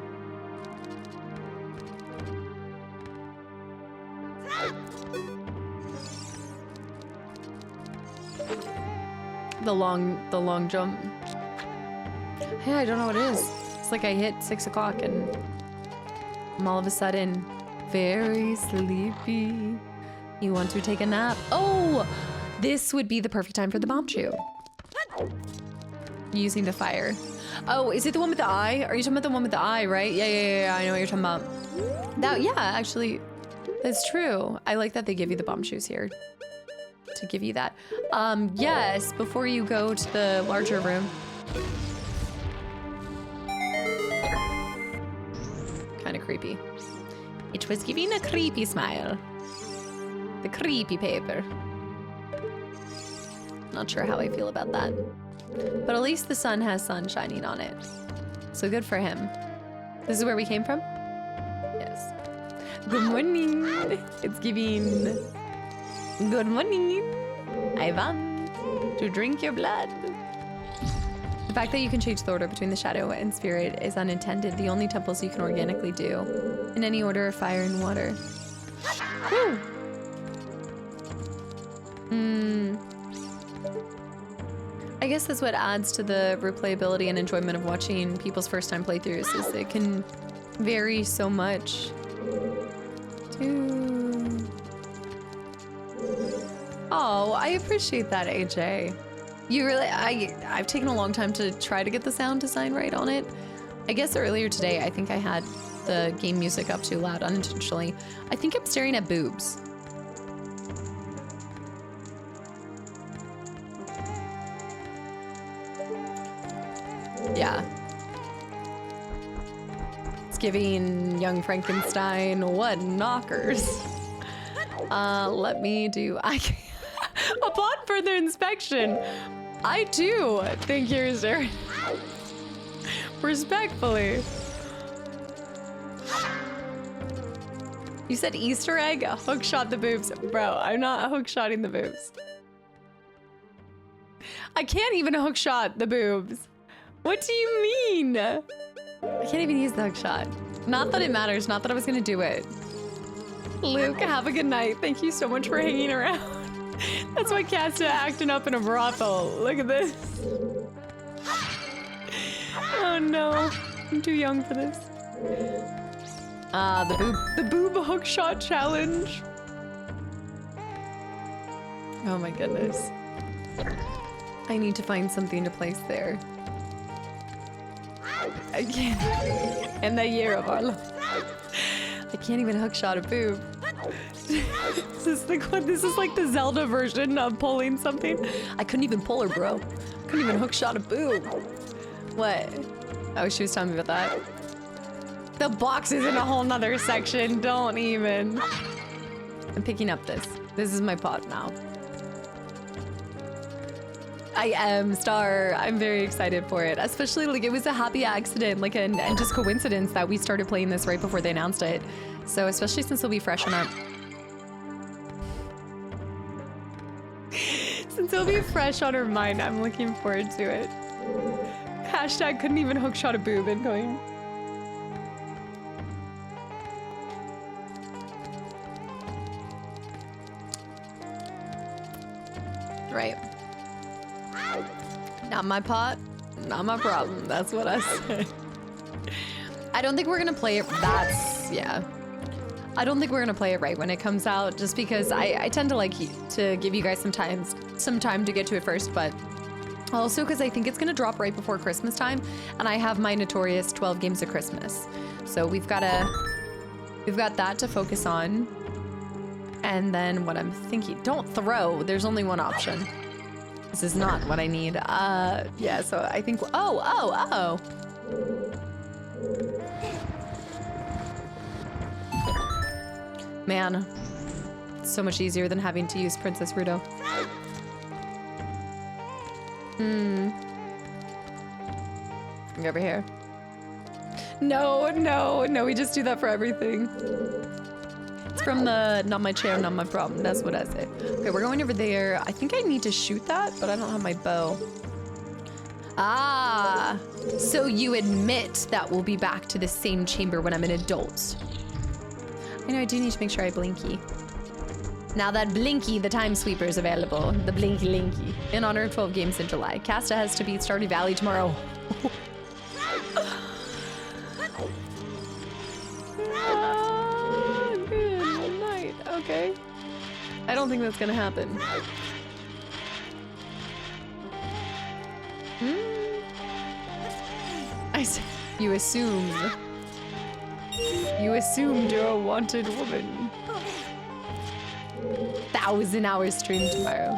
The long jump. Hey, I don't know what it is. It's like I hit 6 o'clock and I'm all of a sudden very sleepy. You want to take a nap? Oh, this would be the perfect time for the bomb chew. Using the fire. Oh, is it the one with the eye? Are you talking about the one with the eye, right? Yeah, I know what you're talking about. That, yeah, actually, that's true. I like that they give you the bomb shoes here to give you that. Yes, before you go to the larger room. Kind of creepy. It was giving a creepy smile. The creepy paper. Not sure how I feel about that. But at least the sun has sun shining on it. So good for him. This is where we came from? Yes. Good morning. It's giving. Good morning. I want to drink your blood. The fact that you can change the order between the shadow and spirit is unintended. The only temples you can organically do in any order of fire and water. Woo. I guess that's what adds to the replayability and enjoyment of watching people's first time playthroughs is it can vary so much. Oh, I appreciate that, AJ. You really, I've taken a long time to try to get the sound design right on it. I guess earlier today, I think I had the game music up too loud unintentionally. I think I'm staring at boobs. Yeah. It's giving Young Frankenstein what knockers. Let me do, upon further inspection, I too think you're staring. Respectfully. You said Easter egg? Hook shot the boobs. Bro, I'm not hook shotting the boobs. I can't even hook shot the boobs. What do you mean? I can't even use the hook shot. Not that it matters, not that I was gonna do it. Luke, have a good night. Thank you so much for hanging around. That's why Kasta acting up in a brothel. Look at this. Oh no, I'm too young for this. The boob hook shot challenge. Oh my goodness. I need to find something to place there. I can't. In the year of our life. I can't even hook shot a boob. This is like the Zelda version of pulling something. I couldn't even pull her, bro. Couldn't even hook shot a boob. What? Oh, she was telling me about that. The box is in a whole nother section. Don't even. I'm picking up this. This is my pot now. I am, Star. I'm very excited for it. Especially, like, it was a happy accident, like, and just coincidence that we started playing this right before they announced it. So, especially since it'll be fresh on our... Since it'll be fresh on her mind, I'm looking forward to it. Hashtag couldn't even hook shot a boob and going... Right. Not my pot, not my problem. That's what I say. I don't think we're gonna play it. Yeah. I don't think we're gonna play it right when it comes out, just because I tend to like to give you guys some time to get to it first, but also because I think it's gonna drop right before Christmas time, and I have my notorious 12 games of Christmas. So we've got that to focus on. And then what I'm thinking, don't throw, there's only one option. This is not what I need. Yeah, so I think, oh. Man, it's so much easier than having to use Princess Rudo. Over here. No, we just do that for everything. It's from the not my chair, not my problem. That's what I say. Okay, we're going over there. I think I need to shoot that, but I don't have my bow. Ah, so you admit that we'll be back to the same chamber when I'm an adult. I know I do need to make sure I blinky. Now that Blinky, the Time Sweeper, is available. The Blinky Linky. In honor of 12 games in July. Kasta has to beat Stardew Valley tomorrow. Good night. Okay. I don't think that's gonna happen. You assume. You assumed you're a wanted woman. 1,000-hour stream tomorrow.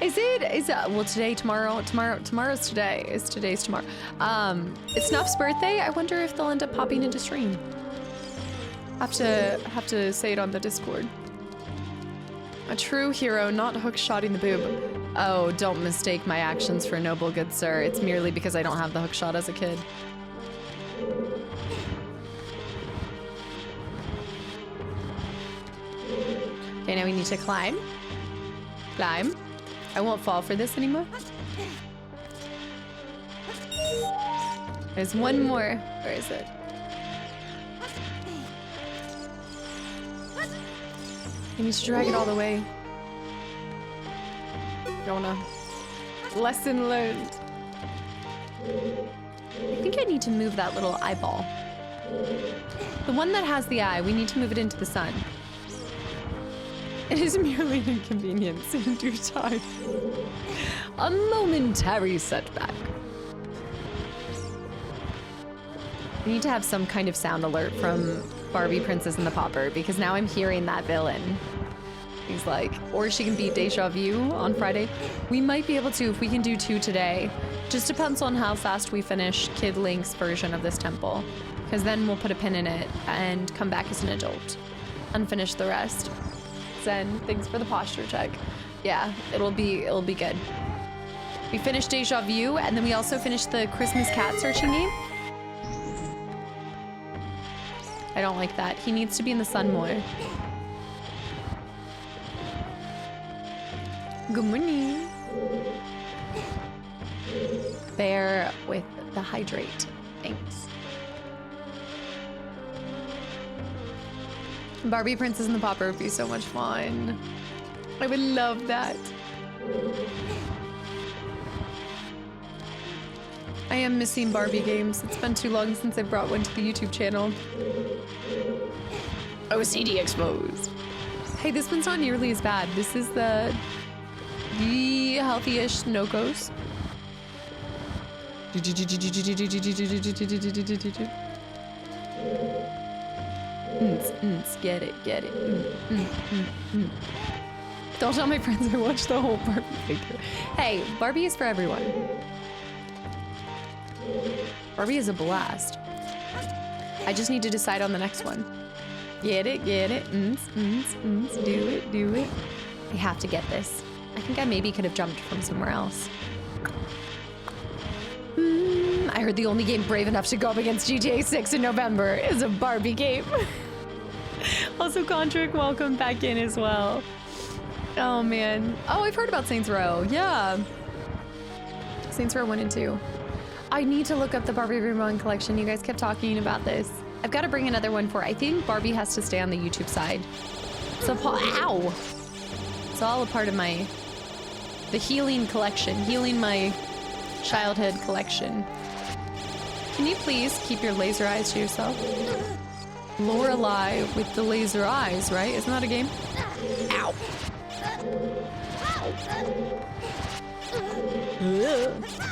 Is it, well, today, tomorrow's today. Today's tomorrow. It's Snuff's birthday. I wonder if they'll end up popping into stream. Have to say it on the Discord. A true hero, not hook-shotting the boob. Oh, don't mistake my actions for noble, good sir. It's merely because I don't have the hook shot as a kid. need to climb. Climb. I won't fall for this anymore. There's one more. Where is it? I need to drag it all the way. Don't know. Lesson learned. I think I need to move that little eyeball. The one that has the eye, we need to move it into the sun. It is merely an inconvenience in due time. A momentary setback. We need to have some kind of sound alert from Barbie Princess and the Pauper because now I'm hearing that villain. He's like, or she can beat Deja Vu on Friday. We might be able to if we can do 2 today. Just depends on how fast we finish Kid Link's version of this temple. Because then we'll put a pin in it and come back as an adult and finish the rest. Zen, thanks for the posture check. Yeah, it'll be good. We finished Deja Vu and then we also finished the Christmas cat searching game. I don't like that. He needs to be in the sun more. Good morning. Bear with the hydrate. Thanks. Barbie Princess and the Pauper would be so much fun. I would love that. I am missing Barbie games. It's been too long since I brought one to the YouTube channel. OCD exposed. Hey, this one's not nearly as bad. This is the healthy-ish Nokos. Get it. Don't tell my friends I watched the whole Barbie figure. Hey, Barbie is for everyone. Barbie is a blast. I just need to decide on the next one. Get it. Do it. I have to get this. I think I maybe could have jumped from somewhere else. I heard the only game brave enough to go up against GTA 6 in November is a Barbie game. Also, Contric, welcome back in as well. Oh, man. Oh, I've heard about Saints Row. Yeah. Saints Row 1 and 2. I need to look up the Barbie Reborn collection. You guys kept talking about this. I've got to bring another one for. I think Barbie has to stay on the YouTube side. So, ow! It's all a part of the healing collection. Healing my childhood collection. Can you please keep your laser eyes to yourself? Lorelei with the laser eyes, right? Isn't that a game? Ow!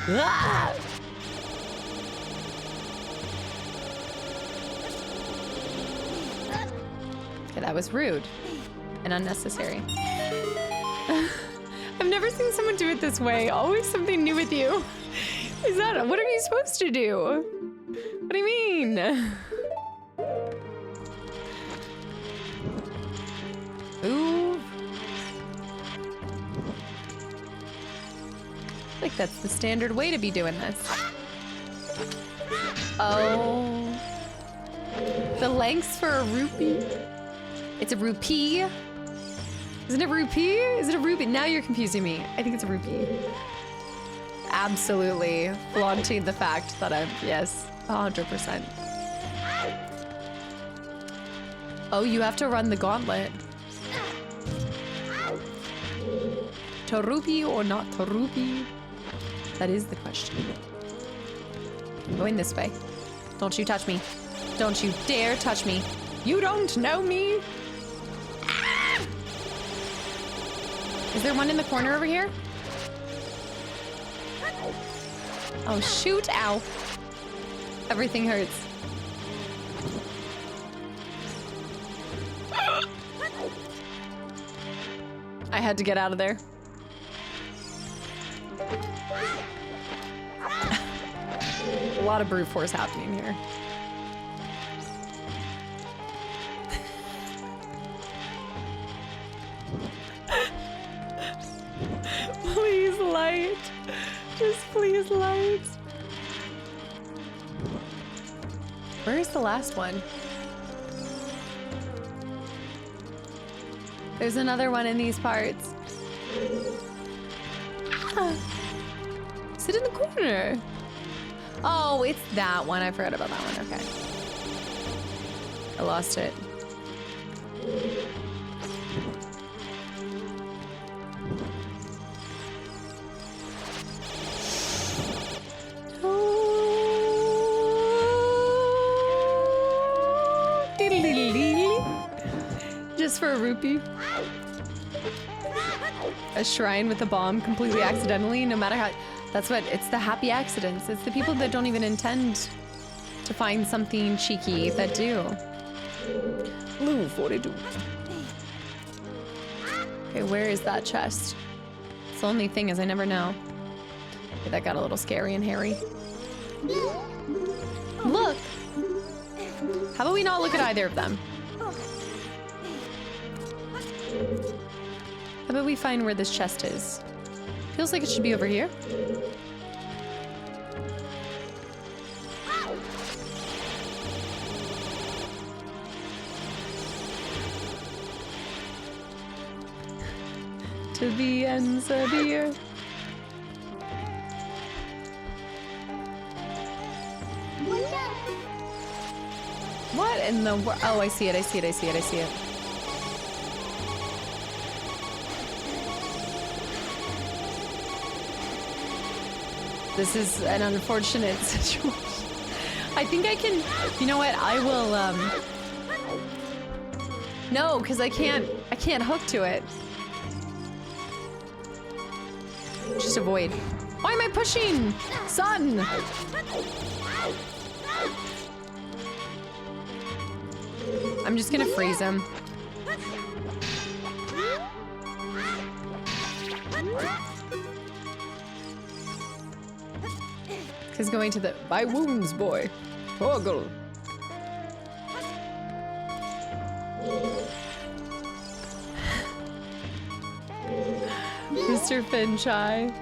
Ah! Okay, that was rude and unnecessary. I've never seen someone do it this way. Always something new with you. Is that, what are you supposed to do? What do you mean? Ooh. Like that's the standard way to be doing this. Oh. The lengths for a rupee. It's a rupee. Isn't it rupee? Is it a rupee? Now you're confusing me. I think it's a rupee. Absolutely flaunting the fact that I'm, yes, 100%. Oh, you have to run the gauntlet. To rupee or not to rupee? That is the question. I'm going this way. Don't you touch me. Don't you dare touch me. You don't know me. Ah! Is there one in the corner over here? Oh, shoot. Ow. Everything hurts. I had to get out of there. A lot of brute force happening here. Please, light. Just please, light. Where's the last one? There's another one in these parts. Ah. Sit in the corner. Oh, it's that one. I forgot about that one. Okay. I lost it. Just for a rupee. A shrine with a bomb completely accidentally, no matter how. That's what, it's the happy accidents. It's the people that don't even intend to find something cheeky that do. Blue 42. Okay, where is that chest? It's the only thing is I never know. Okay, that got a little scary and hairy. Look! How about we not look at either of them? How about we find where this chest is? Feels like it should be over here. To the ends of the earth. What in the world? Oh, I see it, I see it, I see it, I see it. This is an unfortunate situation. I think I can, you know what, I will, no, because I can't hook to it. Just avoid. Why am I pushing? Son! I'm just gonna freeze him. Because going to the my wounds, boy. Toggle. Mr. Finchai.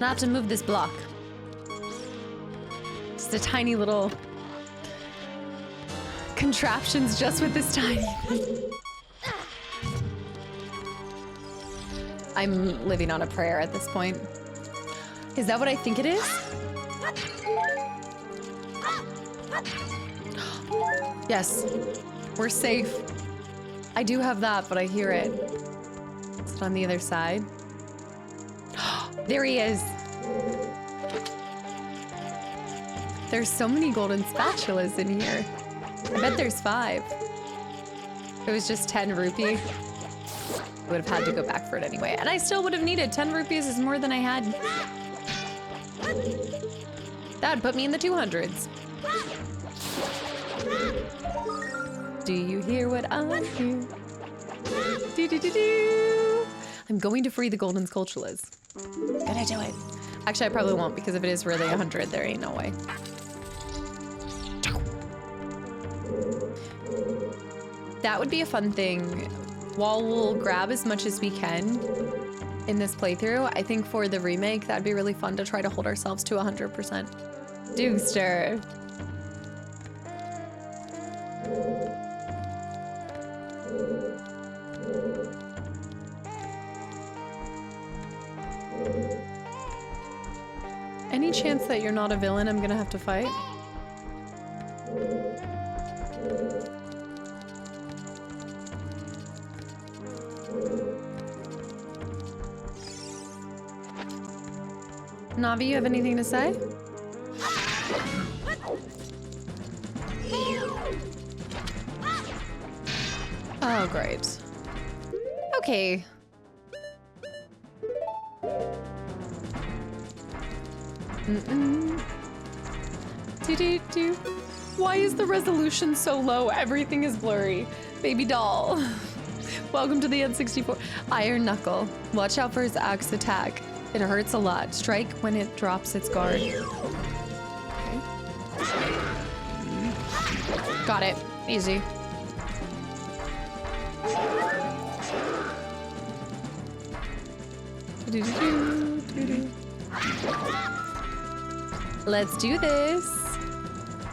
Now I have to move this block. Just a tiny little contraptions just with this tiny thing. I'm living on a prayer at this point. Is that what I think it is? Yes, we're safe. I do have that, but I hear it. Is it on the other side? There he is. There's so many golden spatulas in here. I bet there's 5. If it was just 10 rupee, I would have had to go back for it anyway. And I still would have needed 10 rupees is more than I had. That would put me in the 200s. Do you hear what I hear? Do do do do. I'm going to free the golden sculptulas. Gotta do it. Actually, I probably won't because if it is really 100, there ain't no way. That would be a fun thing. While we'll grab as much as we can in this playthrough, I think for the remake, that'd be really fun to try to hold ourselves to 100%. Dukester. Any chance that you're not a villain I'm gonna have to fight? Navi, you have anything to say? Oh, great. Okay. Do. Why is the resolution so low? Everything is blurry. Baby doll. Welcome to the N64. Iron Knuckle. Watch out for his axe attack. It hurts a lot. Strike when it drops its guard. Okay. Got it. Easy. Do-do-do-do, let's do this.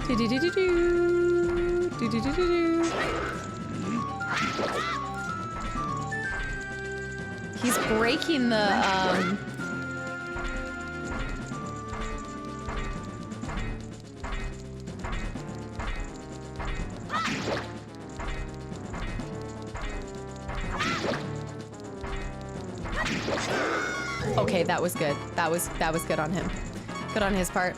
Do-do-do-do-do. Do-do-do-do-do. He's breaking the, Okay, that was good. That was good on him. Good on his part.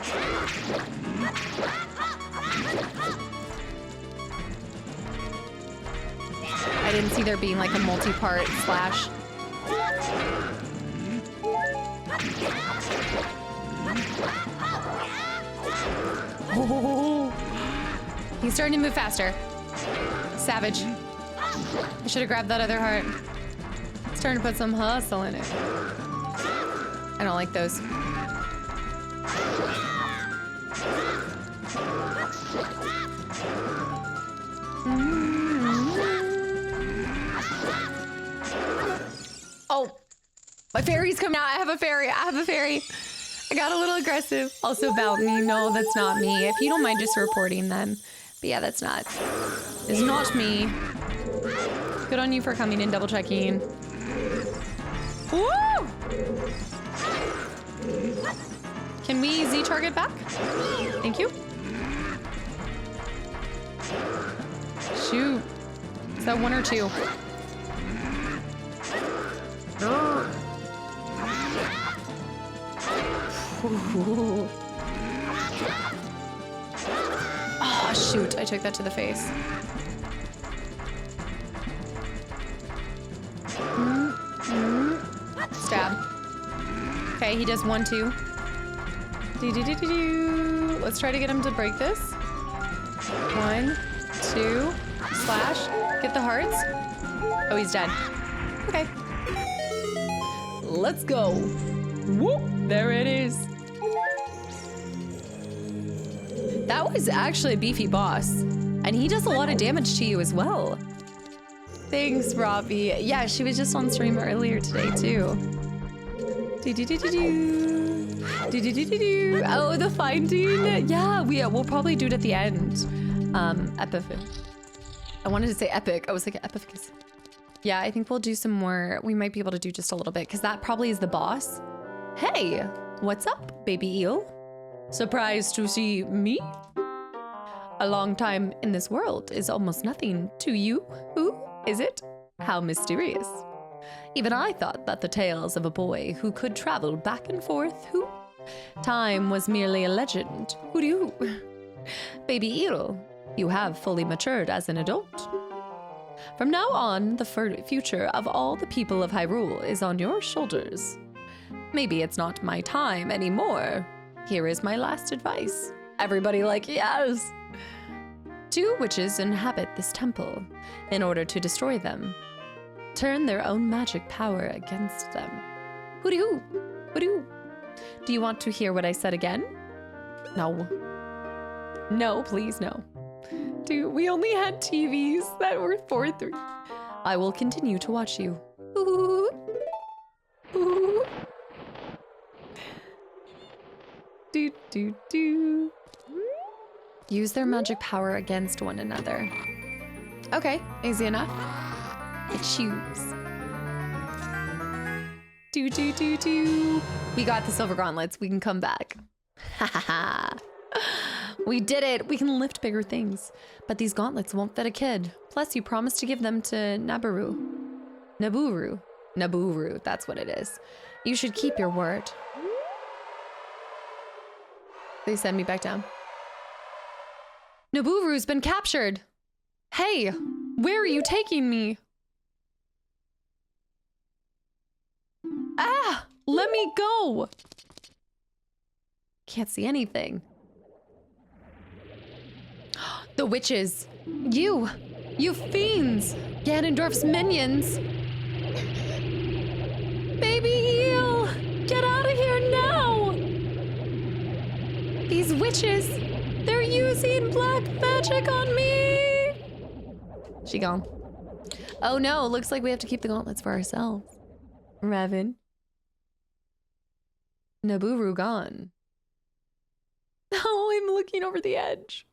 I didn't see there being like a multi-part slash. Oh, he's starting to move faster. Savage. I should have grabbed that other heart. It's starting to put some hustle in it. I don't like those. Oh, my fairy's coming out. I have a fairy. I got a little aggressive. Also about me. No, that's not me. If you don't mind just reporting then. But yeah, that's not. It's not me. Good on you for coming and double checking. Woo! Can we Z target back? Thank you. Shoot. Is that one or two? Ooh. Oh, shoot. I took that to the face. Stab. Okay, he does 1, 2. Let's try to get him to break this. 1, 2, slash. Get the hearts. Oh, he's dead. Okay. Let's go. Whoop, there it is. That was actually a beefy boss. And he does a lot of damage to you as well. Thanks, Robbie. Yeah, she was just on stream earlier today, too. Oh, the finding. Yeah, we'll probably do it at the end. Epic. I wanted to say epic. I was like, epic. Yeah, I think we'll do some more. We might be able to do just a little bit because that probably is the boss. Hey, what's up, baby eel? Surprised to see me? A long time in this world is almost nothing to you. Who is it? How mysterious. Even I thought that the tales of a boy who could travel back and forth, who? Time was merely a legend. Who do you? Baby eel, you have fully matured as an adult. From now on, the future of all the people of Hyrule is on your shoulders. Maybe it's not my time anymore. Here is my last advice. Everybody like, yes! 2 witches inhabit this temple. In order to destroy them, turn their own magic power against them. Hoo-doo! Hoo-doo! Do you want to hear what I said again? No. No, please, no. Dude, we only had TVs that were 4:3. I will continue to watch you. Ooh. Ooh. Do. Use their magic power against one another. Okay, easy enough. I choose. Do. We got the silver gauntlets. We can come back. Ha ha ha. We did it. We can lift bigger things. But these gauntlets won't fit a kid. Plus, you promised to give them to Naburu. That's what it is. You should keep your word. Please send me back down. Naburu's been captured. Hey, where are you taking me? Ah, let me go. Can't see anything. The witches. You fiends. Ganondorf's minions. Baby eel, get out of here now. These witches, they're using black magic on me. She gone. Oh no, looks like we have to keep the gauntlets for ourselves. Revan. Naburu gone. Oh, I'm looking over the edge.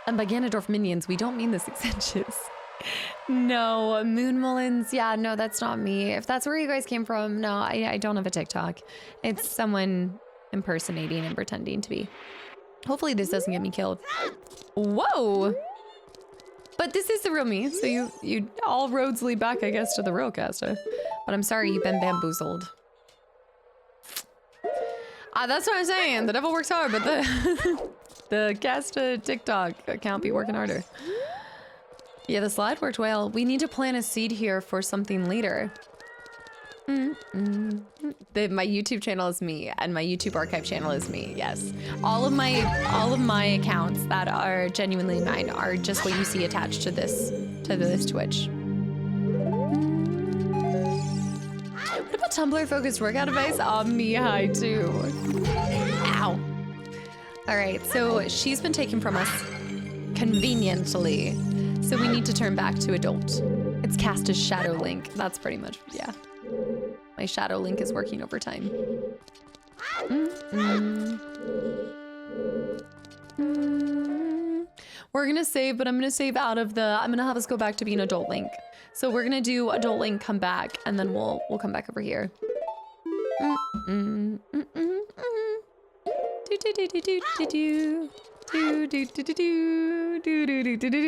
And by Ganondorf minions, we don't mean the 6 inches. No, Moon Mullins. Yeah, no, that's not me. If that's where you guys came from, no, I don't have a TikTok. It's someone impersonating and pretending to be. Hopefully this doesn't get me killed. Whoa! But this is the real me, so you all roads lead back, I guess, to the real Casta. But I'm sorry, you've been bamboozled. That's what I'm saying. The devil works hard, but the Casta TikTok account be working harder. Yeah, the slide worked well. We need to plant a seed here for something later. My YouTube channel is me, and my YouTube archive channel is me. Yes, all of my accounts that are genuinely mine are just what you see attached to this Twitch. What about Tumblr focused workout advice? Oh, me high too. Ow. All right, so she's been taken from us conveniently, so we need to turn back to adult. It's Casta's Shadow Link. That's pretty much, yeah. My Shadow Link is working overtime. We're gonna save, but I'm gonna save out of the, I'm gonna have us go back to being adult Link. So we're gonna do adult Link, come back, and then we'll come back over here.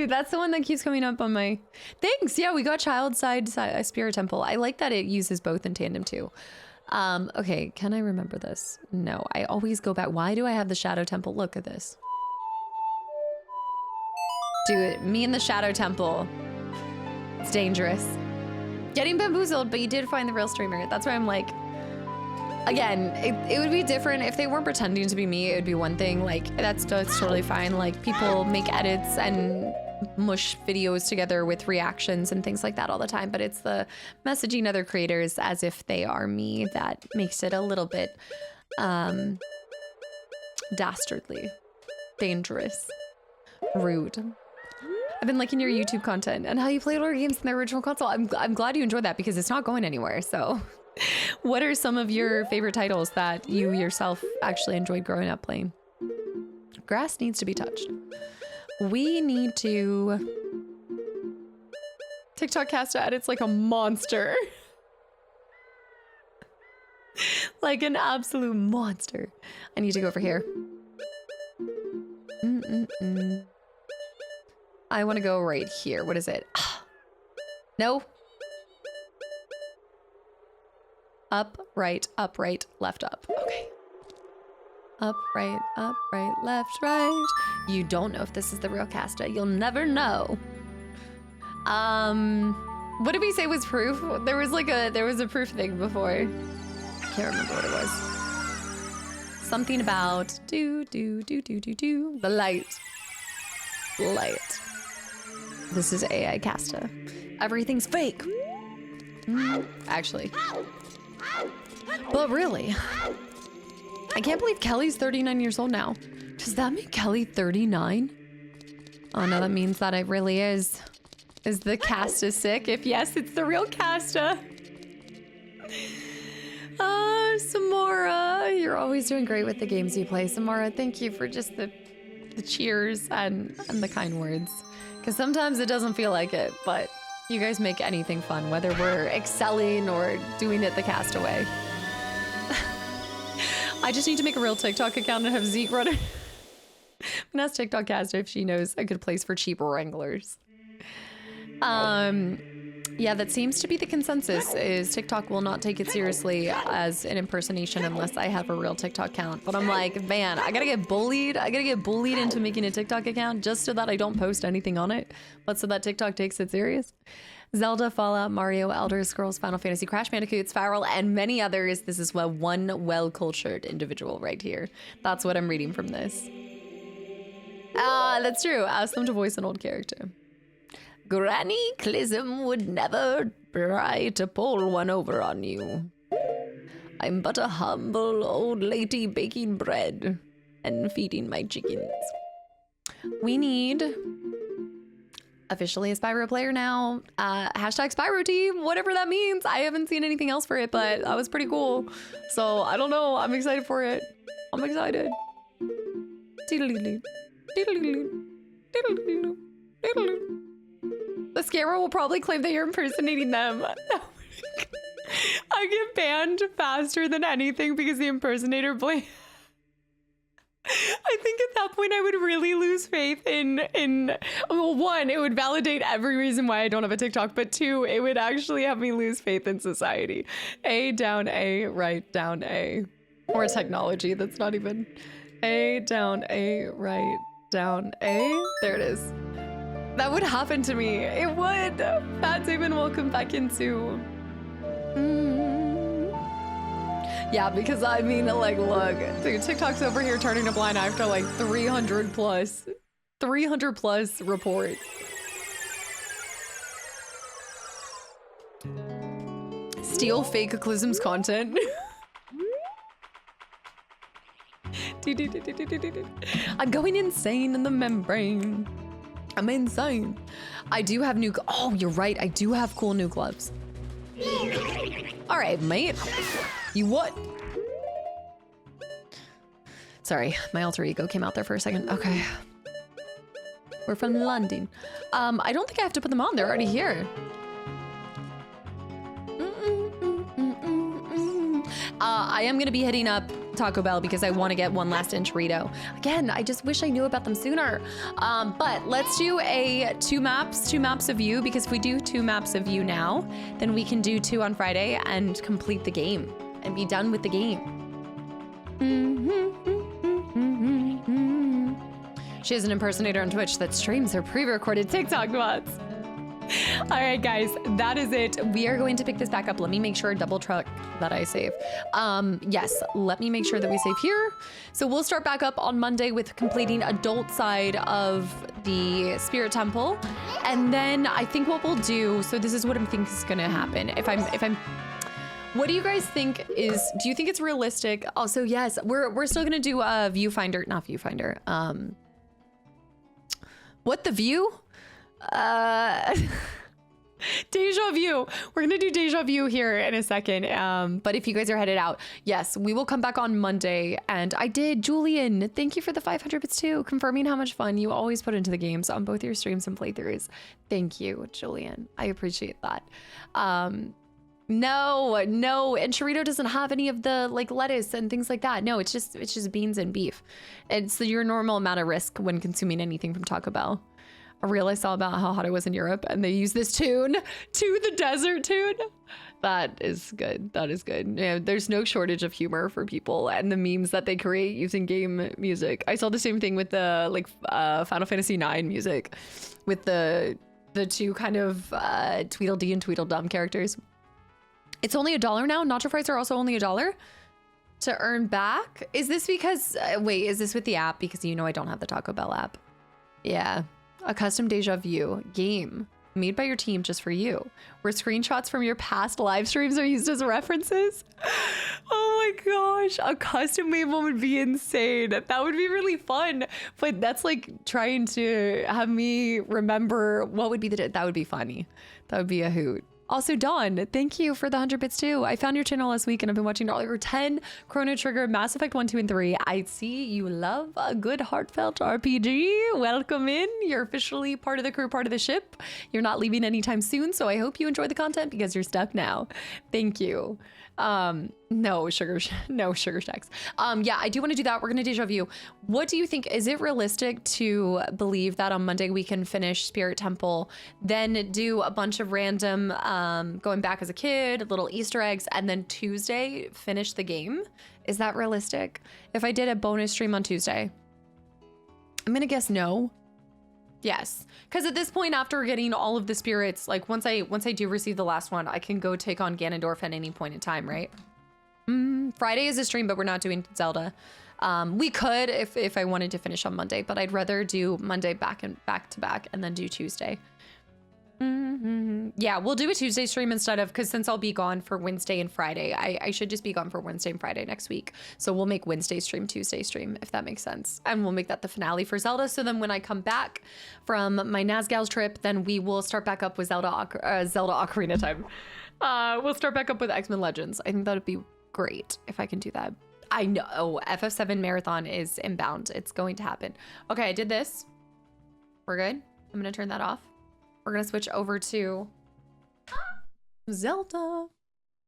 That's the one that keeps coming up on my... Thanks! Yeah, we got Child Side Spirit Temple. I like that it uses both in tandem too. Okay, can I remember this? No, I always go back. Why do I have the Shadow Temple? Look at this. Dude, me and the Shadow Temple. It's dangerous. Getting bamboozled, but you did find the real streamer. That's why I'm like... Again, it would be different if they weren't pretending to be me. It would be one thing. Like, that's totally fine. Like, people make edits and mush videos together with reactions and things like that all the time. But it's the messaging other creators as if they are me that makes it a little bit dastardly, dangerous, rude. I've been liking your YouTube content and how you play older games in the original console. I'm glad you enjoyed that because it's not going anywhere. So. What are some of your favorite titles that you yourself actually enjoyed growing up playing? Grass needs to be touched. We need to... TikTok Casta edits like a monster. Like an absolute monster. I need to go over here. I want to go right here. What is it? No. Up, right, left, up. Okay. Up, right, left, right. You don't know if this is the real Casta. You'll never know. What did we say was proof? There was a proof thing before. I can't remember what it was. Something about the light. Light. This is AI Casta. Everything's fake. Actually. But really, I can't believe Kelly's 39 years old now. Does that make Kelly 39? Oh no, that means that it really is. Is the Casta sick? If yes, it's the real Casta. Samara, you're always doing great with the games you play. Samara, thank you for just the cheers and the kind words. Because sometimes it doesn't feel like it, but you guys make anything fun, whether we're excelling or doing it the Castaway. I just need to make a real TikTok account and have Zeke run it. And ask TikTok Casta if she knows a good place for cheap wranglers. Yeah, that seems to be the consensus, is TikTok will not take it seriously as an impersonation unless I have a real TikTok account. But I'm like, man, I gotta get bullied. I gotta get bullied into making a TikTok account just so that I don't post anything on it, but so that TikTok takes it serious. Zelda, Fallout, Mario, Elder Scrolls, Final Fantasy, Crash Bandicoot, Spiral, and many others. This is one well-cultured individual right here. That's what I'm reading from this. That's true. Ask them to voice an old character. Kastaclysm would never try to pull one over on you. I'm but a humble old lady baking bread and feeding my chickens. We need officially a Spyro player now. Hashtag Spyro team, whatever that means. I haven't seen anything else for it, but that was pretty cool. So I don't know. I'm excited for it. I'm excited. The Scarrow will probably claim that you're impersonating them. I get banned faster than anything because the impersonator blame. I think at that point I would really lose faith in well, one, it would validate every reason why I don't have a TikTok, but two, it would actually have me lose faith in society. A down A, right down A. Or technology, that's not even. A down A, right down A. There it is. That would happen to me. It would. Fat Damon, welcome back into. Yeah, because I mean, like, look, dude, TikTok's over here turning a blind eye after like 300 plus reports. Steal Kastaclysm's content. I'm going insane in the membrane. I'm insane. I do have new, oh, you're right. I do have cool new gloves. All right, mate. You what? Sorry, my alter ego came out there for a second. Okay. We're from London. I don't think I have to put them on. They're already here. I am gonna be hitting up Taco Bell because I want to get one last enchilada. Again, I just wish I knew about them sooner. But let's do a two maps of you, because if we do 2 maps of you now, then we can do 2 on Friday and complete the game and be done with the game. She is an impersonator on Twitch that streams her pre-recorded TikTok bots. All right, guys, that is it. We are going to pick this back up. Let me make sure double check that I save. Yes, let me make sure that we save here. So we'll start back up on Monday with completing adult side of the Spirit Temple. And then I think what we'll do, so this is what I think is gonna happen. What do you guys think is, do you think it's realistic? Also, yes, we're still gonna do a viewfinder, not viewfinder. What, the view? Deja vu. We're gonna do deja vu here in a second. But if you guys are headed out, yes, we will come back on Monday. And I did, Julian, thank you for the 500 bits too, confirming how much fun you always put into the games on both your streams and playthroughs. Thank you, Julian. I appreciate that. No, and chorizo doesn't have any of the like lettuce and things like that. No, it's just beans and beef. It's your normal amount of risk when consuming anything from Taco Bell. I realized all about how hot it was in Europe, and they use this tune, to the desert tune. That is good. That is good. Yeah, there's no shortage of humor for people and the memes that they create using game music. I saw the same thing with the Final Fantasy IX music, with the two kind of Tweedledee and Tweedledum characters. It's only $1 now. Nacho fries are also only $1 to earn back. Is this because? Wait, is this with the app? Because you know I don't have the Taco Bell app. Yeah. A custom deja vu game made by your team just for you, where screenshots from your past live streams are used as references. Oh my gosh, a custom made one would be insane. That would be really fun, but that's like trying to have me remember what would be that would be funny. That would be a hoot. Also, Dawn, thank you for the 100 bits too. I found your channel last week and I've been watching all your 10 Chrono Trigger, Mass Effect 1, 2, and 3. I see you love a good heartfelt RPG. Welcome in. You're officially part of the crew, part of the ship. You're not leaving anytime soon, so I hope you enjoy the content because you're stuck now. Thank you. No sugar shacks. Yeah, I do want to do that. We're gonna deja vu. What do you think? Is it realistic to believe that on Monday we can finish Spirit Temple, then do a bunch of random going back as a kid, little Easter eggs, and then Tuesday finish the game? Is that realistic? If I did a bonus stream on Tuesday, I'm gonna guess no. Yes, because at this point, after getting all of the spirits, like once I do receive the last one, I can go take on Ganondorf at any point in time, right? Friday is a stream, but we're not doing Zelda. We could if I wanted to finish on Monday, but I'd rather do Monday back to back and then do Tuesday. Yeah, we'll do a Tuesday stream instead of, because since I'll be gone for Wednesday and Friday, I should just be gone for Wednesday and Friday next week. So we'll make Wednesday stream, Tuesday stream, if that makes sense. And we'll make that the finale for Zelda. So then when I come back from my Nazgul's trip, then we will start back up with Zelda Ocarina time. We'll start back up with X-Men Legends. I think that would be great if I can do that. I know, FF7 marathon is inbound. It's going to happen. Okay, I did this. We're good. I'm gonna turn that off. We're gonna switch over to Zelda.